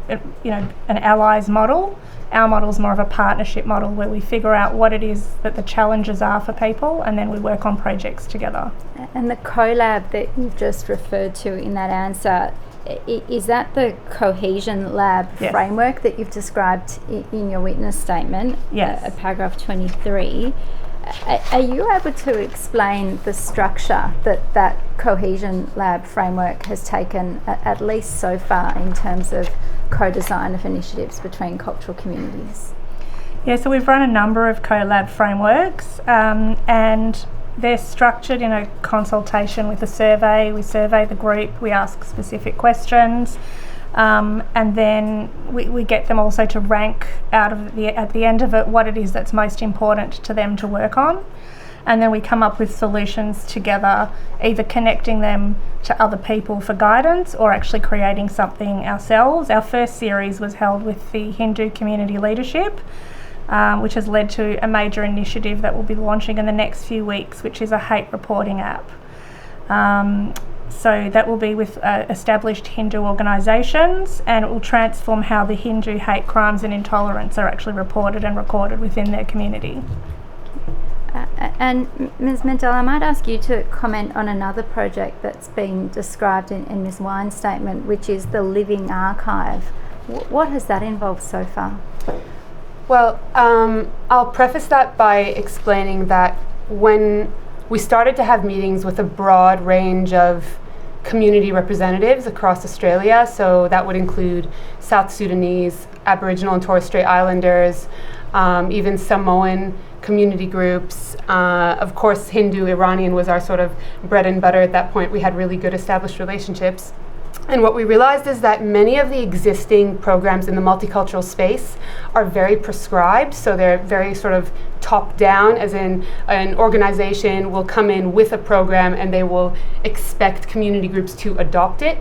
an allies model. Our model is more of a partnership model where we figure out what it is that the challenges are for people and then we work on projects together.
And the collab that you've just referred to in that answer, is that the Cohesion Lab framework that you've described in your witness statement?
Yes.
Paragraph 23. Are you able to explain the structure that Cohesion Lab framework has taken, at least so far, in terms of co-design of initiatives between cultural communities?
Yeah, so we've run a number of collab frameworks and they're structured in a consultation with a survey. We survey the group, we ask specific questions, and then we get them also to rank at the end of it what it is that's most important to them to work on. And then we come up with solutions together, either connecting them to other people for guidance or actually creating something ourselves. Our first series was held with the Hindu community leadership, which has led to a major initiative that we'll be launching in the next few weeks, which is a hate reporting app. So that will be with established Hindu organisations, and it will transform how the Hindu hate crimes and intolerance are actually reported and recorded within their community.
And Ms. Mendelle, I might ask you to comment on another project that's been described in Ms. Whine's statement, which is the Living Archive. What has that involved so far?
Well, I'll preface that by explaining that when we started to have meetings with a broad range of community representatives across Australia, so that would include South Sudanese, Aboriginal and Torres Strait Islanders, even Samoan community groups. Of course, Hindu, Iranian was our sort of bread and butter at that point. We had really good established relationships. And what we realized is that many of the existing programs in the multicultural space are very prescribed, so they're very sort of top down, as in an organization will come in with a program and they will expect community groups to adopt it.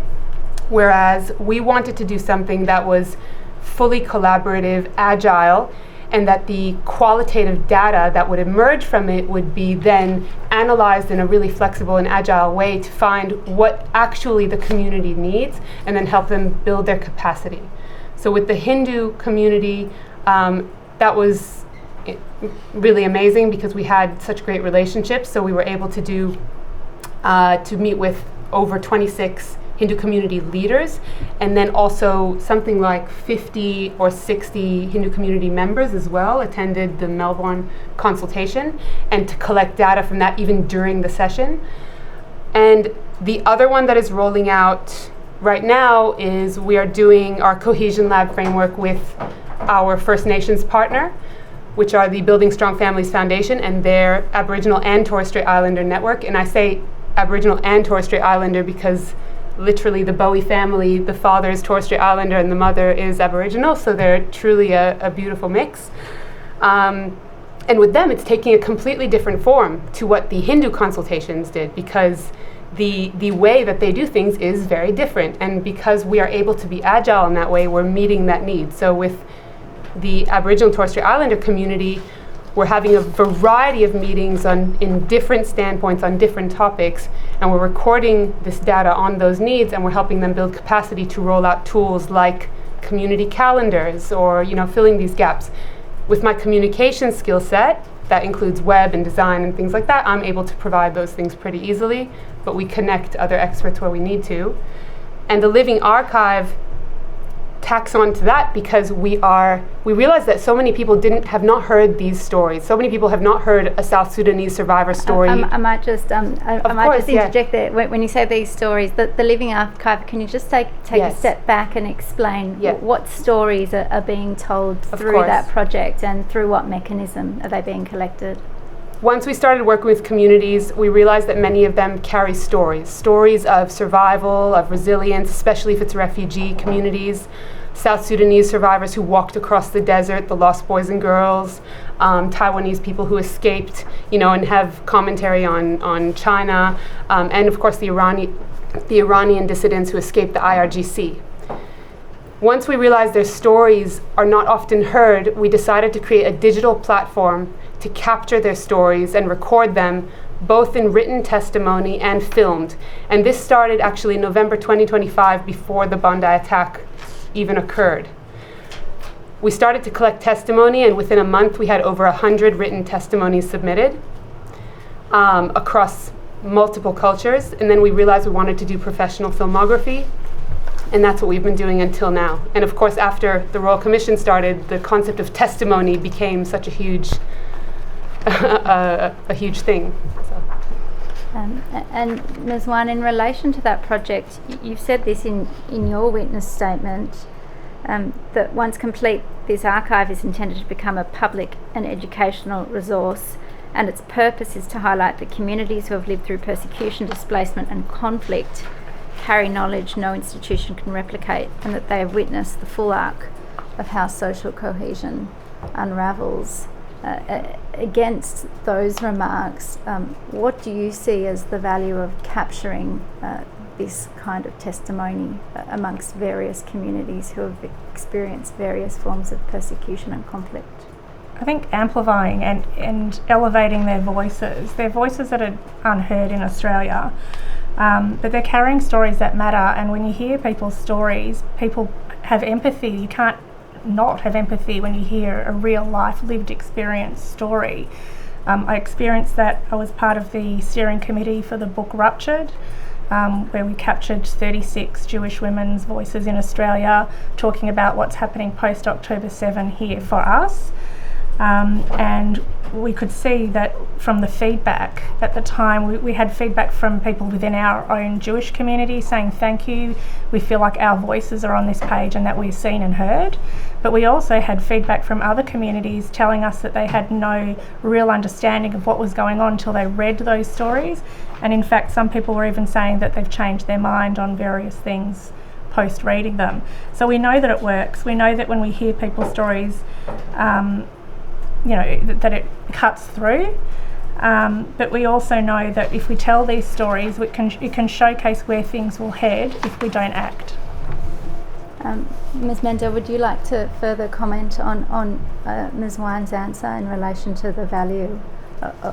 Whereas we wanted to do something that was fully collaborative, agile, and that the qualitative data that would emerge from it would be then analyzed in a really flexible and agile way to find what actually the community needs and then help them build their capacity. So with the Hindu community, that was really amazing because we had such great relationships. So we were able to meet with over 26 Hindu community leaders, and then also something like 50 or 60 Hindu community members as well attended the Melbourne consultation, and to collect data from that even during the session. And the other one that is rolling out right now is we are doing our Cohesion Lab framework with our First Nations partner, which are the Building Strong Families Foundation and their Aboriginal and Torres Strait Islander network. And I say Aboriginal and Torres Strait Islander because literally the Bowie family, the father is Torres Strait Islander and the mother is Aboriginal, so they're truly a beautiful mix. And with them, it's taking a completely different form to what the Hindu consultations did, because the way that they do things is very different. And because we are able to be agile in that way, we're meeting that need. So with the Aboriginal and Torres Strait Islander community, we're having a variety of meetings in different standpoints on different topics, and we're recording this data on those needs, and we're helping them build capacity to roll out tools like community calendars or filling these gaps. With my communication skill set, that includes web and design and things like that, I'm able to provide those things pretty easily, but we connect other experts where we need to. And the Living Archive tacks on to that because we realize that so many people have not heard these stories. So many people have not heard a South Sudanese survivor story.
I might just interject there. When you say these stories, the Living Archive, can you just take a step back and explain what stories are being told through that project and through what mechanism are they being collected?
Once we started working with communities, we realized that many of them carry stories of survival, of resilience, especially if it's refugee communities. South Sudanese survivors who walked across the desert, the lost boys and girls, Taiwanese people who escaped, and have commentary on China, and of course the Iranian dissidents who escaped the IRGC. Once we realized their stories are not often heard, we decided to create a digital platform to capture their stories and record them, both in written testimony and filmed. And this started actually November 2025, before the Bondi attack even occurred. We started to collect testimony, and within a month we had over 100 written testimonies submitted across multiple cultures. And then we realized we wanted to do professional filmography, and that's what we've been doing until now. And of course, after the Royal Commission started, the concept of testimony became such a huge a huge thing. So.
And Ms. Whine, in relation to that project, you've said this in your witness statement, that once complete, this archive is intended to become a public and educational resource, and its purpose is to highlight that communities who have lived through persecution, displacement and conflict carry knowledge no institution can replicate, and that they have witnessed the full arc of how social cohesion unravels. Against those remarks, what do you see as the value of capturing this kind of testimony amongst various communities who have experienced various forms of persecution and conflict?
I think amplifying and elevating their voices that are unheard in Australia, but they're carrying stories that matter. And when you hear people's stories, people have empathy. You can't not have empathy when you hear a real life lived experience story. I experienced that. I was part of the steering committee for the book Ruptured, where we captured 36 Jewish women's voices in Australia talking about what's happening post October 7 here for us. And we could see that from the feedback at the time, we had feedback from people within our own Jewish community saying thank you, we feel like our voices are on this page and that we're seen and heard. But we also had feedback from other communities telling us that they had no real understanding of what was going on until they read those stories. And in fact, some people were even saying that they've changed their mind on various things post reading them. So we know that it works. We know that when we hear people's stories, that it cuts through. But we also know that if we tell these stories, it can showcase where things will head if we don't act.
Ms. Mendelle, would you like to further comment on Ms. Whine's answer in relation to the value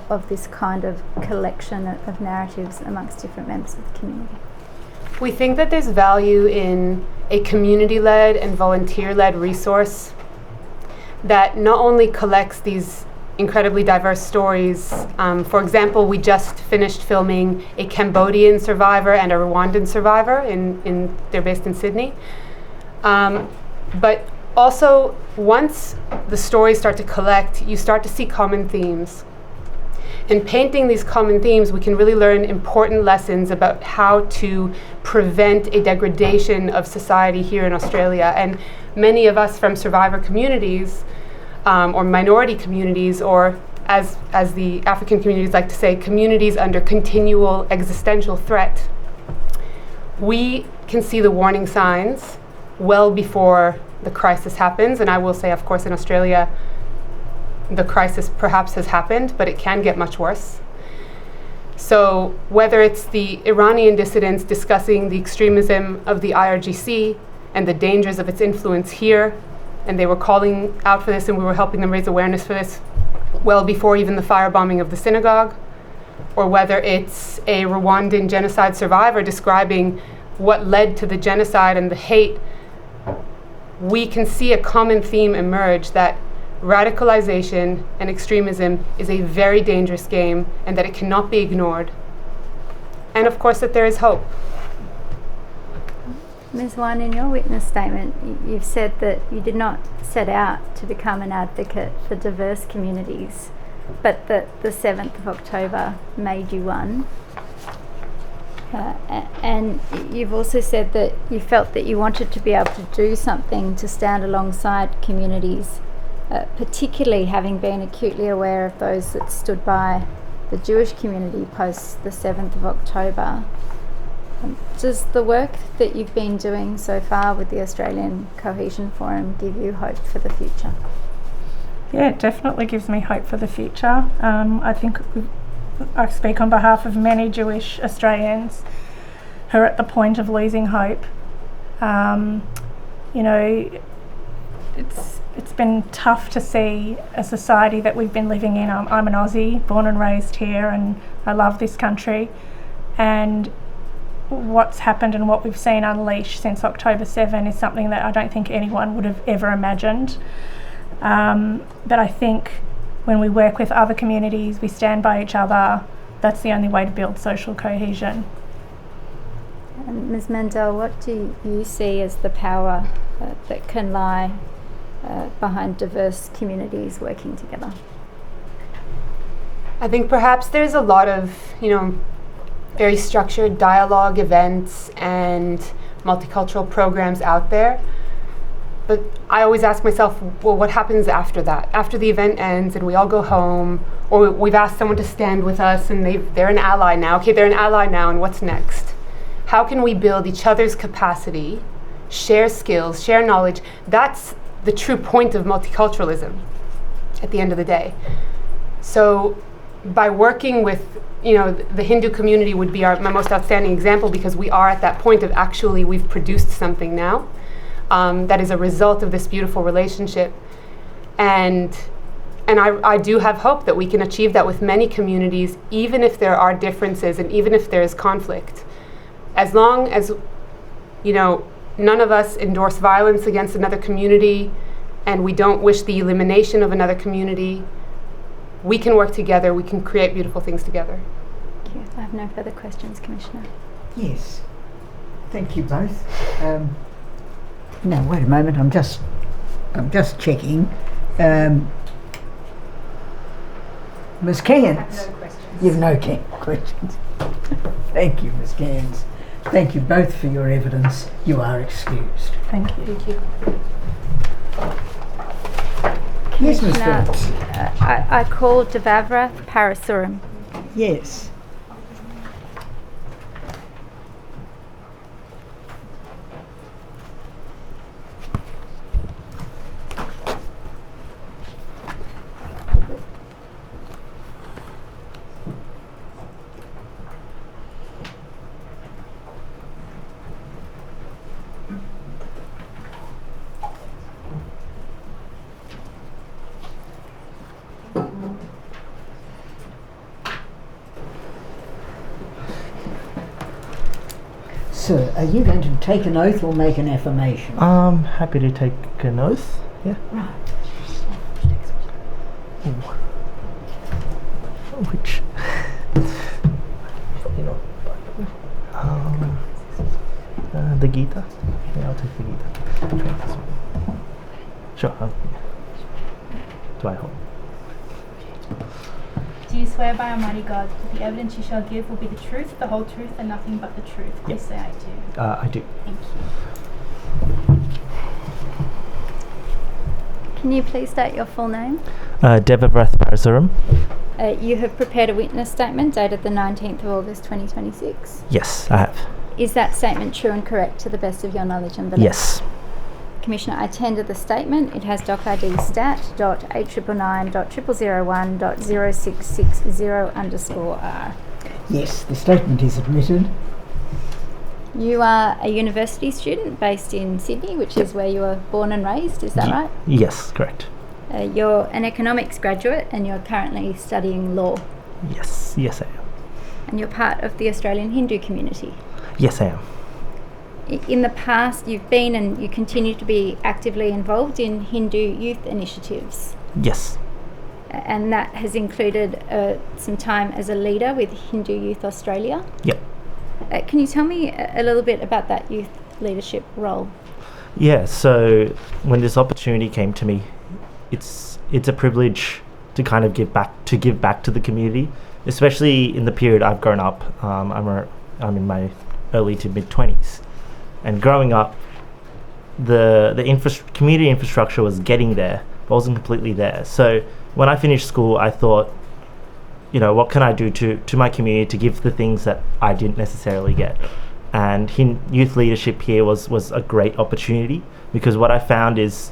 of this kind of collection of narratives amongst different members of the community?
We think that there's value in a community-led and volunteer-led resource that not only collects these incredibly diverse stories. For example, we just finished filming a Cambodian survivor and a Rwandan survivor. They're based in Sydney. But also, once the stories start to collect, you start to see common themes. In painting these common themes, we can really learn important lessons about how to prevent a degradation of society here in Australia. And many of us from survivor communities, or minority communities, or as the African communities like to say, communities under continual existential threat, we can see the warning signs well before the crisis happens. And I will say, of course, in Australia, the crisis perhaps has happened, but it can get much worse. So whether it's the Iranian dissidents discussing the extremism of the IRGC and the dangers of its influence here, and they were calling out for this and we were helping them raise awareness for this well before even the firebombing of the synagogue, or whether it's a Rwandan genocide survivor describing what led to the genocide and the hate, we can see a common theme emerge that radicalization and extremism is a very dangerous game and that it cannot be ignored. And of course that there is hope.
Ms. Whine, in your witness statement, you've said that you did not set out to become an advocate for diverse communities, but that the 7th of October made you one. And you've also said that you felt that you wanted to be able to do something to stand alongside communities particularly having been acutely aware of those that stood by the Jewish community post the 7th of October. Does the work that you've been doing so far with the Australian Cohesion Forum give you hope for the future?
Yeah, it definitely gives me hope for the future. I think I speak on behalf of many Jewish Australians who are at the point of losing hope. You know, it's been tough to see a society that we've been living in. I'm an Aussie, born and raised here, and I love this country. And what's happened and what we've seen unleashed since October 7 is something that I don't think anyone would have ever imagined. But I think when we work with other communities, we stand by each other, that's the only way to build social cohesion.
And Ms. Mendelle, what do you see as the power that can lie behind diverse communities working together?
I think perhaps there's a lot of, very structured dialogue events and multicultural programs out there. But I always ask myself, well, what happens after that? After the event ends and we all go home, or we've asked someone to stand with us and they're an ally now. Okay, they're an ally now, and what's next? How can we build each other's capacity, share skills, share knowledge? That's the true point of multiculturalism at the end of the day. So by working with, the Hindu community would be my most outstanding example, because we are at that point of actually we've produced something now that is a result of this beautiful relationship. And I do have hope that we can achieve that with many communities, even if there are differences and even if there is conflict. As long as, none of us endorse violence against another community and we don't wish the elimination of another community, we can work together, we can create beautiful things together.
Thank you. I have no further questions, Commissioner.
Yes. Thank you both. Now, wait a moment, I'm just checking. Ms. Cairns.
No questions.
You've no questions. Thank you, Ms. Cairns. Thank you both for your evidence. You are excused.
Thank you.
Thank you.
Yes, Ms.
Commissioner,
Phillips.
I call Devavrath Parasuram.
Yes. Sir, are you going to take an oath or make an affirmation?
I'm happy to take an oath. Yeah.
Right.
Which, the Gita. Yeah, I'll take the Gita. Sure. Do I hold?
Do you swear by Almighty God that the evidence you shall give will be the truth, the whole truth, and nothing but the truth? Please say I do.
I do.
Thank you.
Can you please state your full name?
Devavrath Parasuram.
You have prepared a witness statement dated the 19th of August 2026.
Yes, I have.
Is that statement true and correct to the best of your knowledge and belief?
Yes.
Commissioner, I tender the statement. It has doc ID stat.899.000.0660_R.
Yes, the statement is admitted.
You are a university student based in Sydney, which is where you were born and raised, is that right?
Yes, correct.
You're an economics graduate and you're currently studying law.
Yes, I am.
And you're part of the Australian Hindu community.
Yes, I am.
In the past, you've been and you continue to be actively involved in Hindu youth initiatives.
Yes.
And that has included some time as a leader with Hindu Youth Australia.
Yep.
Can you tell me a little bit about that youth leadership role?
Yeah, so when this opportunity came to me, it's a privilege to kind of give back to the community, especially in the period I've grown up. I'm in my early to mid 20s. And growing up, the community infrastructure was getting there, but wasn't completely there. So when I finished school, I thought, what can I do to my community to give the things that I didn't necessarily get? And youth leadership here was a great opportunity, because what I found is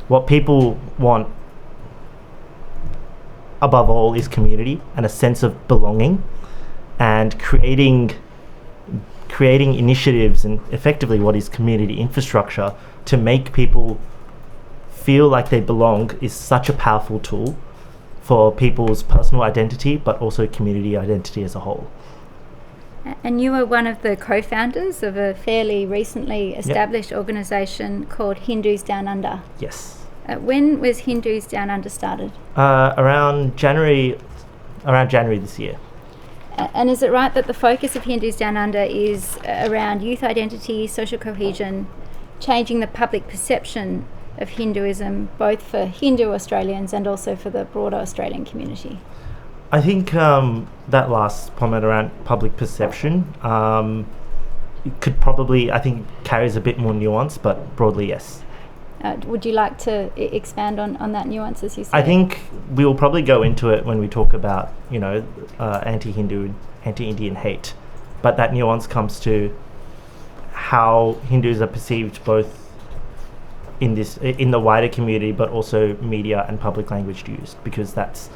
what people want above all is community and a sense of belonging, and creating initiatives and effectively what is community infrastructure to make people feel like they belong is such a powerful tool for people's personal identity, but also community identity as a whole.
And you were one of the co-founders of a fairly recently established organisation called Hindus Down Under.
Yes.
When was Hindus Down Under started?
Around January this year.
And is it right that the focus of Hindus Down Under is around youth identity, social cohesion, changing the public perception of Hinduism, both for Hindu Australians and also for the broader Australian community?
I think that last comment around public perception, it could probably, I think, carries a bit more nuance, but broadly, yes.
Would you like to expand on that nuance, as you say?
I think we will probably go into it when we talk about, anti-Hindu, anti-Indian hate, but that nuance comes to how Hindus are perceived both in the wider community, but also media and public language used, because that's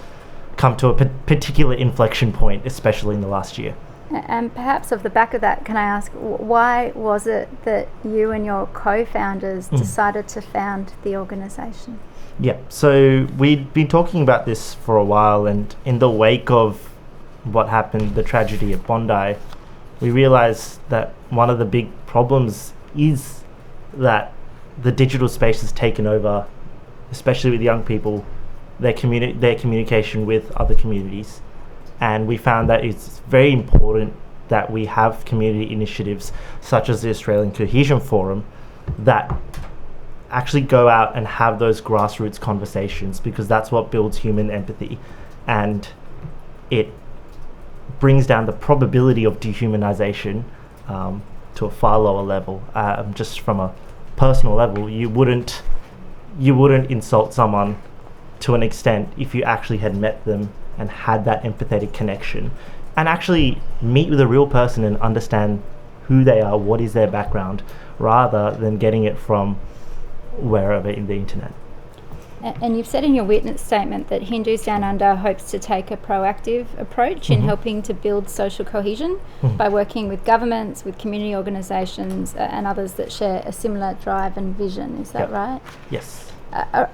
come to a particular inflection point, especially in the last year.
And perhaps off the back of that, can I ask, why was it that you and your co-founders decided to found the organisation?
Yeah, so we'd been talking about this for a while, and in the wake of what happened, the tragedy at Bondi, we realised that one of the big problems is that the digital space has taken over, especially with young people, their communication with other communities. And we found that it's very important that we have community initiatives such as the Australian Cohesion Forum that actually go out and have those grassroots conversations, because that's what builds human empathy, and it brings down the probability of dehumanization to a far lower level. Just from a personal level, you wouldn't insult someone to an extent if you actually had met them and had that empathetic connection, and actually meet with a real person and understand who they are, what is their background, rather than getting it from wherever in the internet.
And you've said in your witness statement that Hindus Down Under hopes to take a proactive approach in helping to build social cohesion by working with governments, with community organisations and others that share a similar drive and vision. Is that right?
Yes.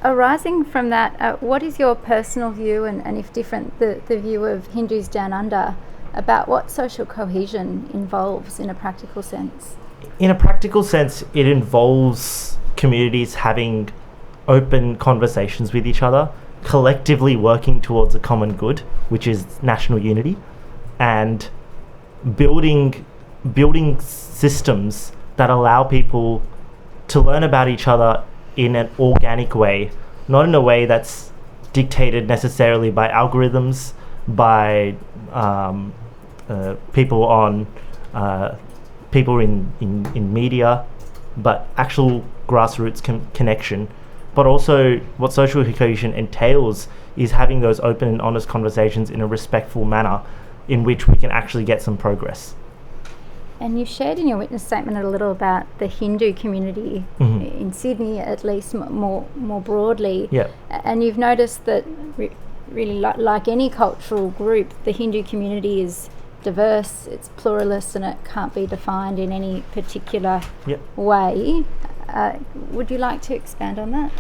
Arising from that, what is your personal view, and if different, the view of Hindus Down Under about what social cohesion involves in a practical sense?
In a practical sense, it involves communities having open conversations with each other, collectively working towards a common good, which is national unity, and building systems that allow people to learn about each other in an organic way, not in a way that's dictated necessarily by algorithms, by people in media, but actual grassroots connection. But also what social cohesion entails is having those open and honest conversations in a respectful manner in which we can actually get some progress.
And you shared in your witness statement a little about the Hindu community in Sydney, at least more broadly.
Yeah.
And you've noticed that really like any cultural group, the Hindu community is diverse, it's pluralist, and it can't be defined in any particular way. Would you like to expand on that?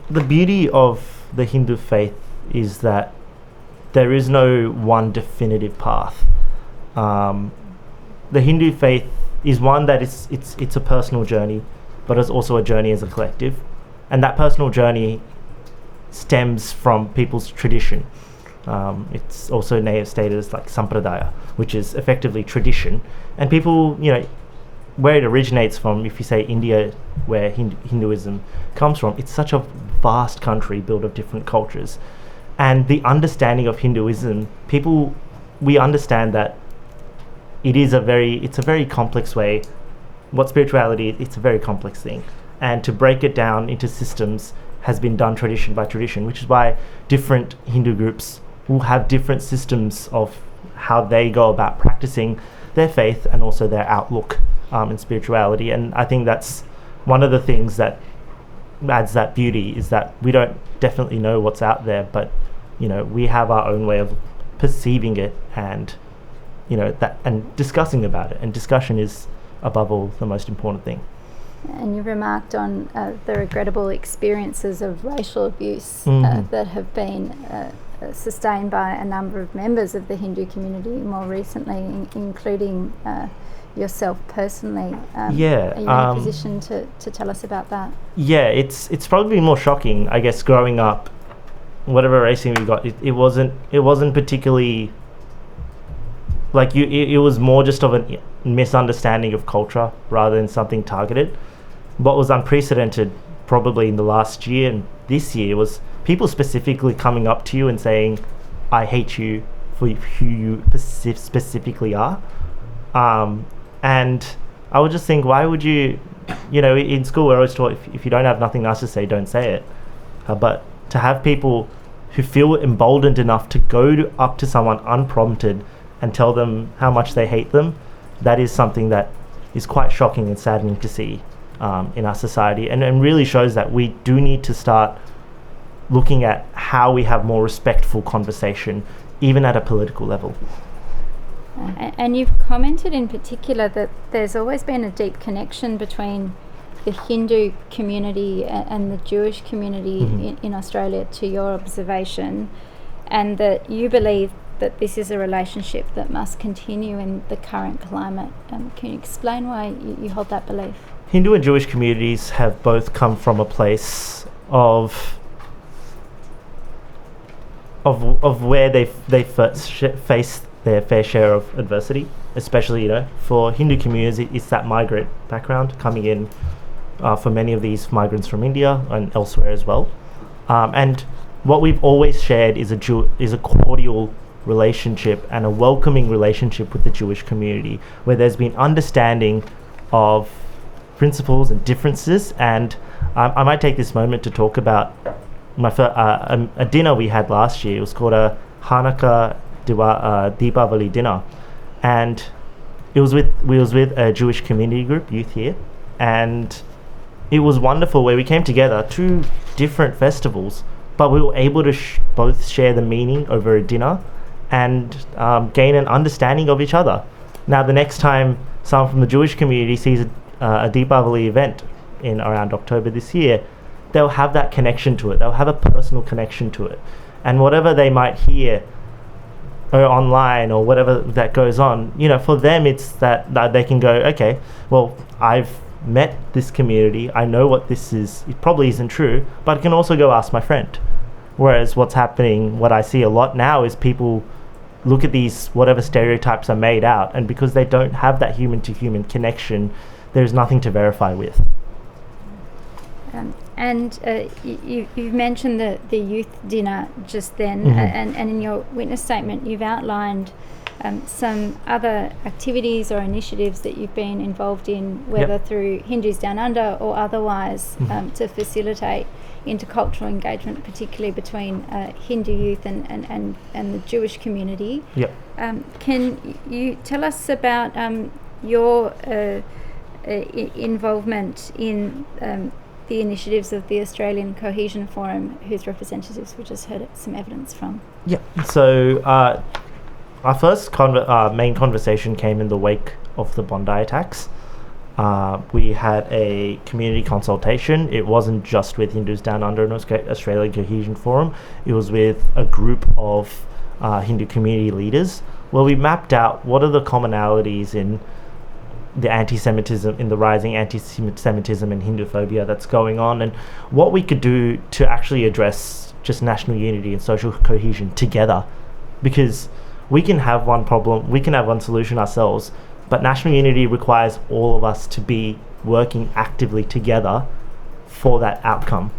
The beauty of the Hindu faith is that there is no one definitive path. The Hindu faith is one that it's a personal journey, but it's also a journey as a collective, and that personal journey stems from people's tradition. It's also stated as like sampradaya, which is effectively tradition, and people, where it originates from, if you say India, where Hinduism comes from, it's such a vast country built of different cultures, and the understanding of Hinduism, we understand that it's a very complex way. What spirituality is, it's a very complex thing, and to break it down into systems has been done tradition by tradition, which is why different Hindu groups will have different systems of how they go about practicing their faith and also their outlook in spirituality. And I think that's one of the things that adds that beauty, is that we don't definitely know what's out there, but we have our own way of perceiving it, and that, and discussing about it. And discussion is above all the most important thing.
And you remarked on the regrettable experiences of racial abuse that have been sustained by a number of members of the Hindu community more recently, including yourself personally. Are you in a position to tell us about that? Yeah,
it's probably more shocking, I guess, growing up. Whatever racism we got, it wasn't particularly like it was more just of a misunderstanding of culture rather than something targeted. What was unprecedented probably in the last year and this year was people specifically coming up to you and saying, I hate you for who you specifically are. And I would just think, why would you, in school we're always taught, if you don't have nothing nice to say, don't say it. But to have people who feel emboldened enough to go up to someone unprompted and tell them how much they hate them, that is something that is quite shocking and saddening to see in our society, and really shows that we do need to start looking at how we have more respectful conversation, even at a political level.
And you've commented in particular that there's always been a deep connection between the Hindu community and the Jewish community in Australia, to your observation, and that you believe that this is a relationship that must continue in the current climate. Can you explain why you hold that belief?
Hindu and Jewish communities have both come from a place of where they face their fair share of adversity, especially for Hindu communities. It's that migrant background coming in for many of these migrants from India and elsewhere as well. And what we've always shared is a cordial relationship and a welcoming relationship with the Jewish community, where there's been understanding of principles and differences. And I might take this moment to talk about a dinner we had last year. It was called a Hanukkah Deepavali dinner, and we was with a Jewish community group, youth here, and it was wonderful, where we came together, two different festivals, but we were able to both share the meaning over a dinner and gain an understanding of each other. Now, the next time someone from the Jewish community sees a Deepavali event in around October this year, they'll have that connection to it. They'll have a personal connection to it. And whatever they might hear or online or whatever that goes on, for them it's that they can go, okay, well, I've met this community, I know what this is, it probably isn't true, but I can also go ask my friend. Whereas what's happening, what I see a lot now, is people look at these, whatever stereotypes are made out, and because they don't have that human-to-human connection, there's nothing to verify with.
You've mentioned the youth dinner just then, and in your witness statement you've outlined some other activities or initiatives that you've been involved in, whether through Hindus Down Under or otherwise, to facilitate intercultural engagement, particularly between Hindu youth and the Jewish community. Can you tell us about your involvement in the initiatives of the Australian Cohesion Forum, whose representatives we just heard some evidence from?
So our first main conversation came in the wake of the Bondi attacks. We had a community consultation. It wasn't just with Hindus Down Under and Australian Cohesion Forum. It was with a group of Hindu community leaders, where we mapped out what are the commonalities in the rising anti-Semitism and Hinduphobia that's going on, and what we could do to actually address just national unity and social cohesion together. Because we can have one problem, we can have one solution ourselves, but national unity requires all of us to be working actively together for that outcome.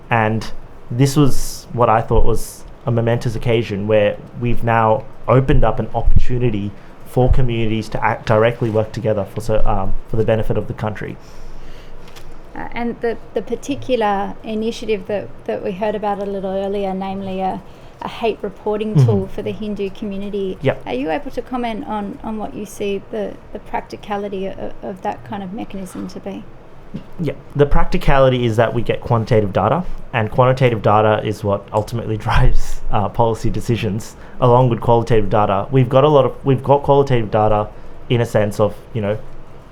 And this was what I thought was a momentous occasion, where we've now opened up an opportunity for communities to directly work together for the benefit of the country.
And the particular initiative that we heard about a little earlier, namely a hate reporting tool for the Hindu community.
Yep.
Are you able to comment on what you see the practicality of that kind of mechanism to be?
Yeah, the practicality is that we get quantitative data, and quantitative data is what ultimately drives policy decisions, along with qualitative data. We've got qualitative data in a sense of,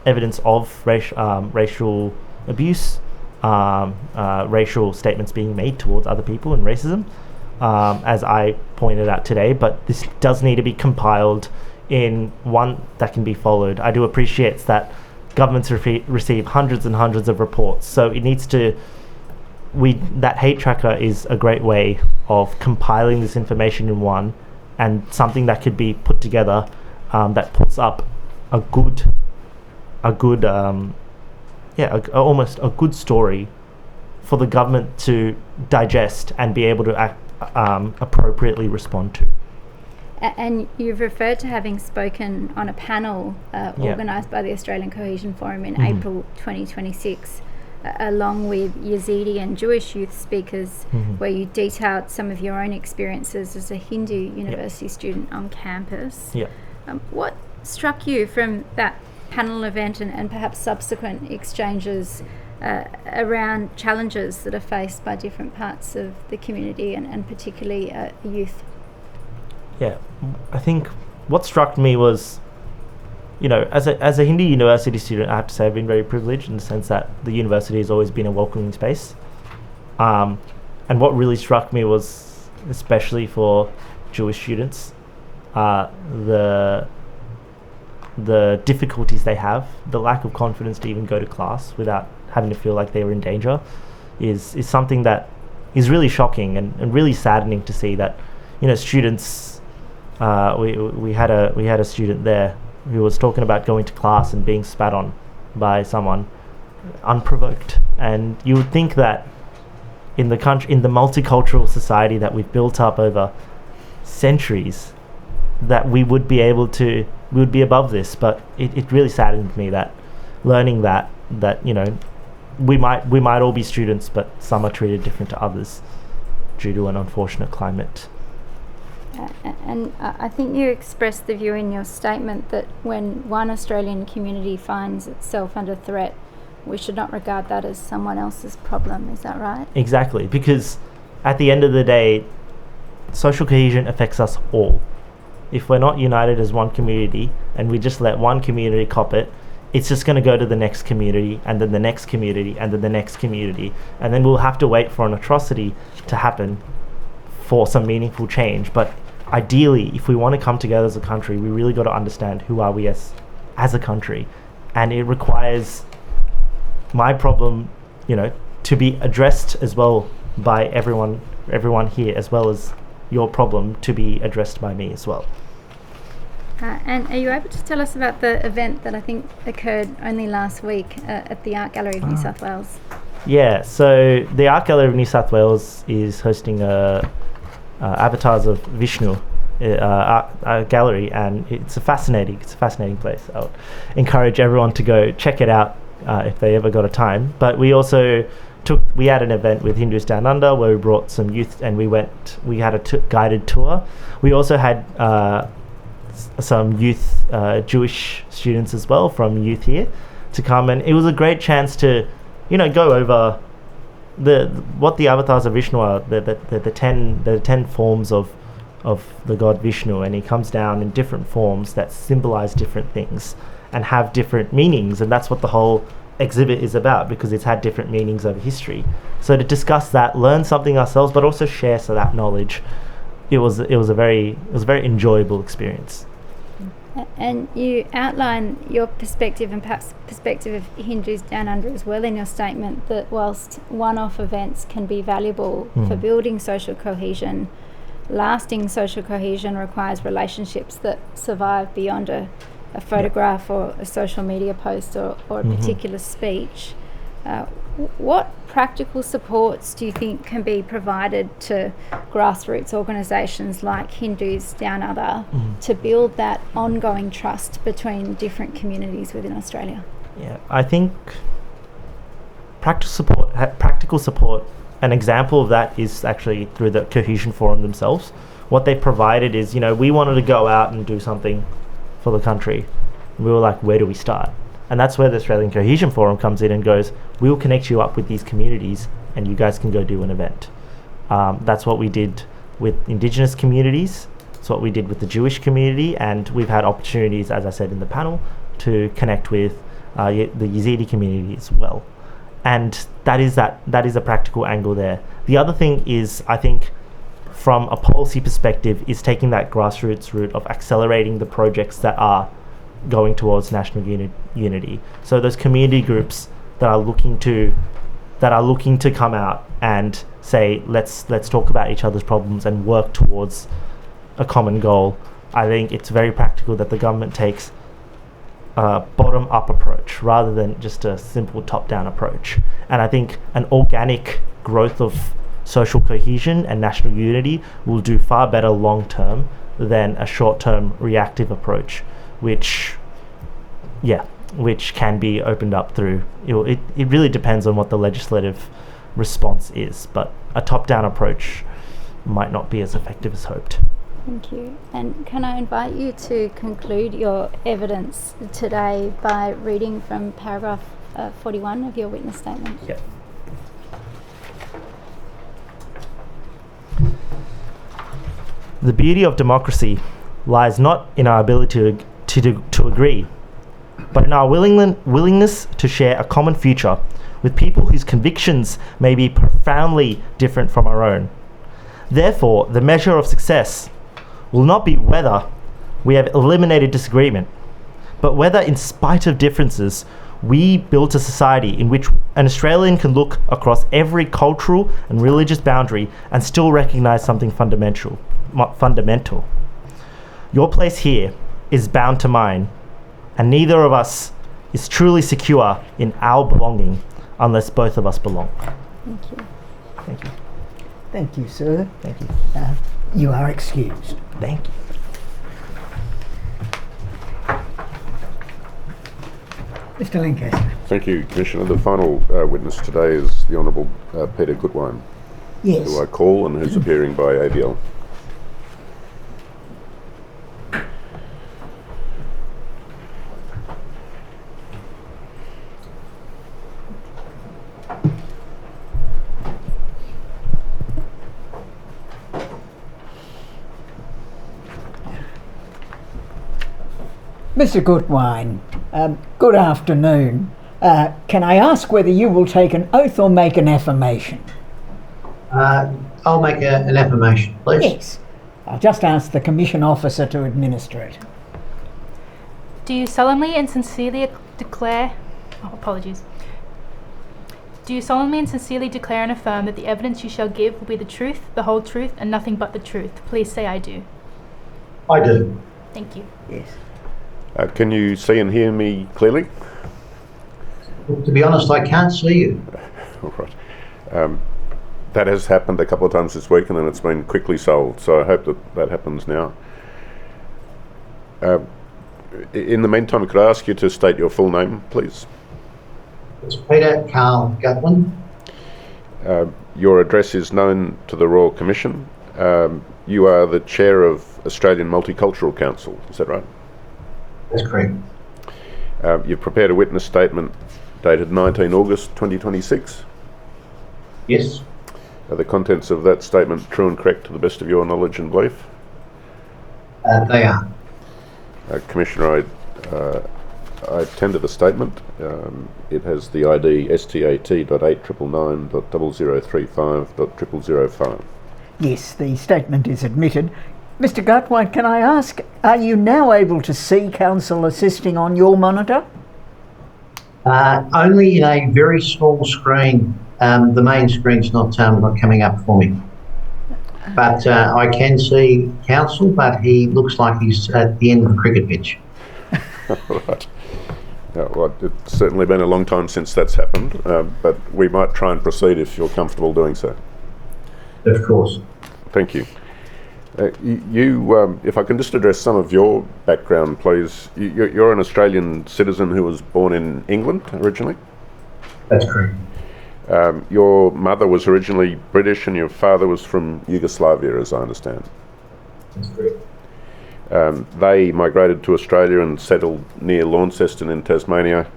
evidence of racial abuse, racial statements being made towards other people, and racism, as I pointed out today. But this does need to be compiled in one that can be followed. I do appreciate that governments receive hundreds and hundreds of reports, so it needs to. That hate tracker is a great way of compiling this information in one, and something that could be put together that puts up almost a good story for the government to digest and be able to appropriately respond to.
And you've referred to having spoken on a panel organised by the Australian Cohesion Forum in April 2026, along with Yazidi and Jewish youth speakers, where you detailed some of your own experiences as a Hindu university student on campus. What struck you from that panel event and perhaps subsequent exchanges around challenges that are faced by different parts of the community and particularly youth?
Yeah, I think what struck me was, as a Hindu university student, I have to say I've been very privileged in the sense that the university has always been a welcoming space. And what really struck me was, especially for Jewish students, the difficulties they have, the lack of confidence to even go to class without having to feel like they were in danger, is something that is really shocking and really saddening to see that, students. We had a student there who was talking about going to class and being spat on by someone unprovoked, and you would think that in the multicultural society that we've built up over centuries, that we would be above this, but it really saddened me that learning that we might all be students, but some are treated different to others due to an unfortunate climate.
And I think you expressed the view in your statement that when one Australian community finds itself under threat, we should not regard that as someone else's problem. Is that right? Exactly, because at the end of the day, social cohesion affects us all. If we're not united as one community and we just let one community cop it, it's just going to go to the next community, and then the next community, and then the next community, and then we'll have to wait for an atrocity to happen for some meaningful change. But ideally, if we want to come together as a country, we really got to understand who are we as a country, and it requires my problem, to be addressed as well by everyone here, as well as your problem to be addressed by me as well. And are you able to tell us about the event that I think occurred only last week at the Art Gallery of New South Wales? Yeah, so the Art Gallery of New South Wales is hosting Avatars of Vishnu gallery, and it's a fascinating place. I would encourage everyone to go check it out if they ever got a time. But we also we had an event with Hindus Down Under where we brought some youth, and we had a guided tour. We also had some youth Jewish students as well from youth here to come, and it was a great chance to go over what the avatars of Vishnu are, the 10 forms of the god Vishnu, and he comes down in different forms that symbolize different things and have different meanings, and that's what the whole exhibit is about, because it's had different meanings over history. So to discuss that, learn something ourselves, but also share that knowledge, it was a very enjoyable experience. And you outline your perspective and perhaps perspective of Hindus Down Under as well in your statement, that whilst one-off events can be valuable for building social cohesion, lasting social cohesion requires relationships that survive beyond a photograph or a social media post or a particular speech. What practical supports do you think can be provided to grassroots organisations like Hindus Down Under to build that ongoing trust between different communities within Australia? Yeah, I think
practical support. An example of that is actually through the Cohesion Forum themselves. What they provided is, we wanted to go out and do something for the country. We were like, where do we start? And that's where the Australian Cohesion Forum comes in and goes, we will connect you up with these communities and you guys can go do an event. That's what we did with Indigenous communities. It's what we did with the Jewish community, and we've had opportunities, as I said in the panel, to connect with the Yazidi community as well. And that is a practical angle there. The other thing is, I think, from a policy perspective, is taking that grassroots route of accelerating the projects that are going towards national unity. So those community groups that are looking to come out and say, let's talk about each other's problems and work towards a common goal. I think it's very practical that the government takes a bottom-up approach rather than just a simple top-down approach. And I think an organic growth of social cohesion and national unity will do far better long-term than a short-term reactive approach, which can be opened up through, it really depends on what the legislative response is, but a top-down approach might not be as effective as hoped.
Thank you. And can I invite you to conclude your evidence today by reading from paragraph 41 of your witness statement?
Yep. The beauty of democracy lies not in our ability to agree, but in our willingness to share a common future with people whose convictions may be profoundly different from our own. Therefore, the measure of success will not be whether we have eliminated disagreement, but whether, in spite of differences, we built a society in which an Australian can look across every cultural and religious boundary and still recognise something fundamental. Your place here is bound to mine, and neither of us is truly secure in our belonging unless both of us belong.
Thank you.
Thank you.
Thank you, sir.
Thank you.
You are excused.
Thank you.
Mr. Lancaster.
Thank you, Commissioner. The final witness today is the Honourable Peter Gutwein,
Yes.
who I call and who's appearing by ABL.
Mr. Gutwein, good afternoon. Can I ask whether you will take an oath or make an affirmation?
I'll make an affirmation, please.
Yes. I'll just ask the Commission officer to administer it.
Do you solemnly and sincerely declare... Oh, apologies. Do you solemnly and sincerely declare and affirm that the evidence you shall give will be the truth, the whole truth, and nothing but the truth? Please say I do.
I do.
Thank you.
Yes.
Can you see and hear me clearly?
Well, to be honest, I can't see you.
All right. That has happened a couple of times this week and then it's been quickly solved, so I hope that happens now. In the meantime, could I ask you to state your full name, please?
It's Peter Carl Gutwein.
Your address is known to the Royal Commission. You are the chair of Australian Multicultural Council, is that right?
That's correct.
You've prepared a witness statement dated 19 August 2026?
Yes.
Are the contents of that statement true and correct to the best of your knowledge and belief?
They are.
Commissioner, I tender the statement. It has the ID STAT.899.0035.0005.
Yes, the statement is admitted. Mr. Gutwein, can I ask, are you now able to see counsel assisting on your monitor?
Only in a very small screen. The main screen's not coming up for me. But I can see counsel, but he looks like he's at the end of the cricket pitch.
Right. Well, it's certainly been a long time since that's happened, but we might try and proceed if you're comfortable doing so.
Of course.
Thank you. If I can just address some of your background, please. You're an Australian citizen who was born in England originally?
That's correct.
Your mother was originally British and your father was from Yugoslavia, as I understand.
That's correct.
They migrated to Australia and settled near Launceston in Tasmania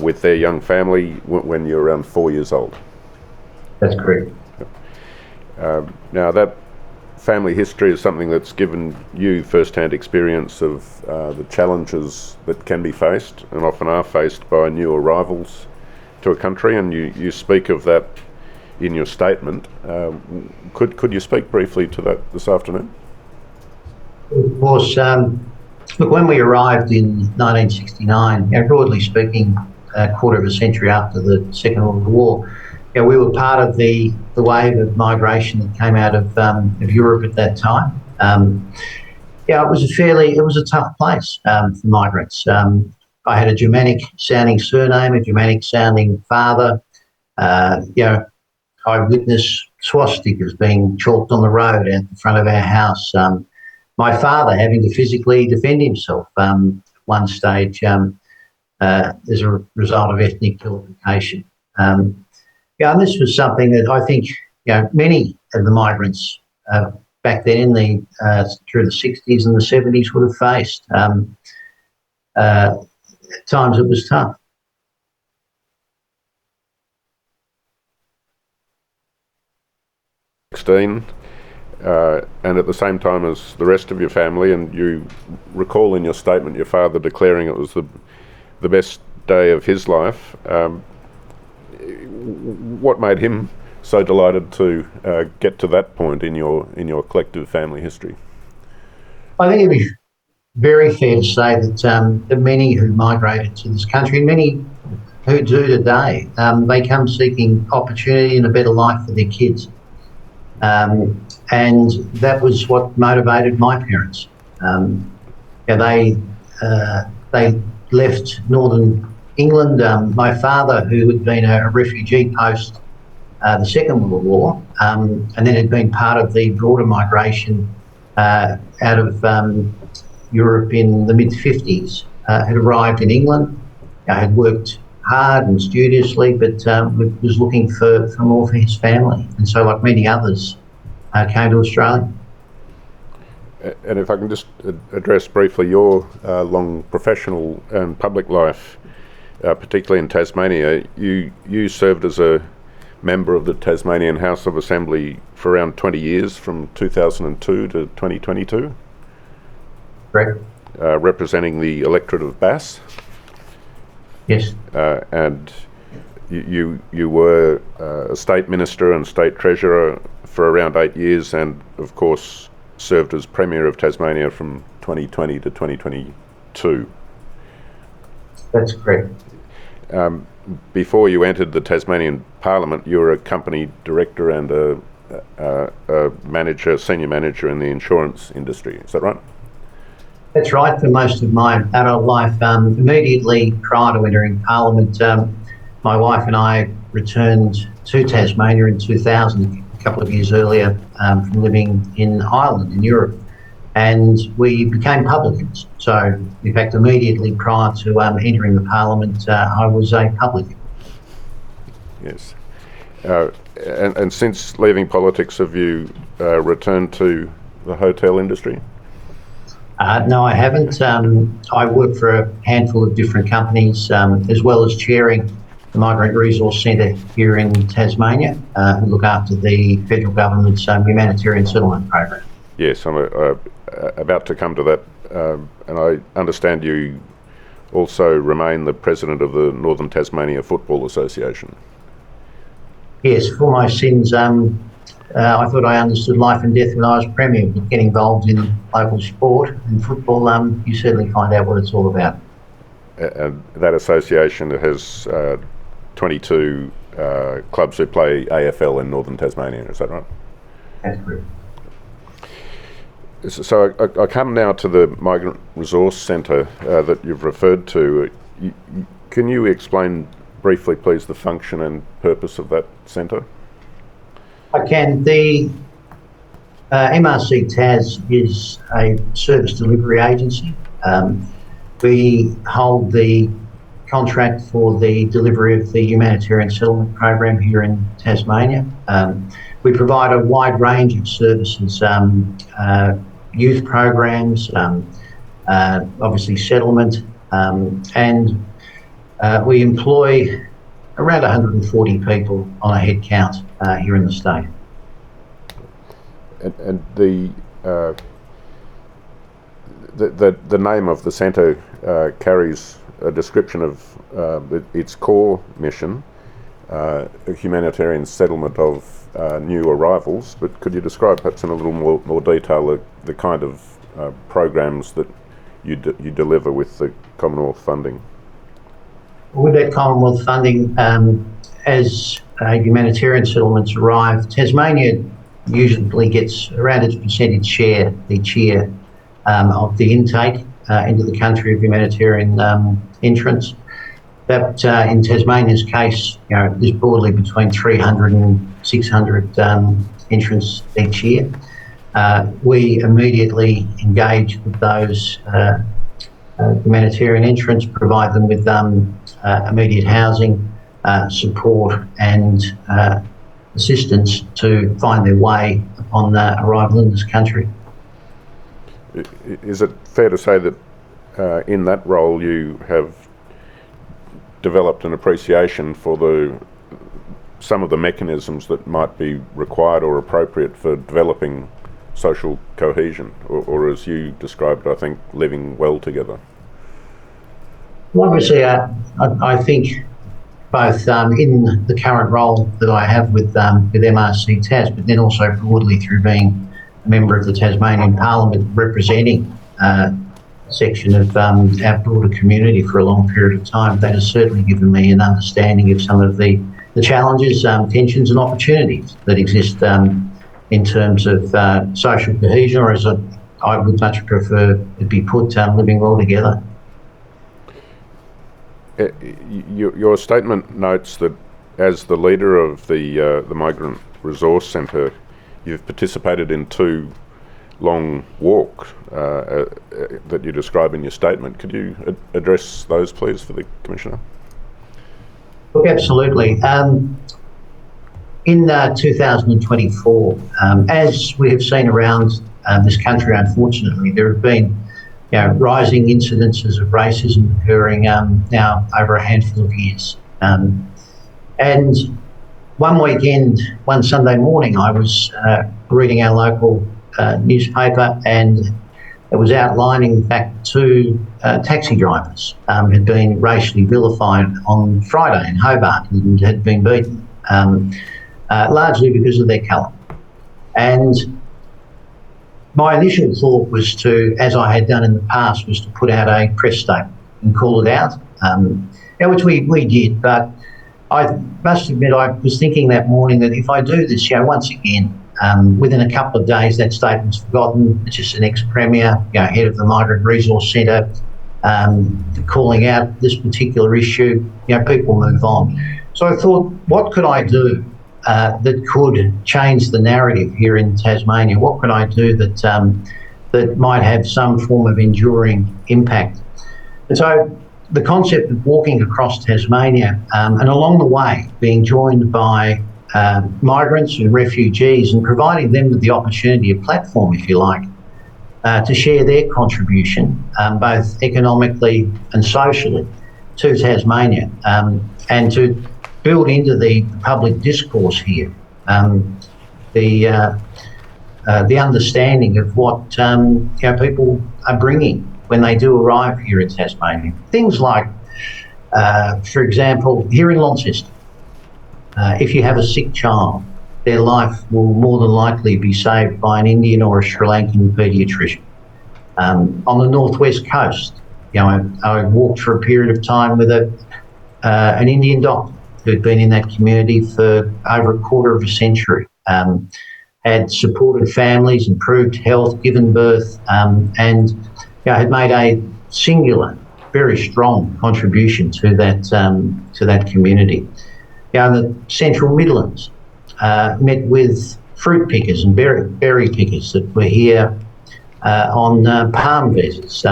with their young family when you were around 4 years old.
That's correct.
Now that family history is something that's given you first-hand experience of the challenges that can be faced and often are faced by new arrivals to a country, and you speak of that in your statement. Could you speak briefly to that this afternoon?
Of course, look, when we arrived in 1969, broadly speaking, a quarter of a century after the Second World War, we were part of the wave of migration that came out of Europe at that time. It was a tough place for migrants. I had a Germanic-sounding surname, a Germanic-sounding father. I witnessed swastikas being chalked on the road at the front of our house. My father having to physically defend himself one stage as a result of ethnic purification. And this was something that I think many of the migrants back then through the 60s and the 70s would have faced. At times it was tough.
And at the same time as the rest of your family, and you recall in your statement your father declaring it was the best day of his life. What made him so delighted to get to that point in your collective family history?
I think it'd be very fair to say that many who migrated to this country, and many who do today, they come seeking opportunity and a better life for their kids. And that was what motivated my parents. They left northern England. My father, who had been a refugee post the Second World War, and then had been part of the broader migration out of Europe in the mid-50s, had arrived in England, had worked hard and studiously, but was looking for more for his family. And so, like many others, came to Australia.
And if I can just address briefly your long professional and public life, particularly in Tasmania, you served as a member of the Tasmanian House of Assembly for around 20 years, from 2002 to 2022.
Correct.
Representing the electorate of Bass.
Yes.
And you were a state minister and state treasurer for around 8 years, and of course served as Premier of Tasmania from 2020 to 2022.
That's correct.
Before you entered the Tasmanian Parliament, you were a company director and a manager, senior manager in the insurance industry. Is that right?
That's right. For most of my adult life, immediately prior to entering Parliament, my wife and I returned to Tasmania in 2000, a couple of years earlier, from living in Ireland in Europe, and we became publicans. So, in fact, immediately prior to entering the Parliament, I was a publican.
Yes. And since leaving politics, have you returned to the hotel industry?
No, I haven't. I work for a handful of different companies, as well as chairing the Migrant Resource Centre here in Tasmania, who look after the federal government's humanitarian settlement program.
Yes, I'm about to come to that, and I understand you also remain the president of the Northern Tasmania Football Association.
Yes, for my sins, I thought I understood life and death when I was Premier, but get involved in local sport and football, you certainly find out what it's all about.
And that association has 22 clubs who play AFL in Northern Tasmania, is that right?
That's correct.
So I come now to the Migrant Resource Centre that you've referred to. Can you explain briefly, please, the function and purpose of that centre?
I can. The MRC TAS is a service delivery agency. We hold the contract for the delivery of the humanitarian settlement program here in Tasmania. We provide a wide range of services, youth programs, obviously settlement, and we employ around 140 people on a head count here in the state.
And the name of the centre carries a description of its core mission, humanitarian settlement of new arrivals, but could you describe perhaps in a little more detail the kind of programs that you deliver with the Commonwealth funding?
With that Commonwealth funding, as humanitarian settlements arrive, Tasmania usually gets around its percentage share each year of the intake into the country of humanitarian entrants. That, in Tasmania's case, is broadly between 300 and 600 entrants each year. We immediately engage with those humanitarian entrants, provide them with immediate housing, support and assistance to find their way upon arrival in this country.
Is it fair to say that in that role you have developed an appreciation for some of the mechanisms that might be required or appropriate for developing social cohesion, or as you described, I think, living well together?
Well, obviously, I think both in the current role that I have with MRC Tas, but then also broadly through being a member of the Tasmanian Parliament representing a section of our broader community for a long period of time, that has certainly given me an understanding of some of the challenges, tensions and opportunities that exist in terms of social cohesion, or as I would much prefer it be put, living well together.
Your statement notes that as the leader of the Migrant Resource Centre, you've participated in 2 long walks that you describe in your statement. Could you address those, please, for the Commissioner?
Look, absolutely. In 2024, as we have seen around this country, unfortunately, there have been rising incidences of racism occurring now over a handful of years. And one weekend, one Sunday morning, I was reading our local newspaper, and it was outlining the fact that 2 taxi drivers had been racially vilified on Friday in Hobart and had been beaten, largely because of their colour. And my initial thought was to, as I had done in the past, was to put out a press statement and call it out, which we did. But I must admit, I was thinking that morning that if I do this, once again, within a couple of days, that statement's forgotten. It's just an ex-premier, head of the Migrant Resource Centre, calling out this particular issue. People move on. So I thought, what could I do that could change the narrative here in Tasmania? What could I do that might have some form of enduring impact? And so the concept of walking across Tasmania and along the way being joined by migrants and refugees and providing them with the opportunity, a platform, if you like, to share their contribution, both economically and socially, to Tasmania, and to build into the public discourse here the understanding of what people are bringing when they do arrive here in Tasmania. Things like, for example, here in Launceston, if you have a sick child, their life will more than likely be saved by an Indian or a Sri Lankan paediatrician. On the northwest coast, I walked for a period of time with an Indian doctor who'd been in that community for over a quarter of a century, had supported families, improved health, given birth, and had made a singular, very strong contribution to that community. In the Central Midlands, met with fruit pickers and berry pickers that were here on palm visits.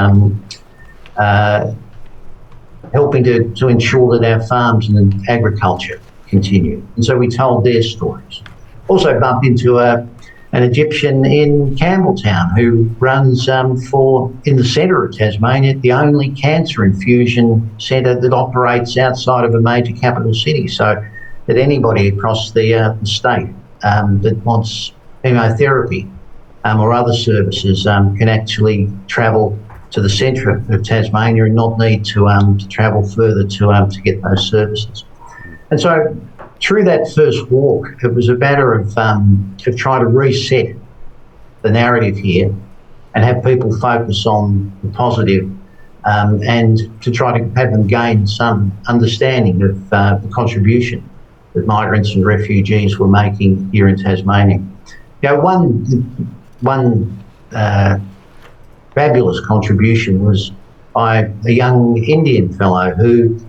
helping to ensure that our farms and agriculture continue. And so we told their stories. Also bumped into an Egyptian in Campbelltown who runs in the centre of Tasmania, the only cancer infusion centre that operates outside of a major capital city, so that anybody across the state that wants chemotherapy or other services can actually travel to the centre of Tasmania and not need to travel further to get those services. And so through that first walk, it was a matter of trying to reset the narrative here and have people focus on the positive and to try to have them gain some understanding of the contribution that migrants and refugees were making here in Tasmania. One fabulous contribution was by a young Indian fellow who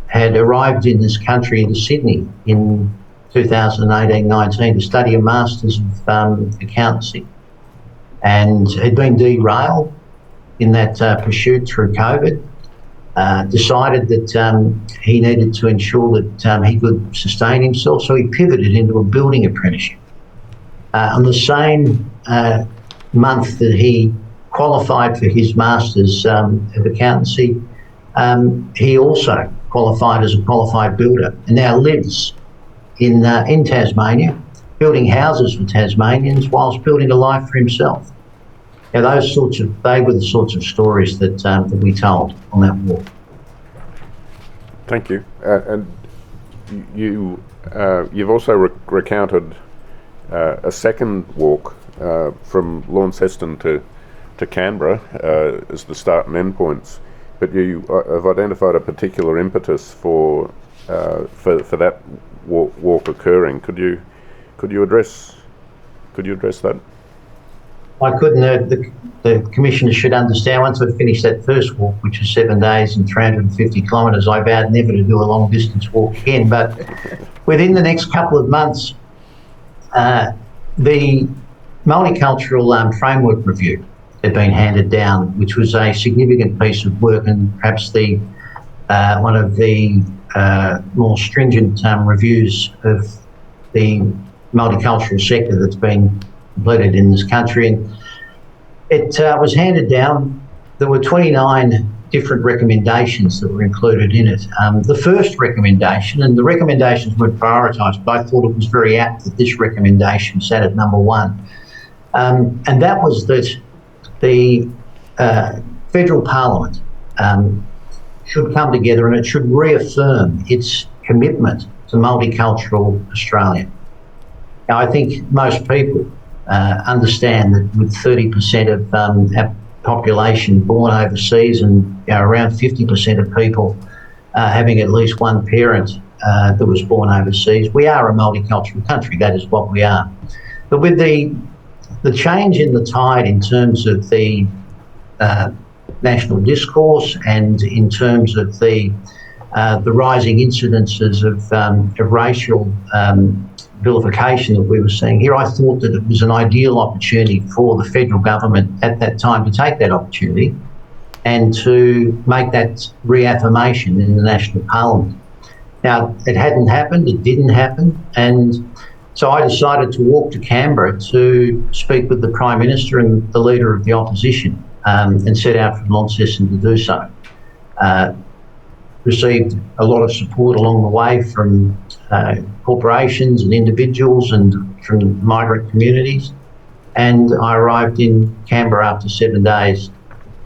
had arrived in this country, into Sydney, in 2018-19 to study a Masters of Accountancy, and had been derailed in that pursuit through COVID, decided that he needed to ensure that he could sustain himself, so he pivoted into a building apprenticeship. On the same month that he qualified for his Masters of Accountancy, he also qualified as a qualified builder and now lives in Tasmania, building houses for Tasmanians whilst building a life for himself. Now, they were the sorts of stories that we told on that walk.
Thank you. And you've also recounted a second walk from Launceston to Canberra as the start and end points, but you have identified a particular impetus for that walk occurring. Could you address that?
I couldn't. The Commissioner should understand, once I finished that first walk, which was 7 days and 350 kilometres, I vowed never to do a long distance walk again. But within the next couple of months, the Multicultural Framework Review had been handed down, which was a significant piece of work and perhaps one of the more stringent reviews of the multicultural sector that's been completed in this country. And it was handed down. There were 29 different recommendations that were included in it. The first recommendation, and the recommendations weren't prioritised, but I thought it was very apt that this recommendation sat at number one. And that was that the Federal Parliament should come together and it should reaffirm its commitment to multicultural Australia. Now, I think most people understand that with 30% of our population born overseas and around 50% of people having at least one parent that was born overseas, we are a multicultural country. That is what we are. But with the change in the tide in terms of the national discourse and in terms of the rising incidences of racial vilification that we were seeing here, I thought that it was an ideal opportunity for the federal government at that time to take that opportunity and to make that reaffirmation in the National Parliament. Now, it hadn't happened, it didn't happen, and so I decided to walk to Canberra to speak with the Prime Minister and the Leader of the Opposition and set out from Launceston to do so. Received a lot of support along the way from corporations and individuals and from migrant communities. And I arrived in Canberra after 7 days,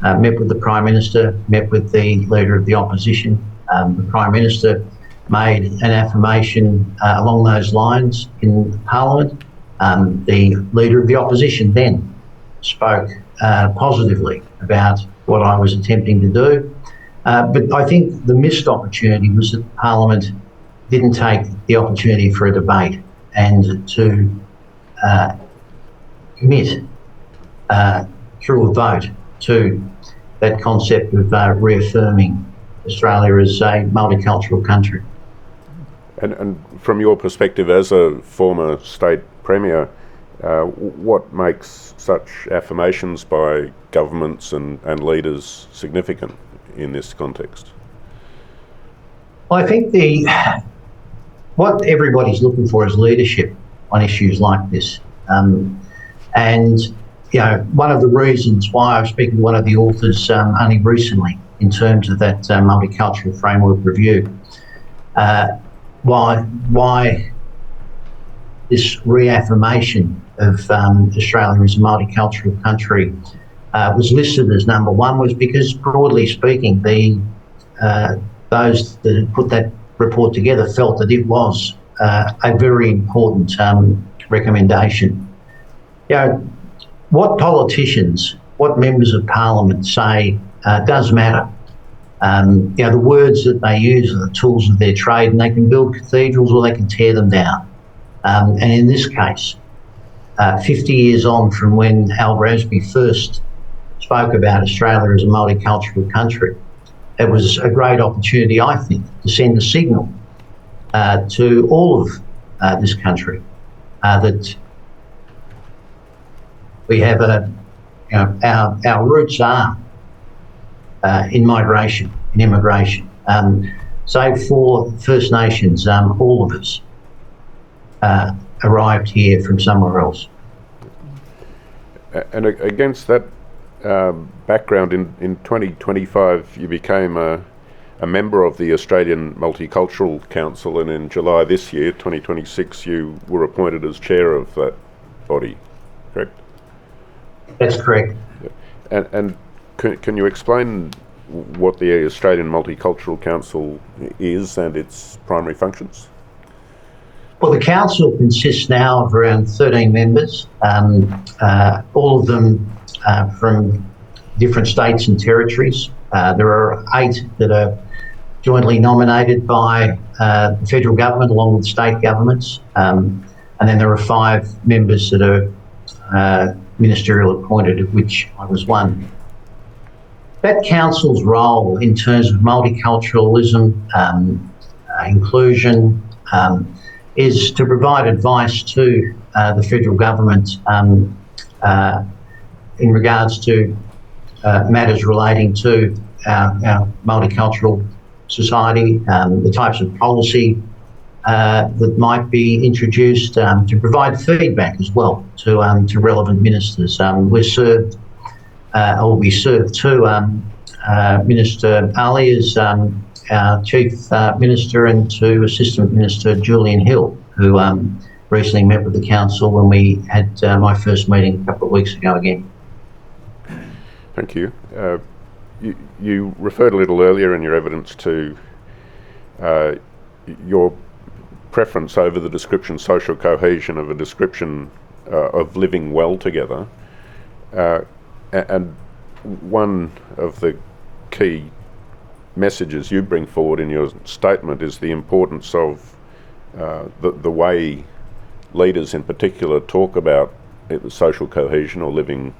met with the Prime Minister, met with the Leader of the Opposition. The Prime Minister made an affirmation along those lines in Parliament. The Leader of the Opposition then spoke positively about what I was attempting to do. But I think the missed opportunity was that Parliament didn't take the opportunity for a debate and to commit through a vote to that concept of reaffirming Australia as a multicultural country.
And from your perspective as a former state premier, what makes such affirmations by governments and leaders significant in this context?
Well, I think what everybody's looking for is leadership on issues like this. And, you know, one of the reasons why I was speaking to one of the authors only recently in terms of that multicultural framework review, why this reaffirmation of Australia as a multicultural country was listed as number one was because, broadly speaking, those that had put that report together felt that it was a very important recommendation. You know, what politicians, what members of parliament say does matter. You know, the words that they use are the tools of their trade, and they can build cathedrals or they can tear them down. And in this case, 50 years on from when Al Rasby first spoke about Australia as a multicultural country, it was a great opportunity, I think, to send a signal to all of this country that we have our roots are in migration, in immigration. Save for First Nations, all of us arrived here from somewhere else.
And against that background, in 2025 you became a member of the Australian Multicultural Council, and in July this year, 2026, you were appointed as chair of that body, correct?
That's correct.
And can you explain what the Australian Multicultural Council is and its primary functions?
Well, the council consists now of around 13 members, all of them from different states and territories. There are 8 that are jointly nominated by the federal government along with state governments, and then there are 5 members that are ministerial appointed, of which I was one. That council's role in terms of multiculturalism, inclusion, is to provide advice to the federal government in regards to matters relating to our multicultural society, the types of policy that might be introduced, to provide feedback as well to relevant ministers. We served to Minister Ali as our Chief Minister, and to Assistant Minister Julian Hill, who recently met with the council when we had my first meeting a couple of weeks ago again.
Thank you. You referred a little earlier in your evidence to your preference over the description social cohesion of a description of living well together. And one of the key messages you bring forward in your statement is the importance of the way leaders in particular talk about social cohesion or living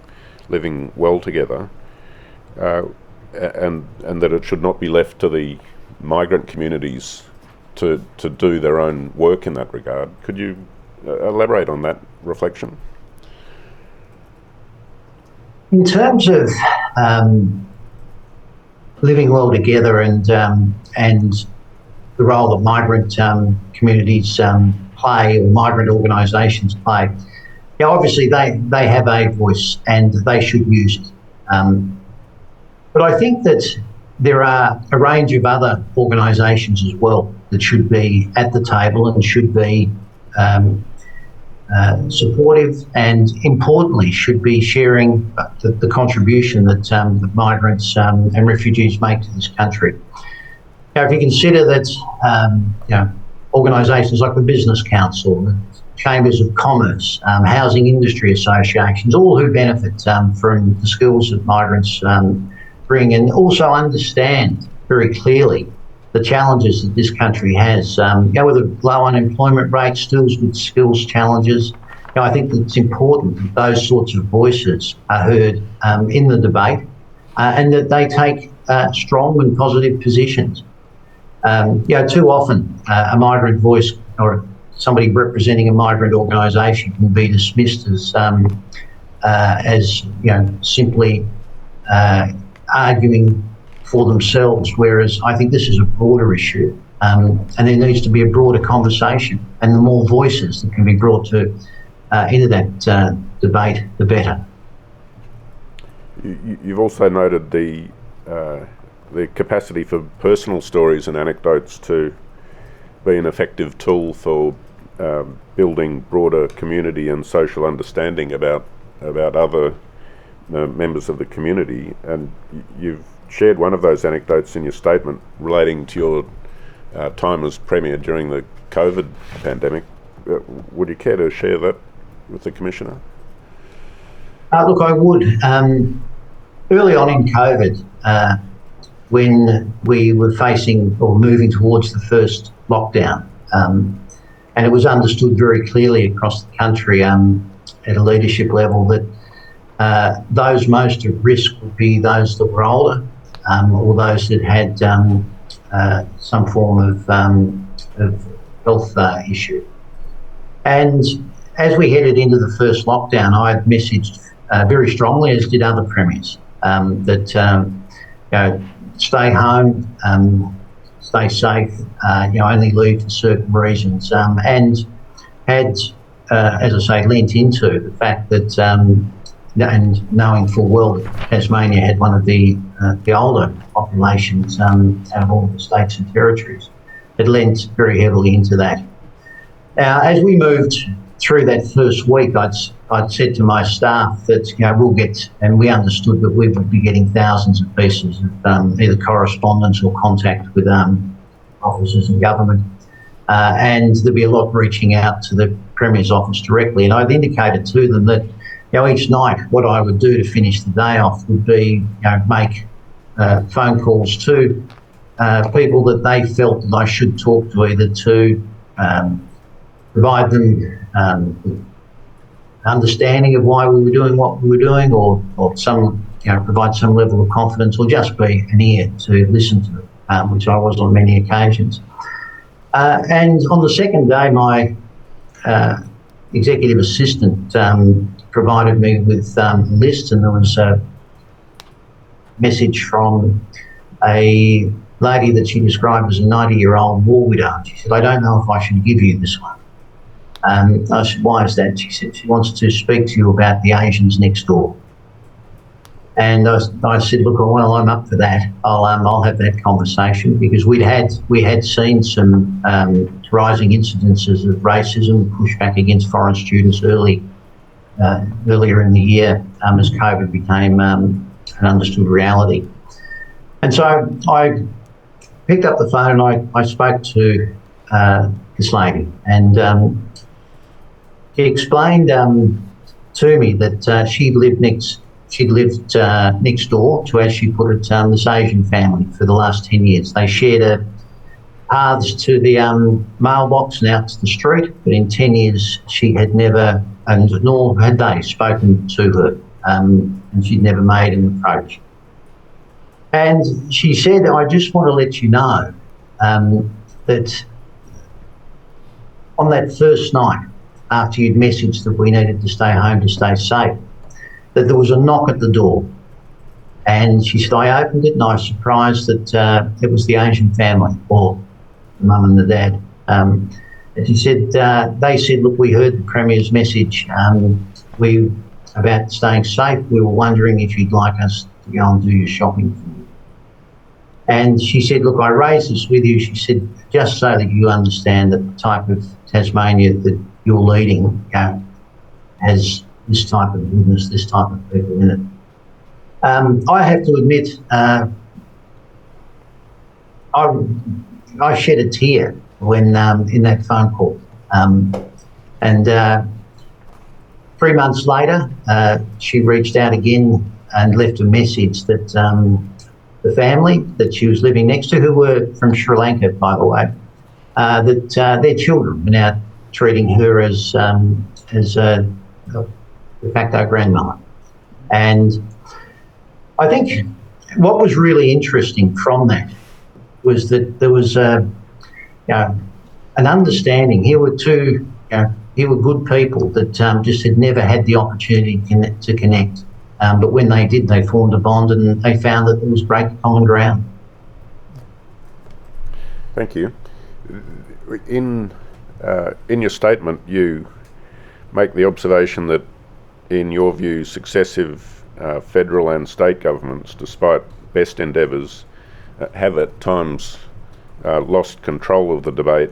well together, and that it should not be left to the migrant communities to do their own work in that regard. Could you elaborate on that reflection?
In terms of living well together and the role that migrant communities play, or migrant organisations play, yeah, obviously they have a voice and they should use it. But I think that there are a range of other organisations as well that should be at the table and should be supportive, and importantly should be sharing the contribution that migrants and refugees make to this country. Now, if you consider that organisations like the Business Council, the Chambers of Commerce, housing industry associations, all who benefit from the skills that migrants bring, and also understand very clearly the challenges that this country has, with a low unemployment rate, skills challenges. I think it's important that those sorts of voices are heard in the debate, and that they take strong and positive positions. Too often a migrant voice or somebody representing a migrant organisation can be dismissed as simply arguing for themselves, whereas I think this is a broader issue And there needs to be a broader conversation, and the more voices that can be brought to into that debate, the better.
You've also noted the capacity for personal stories and anecdotes to be an effective tool for building broader community and social understanding about other members of the community. And you've shared one of those anecdotes in your statement relating to your time as Premier during the COVID pandemic. Would you care to share that with the Commissioner?
Look, I would. Early on in COVID, when we were facing or moving towards the first lockdown, and it was understood very clearly across the country at a leadership level that those most at risk would be those that were older, or those that had some form of health issue. And as we headed into the first lockdown, I had messaged very strongly, as did other premiers, that stay home, stay safe, only leave for certain reasons, and had, as I say, lent into the fact that, and knowing full well that Tasmania had one of the older populations out of all the states and territories, it lent very heavily into that. Now, as we moved through that first week, I'd said to my staff that we'll get, and we understood that we would be getting thousands of pieces of either correspondence or contact with officers in government, and there'd be a lot reaching out to the Premier's office directly. And I'd indicated to them that each night what I would do to finish the day off would be make phone calls to people that they felt that I should talk to, either to provide them understanding of why we were doing what we were doing, or some provide some level of confidence, or just be an ear to listen to, which I was on many occasions. And on the second day, my executive assistant provided me with a list, and there was a message from a lady that she described as a 90-year-old war widow. She said, "I don't know if I should give you this one." I said, "Why is that?" She said, "She wants to speak to you about the Asians next door." And I said, "Look, well, I'm up for that. I'll have that conversation," because we had seen some rising incidences of racism, pushback against foreign students earlier in the year as COVID became an understood reality. And so I picked up the phone and I spoke to this lady, and she explained to me that she'd lived next door to, as she put it, this Asian family for the last 10 years. They shared paths to the mailbox and out to the street, but in 10 years she had never, and nor had they, spoken to her, and she'd never made an approach. And she said, "I just want to let you know that on that first night, after you'd messaged that we needed to stay home to stay safe, that there was a knock at the door." And she said, "I opened it and I was surprised that it was the Asian family, or the mum and the dad." And she said, they said, "Look, we heard the Premier's message about staying safe. We were wondering if you'd like us to go and do your shopping for you." And she said, "Look, I raised this with you," she said, "just so that you understand that the type of Tasmania that you're leading has this type of goodness, this type of people in it." I have to admit, I shed a tear when in that phone call. And 3 months later, she reached out again and left a message that the family that she was living next to, who were from Sri Lanka, by the way, that their children were now treating her as a de facto grandmother. And I think what was really interesting from that was that there was an understanding. Here were here were good people that just had never had the opportunity to connect. But when they did, they formed a bond, and they found that there was great common ground.
Thank you. in your statement, you make the observation that, in your view, successive federal and state governments, despite best endeavours, have at times lost control of the debate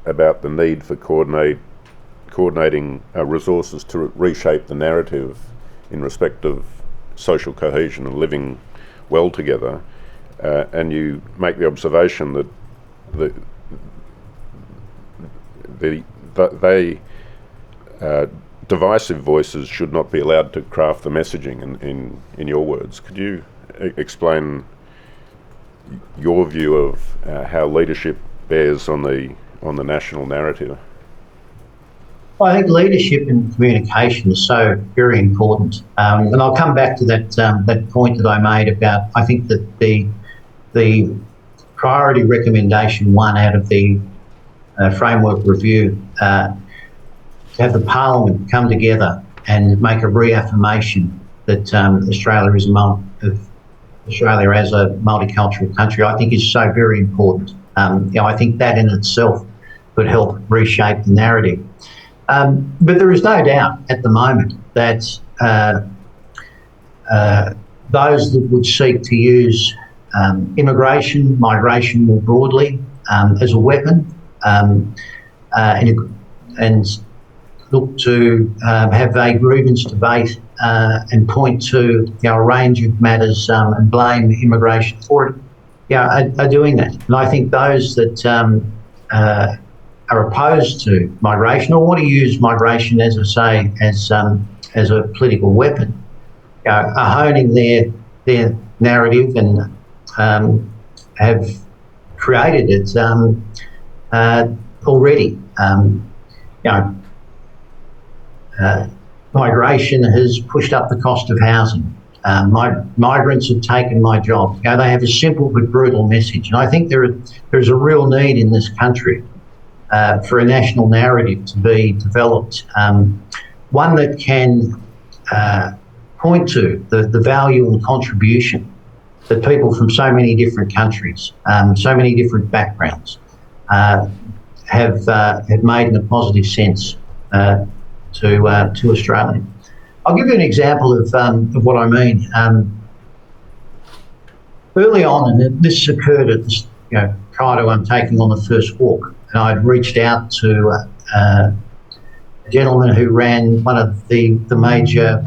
about the need for coordinating resources to reshape the narrative in respect of social cohesion and living well together. And you make the observation that divisive voices should not be allowed to craft the messaging, in your words. Could you explain your view of how leadership bears on the national narrative?
Well, I think leadership and communication is so very important, and I'll come back to that point that I made about, I think that the priority recommendation 1 out of the framework review, to have the Parliament come together and make a reaffirmation that Australia as a multicultural country, I think is so very important. I think that in itself could help reshape the narrative. But there is no doubt at the moment that those that would seek to use migration more broadly as a weapon, and look to have a grievance debate and point to a range of matters and blame immigration for it, are doing that. And I think those that are opposed to migration or want to use migration, as I say, as a political weapon, are honing their narrative and have created it already. Migration has pushed up the cost of housing. Migrants have taken my job. They have a simple but brutal message, and I think there is a real need in this country for a national narrative to be developed, one that can point to the value and contribution that people from so many different countries, so many different backgrounds, have made in a positive sense to Australia. I'll give you an example of what I mean. Early on, and this occurred at this, prior to taking on the first walk, and I'd reached out to a gentleman who ran one of the major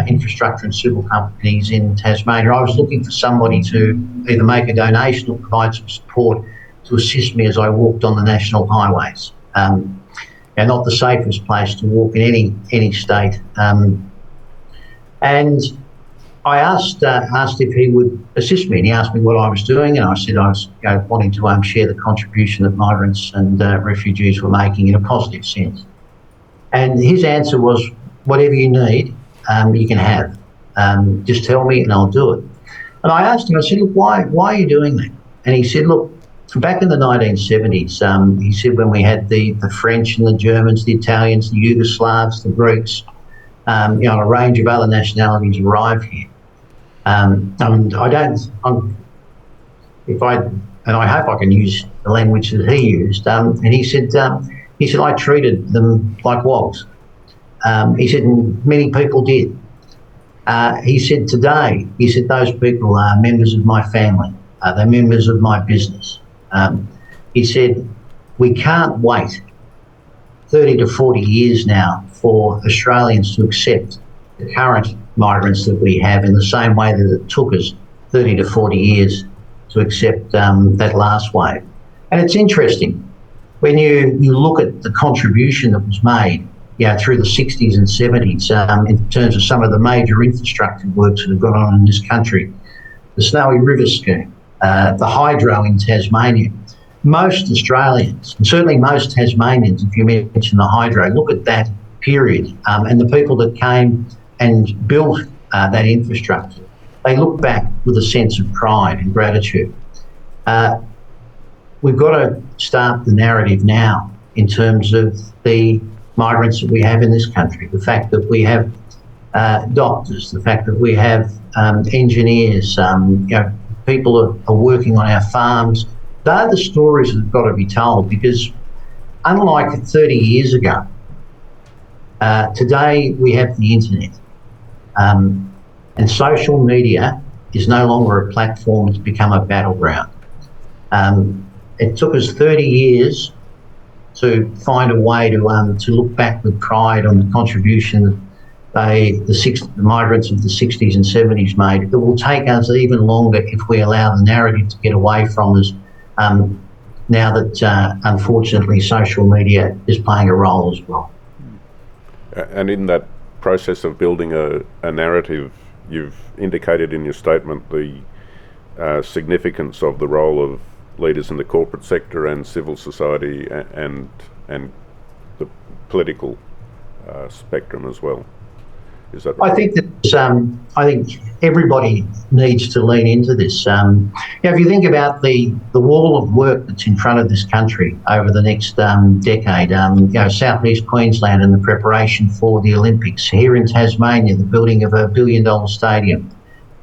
infrastructure and civil companies in Tasmania. I was looking for somebody to either make a donation or provide some support to assist me as I walked on the national highways. And not the safest place to walk in any state. And I asked if he would assist me, and he asked me what I was doing, and I said I was wanting to share the contribution that migrants and refugees were making in a positive sense. And his answer was, whatever you need, you can have. Just tell me and I'll do it. And I asked him, I said, look, why are you doing that? And he said, look, back in the 1970s, he said, when we had the French and the Germans, the Italians, the Yugoslavs, the Greeks, a range of other nationalities arrive here. And I hope I can use the language that he used. And he said, I treated them like wogs. He said, and many people did. He said, today, those people are members of my family. They're members of my business. He said, we can't wait 30 to 40 years now for Australians to accept the current migrants that we have in the same way that it took us 30 to 40 years to accept that last wave. And it's interesting, when you look at the contribution that was made through the 60s and 70s in terms of some of the major infrastructure works that have gone on in this country, the Snowy River Scheme, the hydro in Tasmania. Most Australians, and certainly most Tasmanians, if you mention the hydro, look at that period and the people that came and built that infrastructure. They look back with a sense of pride and gratitude. We've got to start the narrative now in terms of the migrants that we have in this country, the fact that we have doctors, the fact that we have engineers, people are working on our farms. They're the stories that have got to be told, because unlike 30 years ago, today we have the internet, and social media is no longer a platform, it's become a battleground. It took us 30 years to find a way to look back with pride on the contribution that the migrants of the 60s and 70s made. It will take us even longer if we allow the narrative to get away from us, now that unfortunately social media is playing a role as well.
And in that process of building a narrative, you've indicated in your statement the significance of the role of leaders in the corporate sector and civil society and the political spectrum as well. Is that right?
I think that I think everybody needs to lean into this. If you think about the wall of work that's in front of this country over the next decade, southeast Queensland and the preparation for the Olympics, here in Tasmania, the building of $1 billion stadium,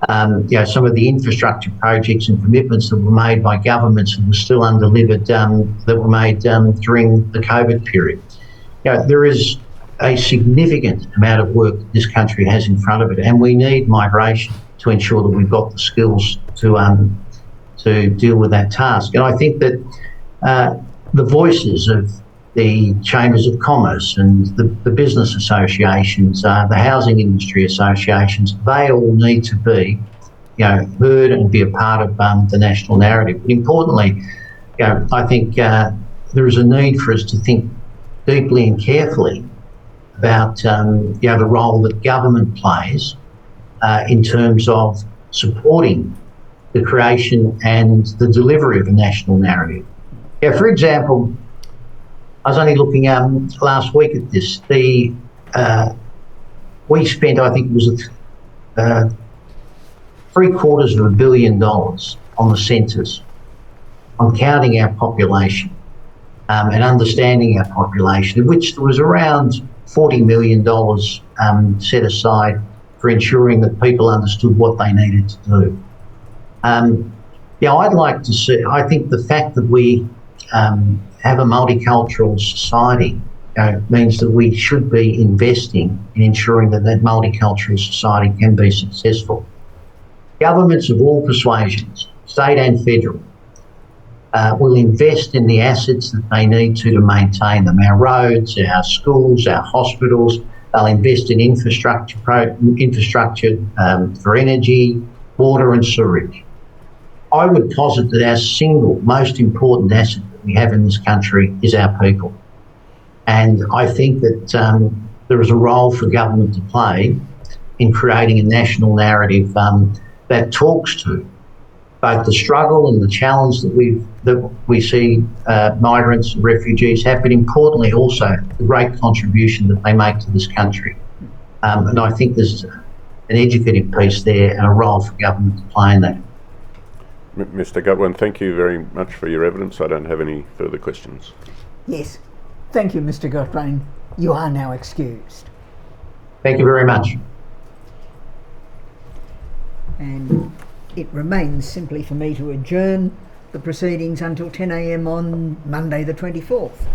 some of the infrastructure projects and commitments that were made by governments that were still undelivered, that were made during the COVID period. There is a significant amount of work that this country has in front of it, and we need migration to ensure that we've got the skills to deal with that task. And I think that the voices of the chambers of commerce and the business associations, the housing industry associations, they all need to be, heard and be a part of the national narrative. But importantly, I think there is a need for us to think deeply and carefully about the role that government plays in terms of supporting the creation and the delivery of a national narrative. For example, I was only looking last week at this. We spent, I think it was $750 million on the census, on counting our population and understanding our population, of which there was around $40 million set aside for ensuring that people understood what they needed to do. I'd like to see, I think the fact that we have a multicultural society means that we should be investing in ensuring that that multicultural society can be successful. Governments of all persuasions, state and federal, will invest in the assets that they need to maintain them. Our roads, our schools, our hospitals. They'll invest in infrastructure for energy, water and sewerage. I would posit that our single most important asset that we have in this country is our people. And I think that there is a role for government to play in creating a national narrative that talks to both the struggle and the challenge that we see migrants and refugees have, but importantly also the great contribution that they make to this country. And I think there's an educative piece there and a role for government to play in that.
Mr. Gutwein, thank you very much for your evidence. I don't have any further questions.
Yes. Thank you, Mr. Gutwein. You are now excused.
Thank you very much.
And it remains simply for me to adjourn the proceedings until 10 a.m. on Monday the 24th.